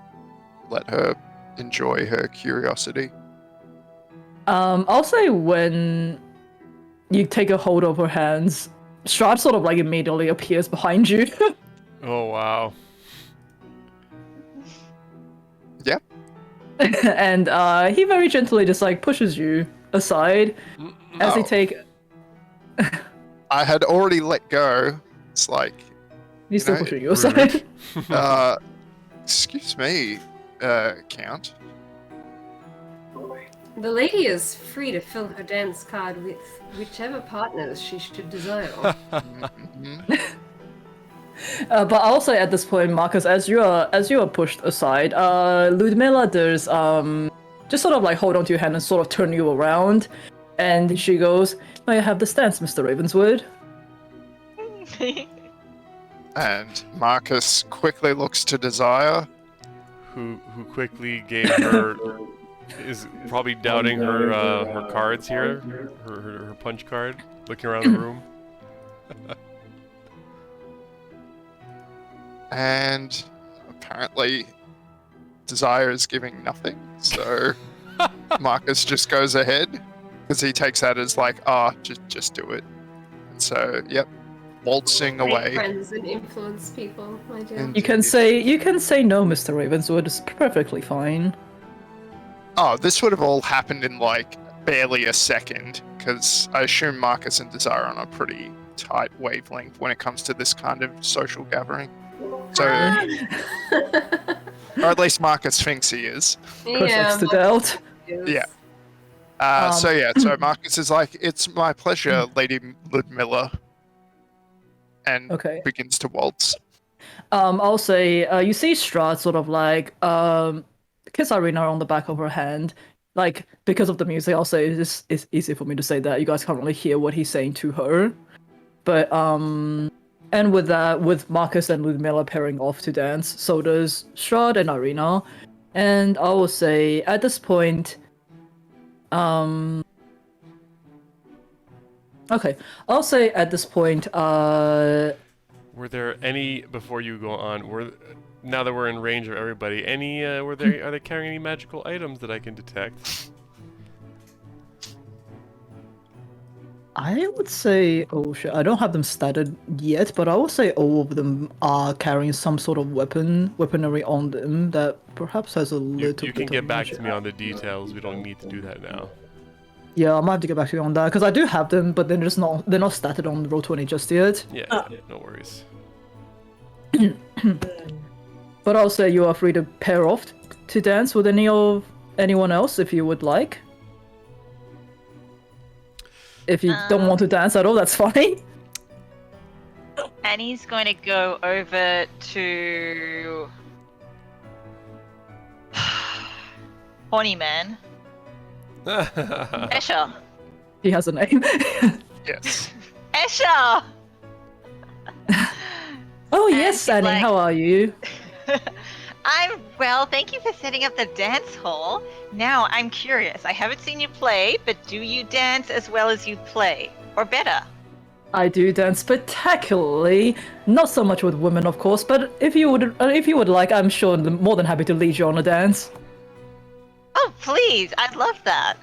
Let her enjoy her curiosity. I'll say when you take a hold of her hands, Strahd sort of like immediately appears behind you. Oh wow. Yep. And he very gently just like pushes you aside as he Oh. take. I had already let go. It's like, He's still know, pushing you aside. excuse me, Count. The lady is free to fill her dance card with whichever partners she should desire. Mhm. But I'll say at this point, Marcus, as you are pushed aside, Ludmilla does just sort of like hold onto your hand and sort of turn you around, and she goes, "May I have this dance, Mr. Ravenswood?" And Marcus quickly looks to Desire. Who quickly gave her is probably doubting her her cards here, her punch card, looking around the room. And apparently Desire is giving nothing. So Marcus just goes ahead because he takes that as like, just do it. And so, yep, waltzing Make away. friends and influence people, my dear. And- You can say no, Mr. Ravenswood. It's perfectly fine. Oh, this would have all happened in like barely a second because I assume Marcus and Desire are on a pretty tight wavelength when it comes to this kind of social gathering. So, or at least Marcus thinks he is. Chris likes to doubt. Yeah. Um, So Marcus is like, "It's my pleasure, Lady Ludmilla," and Okay. begins to waltz. I'll say you see Strahd sort of like kiss Irina on the back of her hand. Like because of the music, I'll say it's easy for me to say that you guys can't really hear what he's saying to her. But and with that, with Marcus and Ludmilla pairing off to dance, so does Strahd and Irina. And I will say at this point, okay, I'll say at this point, Were there any before you go on? Now that we're in range of everybody, any are they carrying any magical items that I can detect? I would say, oh shit, I don't have them statted yet, but I would say all of them are carrying some sort of weaponry on them that perhaps has a You, little you bit can of get back magic. to me on the details. We don't need to do that now. Yeah, I might have to get back to you on that because I do have them, but they're not statted on Roll20 just yet. Yeah, Ah. no worries. But I'll say you are free to pair off to dance with anyone else if you would like. If you don't want to dance at all, that's fine. Annie's going to go over to Horny Man. Escher. He has a name. Yes. Escher! Oh And yes, she's Annie, like- how are you? I'm well, thank you for setting up the dance hall. Now, I'm curious. I haven't seen you play, but do you dance as well as you play? Or better? I do dance spectacularly. Not so much with women, of course, but if you would like, I'm sure I'm more than happy to lead you on a dance. Oh, please. I'd love that.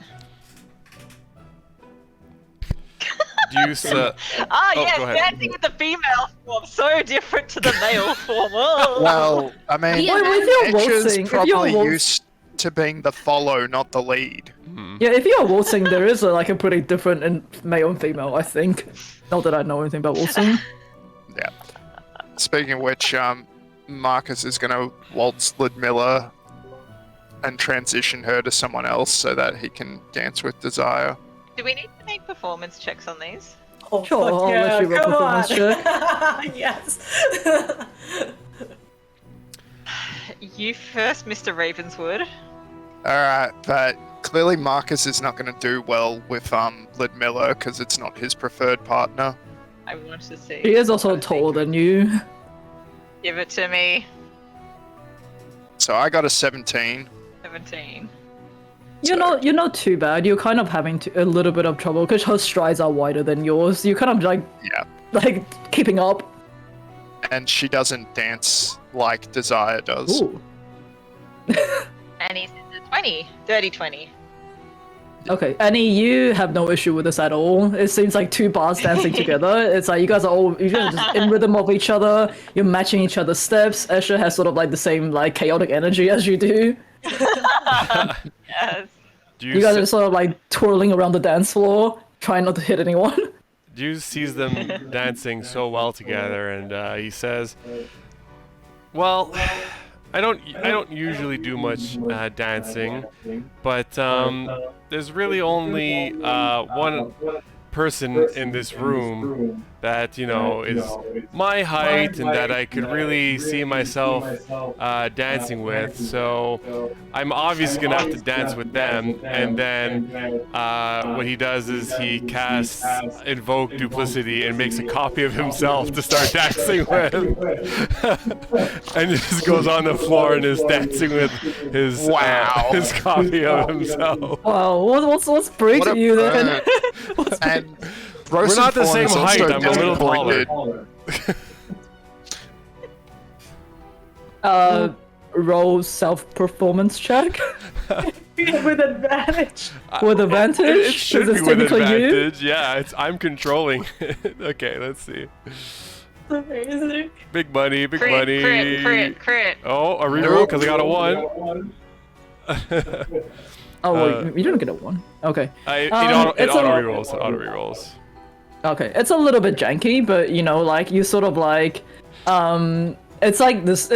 Deuce, Ah, Oh, yes, go ahead. dancing with the female form. So different to the male form. Oh. Well, I mean, Yeah, Well, if you're Escher's waltzing, probably used to being the follow, not the lead. yeah, if you're waltzing, there is like a pretty different in male and female, I think. Not that I know anything about waltzing. Yeah. Speaking of which, Marcus is going to waltz Ludmilla and transition her to someone else so that he can dance with Desire. Do we need to make performance checks on these? Oh, Sure, fuck I'll yeah, let you roll come performance on. Yes. You first, Mr. Ravenswood. Alright, but clearly Marcus is not going to do well with Ludmilla because it's not his preferred partner. I want to see. He is also what I think. taller than you. Give it to me. So I got a 17. 17. You're not too bad. You're kind of having a little bit of trouble because her strides are wider than yours. You're kind of like keeping up. And she doesn't dance like Desire does. Ooh. And he's in the 20. Dirty 20. Okay, Annie, you have no issue with this at all. It seems like two bars dancing together. It's like you guys are just in rhythm of each other. You're matching each other's steps. Escher has sort of like the same like chaotic energy as you do. Yes. You guys are sort of like twirling around the dance floor, trying not to hit anyone. Deuce sees them dancing so well together, and he says, "Well, I don't usually do much dancing, but there's really only one person in this room that is my height and that I could really see myself dancing with. So I'm obviously gonna have to dance with them." And then what he does is he casts Invoke Duplicity and makes a copy of himself to start dancing with, and just goes on the floor and is dancing with his Wow. his copy of himself. Wow, what's breaking What a you then? bird. And We're not the Rosenthorn same is height. also I'm a little disappointed. taller. Roll self-performance check With advantage. with advantage. It should 'cause be it's with technically you. advantage. Yeah, I'm controlling it. Okay, let's see. Amazing. Big money, big Crit, money. crit, crit, crit. Oh, a reroll because I got a 1. Oh, well, you didn't get a 1. Okay. It it's auto a- rerolls. It auto rerolls. Okay, it's a little bit janky, but like you sort of like, it's like this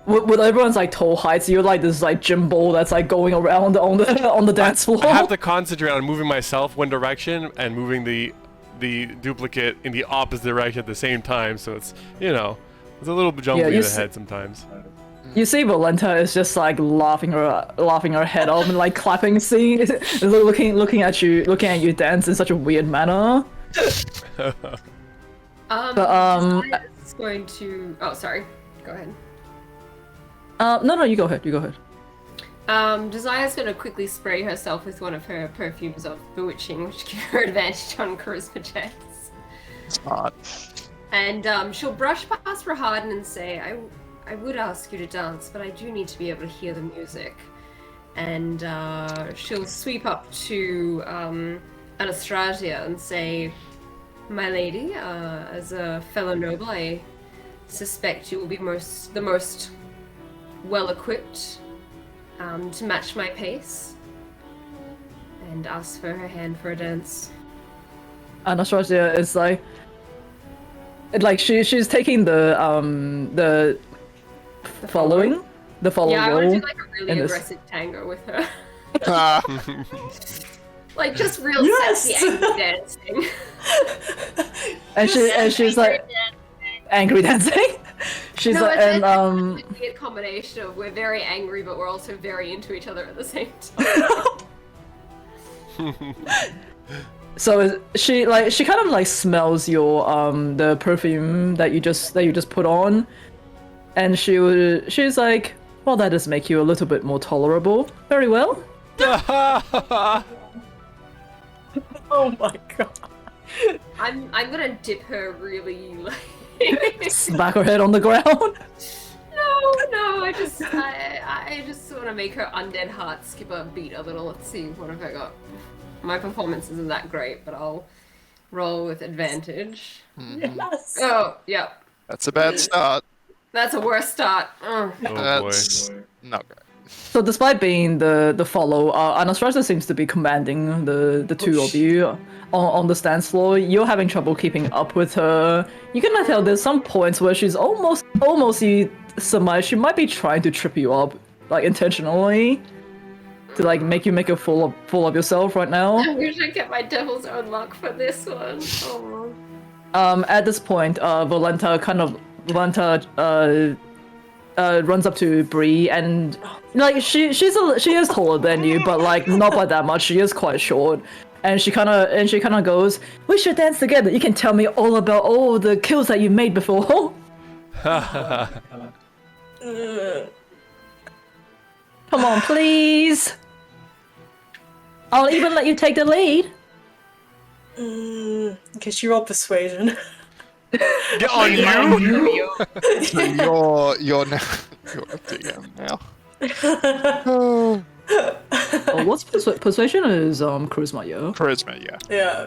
with everyone's like tall heights, you're like this like gym ball that's like going around on the dance floor. I have to concentrate on moving myself one direction and moving the duplicate in the opposite direction at the same time. So it's it's a little bit jumbly in you the s- head sometimes. You see, Valenta is just like laughing her head off and like clapping, seeing, looking at you dance in such a weird manner. Desira's going to. Oh, sorry. Go ahead. No, you go ahead. You go ahead. Desire's going to quickly spray herself with one of her perfumes of bewitching, which give her advantage on charisma checks. Smart. And she'll brush past Rahaden and say, I would ask you to dance, but I do need to be able to hear the music. And she'll sweep up to Anastasia and say, "My lady, as a fellow noble, I suspect you will be the most well-equipped to match my pace." And ask for her hand for a dance. Anastasia is like she's taking the following the follow Yeah, I want to role do like a really in this. aggressive tango with her. Ah, Like just real Yes! sexy angry dancing. And she's like angry dancing. She's No, like, it's and a weird combination of we're very angry, but we're also very into each other at the same time. so she kind of like smells your the perfume that you just put on, and she's like, well, that does make you a little bit more tolerable. Very well. Oh my god. I'm gonna dip her really like. Smack her head on the ground. No, I just want to make her undead heart skip a beat a little. Let's see, what have I got? My performance isn't that great, but I'll roll with advantage. Yes. Oh, yep. that's a bad start. That's a worse start. Oh That's boy. not great. So despite being the follow, Anastasia seems to be commanding the two of you on the stance floor. You're having trouble keeping up with her. You can tell there's some points where she's almost you surmise she might be trying to trip you up, like intentionally, to like make a fool of yourself right now. I wish I kept my devil's own luck for this one. Oh. At this point, Volenta runs up to Bree and like she is taller than you, but like not by that much. She is quite short, and she kind of goes, "We should dance together. You can tell me all about all the kills that you made before." Come on, please. I'll even let you take the lead. Okay, she rolled persuasion. Get on you! So you're now you're a DM now. Oh, Oh, what's persuasion is charisma, yo. charisma, yeah. Yeah.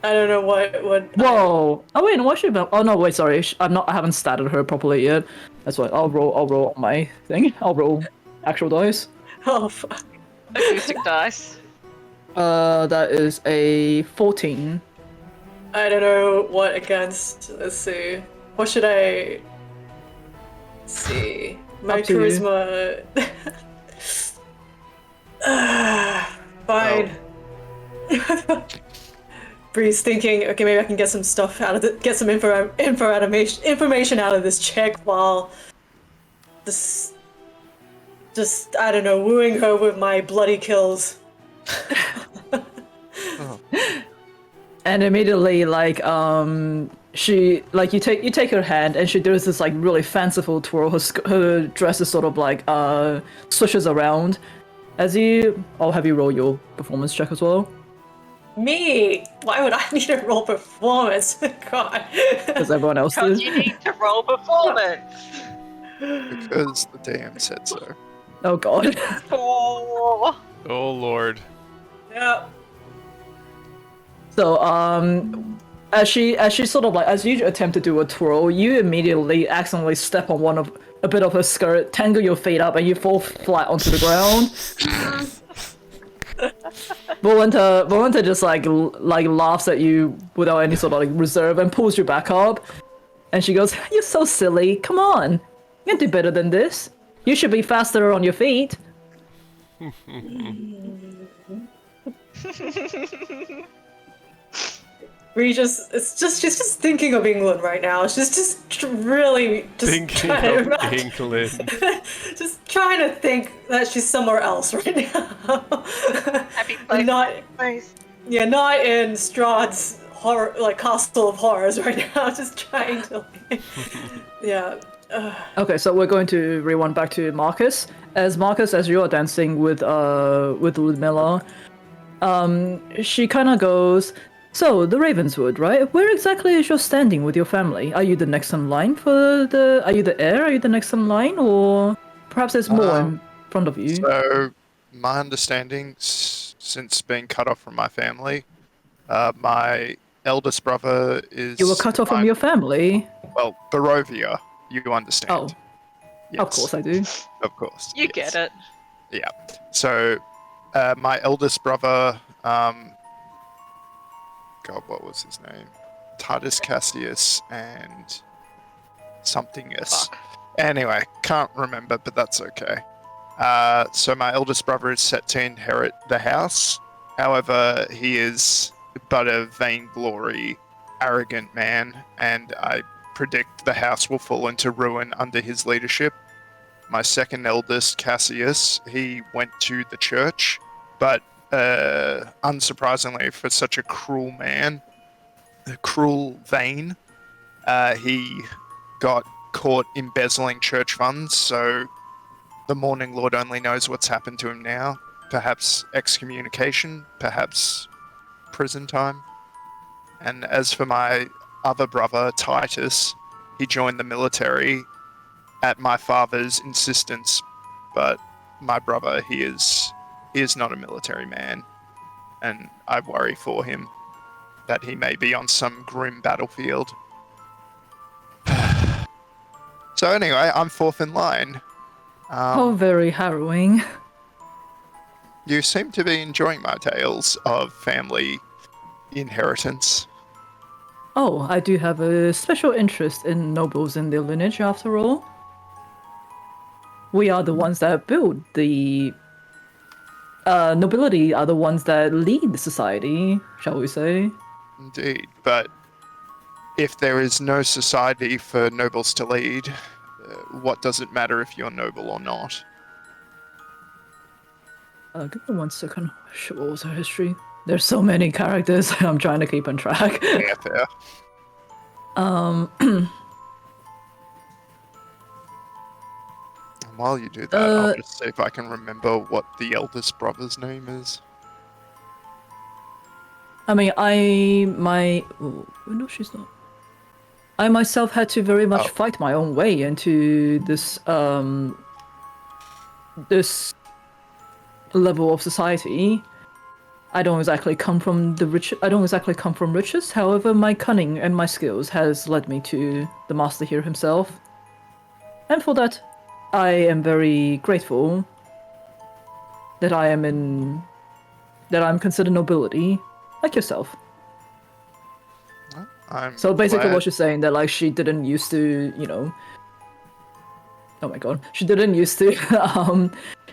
I don't know what. Whoa! Oh wait, what should oh no, wait, sorry. I haven't started her properly yet. That's why I'll roll on my thing. I'll roll actual dice. Oh fuck. Acoustic dice. That is a 14. I don't know what against. Let's see. What should I see? My Up to you. charisma. Fine. Bree's thinking, okay, maybe I can get some stuff out of get some information out of this chick while just I don't know, wooing her with my bloody kills. And immediately, like, she, like, you take her hand, and she does this, like, really fanciful twirl. Her dress is sort of, like, swishes around. As you... I'll have you roll your performance check as well. Me? Why would I need to roll performance? God. As everyone else Because did. you need to roll performance. Because the DM said so. Oh, God. Oh. Oh lord. Yeah. So, as she sort of, like, as you attempt to do a twirl, you immediately accidentally step on a bit of her skirt, tangle your feet up, and you fall flat onto the ground. Volenta just like laughs at you without any sort of like reserve and pulls you back up, and she goes, "You're so silly. Come on, you can do better than this. You should be faster on your feet." She's just thinking of England right now. She's just really just Thinking trying of to England. just trying to think that she's somewhere else right now. Happy place. Not Place. yeah, not in Strahd's horror like Castle of Horrors right now. Just trying to like, yeah. Okay, so we're going to rewind back to Marcus. As you are dancing with Ludmilla, she kind of goes, "So, the Ravenswood, right? Where exactly is your standing with your family? Are you the next in line are you the heir? Are you the next in line? Or perhaps there's more in front of you?" So, my understanding, since being cut off from my family, My eldest brother is. You were cut off from your family. Well, Barovia, you understand. Oh, Yes, of course I do. Of course. You yes. get it. Yeah. So, my eldest brother, God, what was his name? Titus Cassius and something else. Fuck. Anyway, can't remember, but that's okay. So my eldest brother is set to inherit the house. However, he is but a vainglory, arrogant man, and I predict the house will fall into ruin under his leadership. My second eldest, Cassius, he went to the church, but unsurprisingly for such a cruel man, a cruel vein, he got caught embezzling church funds, so the Morning Lord only knows what's happened to him now. Perhaps excommunication, perhaps prison time. And as for my other brother, Titus, he joined the military at my father's insistence, but my brother, he is not a military man, and I worry for him that he may be on some grim battlefield. So anyway, I'm fourth in line. Oh, very harrowing. You seem to be enjoying my tales of family inheritance. Oh, I do have a special interest in nobles and their lineage, after all. We are the ones that build the nobility, are the ones that lead the society, shall we say. Indeed, but if there is no society for nobles to lead, what does it matter if you're noble or not? Give me 1 second. Shit, what was her history? There's so many characters, I'm trying to keep on track. Yeah, fair. While you do that, I'll just see if I can remember what the eldest brother's name is. I mean, no, she's not. I myself had to very much fight my own way into this this level of society. I don't exactly come from riches. However, my cunning and my skills has led me to the master here himself, and for that, I am very grateful that I'm considered nobility, like yourself. So basically what she's saying that like she didn't used to, oh my god, she didn't used to,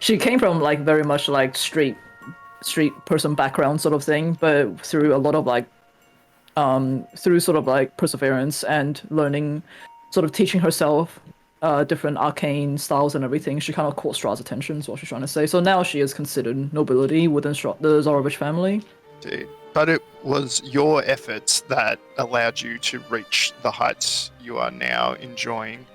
she came from like very much like street person background sort of thing, but through a lot of like, through sort of like perseverance and learning, sort of teaching herself different arcane styles and everything, she kind of caught Strahd's attention, is what she's trying to say. So now she is considered nobility within the Zarovich family. Indeed. But it was your efforts that allowed you to reach the heights you are now enjoying.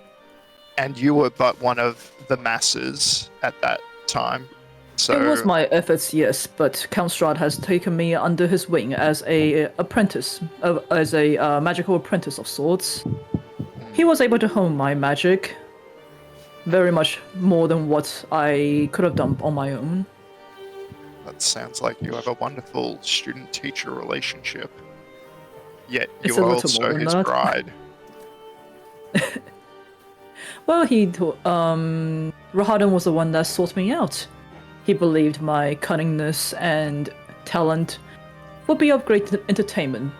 And you were but one of the masses at that time. So it was my efforts, yes, but Count Strahd has taken me under his wing as a magical apprentice of sorts. He was able to hone my magic very much more than what I could have done on my own. That sounds like you have a wonderful student-teacher relationship. Yet It's you a are little more also than his that. bride. Well, Rahadan was the one that sought me out. He believed my cunningness and talent would be of great entertainment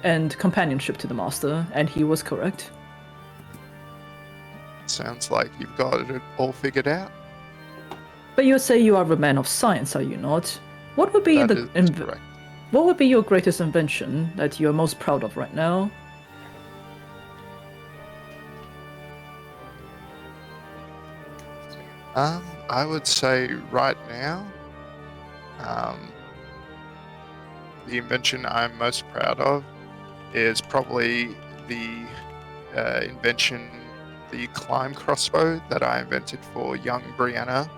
and companionship to the master, and he was correct. Sounds like you've got it all figured out. But you say you are a man of science, are you not? What would be That is correct. What would be your greatest invention that you are most proud of right now? I would say right now, the invention I'm most proud of is probably the invention, the climb crossbow that I invented for young Brianna,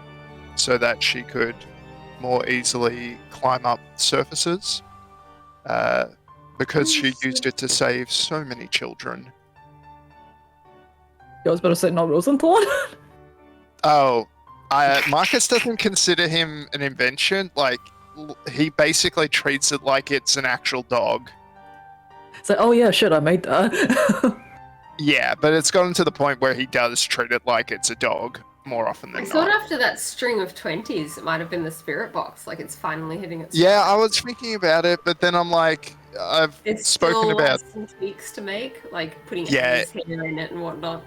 so that she could more easily climb up surfaces, because she used it to save so many children. I was about to say not Rosenthorn. Oh, Marcus doesn't consider him an invention. Like, he basically treats it like it's an actual dog. It's like, oh yeah, shit, I made that. Yeah, but it's gotten to the point where he does treat it like it's a dog more often I than thought not. after that string of 20s, it might have been the spirit box. Like it's finally hitting its. Yeah, stride. I was thinking about it, but then I'm like, I've It's spoken still about. some tweaks to make, like putting Yeah. A's hair in it and whatnot.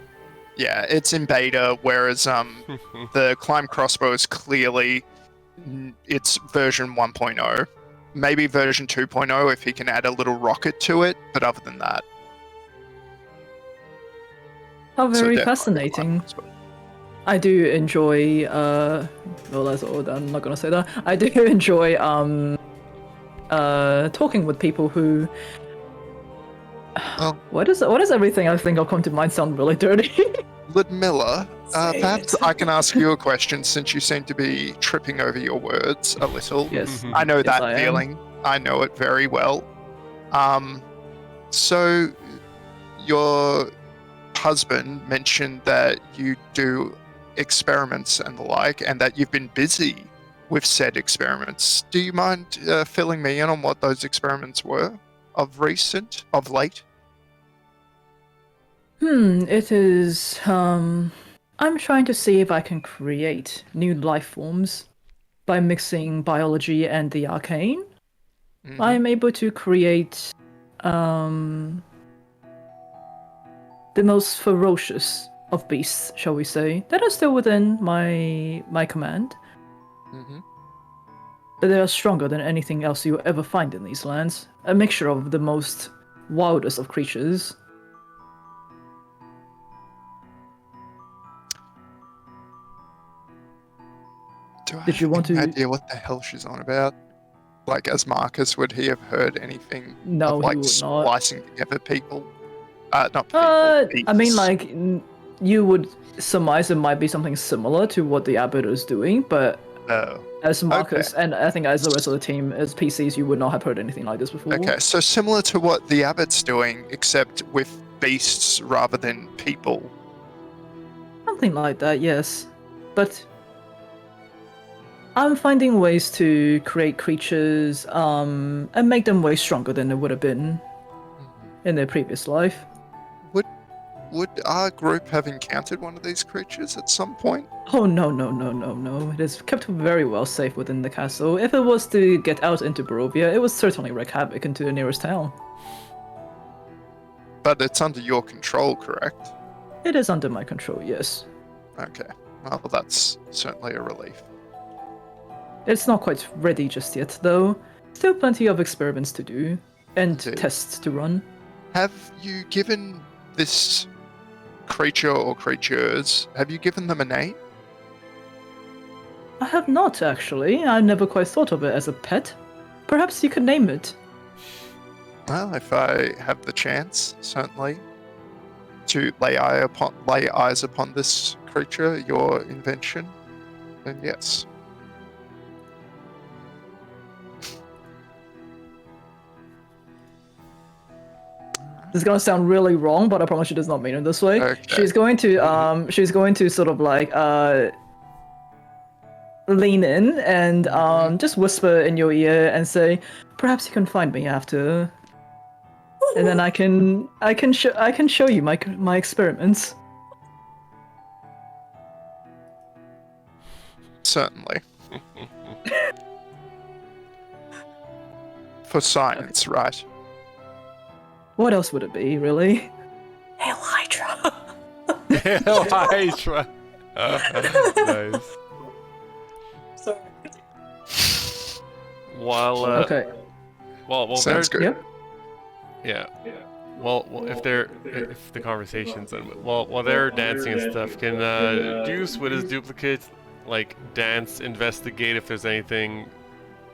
Yeah, it's in beta, whereas the climb crossbow is clearly it's version 1.0. Maybe version 2.0 if he can add a little rocket to it, but other than that. How so very definitely fascinating. climb crossbow. I do enjoy well that's all, I'm not gonna say that. I do enjoy talking with people who Well, what is everything I think I'll come to mind sound really dirty? Ludmilla, Say perhaps it. I can ask you a question since you seem to be tripping over your words a little. Yes. I know Yes, that I am. feeling. I know it very well. So your husband mentioned that you do experiments and the like, and that you've been busy with said experiments. Do you mind filling me in on what those experiments were of late? It is I'm trying to see if I can create new life forms by mixing biology and the arcane. Mhm. I'm able to create the most ferocious of beasts, shall we say, that are still within my command, Mhm. but they are stronger than anything else you'll ever find in these lands. A mixture of the most wildest of creatures. Do I Did you have want any to- idea what the hell she's on about? Like, as Marcus, would he have heard anything No, of he like would not. splicing together people? Not people. I mean, beasts. like, you would surmise it might be something similar to what the abbot is doing, but Oh. as Marcus and I think as the rest of the team, as PCs, you would not have heard anything like this before. Okay, so similar to what the abbot's doing, except with beasts rather than people. Something like that, yes. But I'm finding ways to create creatures and make them way stronger than they would have been in their previous life. Would our group have encountered one of these creatures at some point? Oh no, no, no, no, no. It is kept very well safe within the castle. If it was to get out into Barovia, it would certainly wreak havoc into the nearest town. But it's under your control, correct? It is under my control, yes. Okay. Well, that's certainly a relief. It's not quite ready just yet, though. Still plenty of experiments to do, and Indeed. tests to run. Have you given this creature or creatures, have you given them a name? I have not, actually. I never quite thought of it as a pet. Perhaps you could name it. Well, if I have the chance, certainly, to lay eyes upon this creature, your invention, then yes. This is gonna sound really wrong, but I promise she does not mean it this way. Okay. She's going to sort of like lean in and just whisper in your ear and say, "Perhaps you can find me after." And then I can show you my experiments. Certainly. For science, right? What else would it be, really? Hail Hydra. Hydra. Nice. Sorry. While Okay. well, Sounds they're, good. Yeah. Well, if the conversations and while they're dancing and stuff, can Deuce with his duplicate like dance investigate if there's anything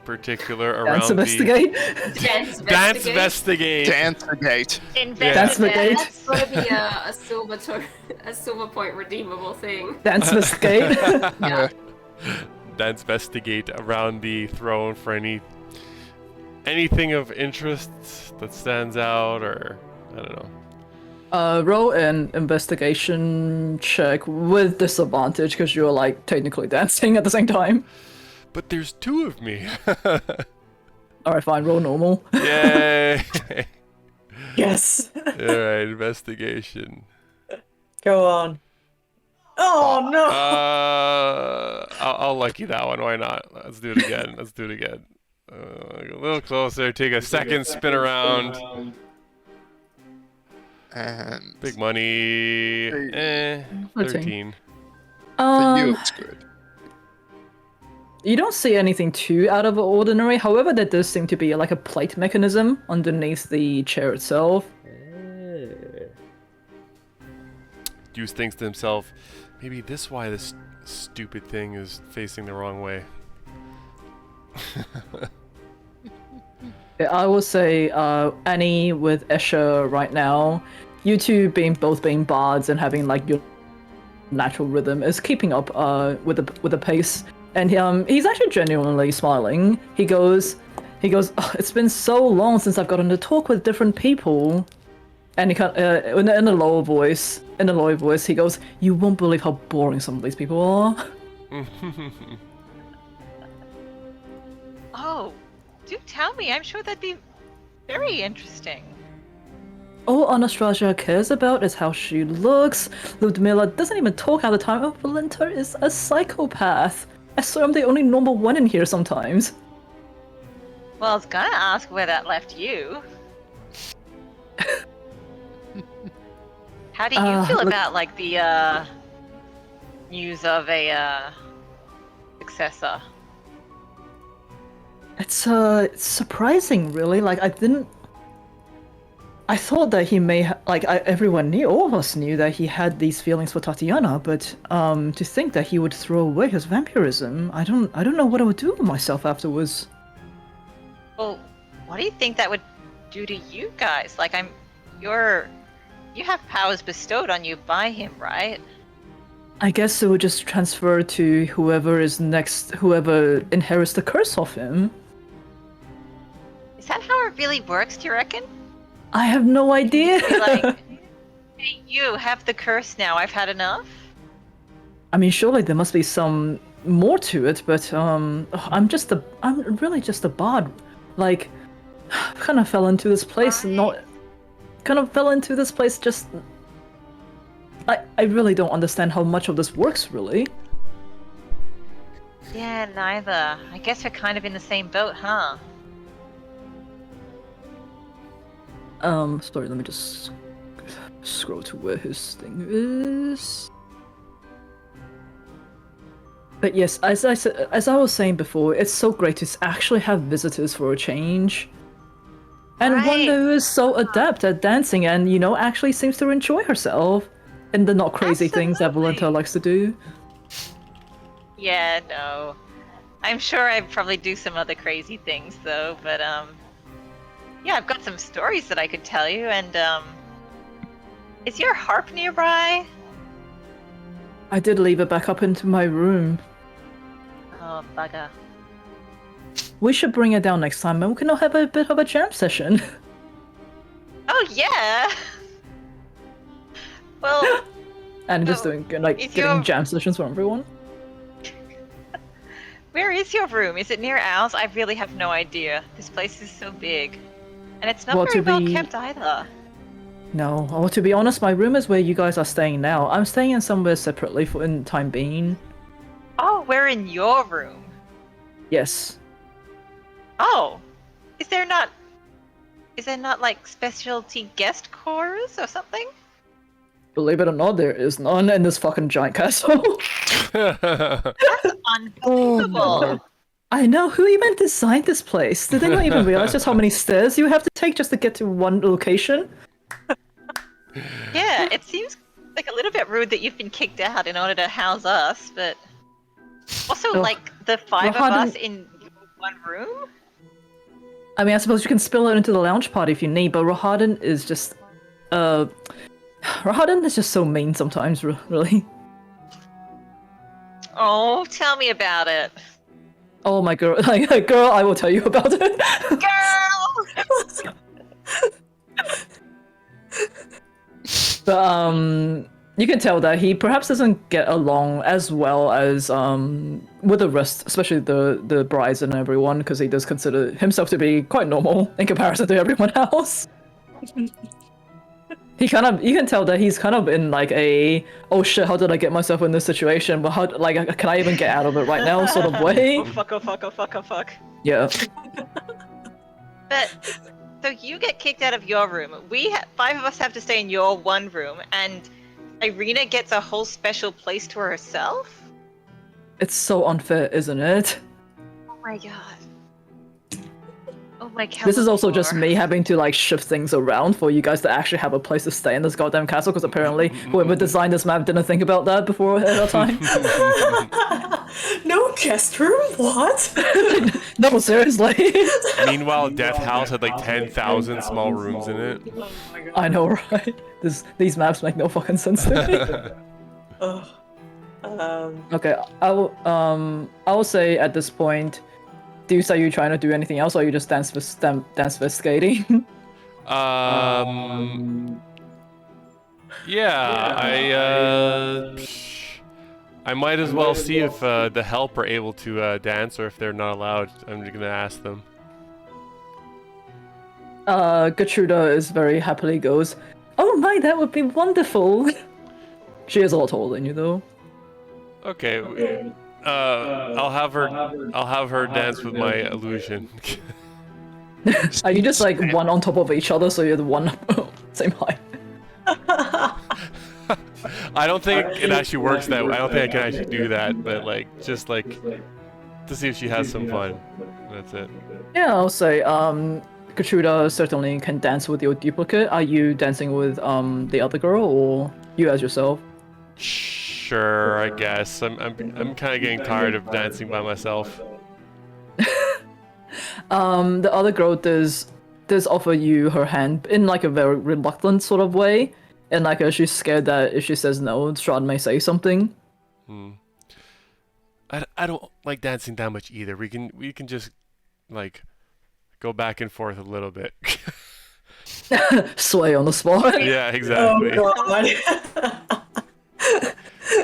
particular around Dance investigate. Dance Dance investigate. investigate. Dancergate. Dance investigate. That's gotta be a silver point redeemable thing. Dance investigate. Yeah. Dance investigate around the throne for anything of interest that stands out, or I don't know. Roll an investigation check with disadvantage because you're like technically dancing at the same time. But there's two of me. Alright, fine, roll normal. Yay! Yes. Alright, investigation. Go on. Oh no. I'll lucky that one. Why not? Let's do it again. Let's do it again. A little closer. Take a second spin around. And Big money. 13. for you, it's good. You don't see anything too out of the ordinary. However, there does seem to be like a plate mechanism underneath the chair itself. Deuce thinks to himself, maybe this why this stupid thing is facing the wrong way. Yeah, I will say, Annie with Escher right now, you two both being bards and having like your natural rhythm is keeping up with the pace. And he's actually genuinely smiling. He goes, "Oh, it's been so long since I've gotten to talk with different people." And he in a lower voice, he goes, "You won't believe how boring some of these people are." Oh, do tell me. I'm sure that'd be very interesting. All Anastasia cares about is how she looks. Ludmilla doesn't even talk all the time. Oh, Valentina is a psychopath. I swear I'm the only normal one in here sometimes. Well, I was gonna ask where that left you. How do you feel look- about like the news of a successor? It's surprising, really. Like, I thought that he may everyone knew, all of us knew that he had these feelings for Tatiana, but to think that he would throw away his vampirism, I don't know what I would do with myself afterwards. Well, what do you think that would do to you guys? Like, you have powers bestowed on you by him, right? I guess it would just transfer to whoever is next, whoever inherits the curse of him. Is that how it really works, do you reckon? I have no idea. Be like, hey, you have the curse now, I've had enough? I mean, surely there must be some more to it, but I'm really just a bard. Like, kind of fell into this place, just. I really don't understand how much of this works, really. Yeah, neither. I guess we're kind of in the same boat, huh? Sorry, let me just scroll to where his thing is. But yes, as I was saying before, it's so great to actually have visitors for a change. And one Right. who is so adept at dancing and, actually seems to enjoy herself. And the not crazy things that Absolutely. Valenta likes to do. Yeah, no. I'm sure I'd probably do some other crazy things though, but yeah, I've got some stories that I could tell you, and is your harp nearby? I did leave it back up into my room. Oh, bugger. We should bring it down next time and we can all have a bit of a jam session. Oh yeah. Well, And just Oh, doing is getting your- jam sessions for everyone. where is your room? Is it near ours? I really have no idea. This place is so big, and it's not Well, very to well be- kept either. No, well, to be honest, my room is where you guys are staying now. I'm staying in somewhere separately for in time being. Oh, we're in your room. Yes. Oh, is there not like specialty guest quarters or something? Believe it or not, there is none in this fucking giant castle. Unbelievable. I know, who even designed this place? Did they not even realize just how many stairs you have to take just to get to one location? Yeah, it seems like a little bit rude that you've been kicked out in order to house us, but also Ugh. like the five Well, of how us do- in one room? I mean, I suppose you can spill it into the lounge party if you need, but Rohadin is just... Rohadin is just so mean sometimes, really. Oh, tell me about it. Oh my girl, girl, I will tell you about it. Girl! But You can tell that he perhaps doesn't get along as well as with the rest, especially the brides and everyone, because he does consider himself to be quite normal in comparison to everyone else. You can tell that he's kind of in like a, oh shit, how did I get myself in this situation? But how, like, can I even get out of it right now sort of way? Oh fuck, oh fuck, oh fuck, oh fuck. Yeah. But, so you get kicked out of your room. Five of us have to stay in your one room, and Irina gets a whole special place to herself? It's so unfair, isn't it? Oh my god. Oh my god. This is also just me having to like shift things around for you guys to actually have a place to stay in this goddamn castle, because apparently whoever designed this map didn't think about that before at our time. No guest room? What? No, seriously. Meanwhile, Death House had like 10,000 small rooms in it. Oh my god. I know, right? These maps make no fucking sense to me. Ugh. Okay, I will say at this point, do you say you're trying to do anything else, or you just dance for skating? Yeah, I might as well see if the help are able to dance, or if they're not allowed. I'm just gonna ask them. Gertruda is very happily goes, oh my, that would be wonderful. She is a lot taller than you though. Okay, I'll have her dance with my illusion. Are you just like one on top of each other, so you're the one same height? I don't think it actually works that way. I don't think I can actually do that, but like, just like, to see if she has some fun. That's it. Yeah, I'll say, Gertruda certainly can dance with your duplicate. Are you dancing with the other girl, or you as yourself? Sure, I guess. I'm kind of getting tired of dancing by myself. The other girl does offer you her hand in like a very reluctant sort of way, and like she's scared that if she says no, Strahd may say something. I don't like dancing that much either. We can just like go back and forth a little bit. Sway on the spot. Yeah, exactly. Oh god.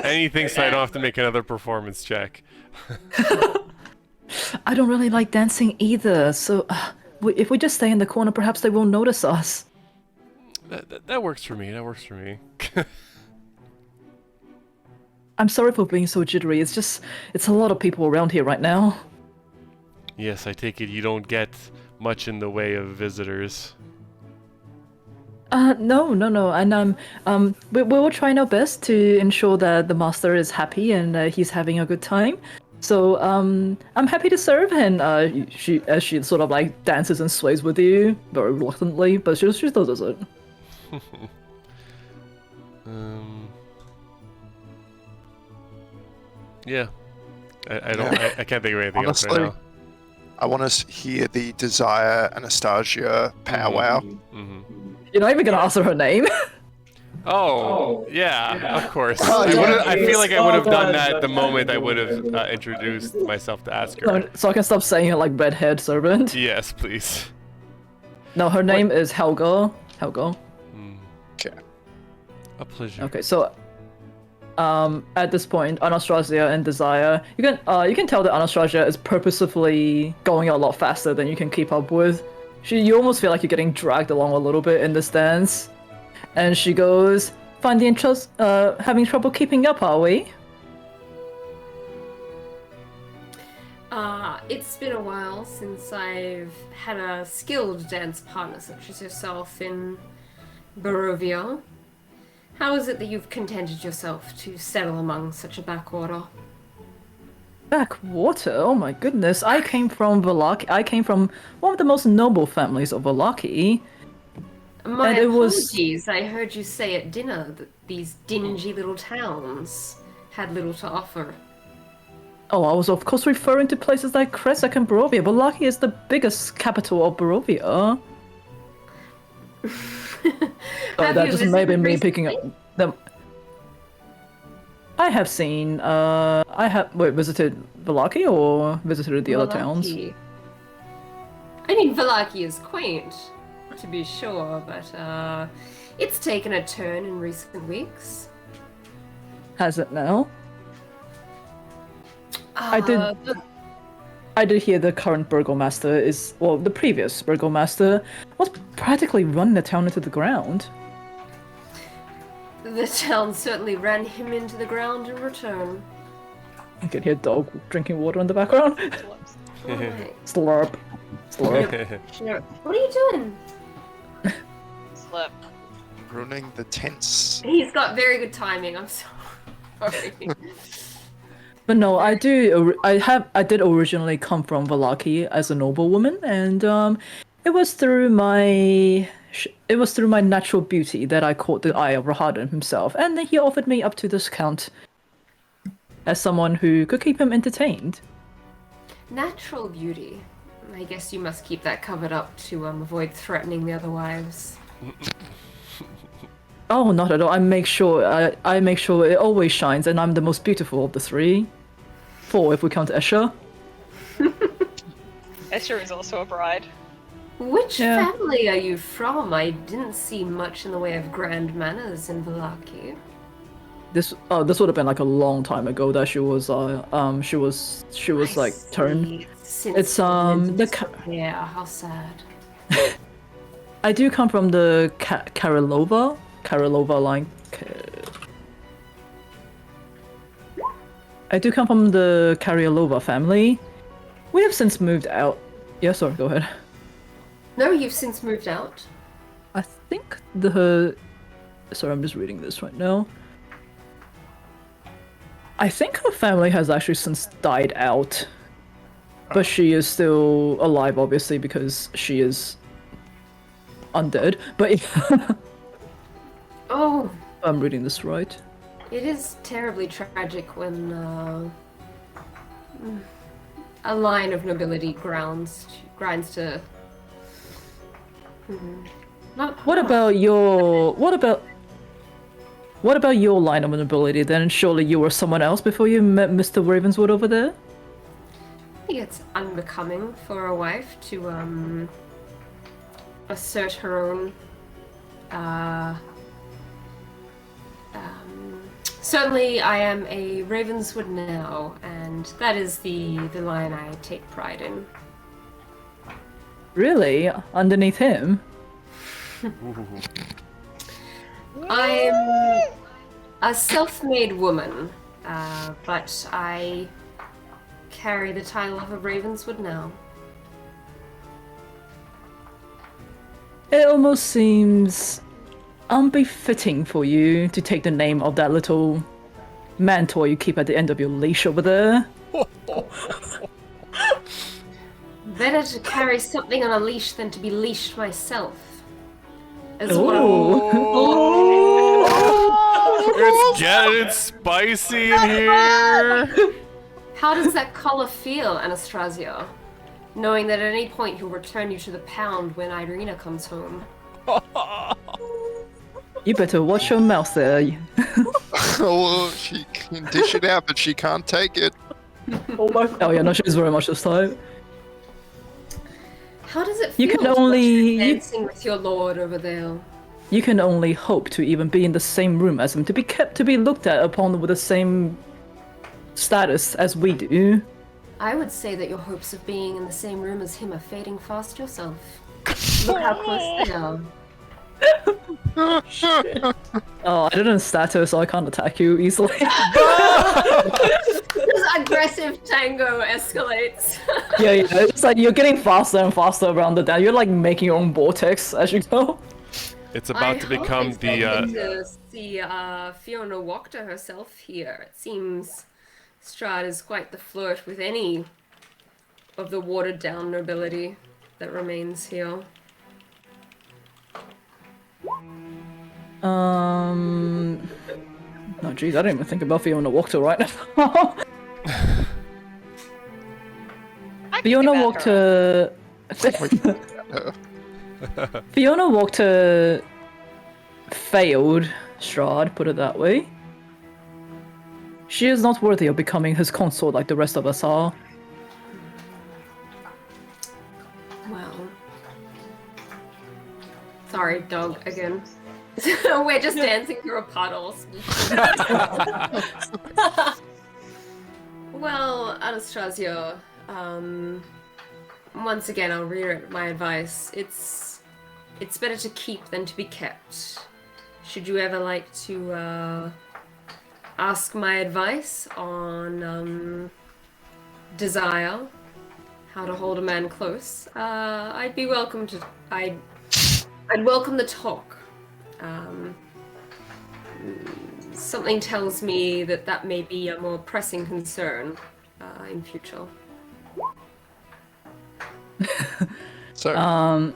Anything so I don't have to make another performance check. I don't really like dancing either, so if we just stay in the corner, perhaps they won't notice us. That works for me. That works for me. I'm sorry for being so jittery. It's a lot of people around here right now. Yes, I take it you don't get much in the way of visitors. No, and we will try our best to ensure that the master is happy and he's having a good time. So, I'm happy to serve, and she sort of like dances and sways with you very reluctantly, but she still does it. Yeah, I can't think of anything else right Honestly, now. I want to hear the Desire Anastasia powwow. You're not even gonna ask her name. Oh, yeah, of course. Oh, I feel like I would have Oh, done God. that the moment I would have introduced myself to ask her. So I can stop saying it like red-haired servant. Yes, please. No, her name is Helga. Helga. Okay. A pleasure. Okay, so at this point, Anastasia and Desire, you can tell that Anastasia is purposefully going a lot faster than you can keep up with. You almost feel like you're getting dragged along a little bit in this dance. And she goes, having trouble keeping up, are we? It's been a while since I've had a skilled dance partner such as yourself in Barovia. How is it that you've contented yourself to settle among such a backwater? Backwater? Oh my goodness. I came from Vallaki. I came from one of the most noble families of Vallaki. My And it was- apologies, I heard you say at dinner that these dingy little towns had little to offer. Oh, I was of course referring to places like Kresak and Barovia. Vallaki is the biggest capital of Barovia. So Have that you just may be visited me picking up recently? them. I have seen, visited Vallaki or visited the other towns? Vallaki. I mean, Vallaki is quaint, to be sure, but it's taken a turn in recent weeks. has it now. I did- the- I did hear the current burgomaster is, well, the previous burgomaster was practically running the town into the ground. The town certainly ran him into the ground in return. You can hear dog drinking water in the background. Oh, wait. Slurp. Slurp. Sure. What are you doing? Slip. Ruining the tense. He's got very good timing. I'm sorry. But no, I did originally come from Valaki as a noblewoman, and it was through my natural beauty that I caught the eye of Rahadan himself, and then he offered me up to this count as someone who could keep him entertained. Natural beauty. I guess you must keep that covered up to avoid threatening the other wives. Oh, not at all. I make sure it always shines, and I'm the most beautiful of the three. 4 if we count Escher. Esther is also a bride. Which Yeah. family are you from? I didn't see much in the way of grand manners in Valaki. This would have been like a long time ago that she was like turned. Since It's, the yeah, how sad. I do come from the Karalova line. I do come from the Karyalova family. We have since moved out. Yeah, sorry, go ahead. No, you've since moved out. I think sorry, I'm just reading this right now. I think her family has actually since died out. But she is still alive, obviously, because she is undead. But Oh, I'm reading this right. it is terribly tragic when a line of nobility grinds to. Not. What about your line of nobility then? Surely you were someone else before you met Mr. Ravenswood over there? I think it's unbecoming for a wife to assert her own. Certainly, I am a Ravenswood now, and that is the line I take pride in. Really? Underneath him? I'm a self-made woman, but I carry the title of a Ravenswood now. It almost seems unbefitting for you to take the name of that little mantle you keep at the end of your leash over there. Better to carry something on a leash than to be leashed myself. As Ooh. It's getting spicy in here. How does that collar feel, Anastasia? Knowing that at any point he'll return you to the pound when Irina comes home. You better watch your mouth there. Oh, she can dish it out, but she can't take it. Oh yeah, no, she's very much this type. How does it feel You can to watch only- you dancing with your lord over there? You can only hope to even be in the same room as him, to be looked at upon with the same status as we do. I would say that your hopes of being in the same room as him are fading fast yourself. Look how close they are. Oh, I didn't status, so I can't attack you easily. This aggressive tango escalates. Yeah, it's like you're getting faster and faster around the down. You're like making your own vortex as you go. It's about to become the. To see Fiona Wachter herself here. It seems Strahd is quite the flirt with any of the watered down nobility that remains here. No, geez, I don't even think about Fiona Wachter right now. I can Fiona think about her. Wachter. Fiona Wachter failed Strahd, put it that way. She is not worthy of becoming his consort like the rest of us are. Well. Sorry, dog, again. We're just dancing through a puddle. Well, Anastasio, once again, I'll reiterate my advice. It's better to keep than to be kept. Should you ever like to ask my advice on desire, how to hold a man close, I'd be welcome to. I'd welcome the talk. Something tells me that may be a more pressing concern in future. So Um,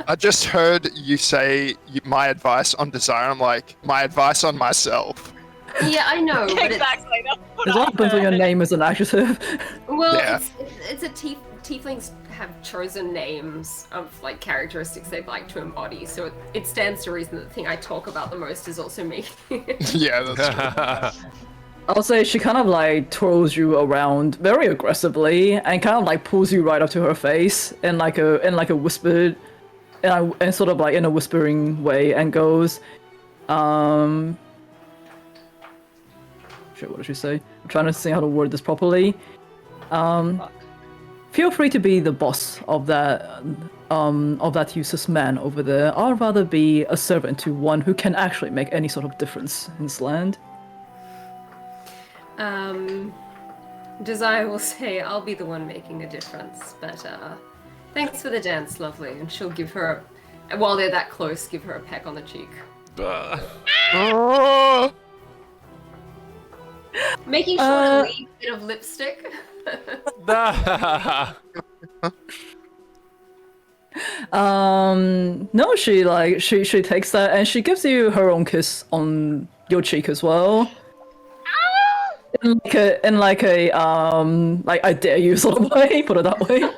I just heard you say my advice on desire. I'm like, my advice on myself. Yeah, I know, but Exactly. That's what Is what happens when your name is an adjective? well, Yeah. it's a tieflings have chosen names of like characteristics they'd like to embody, so it stands to reason that the thing I talk about the most is also me. Yeah, that's true. I'll say she kind of like twirls you around very aggressively and kind of like pulls you right up to her face in like a whispered and sort of like in a whispering way and goes, shit, what did she say? I'm trying to see how to word this properly. Feel free to be the boss of that useless man over there. I'd rather be a servant to one who can actually make any sort of difference in this land. Desire will say I'll be the one making a difference, but thanks for the dance, lovely. And she'll give her, while they're that close, give her a peck on the cheek. Oh! Making sure to leave a bit of lipstick. No, she takes that and she gives you her own kiss on your cheek as well. In like a like I dare you sort of way, put it that way.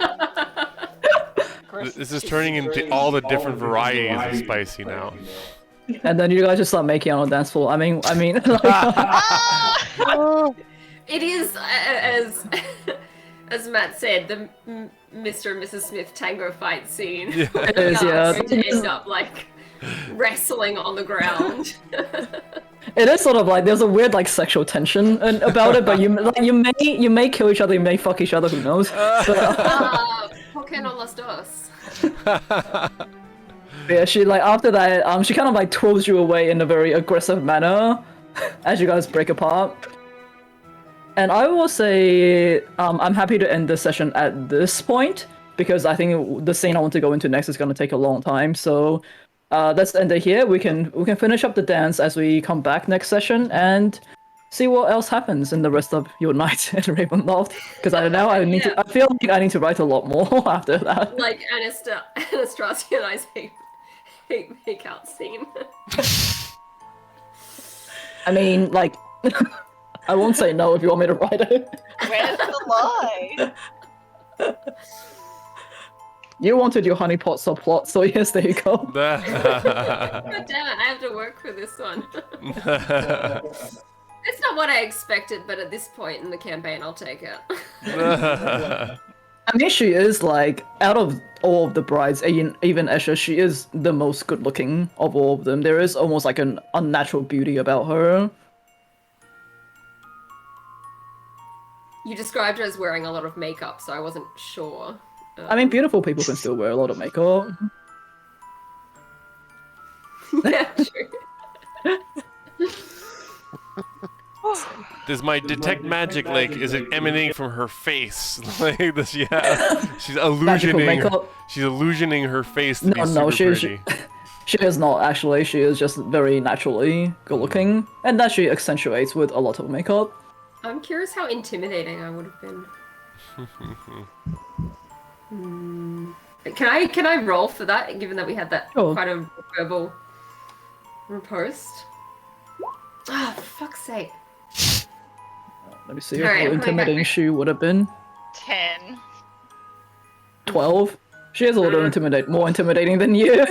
This is turning into all the different varieties of spicy now. And then you guys just start making out on the dance floor. I mean, like, It is as Matt said, the Mr. and Mrs. Smith tango fight scene. Yeah. It is, yeah. Going to end up like wrestling on the ground. it is sort of like there's a weird like sexual tension about it, but you may kill each other, you may fuck each other, who knows? ¿Por qué no las dos? Yeah, she like after that, she kind of like twirls you away in a very aggressive manner as you guys break apart. And I will say, I'm happy to end the session at this point because I think the scene I want to go into next is going to take a long time. So let's end it here. We can finish up the dance as we come back next session and see what else happens in the rest of your night in Ravenloft. Because I don't know, I feel like I need to write a lot more after that. Like Anastasia and I's hate makeout scene. I mean, like, I won't say no if you want me to write it. Where's the lie? You wanted your honeypot subplot, so yes, there you go. God damn it, I have to work for this one. It's not what I expected, but at this point in the campaign, I'll take it. I mean, she is like, out of all of the brides, even Esha, she is the most good looking of all of them. There is almost like an unnatural beauty about her. You described her as wearing a lot of makeup, so I wasn't sure. I mean, beautiful people can still wear a lot of makeup. Yeah, true. Does my detect magic, like, is it emanating from her face? Like this, yeah. She's illusioning. makeup? She's illusioning her face to No, be no, super she pretty. is not actually. She is just very naturally good looking, and that she accentuates with a lot of makeup. I'm curious how intimidating I would have been. Can I roll for that, given that we had that Sure. quite a verbal riposte? Ah, for fuck's sake. Let me see Alright, how I'm going intimidating back. she would have been. 10. 12. She is a little more intimidating than you.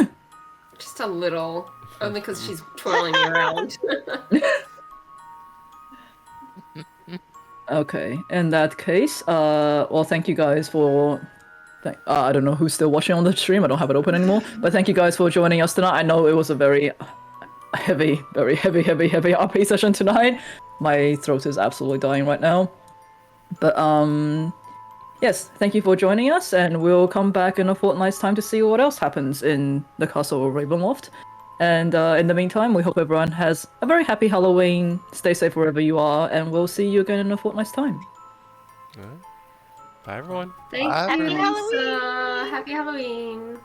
Just a little. Only because she's twirling me around. Okay, in that case, well, thank you guys for I don't know who's still watching on the stream. I don't have it open anymore. But thank you guys for joining us tonight. I know it was a very heavy RP session tonight. My throat is absolutely dying right now. But yes, thank you for joining us, and we'll come back in a fortnight's time to see what else happens in the Castle of Ravenloft. And in the meantime, we hope everyone has a very happy Halloween. Stay safe wherever you are, and we'll see you again in a fortnight's time. Bye, everyone. Thank Bye, you, Happy Lisa. Happy Halloween.